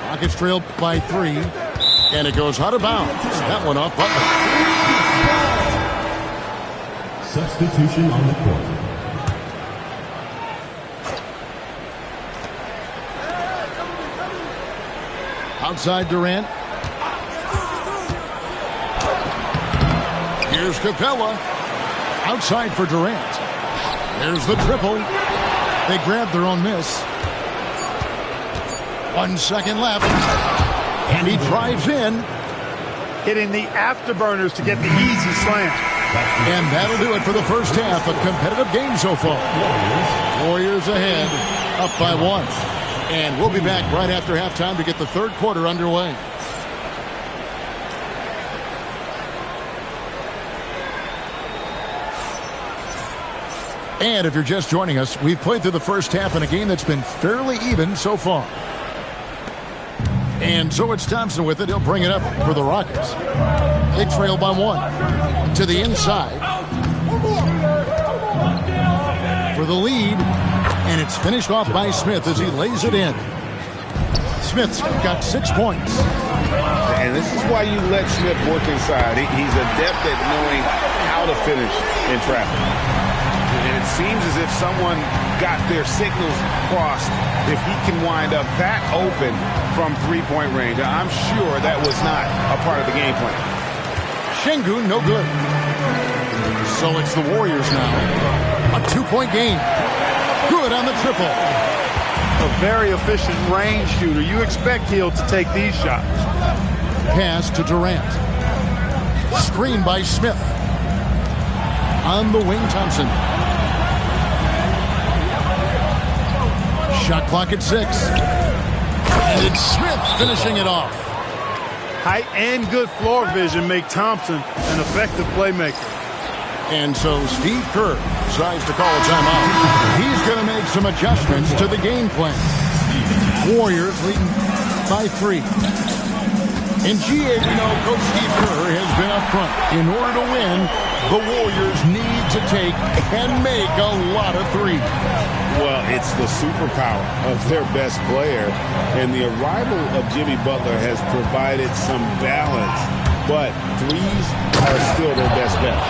G: Rockets trail by 3. And it goes out of bounds. That one off Butler.
F: Substitution on the court.
G: Outside Durant. Here's Capella. Outside for Durant. There's the triple. They grabbed their own miss. 1 second left. And he drives in.
O: Hitting the afterburners to get the easy slam.
G: And that'll do it for the first half. A competitive game so far. Warriors ahead. Up by 1. And we'll be back right after halftime to get the third quarter underway. And if you're just joining us, we've played through the first half in a game that's been fairly even so far. And so it's Thompson with it. He'll bring it up for the Rockets. They trail by 1. To the inside. For the lead. And it's finished off by Smith as he lays it in. Smith's got 6 points.
J: And this is why you let Smith work inside. He's adept at knowing how to finish in traffic. And it seems as if someone got their signals crossed if he can wind up that open from three-point range. I'm sure that was not a part of the game plan.
G: Şengün, no good. So it's the Warriors now. A 2-point game. Good on the triple.
O: A very efficient range shooter. You expect Hill to take these shots.
G: Pass to Durant. Screen by Smith. On the wing, Thompson. Shot clock at 6. And it's Smith finishing it off.
O: Height and good floor vision make Thompson an effective playmaker.
G: And so Steve Kerr decides to call a timeout. He's going to make some adjustments to the game plan. Warriors leading by 3. In GA, we know Coach Steve Kerr has been up front. In order to win, the Warriors need to take and make a lot of threes.
J: Well, it's the superpower of their best player. And the arrival of Jimmy Butler has provided some balance. But threes are still their best bet.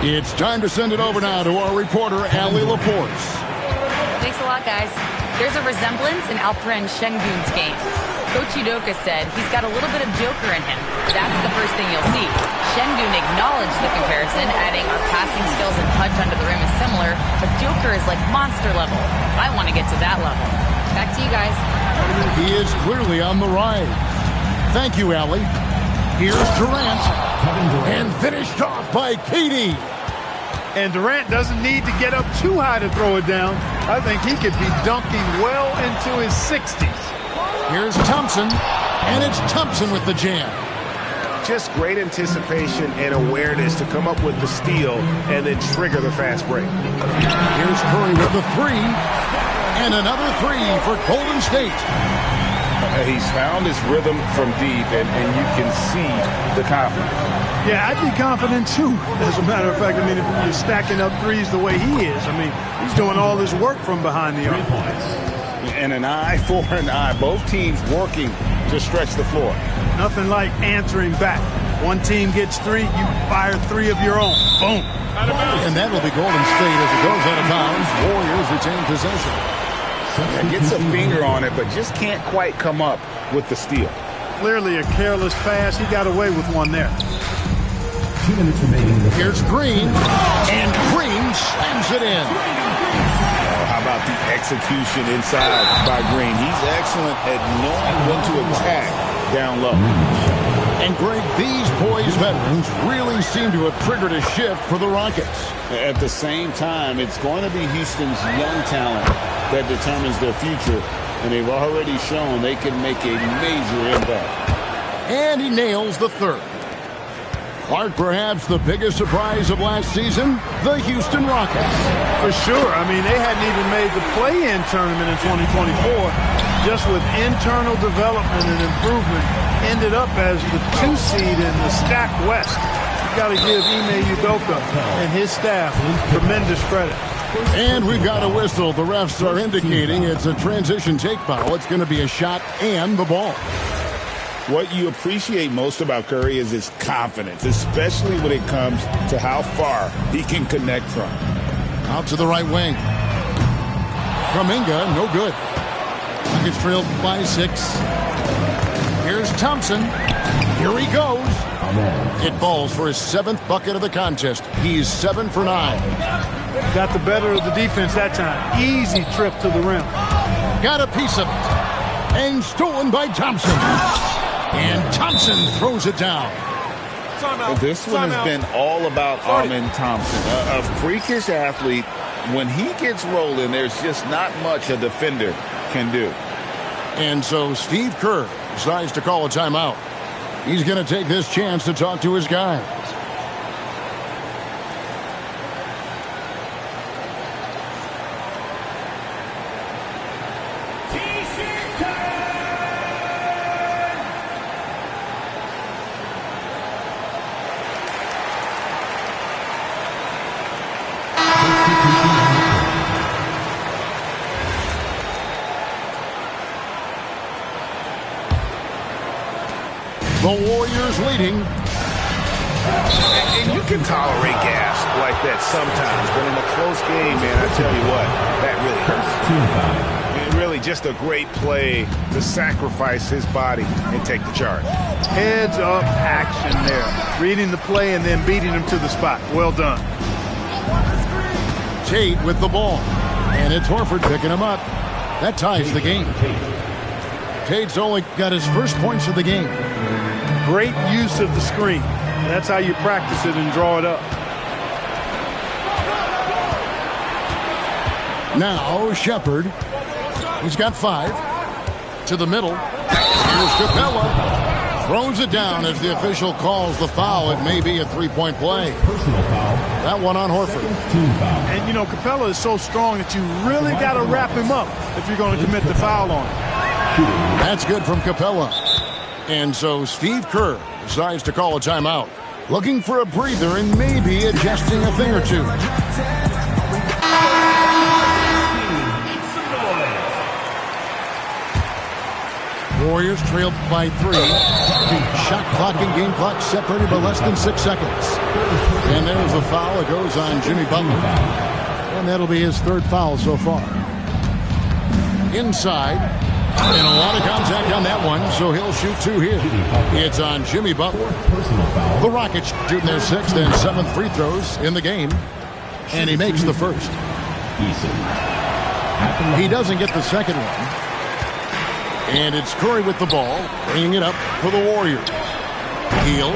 G: It's time to send it over now to our reporter, Allie Laporte.
E: Thanks a lot, guys. There's a resemblance in Alperen Şengün's game. Coach Udoka said he's got a little bit of Joker in him. That's the first thing you'll see. Şengün acknowledged the comparison, adding our passing skills and touch under the rim is similar, but Joker is like monster level. I want to get to that level. Back to you guys.
G: He is clearly on the ride. Thank you, Allie. Here's Durant. And finished off by KD.
O: And Durant doesn't need to get up too high to throw it down. I think he could be dunking well into his 60s.
G: Here's Thompson. And it's Thompson with the jam.
J: Just great anticipation and awareness to come up with the steal and then trigger the fast break.
G: Here's Curry with the 3. And another three for Golden State.
H: He's found his rhythm from deep, and you can see the confidence.
O: Yeah, I'd be confident too. As a matter of fact, I mean, if you're stacking up threes the way he is, I mean, he's doing all his work from behind the arc.
H: And an eye for an eye. Both teams working to stretch the floor.
O: Nothing like answering back. One team gets three, you fire three of your own. Boom.
G: And that will be Golden State as it goes out of bounds. Warriors retain possession.
H: Yeah, gets a finger on it, but just can't quite come up with the steal.
O: Clearly a careless pass. He got away with one there.
F: 2 minutes remaining.
G: Here's Green, and Green slams it in.
H: How about the execution inside by Green? He's excellent at knowing when to attack down low.
G: And Greg, these boys veterans really seem to have triggered a shift for the Rockets.
H: At the same time, it's going to be Houston's young talent that determines their future, and they've already shown they can make a major impact.
G: And he nails the third. Clark, perhaps the biggest surprise of last season, the Houston Rockets.
O: For sure. I mean, they hadn't even made the play-in tournament in 2024. Just with internal development and improvement, ended up as the 2 seed in the stacked West. You got to give Ime Udoka and his staff tremendous credit.
G: And we've got a whistle. The refs are indicating it's a transition take foul. It's going to be a shot and the ball.
H: What you appreciate most about Curry is his confidence, especially when it comes to how far he can connect from.
G: Out to the right wing. Kuminga, no good. Rockets trailed by 6. Here's Thompson. Here he goes. It falls for his 7th bucket of the contest. He's 7 for 9.
O: Got the better of the defense that time. Easy trip to the rim.
G: Got a piece of it. And stolen by Thompson. And Thompson throws it down.
H: This one has been all about Amen Thompson, a freakish athlete. When he gets rolling, there's just not much a defender can do.
G: And so Steve Kerr decides to call a timeout. He's going to take this chance to talk to his guys. The Warriors leading.
H: And you can tolerate gas like that sometimes, but in a close game, man, I tell you what, that really hurts. And really just a great play to sacrifice his body and take the charge.
O: Heads up action there. Reading the play and then beating him to the spot. Well done.
G: Tate with the ball. And it's Horford picking him up. That ties the game. Tate's only got his first points of the game.
O: Great use of the screen. That's how you practice it and draw it up.
G: Now Shepard. He's got 5. To the middle. Here's Capella. Throws it down as the official calls the foul. It may be a 3-point play.
F: Personal foul.
G: That one on Horford.
O: And, you know, Capella is so strong that you really got to wrap him up if you're going to commit the foul on him.
G: That's good from Capella. And so Steve Kerr decides to call a timeout. Looking for a breather and maybe adjusting a thing or two. Warriors trailed by 3. Shot clock and game clock separated by less than 6 seconds. And there's a foul. It goes on Jimmy Butler. And that'll be his 3rd foul so far. Inside. And a lot of contact on that one, so he'll shoot 2 here. It's on Jimmy Butler. The Rockets shooting their 6th and 7th free throws in the game. And he makes the 1st. He doesn't get the 2nd one. And it's Curry with the ball, bringing it up for the Warriors. Heel.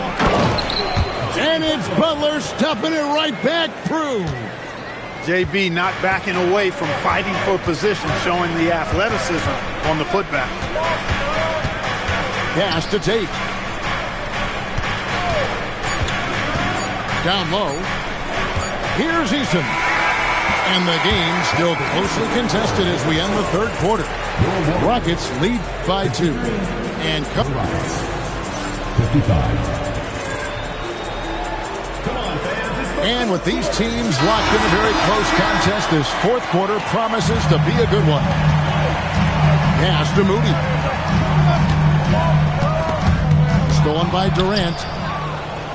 G: And it's Butler stuffing it right back through.
O: JB not backing away from fighting for position, showing the athleticism on the putback.
G: Pass to Tate. Down low. Here's Eason. And the game still closely contested as we end the third quarter. Rockets lead by 2. And
F: 55.
G: And with these teams locked in a very close contest, this fourth quarter promises to be a good one. Pass to Moody. Stolen by Durant.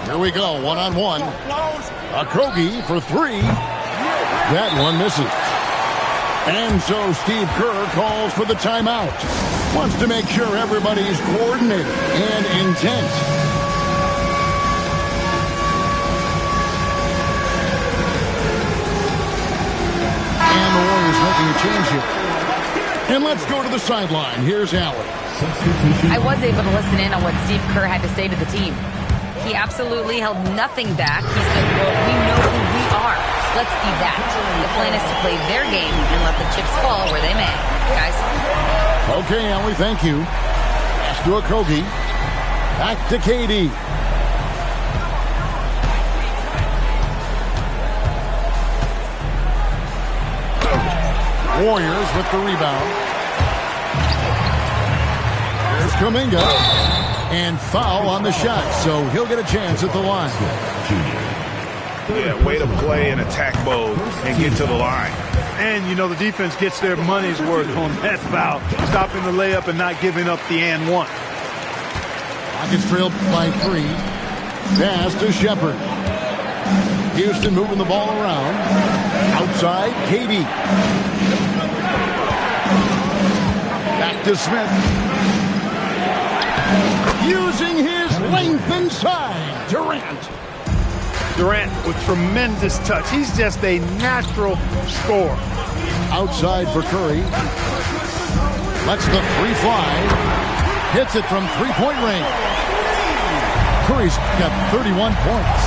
G: Here we go, one-on-one. Okogie for 3. That one misses. And so Steve Kerr calls for the timeout. Wants to make sure everybody's coordinated and intent. And the Warriors making a change here. And let's go to the sideline. Here's Allen.
E: I was able to listen in on what Steve Kerr had to say to the team. He absolutely held nothing back. He said, well, we know who we are. Let's be that. The plan is to play their game and let the chips fall where they may. Guys.
G: Okay, Allie, thank you. Pass to Okogie. Back to KD. Warriors with the rebound. Here's Kuminga. And foul on the shot, so he'll get a chance at the line.
J: Yeah, way to play in attack mode and get to the line.
O: And, you know, the defense gets their money's worth on that foul, stopping the layup and not giving up the and one.
G: Rockets trailed by 3. Pass to Shepard. Houston moving the ball around. Outside, KD. Back to Smith. Using his length inside. Durant.
O: Durant with tremendous touch. He's just a natural scorer.
G: Outside for Curry. Lets the 3 fly. Hits it from three-point range. Curry's got 31 points.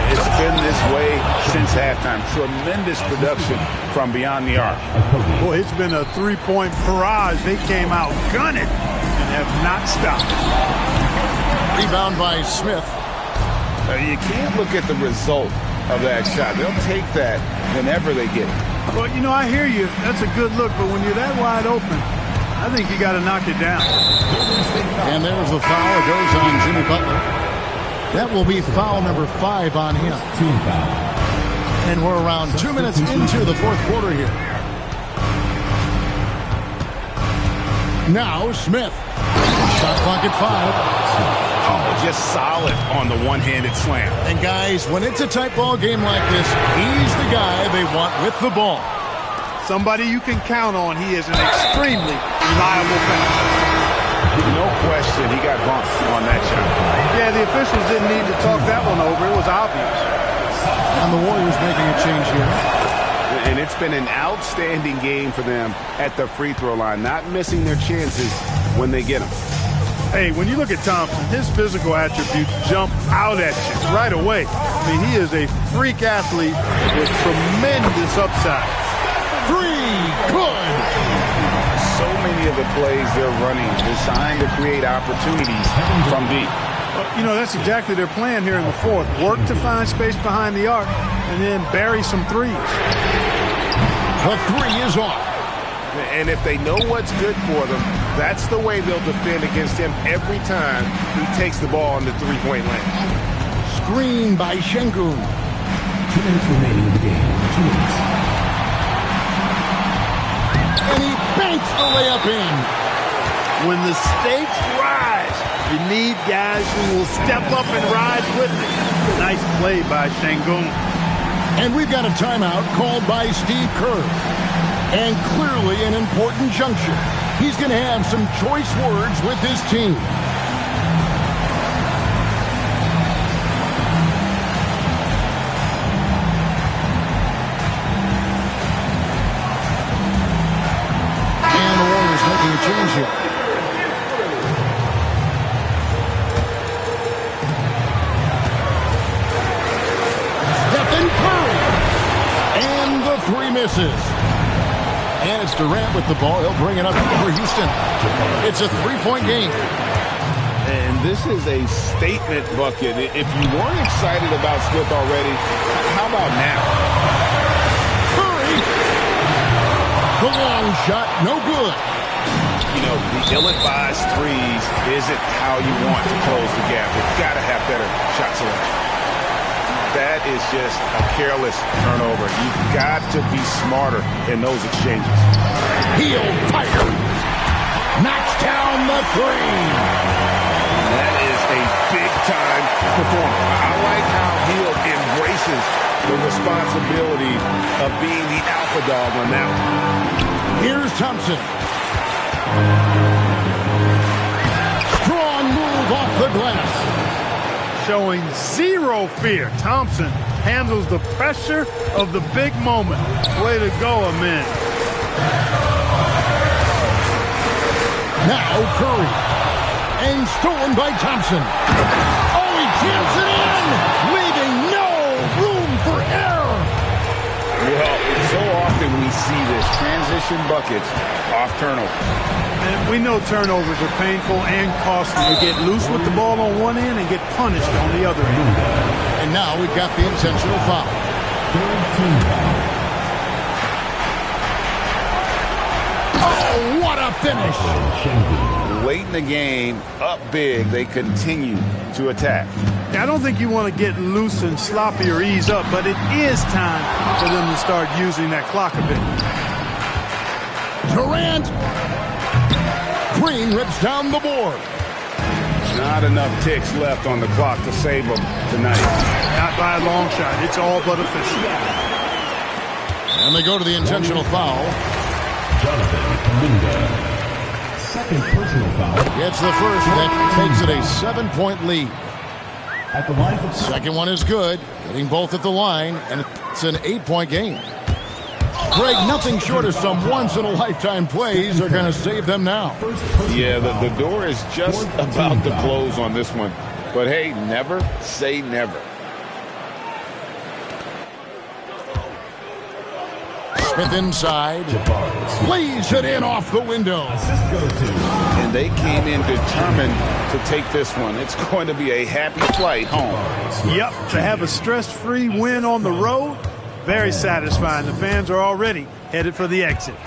J: It's been this way since halftime. Tremendous production from beyond the arc.
O: Boy, it's been a three-point barrage. They came out gunning and have not stopped.
G: Rebound by Smith.
J: You can't look at the result of that shot. They'll take that whenever they get it.
O: Well, you know, I hear you. That's a good look, but when you're that wide open, I think you got to knock it down.
G: And there's the foul. It goes on Jimmy Butler. That will be foul number 5 on him.
F: Team foul.
G: And we're around 2 minutes into the fourth quarter here. Now Smith. Shot clock at 5.
J: Oh, just solid on the one-handed slam.
G: And guys, when it's a tight ball game like this, he's the guy they want with the ball.
O: Somebody you can count on. He is an extremely reliable finisher.
J: No question, he got bumped on that shot.
O: Yeah, the officials didn't need to talk that one over. It was obvious.
G: And the Warriors making a change here.
J: And it's been an outstanding game for them at the free throw line, not missing their chances when they get them.
O: Hey, when you look at Thompson, his physical attributes jump out at you right away. I mean, he is a freak athlete with tremendous upside.
G: 3, good.
J: So many of the plays they're running designed to create opportunities from deep.
O: You know, that's exactly their plan here in the fourth. Work to find space behind the arc and then bury some threes.
G: The 3 is off.
J: And if they know what's good for them, that's the way they'll defend against him every time he takes the ball in the three-point lane.
G: Screen by Şengün.
F: 2 minutes remaining in the game. 2 minutes.
G: And he banks the layup in.
O: When the stakes rise, you need guys who will step up and rise with it. Nice play by Şengün.
G: And we've got a timeout called by Steve Kerr. And clearly an important juncture. He's going to have some choice words with his team. And the Warriors making a change here. Stephen Curry. And the 3 misses. And it's Durant with the ball. He'll bring it up for Houston. It's a 3-point game.
J: And this is a statement bucket. If you weren't excited about Smith already, how about now?
G: The long shot, no good.
J: You know, the ill-advised threes isn't how you want to close the gap. You've got to have better shot selection. That is just a careless turnover. You've got to be smarter in those exchanges.
G: Heel fire. Knocks down the three.
J: That is a big-time performance. I like how Hield embraces the responsibility of being the alpha dog on that one.
G: Here's Thompson. Strong move off the glass.
O: Showing zero fear. Thompson handles the pressure of the big moment. Way to go, Amin.
G: Now Curry. And stolen by Thompson. Oh, he jams it in, leaving no room for error.
J: Well, so often we see this. Transition buckets off turnover.
O: And we know turnovers are painful and costly. You get loose with the ball on one end and get punished on the other end.
G: And now we've got the intentional foul. Oh, what a finish.
J: Late in the game, up big, they continue to attack.
O: I don't think you want to get loose and sloppy or ease up, but it is time for them to start using that clock a bit.
G: Durant. Green rips down the board.
J: Not enough ticks left on the clock to save them tonight.
O: Not by a long shot. It's all but official.
G: And they go to the intentional foul.
F: Jonathan Kuminga. Second personal foul.
G: Gets the first, and that makes it a 7-point lead.
F: At the line for
G: second one is good. Hitting both at the line, and it's an 8-point game. Greg, nothing short of some once-in-a-lifetime plays are going to save them now.
J: Yeah, the door is just about to close on this one. But, hey, never say never.
G: Smith inside. Lays it in off the window.
J: And they came in determined to take this one. It's going to be a happy flight home.
O: Yep, to have a stress-free win on the road, very satisfying. The fans are already headed for the exits.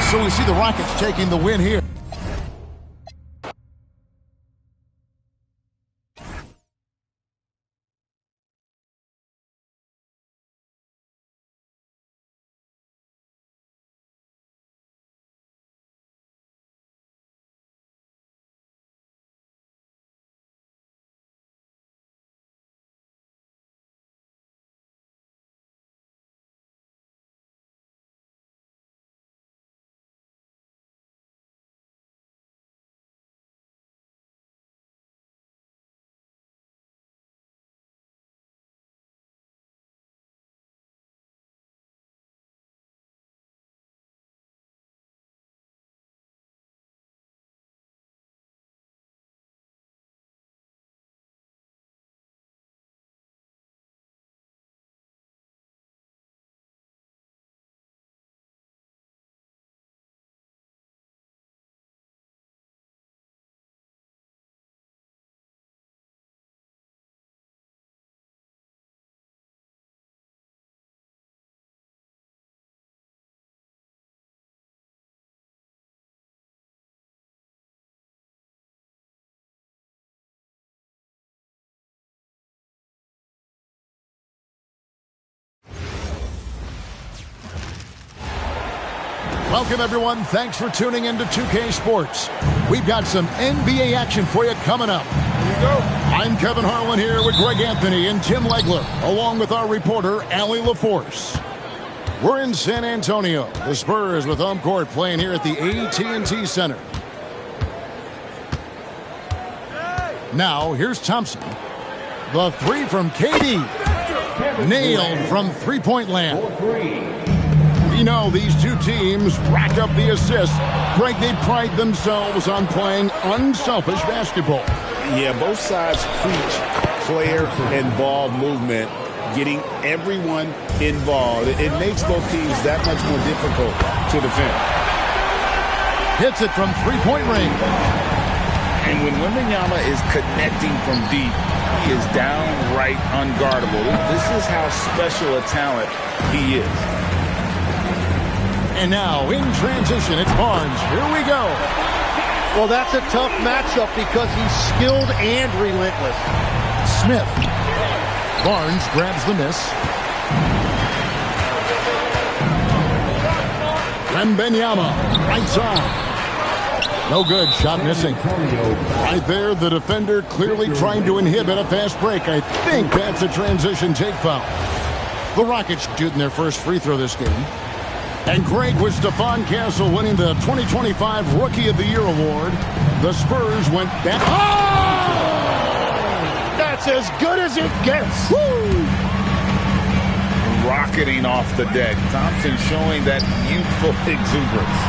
G: So we see the Rockets taking the win here. Welcome, everyone. Thanks for tuning in to 2K Sports. We've got some NBA action for you coming up. Here we go. I'm Kevin Harlan here with Greg Anthony and Tim Legler, along with our reporter, Allie LaForce. We're in San Antonio. The Spurs with home court playing here at the AT&T Center. Now, here's Thompson. The three from KD. Nailed from three-point land. We know these two teams rack up the assists. Greg, they pride themselves on playing unselfish basketball.
J: Yeah, both sides preach player-involved movement, getting everyone involved. It makes both teams that much more difficult to defend.
G: Hits it from three-point range.
J: And when Wembanyama is connecting from deep,
A: He is downright unguardable. This is how special a talent he is.
G: And now, in transition, it's Barnes. Here we go.
N: Well, that's a tough matchup because he's skilled and relentless.
G: Smith. Barnes grabs the miss. Wembanyama, right side. No good, shot missing. Right there, the defender clearly trying to inhibit a fast break. I think that's a transition take foul. The Rockets shooting their first free throw this game. And Greg, with Stephon Castle winning the 2025 Rookie of the Year award, the Spurs went back.
N: Oh! That's as good as it gets. Woo!
A: Rocketing off the deck. Thompson showing that youthful exuberance.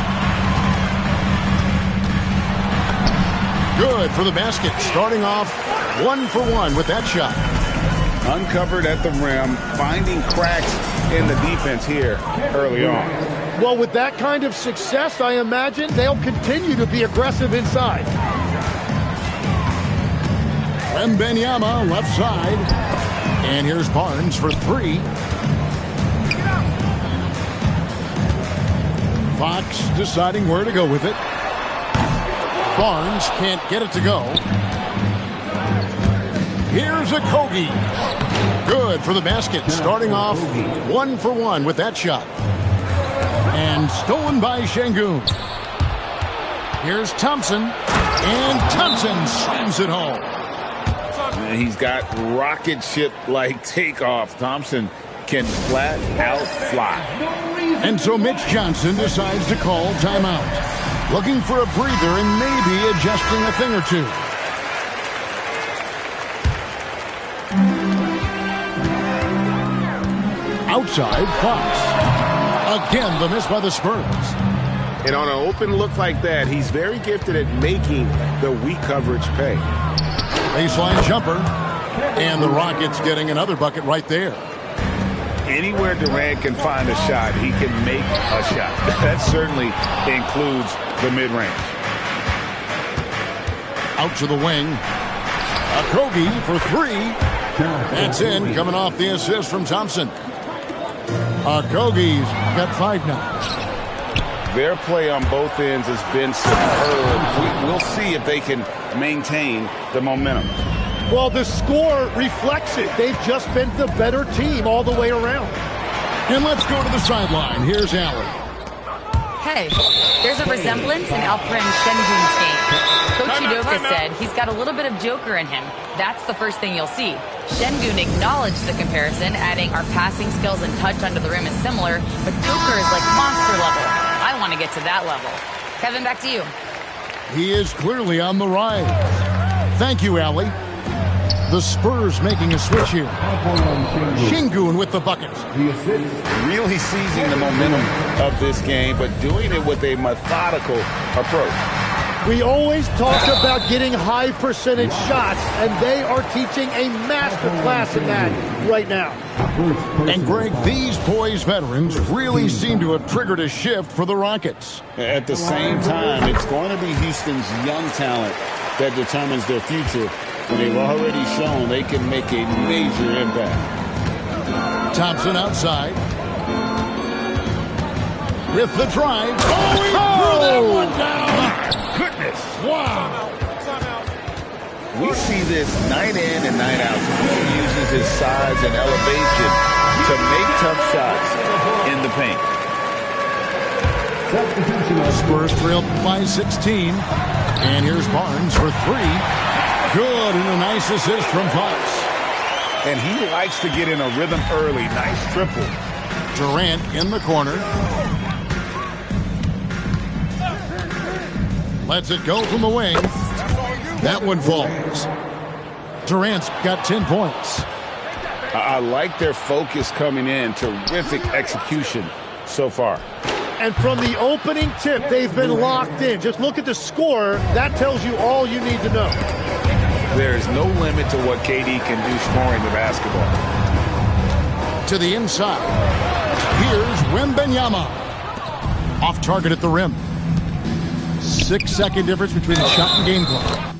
G: Good for the basket, starting off 1-for-1 with that shot.
A: Uncovered at the rim, finding cracks in the defense here early on.
N: Well, with that kind of success, I imagine they'll continue to be aggressive inside.
G: Wembanyama, left side. And here's Barnes for three. Fox deciding where to go with it. Barnes can't get it to go. Here's Okogie. Good for the basket, starting off 1-for-1 with that shot. And stolen by Şengün. Here's Thompson. And Thompson slams it home.
A: And he's got rocket ship-like takeoff. Thompson can flat out fly.
G: And so Mitch Johnson decides to call timeout. Looking for a breather and maybe adjusting a thing or two. Outside, Fox. Again, the miss by the Spurs.
J: And on an open look like that, he's very gifted at making the weak coverage pay.
G: Baseline jumper. And the Rockets getting another bucket right there.
A: Anywhere Durant can find a shot, he can make a shot. That certainly includes the mid-range.
G: Out to the wing. Okogie for three. That's in, coming off the assist from Thompson. Okogie's got 5 now.
A: Their play on both ends has been superb. We'll see if they can maintain the momentum.
N: Well, the score reflects it. They've just been the better team all the way around.
G: And let's go to the sideline. Here's Allen.
E: Hey, there's a resemblance in Alperen Şengün's game. Coach Udoka said he's got a little bit of Joker in him. That's the first thing you'll see. Şengün acknowledged the comparison, adding our passing skills and touch under the rim is similar, but Joker is like monster level. I want to get to that level. Kevin, back to you.
G: He is clearly on the rise. Thank you, Allie. The Spurs making a switch here. Şengün with the bucket.
A: Really seizing the momentum of this game, but doing it with a methodical approach.
N: We always talk about getting high percentage shots, and they are teaching a master class in that right now.
G: And Greg, these poised veterans really seem to have triggered a shift for the Rockets.
A: At the same time, it's going to be Houston's young talent that determines their future. And they've already shown they can make a major impact.
G: Thompson outside. With the drive. Oh, he threw that one down. My goodness. Wow.
A: We see this night in and night out. He uses his size and elevation to make tough shots in the paint.
G: Spurs trailed by 16. And here's Barnes for three. Good, and a nice assist from Fox.
A: And he likes to get in a rhythm early. Nice triple.
G: Durant in the corner. Lets it go from the wing. That one falls. Durant's got 10 points.
A: I like their focus coming in. Terrific execution so far.
N: And from the opening tip, they've been locked in. Just look at the score. That tells you all you need to know.
A: There's no limit to what KD can do scoring the basketball.
G: To the inside. Here's Wembanyama. Off target at the rim. 6-second difference between the shot and game clock.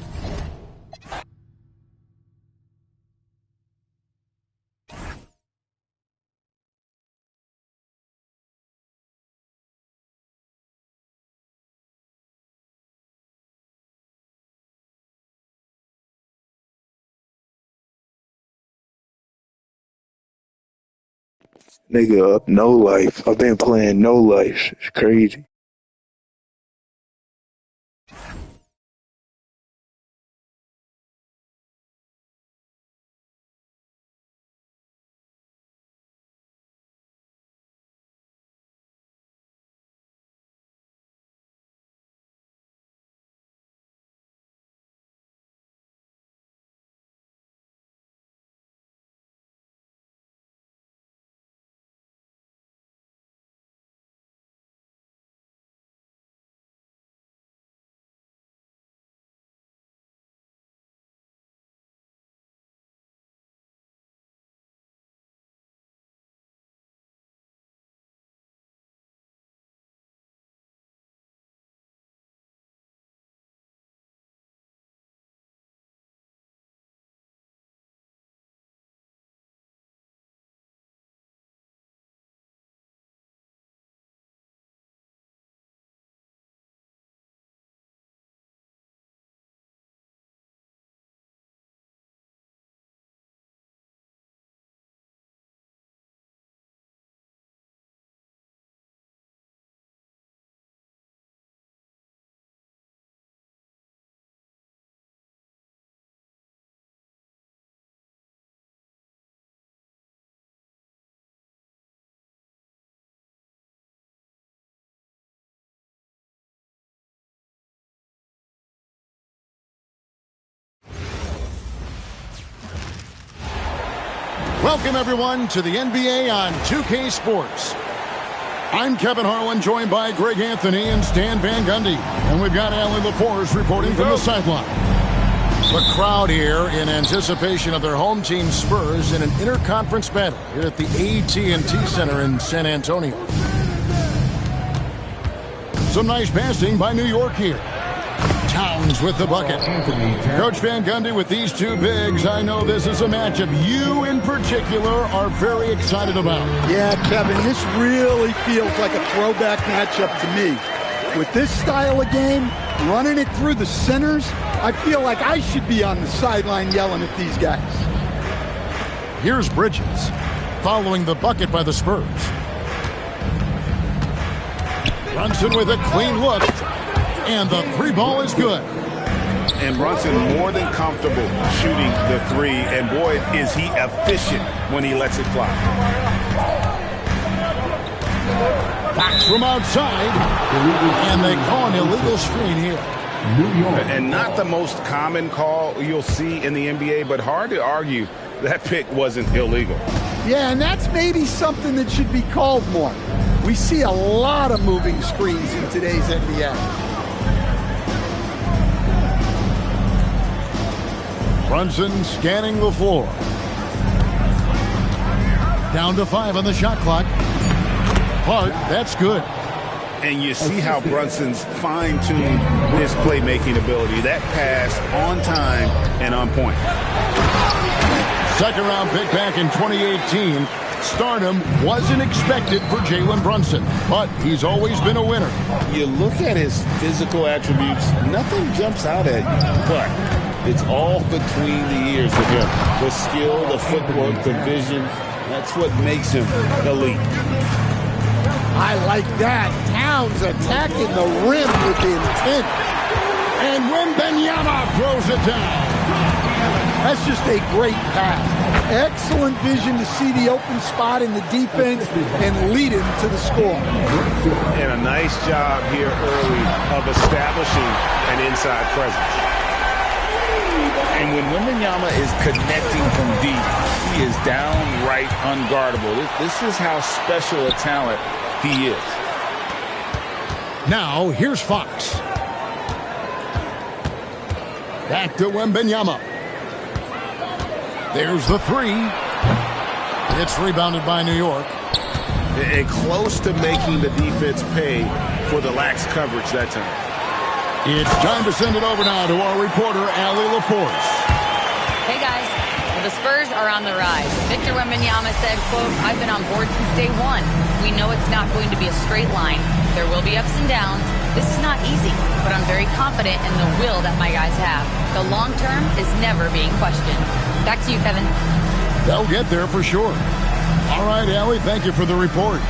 M: Nigga up no life. I've been playing no life. It's crazy.
G: Welcome, everyone, to the NBA on 2K Sports. I'm Kevin Harlan, joined by Greg Anthony and Stan Van Gundy. And we've got Allie LaForce reporting from the sideline. The crowd here in anticipation of their home team Spurs in an interconference battle here at the AT&T Center in San Antonio. Some nice passing by New York here. Towns with the bucket. Coach Van Gundy, with these two bigs, I know this is a matchup you in particular are very excited about.
L: Yeah, Kevin, this really feels like a throwback matchup to me. With this style of game, running it through the centers, I feel like I should be on the sideline yelling at these guys.
G: Here's Bridges, following the bucket by the Spurs. Brunson with a clean look. And the three ball is good.
J: And Brunson more than comfortable shooting the three. And boy, is he efficient when he lets it fly.
G: Box from outside. And they call an illegal screen here.
J: And not the most common call you'll see in the NBA, but hard to argue that pick wasn't illegal.
L: Yeah, and that's maybe something that should be called more. We see a lot of moving screens in today's NBA.
G: Brunson scanning the floor. Down to 5 on the shot clock. Clark, that's good.
J: And you see how Brunson's fine-tuned his playmaking ability. That pass on time and on point.
G: Second-round pick back in 2018. Stardom wasn't expected for Jalen Brunson, but he's always been a winner.
H: You look at his physical attributes, nothing jumps out at you, but it's all between the ears with him. The skill, the footwork, the vision, that's what makes him elite.
L: I like that. Towns attacking the rim with intent.
G: And Wembanyama throws it down.
L: That's just a great pass. Excellent vision to see the open spot in the defense and lead him to the score.
J: And a nice job here early of establishing an inside presence.
H: And when Wembanyama is connecting from deep, he is downright unguardable. This is how special a talent he is.
G: Now, here's Fox. Back to Wembanyama. There's the three. It's rebounded by New York.
J: And close to making the defense pay for the lax coverage that time.
G: It's time to send it over now to our reporter, Allie LaForce.
E: Hey, guys. Well, the Spurs are on the rise. Victor Wembanyama said, quote, "I've been on board since day one. We know it's not going to be a straight line. There will be ups and downs. This is not easy, but I'm very confident in the will that my guys have. The long term is never being questioned." Back to you, Kevin.
G: They'll get there for sure. All right, Allie, thank you for the report.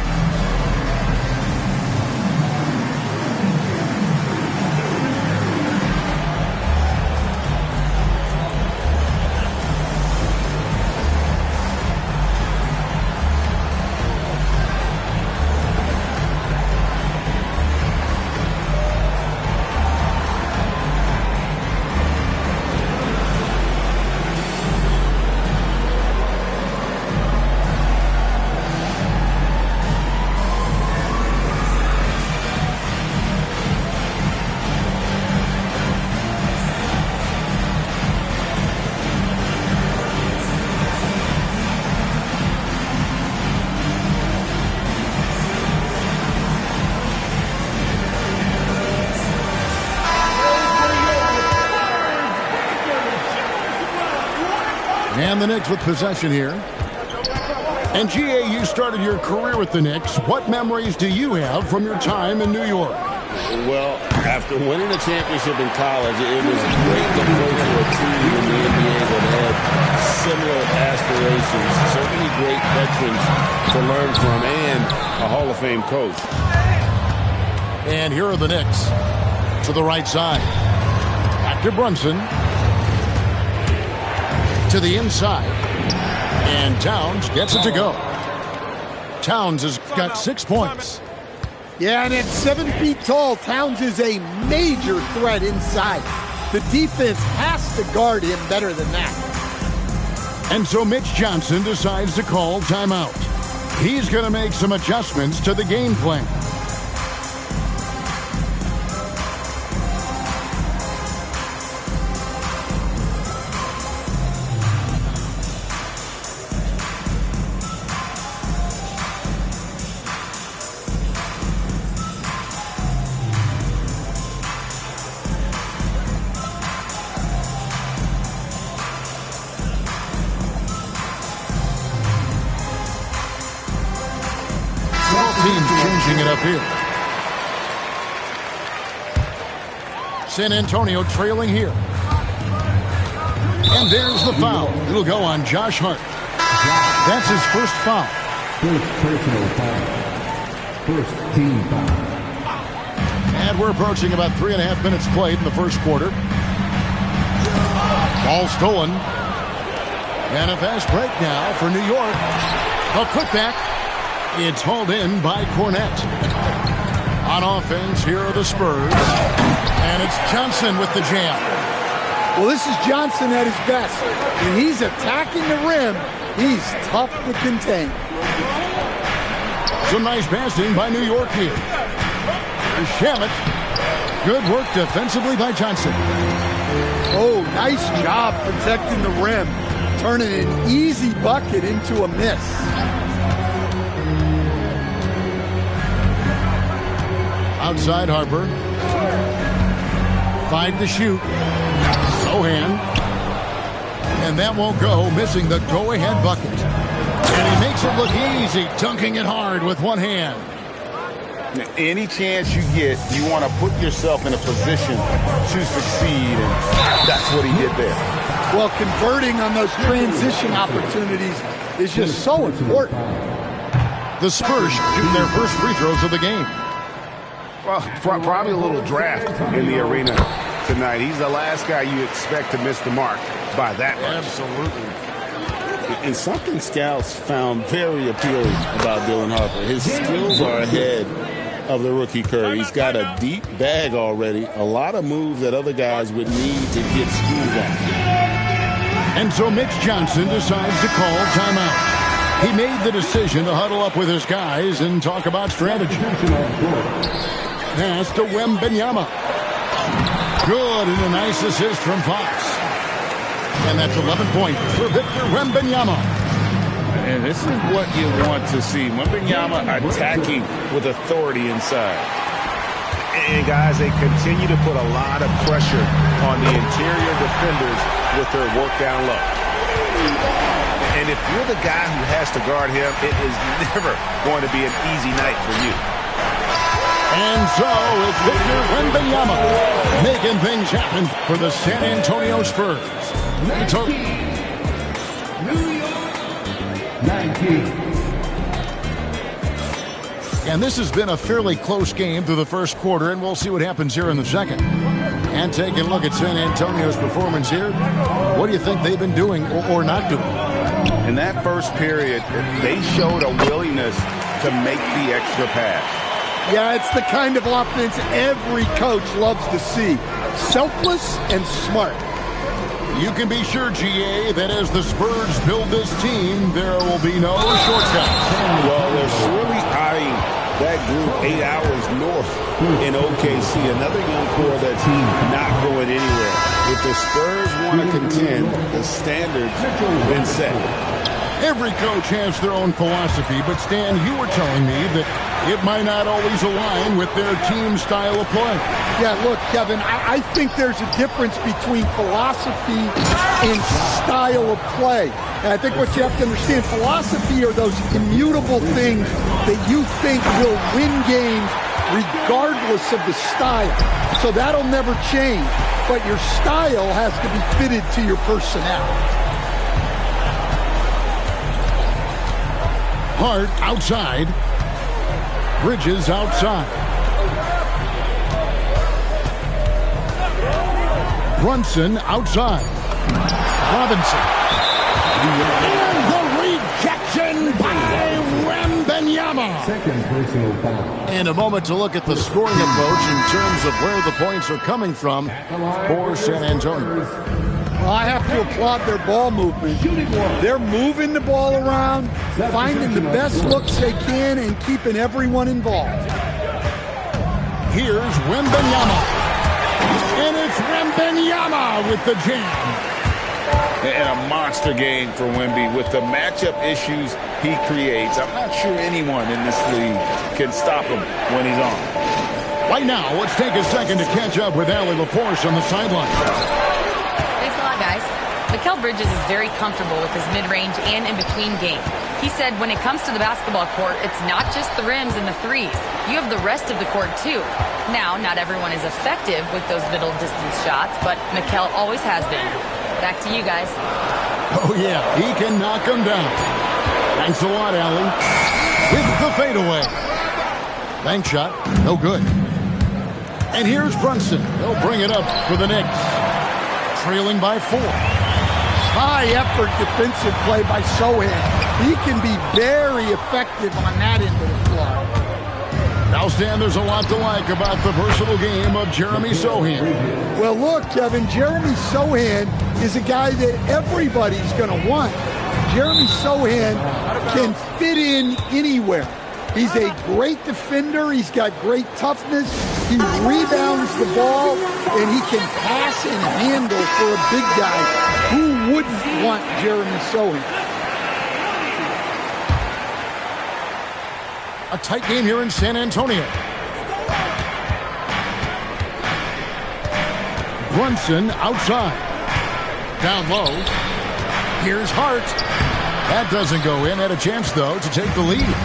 G: And the Knicks with possession here. And GA, you started your career with the Knicks. What memories do you have from your time in New York?
H: Well, after winning a championship in college, it was great to play for a team in the NBA that had similar aspirations. So many great veterans to learn from and a Hall of Fame coach.
G: And here are the Knicks to the right side. Back to Brunson. To the inside. And Towns gets it to go. Towns has got 6 points.
L: Yeah, and at 7 feet tall, Towns is a major threat inside. The defense has to guard him better than that.
G: And so Mitch Johnson decides to call timeout. He's going to make some adjustments to the game plan. Changing it up here. San Antonio trailing here. And there's the foul. It'll go on Josh Hart. That's his first foul.
F: First personal foul. First team foul.
G: And we're approaching about 3.5 minutes played in the first quarter. Ball stolen. And a fast break now for New York. A putback. It's hauled in by Cornette. On offense, here are the Spurs. And it's Johnson with the jam.
L: Well, this is Johnson at his best. When he's attacking the rim, he's tough to contain.
G: Some nice passing by New York here. Shamet. Good work defensively by Johnson.
L: Oh, nice job protecting the rim. Turning an easy bucket into a miss.
G: Outside Harper. 5 to shoot. Sohan. And that won't go, missing the go-ahead bucket. And he makes it look easy, dunking it hard with one hand.
A: Any chance you get, you want to put yourself in a position to succeed, and that's what he did there.
L: Well, converting on those transition opportunities is just so important.
G: The Spurs shoot their first free throws of the game.
J: Well, probably a little draft in the arena tonight. He's the last guy you expect to miss the mark by that much.
G: Absolutely.
H: And something scouts found very appealing about Dylan Harper. His skills are ahead of the rookie Curry. He's got a deep bag already. A lot of moves that other guys would need to get schooled on.
G: And so Mitch Johnson decides to call timeout. He made the decision to huddle up with his guys and talk about strategy. Pass to Wembanyama. Good, and a nice assist from Fox. And that's 11 points for Victor Wembanyama.
A: And this is what you want to see. Wembanyama attacking with authority inside.
J: And guys, they continue to put a lot of pressure on the interior defenders with their work down low. And if you're the guy who has to guard him, it is never going to be an easy night for you.
G: And so it's Victor Wembanyama making things happen for the San Antonio Spurs.
F: New York 19.
G: And this has been a fairly close game through the first quarter, and we'll see what happens here in the second. And taking a look at San Antonio's performance here, what do you think they've been doing or not doing?
J: In that first period, they showed a willingness to make the extra pass.
L: Yeah, it's the kind of offense every coach loves to see. Selfless and smart.
G: You can be sure, GA, that as the Spurs build this team, there will be no shortcuts.
J: Well, they're surely eyeing that group 8 hours north in OKC. Another young core that's not going anywhere. If the Spurs want to contend, the standards have been set.
G: Every coach has their own philosophy, but Stan, you were telling me that it might not always align with their team style of play.
L: Yeah, look, Kevin, I think there's a difference between philosophy and style of play. And I think what you have to understand, philosophy are those immutable things that you think will win games regardless of the style. So that'll never change. But your style has to be fitted to your personnel.
G: Hart outside. Bridges outside. Brunson outside. Robinson. And the rejection by Wembanyama.
F: Second personal foul.
G: And a moment to look at the scoring approach in terms of where the points are coming from for San Antonio.
L: Well, I have to applaud their ball movement. They're moving the ball around, finding the best looks they can, and keeping everyone involved.
G: Here's Wembanyama. And it's Wembanyama with the jam.
A: And a monster game for Wemby with the matchup issues he creates. I'm not sure anyone in this league can stop him when he's on.
G: Right now, let's take a second to catch up with Allie LaForce on the sideline.
E: Guys, Mikal Bridges is very comfortable with his mid-range and in-between game. He said when it comes to the basketball court, it's not just the rims and the threes. You have the rest of the court, too. Now, not everyone is effective with those middle-distance shots, but Mikal always has been. Back to you guys.
G: Oh, yeah, he can knock them down. Thanks a lot, Allie. With the fadeaway. Bank shot, no good. And here's Brunson. They'll bring it up for the Knicks. Trailing by 4.
L: High-effort defensive play by Sohan. He can be very effective on that end of the floor.
G: Now, Stan, there's a lot to like about the versatile game of Jeremy Sohan.
L: Well, look, Kevin, Jeremy Sohan is a guy that everybody's going to want. Jeremy Sohan can fit in anywhere. He's a great defender. He's got great toughness. He rebounds the ball, and he can pass and handle for a big guy. Who wouldn't want Jeremy Sohan?
G: A tight game here in San Antonio. Brunson outside. Down low. Here's Hart. That doesn't go in. Had a chance, though, to take the lead.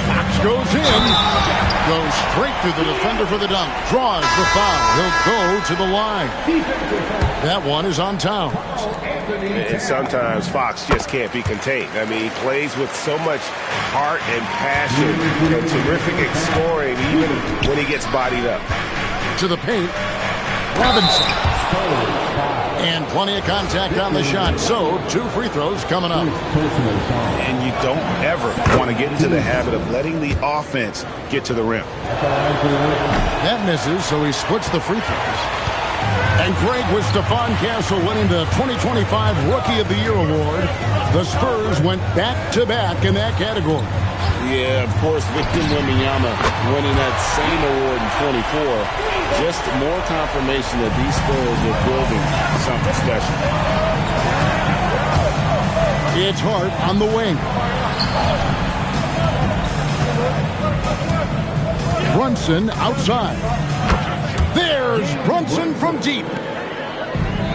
G: Fox goes in. Goes straight through the defender for the dunk. Draws the foul. He'll go to the line. That one is on Towns.
P: And sometimes Fox just can't be contained. I mean, he plays with so much heart and passion and terrific at scoring even when he gets bodied up.
G: To the paint. Robinson. And plenty of contact on the shot. So, 2 free throws coming up.
J: And you don't ever want to get into the habit of letting the offense get to the rim.
G: That misses, so he splits the free throws. And Greg, with Stephon Castle winning the 2025 Rookie of the Year award, the Spurs went back-to-back in that category.
J: Yeah, of course, Victor Wembanyama winning that same award in 24. Just more confirmation that these Spurs are building something special.
G: It's Hart on the wing. Brunson outside. There's Brunson from deep.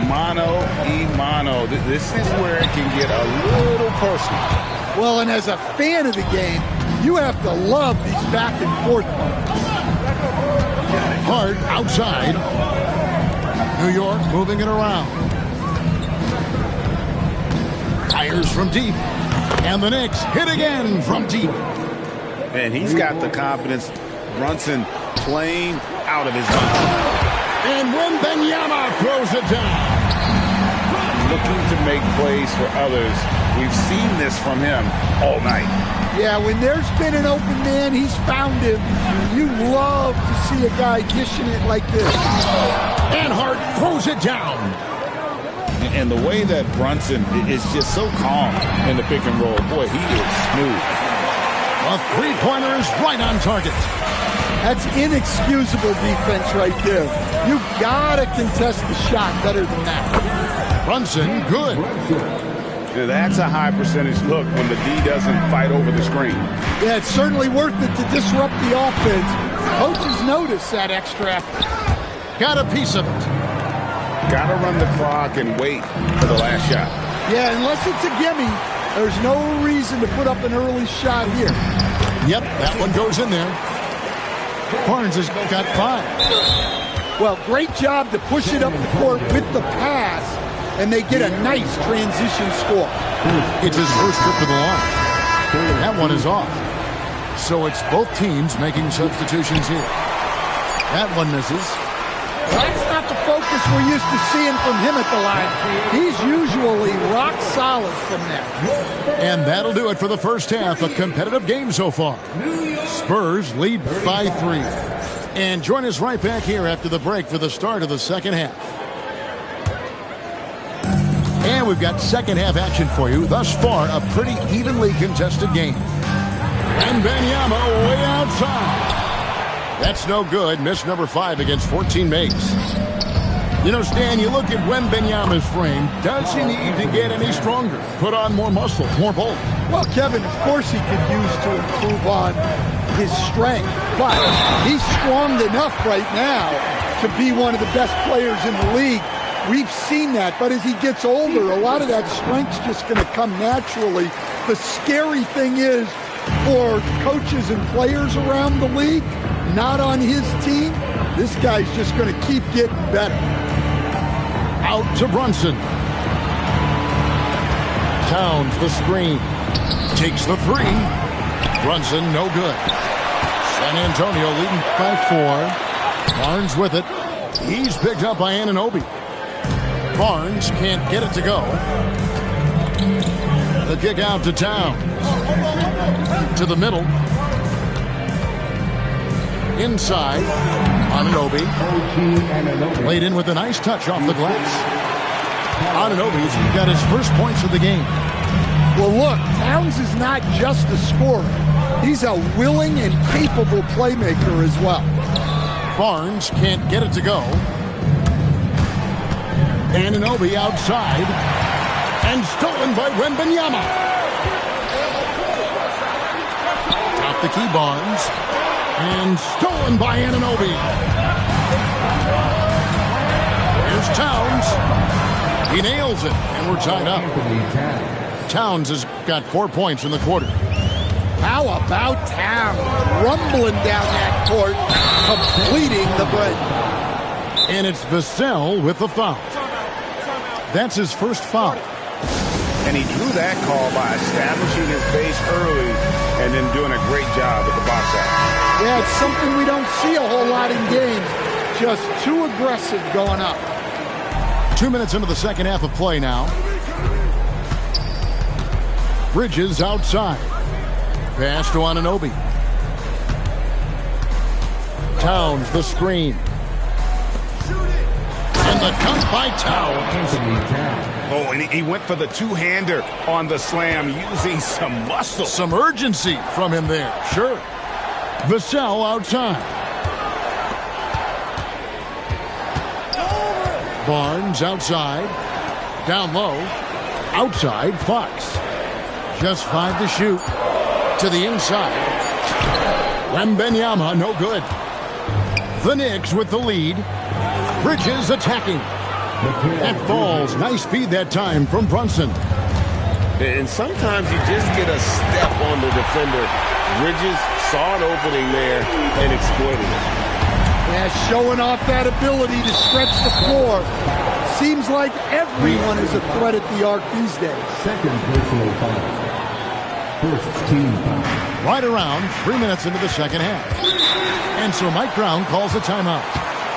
A: Mano. This is where it can get a little personal.
L: Well, and as a fan of the game, you have to love these back and forth moments.
G: Hart outside. New York moving it around. Fires from deep. And the Knicks hit again from deep.
J: And he's got the confidence. Brunson playing out of his mind.
G: And Wembanyama throws it down.
J: Looking to make plays for others. We've seen this from him all night.
L: Yeah, when there's been an open man, he's found him. You love to see a guy dishing it like this.
G: And Hart throws it down.
J: And the way that Brunson is just so calm in the pick and roll, boy, he is smooth.
G: A three-pointer is right on target.
L: That's inexcusable defense right there. You gotta contest the shot better than that.
G: Brunson, good.
J: Now that's a high percentage look when the D doesn't fight over the screen.
L: Yeah, it's certainly worth it to disrupt the offense. Coaches notice that extra effort.
G: Got a piece of it.
J: Got to run the clock and wait for the last shot.
L: Yeah, unless it's a gimme, there's no reason to put up an early shot here.
G: Yep, that one goes in there. Barnes has got 5.
L: Well, great job to push it up the court with the pass, and they get a nice transition score.
G: It's his first trip to the line. That one is off. So it's both teams making substitutions here. That one misses.
L: That's not the focus we're used to seeing from him at the line. He's usually rock solid from there.
G: And that'll do it for the first half. A competitive game so far. Spurs lead by 3. And join us right back here after the break for the start of the second half. And we've got second half action for you. Thus far, a pretty evenly contested game. And Wembanyama way outside. That's no good. Miss number 5 against 14 mates. You know, Stan, you look at Wembanyama's frame. Does he need to get any stronger? Put on more muscle, more bulk?
L: Well, Kevin, of course he could use to improve on his strength. But he's strong enough right now to be one of the best players in the league. We've seen that. But as he gets older, a lot of that strength's just going to come naturally. The scary thing is for coaches and players around the league, not on his team, this guy's just going to keep getting better.
G: Out to Brunson. Towns the screen. Takes the 3. Brunson, no good. San Antonio leading by 4. Barnes with it. He's picked up by Anunoby. Barnes can't get it to go. The kick out to Towns. To the middle. Inside, Anunoby. Laid in with a nice touch off the glass. Anunoby's got his first points of the game.
L: Well, look, Towns is not just a scorer. He's a willing and capable playmaker as well.
G: Barnes can't get it to go. Anunoby outside. And stolen by Wembanyama. Top the key, Barnes. And stolen by Anunoby. Here's Towns. He nails it, and we're tied up. Towns has got 4 points in the quarter.
L: How about Towns rumbling down that court, completing the break.
G: And it's Vassell with the foul. That's his first foul.
J: And he drew that call by establishing his base early and then doing a great job at the box out.
L: Yeah, it's something we don't see a whole lot in games. Just too aggressive going up.
G: 2 minutes into the second half of play now. Bridges outside. Pass to Anunoby. Towns the screen. And the cut by Towns.
J: Oh, and he went for the two-hander on the slam using some muscle.
G: Some urgency from him there, sure. Vassell outside. Barnes outside. Down low. Outside, Fox. Just 5 to shoot. To the inside. Wembanyama, no good. The Knicks with the lead. Bridges attacking. That falls. Nice feed that time from Brunson.
P: And sometimes you just get a step on the defender. Bridges saw an opening there and exploited it.
L: Yeah, showing off that ability to stretch the floor. Seems like everyone is a threat at the arc these days.
F: Second personal foul. First team foul.
G: Right around 3 minutes into the second half. And so Mike Brown calls a timeout.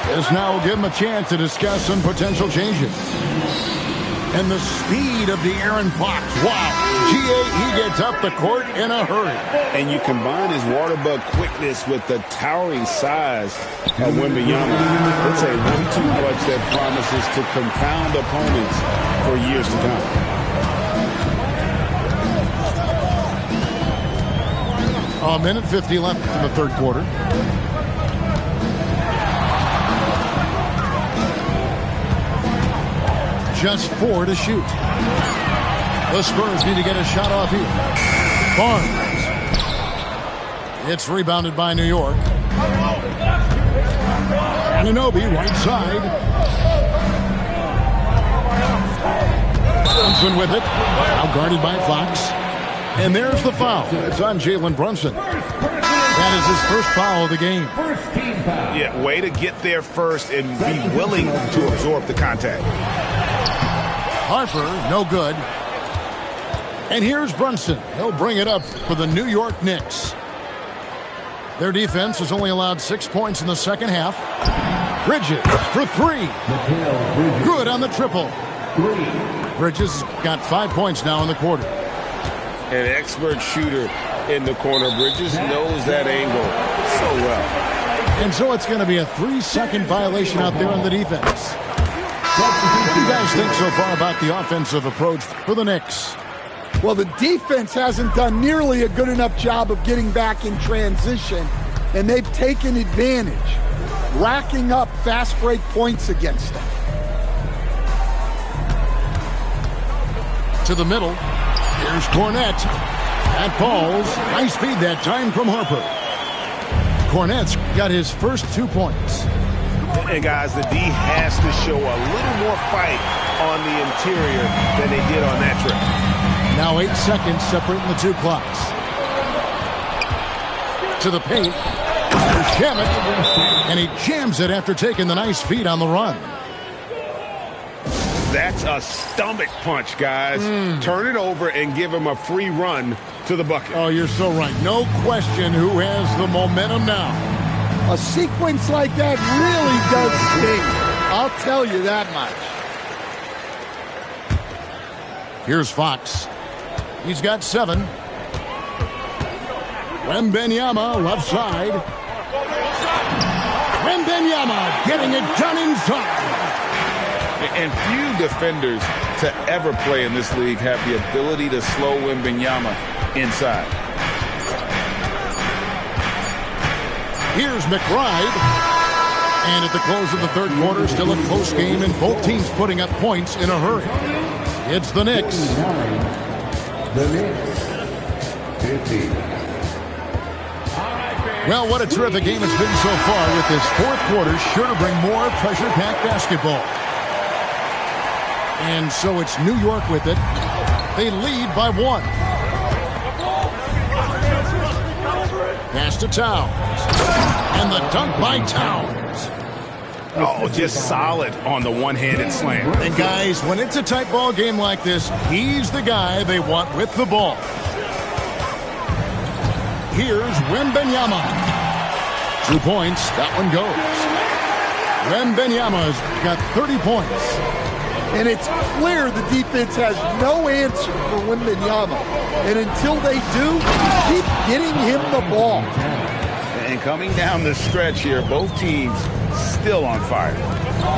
G: This now will give him a chance to discuss some potential changes. And the speed of the Aaron Fox. Wow. He gets up the court in a hurry.
J: And you combine his water bug quickness with the towering size of Wembanyama. It's a 1-2 punch that promises to confound opponents for years to come.
G: A minute 50 left in the third quarter. Just 4 to shoot. The Spurs need to get a shot off here. Barnes. It's rebounded by New York. Anunoby, right side. Brunson with it. Now guarded by Fox. And there's the foul. It's on Jalen Brunson. That is his first foul of the game.
P: Yeah, way to get there first and be willing to absorb the contact.
G: Harper, no good. And here's Brunson. He'll bring it up for the New York Knicks. Their defense has only allowed 6 points in the second half. Bridges for 3. Good on the triple. Bridges got 5 points now in the quarter.
J: An expert shooter in the corner. Bridges knows that angle so well.
G: And so it's going to be a 3-second violation out there on the defense. What do you guys think so far about the offensive approach for the Knicks?
L: Well, the defense hasn't done nearly a good enough job of getting back in transition, and they've taken advantage, racking up fast break points against them.
G: To the middle. Here's Cornette. That falls. Nice feed that time from Harper. Cornette's got his first 2 points.
P: And guys, the D has to show a little more fight on the interior than they did on that trip.
G: Now 8 seconds separating the 2 clocks. To the paint. There's Shamet. And he jams it after taking the nice feed on the run.
J: That's a stomach punch, guys. Turn it over and give him a free run to the bucket.
G: Oh, you're so right. No question who has the momentum now.
L: A sequence like that really does sting. I'll tell you that much.
G: Here's Fox. He's got 7. Wembanyama left side. Wembanyama getting it done inside.
A: And few defenders to ever play in this league have the ability to slow Wembanyama inside.
G: Here's McBride. And at the close of the third quarter, still a close game, and both teams putting up points in a hurry. It's the Knicks.
F: The Knicks. 50.
G: Well, what a terrific game it's been so far, with this fourth quarter sure to bring more pressure-packed basketball. And so it's New York with it. They lead by 1. Pass to Towns. And the dunk by Towns.
P: Oh, just solid on the one-handed slam.
G: And guys, when it's a tight ball game like this, he's the guy they want with the ball. Here's Wembanyama. 2 points. That one goes. Wembanyama's got 30 points.
L: And it's clear the defense has no answer for Wembanyama. And until they do, keep getting him the ball.
A: And coming down the stretch here, both teams still on fire.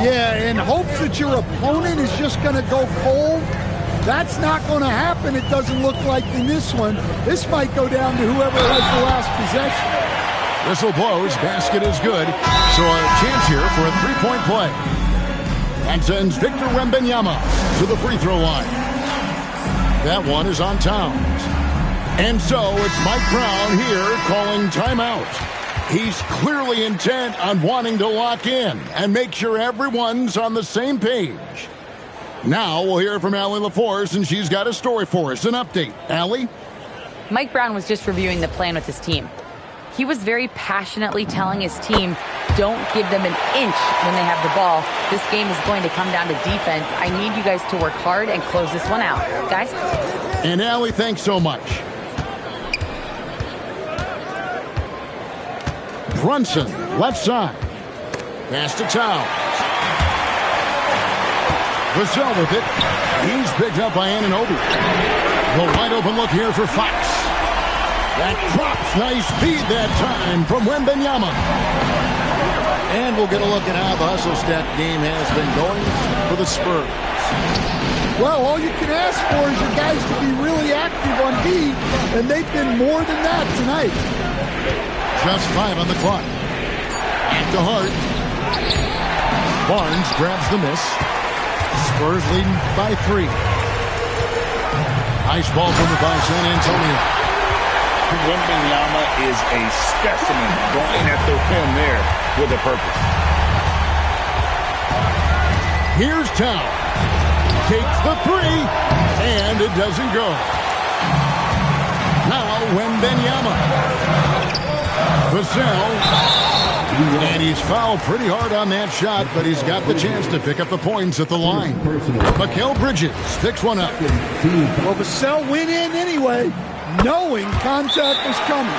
L: Yeah, in hopes that your opponent is just going to go cold. That's not going to happen. It doesn't look like in this one. This might go down to whoever has the last possession.
G: Whistle blows. Basket is good. So a chance here for a three-point play. And sends Victor Wembanyama to the free throw line. That one is on Towns. And so it's Mike Brown here calling timeout. He's clearly intent on wanting to lock in and make sure everyone's on the same page. Now we'll hear from Allie LaForce, and she's got a story for us, an update. Allie?
E: Mike Brown was just reviewing the plan with his team. He was very passionately telling his team, don't give them an inch when they have the ball. This game is going to come down to defense. I need you guys to work hard and close this one out. Guys?
G: And Allie, thanks so much. Brunson, left side. Pass to Towns. Vassell with it. He's picked up by Anunoby. The wide open look here for Fox. That drops. Nice feed that time from Wembanyama. And we'll get a look at how the hustle stat game has been going for the Spurs.
L: Well, all you can ask for is your guys to be really active on D, and they've been more than that tonight.
G: Just 5 on the clock. Back to Hart. Barnes grabs the miss. Spurs leading by 3. Nice ball from the by San Antonio.
A: Wembanyama is a specimen going at the rim there with a purpose.
G: Here's Towns. Takes the 3, and it doesn't go. Now Wembanyama. Vassell. And he's fouled pretty hard on that shot, but he's got the chance to pick up the points at the line. Mikal Bridges picks one up.
L: Well, Vassell went in anyway, knowing contact was coming.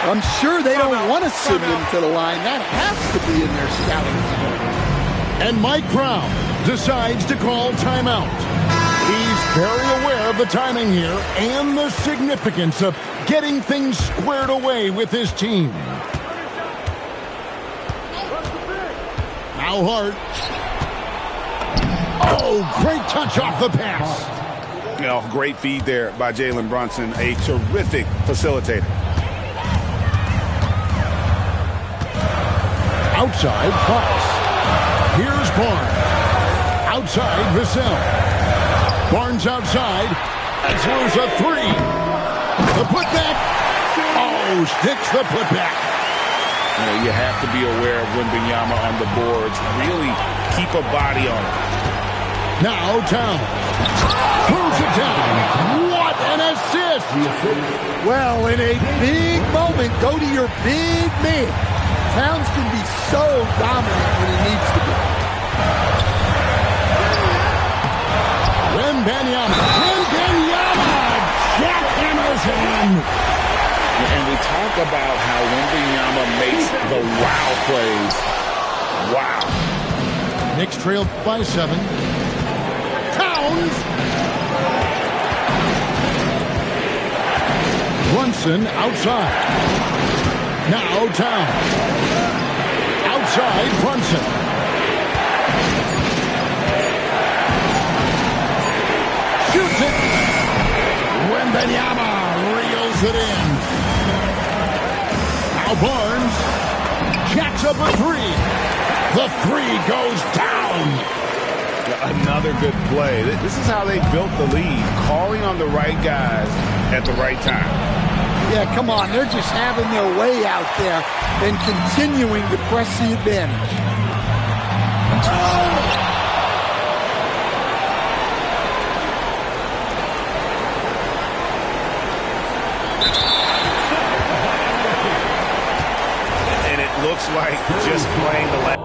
L: I'm sure they don't want to send him to the line. That has to be in their scouting report.
G: And Mike Brown decides to call timeout. He's very aware of the timing here and the significance of getting things squared away with his team. Now Hart. Oh, great touch off the pass.
J: You know, great feed there by Jalen Brunson, a terrific facilitator.
G: Outside, Fox. Here's Barnes. Outside, Vassell. Barnes outside. That's loose a 3. The putback. Oh, sticks the putback.
J: You know, you have to be aware of Wembanyama on the boards. Really keep a body on it.
G: Now Towns. Throws it down. What an assist!
L: Well, in a big moment, go to your big man. Towns can be so dominant when he needs to be.
G: Wembanyama. Jackhammers in.
A: And we talk about how Wembanyama makes the wow plays. Wow.
G: Knicks trailed by 7. Towns. Brunson outside. Now Towns. Outside Brunson. Shoots it. Wembanyama reels it in. Now Barnes jacks up a 3. The 3 goes down.
J: Another good play. This is how they built the lead, calling on the right guys at the right time.
L: Yeah, come on. They're just having their way out there and continuing to press the advantage.
J: And it looks like just playing the left.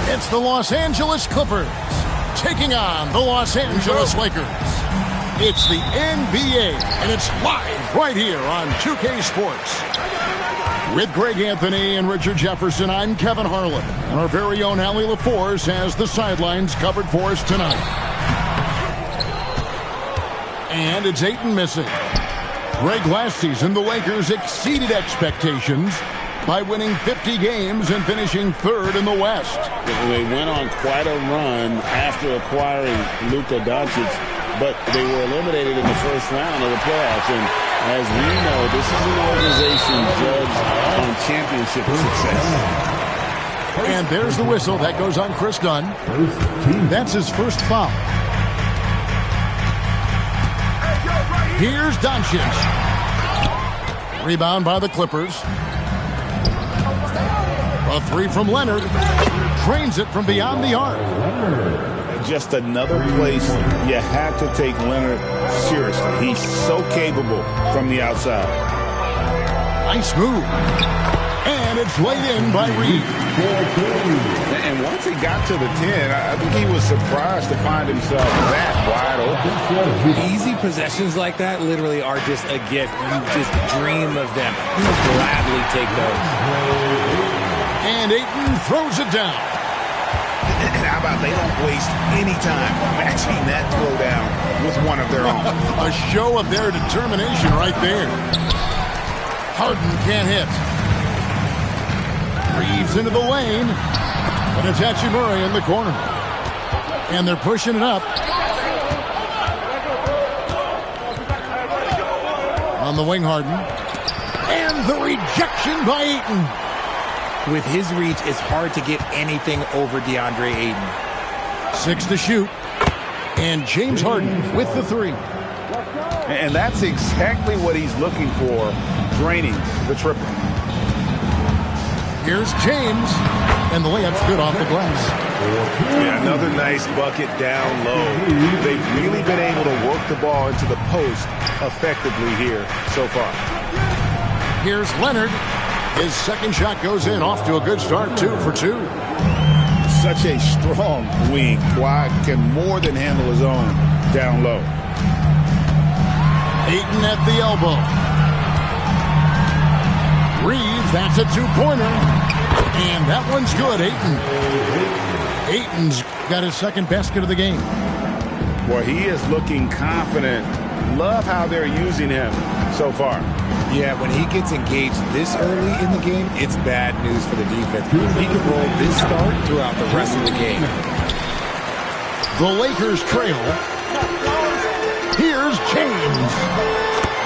G: It's the Los Angeles Clippers taking on the Los Angeles Lakers. It's the NBA, and it's live right here on 2K Sports. With Greg Anthony and Richard Jefferson, I'm Kevin Harlan. And our very own Allie LaForce has the sidelines covered for us tonight. And it's Ayton missing. Greg, last season, the Lakers exceeded expectations by winning 50 games and finishing third in the West.
H: They went on quite a run after acquiring Luka Doncic, but they were eliminated in the first round of the playoffs. And as we know, this is an organization judged on championship success.
G: And there's the whistle. That goes on Chris Dunn. That's his first foul. Here's Doncic. Rebound by the Clippers. A three from Leonard. Drains it from beyond the arc.
H: Just another place you have to take Leonard seriously. He's so capable from the outside.
G: Nice move. And it's laid in by Reed.
H: And once he got to the 10, I think he was surprised to find himself that wide open.
D: Easy possessions like that literally are just a gift. You just dream of them. You gladly take those.
G: And Ayton throws it down.
H: And how about they don't waste any time matching that throwdown with one of their own.
G: A show of their determination right there. Harden can't hit. Reeves into the lane. And it's Hachimura in the corner. And they're pushing it up. On the wing, Harden. And the rejection by Ayton.
D: With his reach, it's hard to get anything over DeAndre Ayton.
G: 6 to shoot. And James Harden with the three.
H: And that's exactly what he's looking for, draining the triple.
G: Here's James. And the layup's good off the glass.
J: Yeah, another nice bucket down low. They've really been able to work the ball into the post effectively here so far.
G: Here's Leonard. His second shot goes in, off to a good start, 2 for 2.
H: Such a strong wing. Kawhi can more than handle his own down low.
G: Ayton at the elbow. Reeves, that's a two-pointer. And that one's good, Ayton. Ayton's got his second basket of the game.
H: Well, he is looking confident. Love how they're using him so far.
D: Yeah, when he gets engaged this early in the game, it's bad news for the defense. He can roll this start throughout the rest of the game.
G: The Lakers trail. Here's James.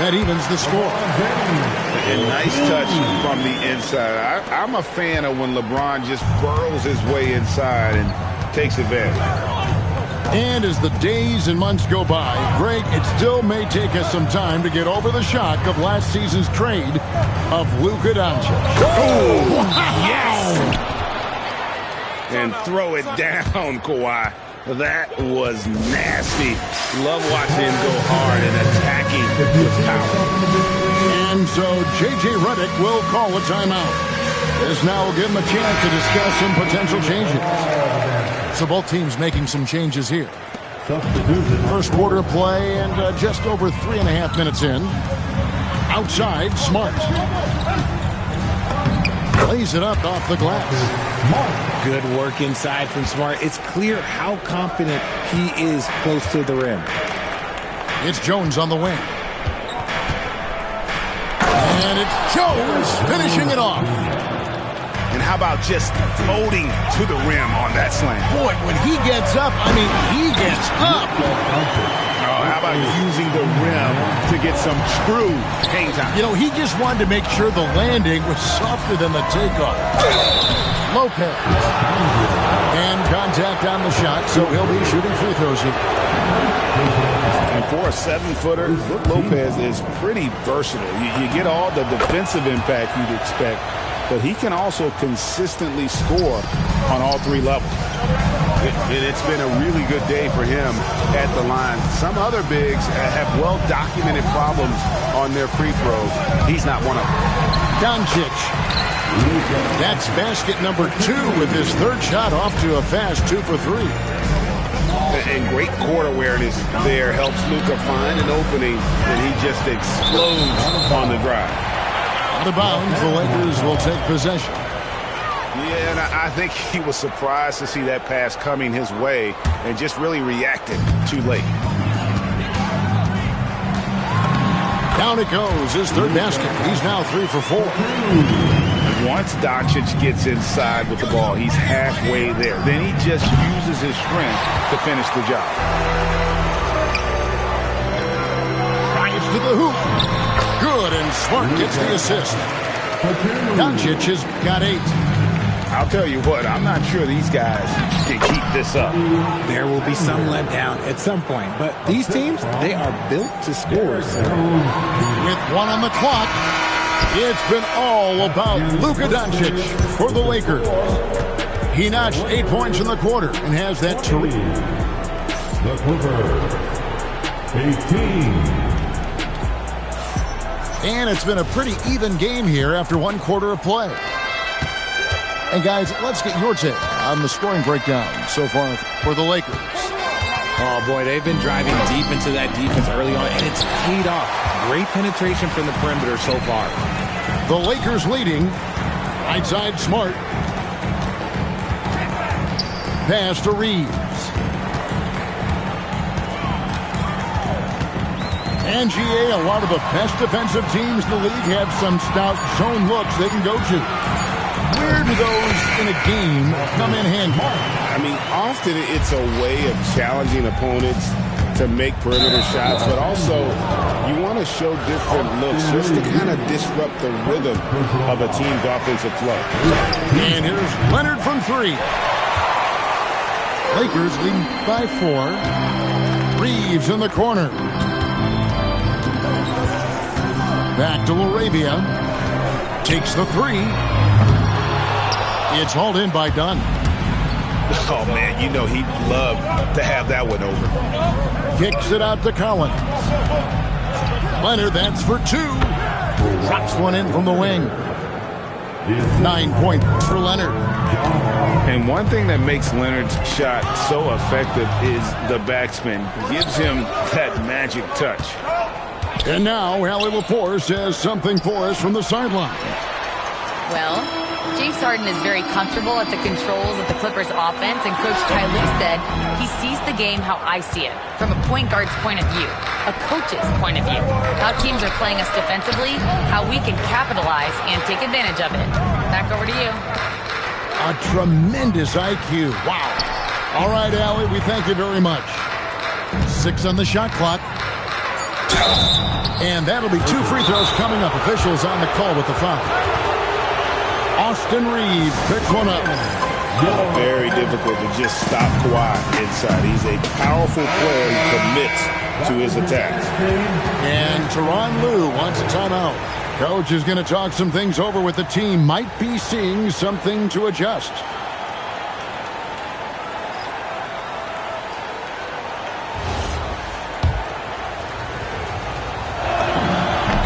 G: That evens the score.
H: And nice touch from the inside. I'm a fan of when LeBron just burrows his way inside and takes advantage.
G: And as the days and months go by, Greg, it still may take us some time to get over the shock of last season's trade of Luka Doncic.
H: Oh, yes! And throw it down, Kawhi. That was nasty. Love watching him go hard and attacking with power.
G: And so J.J. Redick will call a timeout. This now will give him a chance to discuss some potential changes. So both teams making some changes here. First quarter of play and just over 3.5 minutes in. Outside, Smart. Lays it up off the glass.
D: Good work inside from Smart. It's clear how confident he is close to the rim.
G: It's Jones on the wing. And it's Jones finishing it off.
H: And how about just floating to the rim on that slam?
G: Boy, when he gets up, I mean, he gets up.
H: Oh, how about using the rim to get some true hang time?
G: You know, he just wanted to make sure the landing was softer than the takeoff. Lopez. And contact on the shot, so he'll be shooting free throws here.
H: And for a 7-footer, Lopez is pretty versatile. You get all the defensive impact you'd expect, but he can also consistently score on all three levels. It's been a really good day for him at the line. Some other bigs have well-documented problems on their free throws. He's not one of them.
G: Doncic. That's basket number 2 with his third shot off to a fast 2 for 3.
H: And great court awareness there helps Luka find an opening, and he just explodes on the drive.
G: Out of bounds, the Lakers will take possession.
J: Yeah, and I think he was surprised to see that pass coming his way and just really reacted too late.
G: Down it goes, his third basket. He's now 3 for 4.
J: Once Doncic gets inside with the ball, he's halfway there. Then he just uses his strength to finish the job.
G: Drives to the hoop. Good, and Smart gets the assist. Doncic has got 8.
J: I'll tell you what, I'm not sure these guys can keep this up.
D: There will be some letdown at some point, but these teams, they are built to score. So.
G: With 1 on the clock, it's been all about Luka Doncic for the Lakers. He notched 8 points in the quarter and has that terrific.
F: The Clippers, 18.
G: And it's been a pretty even game here after 1 quarter of play. And guys, let's get your take on the scoring breakdown so far for the Lakers.
D: Oh boy, they've been driving deep into that defense early on, and it's paid off. Great penetration from the perimeter so far.
G: The Lakers leading. Right side, Smart. Pass to Reeves. And GA, a lot of the best defensive teams in the league have some stout zone looks they can go to. Where do those in a game come in handy?
J: I mean, often it's a way of challenging opponents to make perimeter shots, but also you want to show different looks just to kind of disrupt the rhythm of a team's offensive flow.
G: And here's Leonard from 3. Lakers leading by 4. Reeves in the corner. Back to LaRavia. Takes the 3. It's hauled in by Dunn.
J: Oh, man, you know he'd love to have that one over.
G: Kicks it out to Collins. Leonard, that's for 2. Drops one in from the wing. 9 points for Leonard.
J: And one thing that makes Leonard's shot so effective is the backspin. Gives him that magic touch.
G: And now, Allie LaForce has something for us from the sideline.
E: Well, James Harden is very comfortable at the controls of the Clippers offense, and Coach Ty Lue said he sees the game how I see it, from a point guard's point of view, a coach's point of view, how teams are playing us defensively, how we can capitalize and take advantage of it. Back over to you.
G: A tremendous IQ. Wow. All right, Allie, we thank you very much. 6 on the shot clock. And that'll be 2 free throws coming up. Officials on the call with the foul. Austin Reeves picks one up.
J: Very difficult to just stop Kawhi inside. He's a powerful player who commits to his attacks.
G: And Tyronn Lue wants a timeout. Coach is going to talk some things over with the team. Might be seeing something to adjust.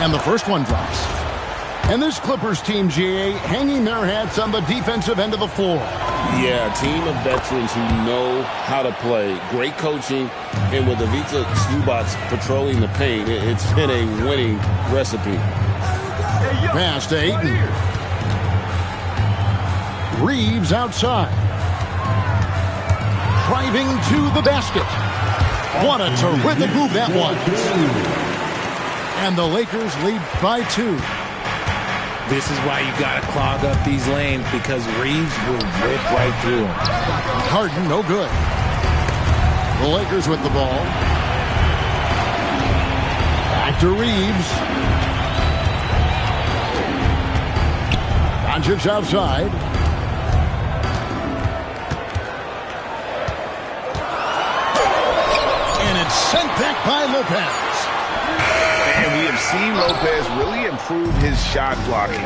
G: And the first one drops. And this Clippers team, GA, hanging their hats on the defensive end of the floor.
H: Yeah, a team of veterans who know how to play. Great coaching. And with Ivica Zubac patrolling the paint, it's been a winning recipe.
G: Pass to Ayton. Reeves outside. Driving to the basket. What a terrific move that was. And the Lakers lead by 2.
D: This is why you got to clog up these lanes, because Reeves will rip right through them.
G: Harden, no good. The Lakers with the ball. Back to Reeves. Doncic outside. And it's sent back by Lopez.
J: And we have seen Lopez really improve his shot blocking.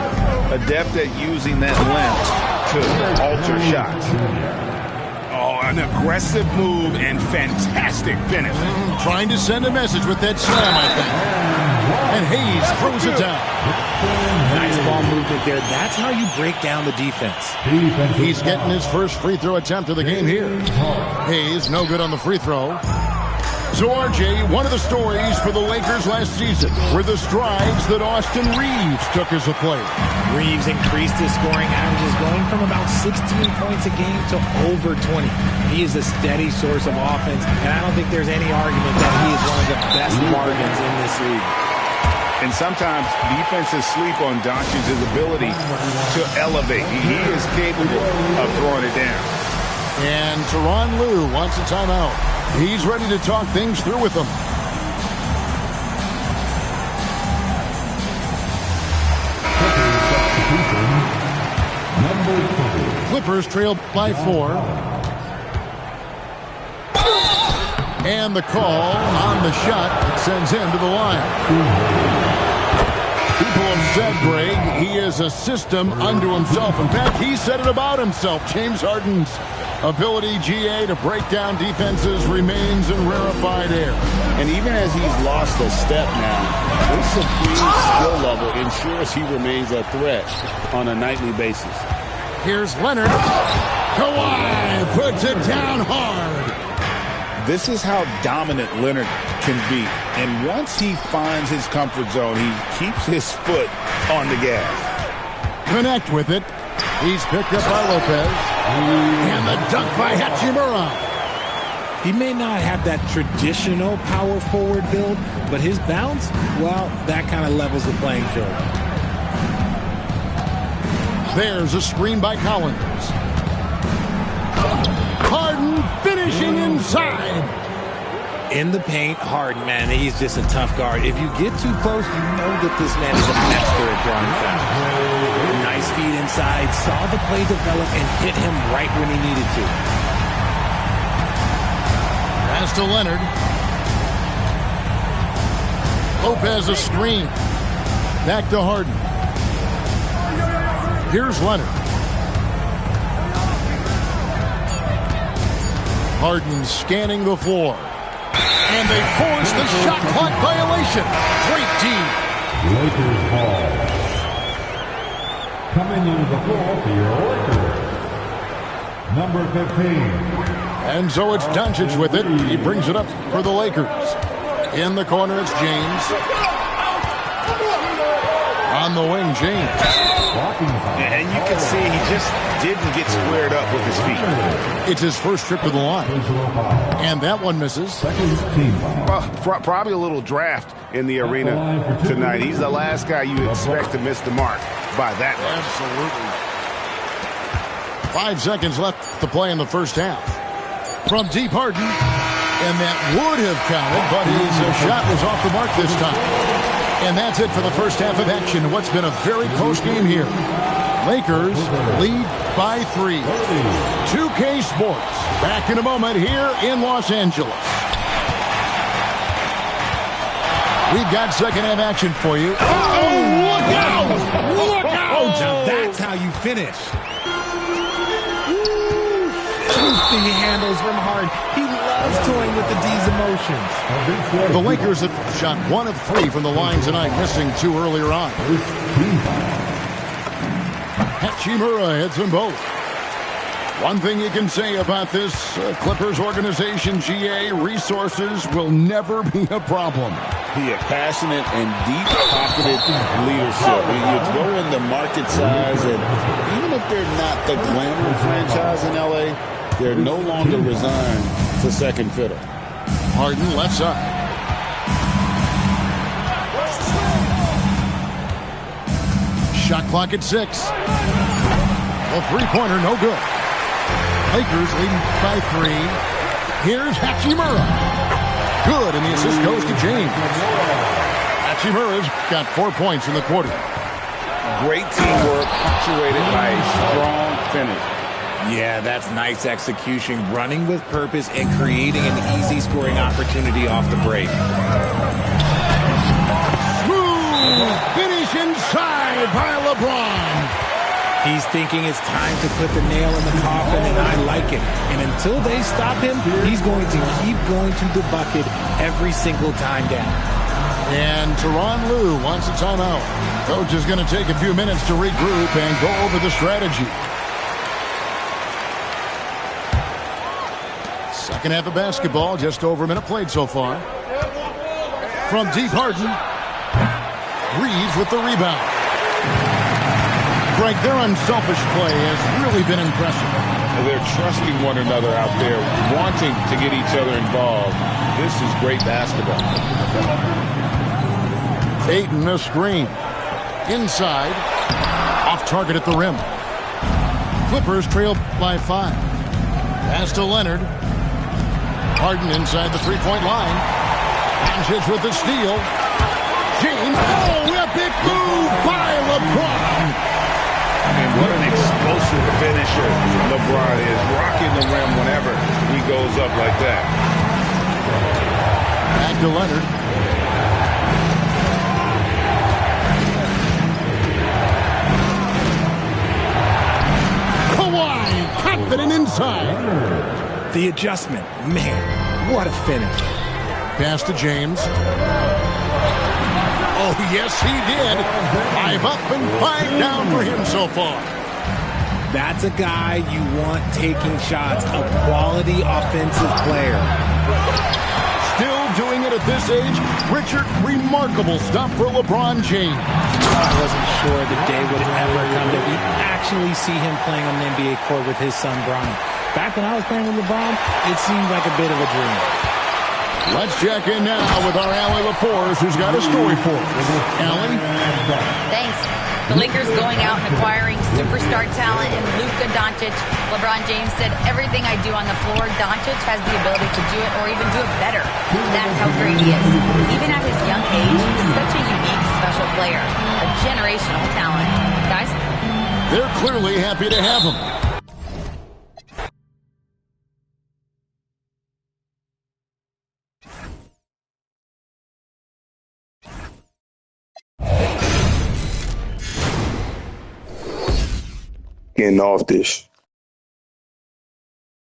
J: Adept at using that length to alter shots. Oh, an aggressive move and fantastic finish.
G: Trying to send a message with that slam, I think. And Hayes throws it down.
D: Nice ball movement there. That's how you break down the defense.
G: He's getting his first free throw attempt of the game here. Hayes, no good on the free throw. So, RJ, one of the stories for the Lakers last season were the strides that Austin Reeves took as a player.
D: Reeves increased his scoring averages, going from about 16 points a game to over 20. He is a steady source of offense, and I don't think there's any argument that he is one of the best bargains in this league.
J: And sometimes defenses sleep on Doncic's ability to elevate. He is capable of throwing it down.
G: And Tyronn Lue wants a timeout. He's ready to talk things through with them. Clippers trail by 4. And the call on the shot that sends him to the line. People have said, Greg, he is a system unto himself. In fact, he said it about himself. James Harden's ability, GA, to break down defenses remains in rarefied air.
H: And even as he's lost a step now, his supreme skill level ensures he remains a threat on a nightly basis.
G: Here's Leonard. Kawhi puts it down hard.
H: This is how dominant Leonard can be. And once he finds his comfort zone, he keeps his foot on the gas.
G: Connect with it. He's picked up by Lopez. And the dunk by Hachimura.
D: He may not have that traditional power forward build, but his bounce, well, that kind of levels the playing field.
G: There's a screen by Collins. Harden finishing inside.
D: In the paint, Harden, man, he's just a tough guard. If you get too close, you know that this man is a master at drawing fouls. Nice feed inside, saw the play develop, and hit him right when he needed to.
G: Pass to Leonard. Lopez a screen. Back to Harden. Here's Leonard. Harden scanning the floor. And they force the shot clock violation. Great D.
F: Lakers ball. Coming into the floor for your Lakers. Number 15.
G: And so it's Doncic with it. He brings it up for the Lakers. In the corner, it's James. On the wing, James.
J: And you can see he just didn't get squared up with his feet.
G: It's his first trip to the line. And that one misses.
J: Well, probably a little draft in the arena tonight. He's the last guy you expect to miss the mark by that much.
G: Absolutely. 5 seconds left to play in the first half. From deep, Harden. And that would have counted, but his shot was off the mark this time. And that's it for the first half of action. What's been a very close game here. Lakers lead by 3. 2K Sports back in a moment here in Los Angeles. We've got second half action for you. Oh, look out! Look out!
D: Now that's how you finish. Filthy handles from Harden. He loves toying with the D's emotions.
G: The Lakers have shot 1 of 3 from the line tonight, missing 2 earlier on. Hachimura hits them both. One thing you can say about this Clippers organization, GA, resources will never be a problem.
H: Yeah, passionate and deep-pocketed leadership. You throw in the market size, and even if they're not the glamour franchise in L.A., they're no longer resigned to second fiddle.
G: Harden left side. Shot clock at 6. The three-pointer, no good. Lakers leading by 3. Here's Hachimura. Good, and the assist goes to James. Hachimura's got 4 points in the quarter.
J: Great teamwork, punctuated by a strong finish.
D: Yeah, that's nice execution, running with purpose and creating an easy scoring opportunity off the break.
G: Smooth finish inside by LeBron.
D: He's thinking it's time to put the nail in the coffin, and I like it. And until they stop him, he's going to keep going to the bucket every single time down.
G: And Tyronn Lue wants a timeout. Coach is going to take a few minutes to regroup and go over the strategy. Second Second half of basketball, just over a minute played so far. From deep, Harden. Reeves with the rebound. Greg, their unselfish play has really been impressive.
H: They're trusting one another out there, wanting to get each other involved. This is great basketball.
G: Ayton a screen. Inside. Off target at the rim. Clippers trail by 5. Pass to Leonard. Harden inside the three-point line. Doncic with the steal. James. Oh, epic move by LeBron.
H: And what an explosive finisher LeBron is. Rocking the rim whenever he goes up like that.
G: Back to Leonard. Kawhi, confident inside.
D: The adjustment. Man, what a finish.
G: Pass to James. Oh, yes, he did. 5 up and 5 down for him so far.
D: That's a guy you want taking shots, a quality offensive player.
G: Still doing it at this age. Richard, remarkable stuff for LeBron James.
D: I wasn't sure the day would ever come that we'd actually see him playing on an NBA court with his son, Bronny. Back when I was playing with LeBron, it seemed like a bit of a dream.
G: Let's check in now with our Allie LaForce, who's got a story for us. Allie?
E: Thanks. The Lakers going out and acquiring superstar talent in Luka Doncic. LeBron James said, everything I do on the floor, Doncic has the ability to do it or even do it better. That's how great he is. Even at his young age, he's such a unique, special player. A generational talent. Guys?
G: They're clearly happy to have him.
M: Getting off this.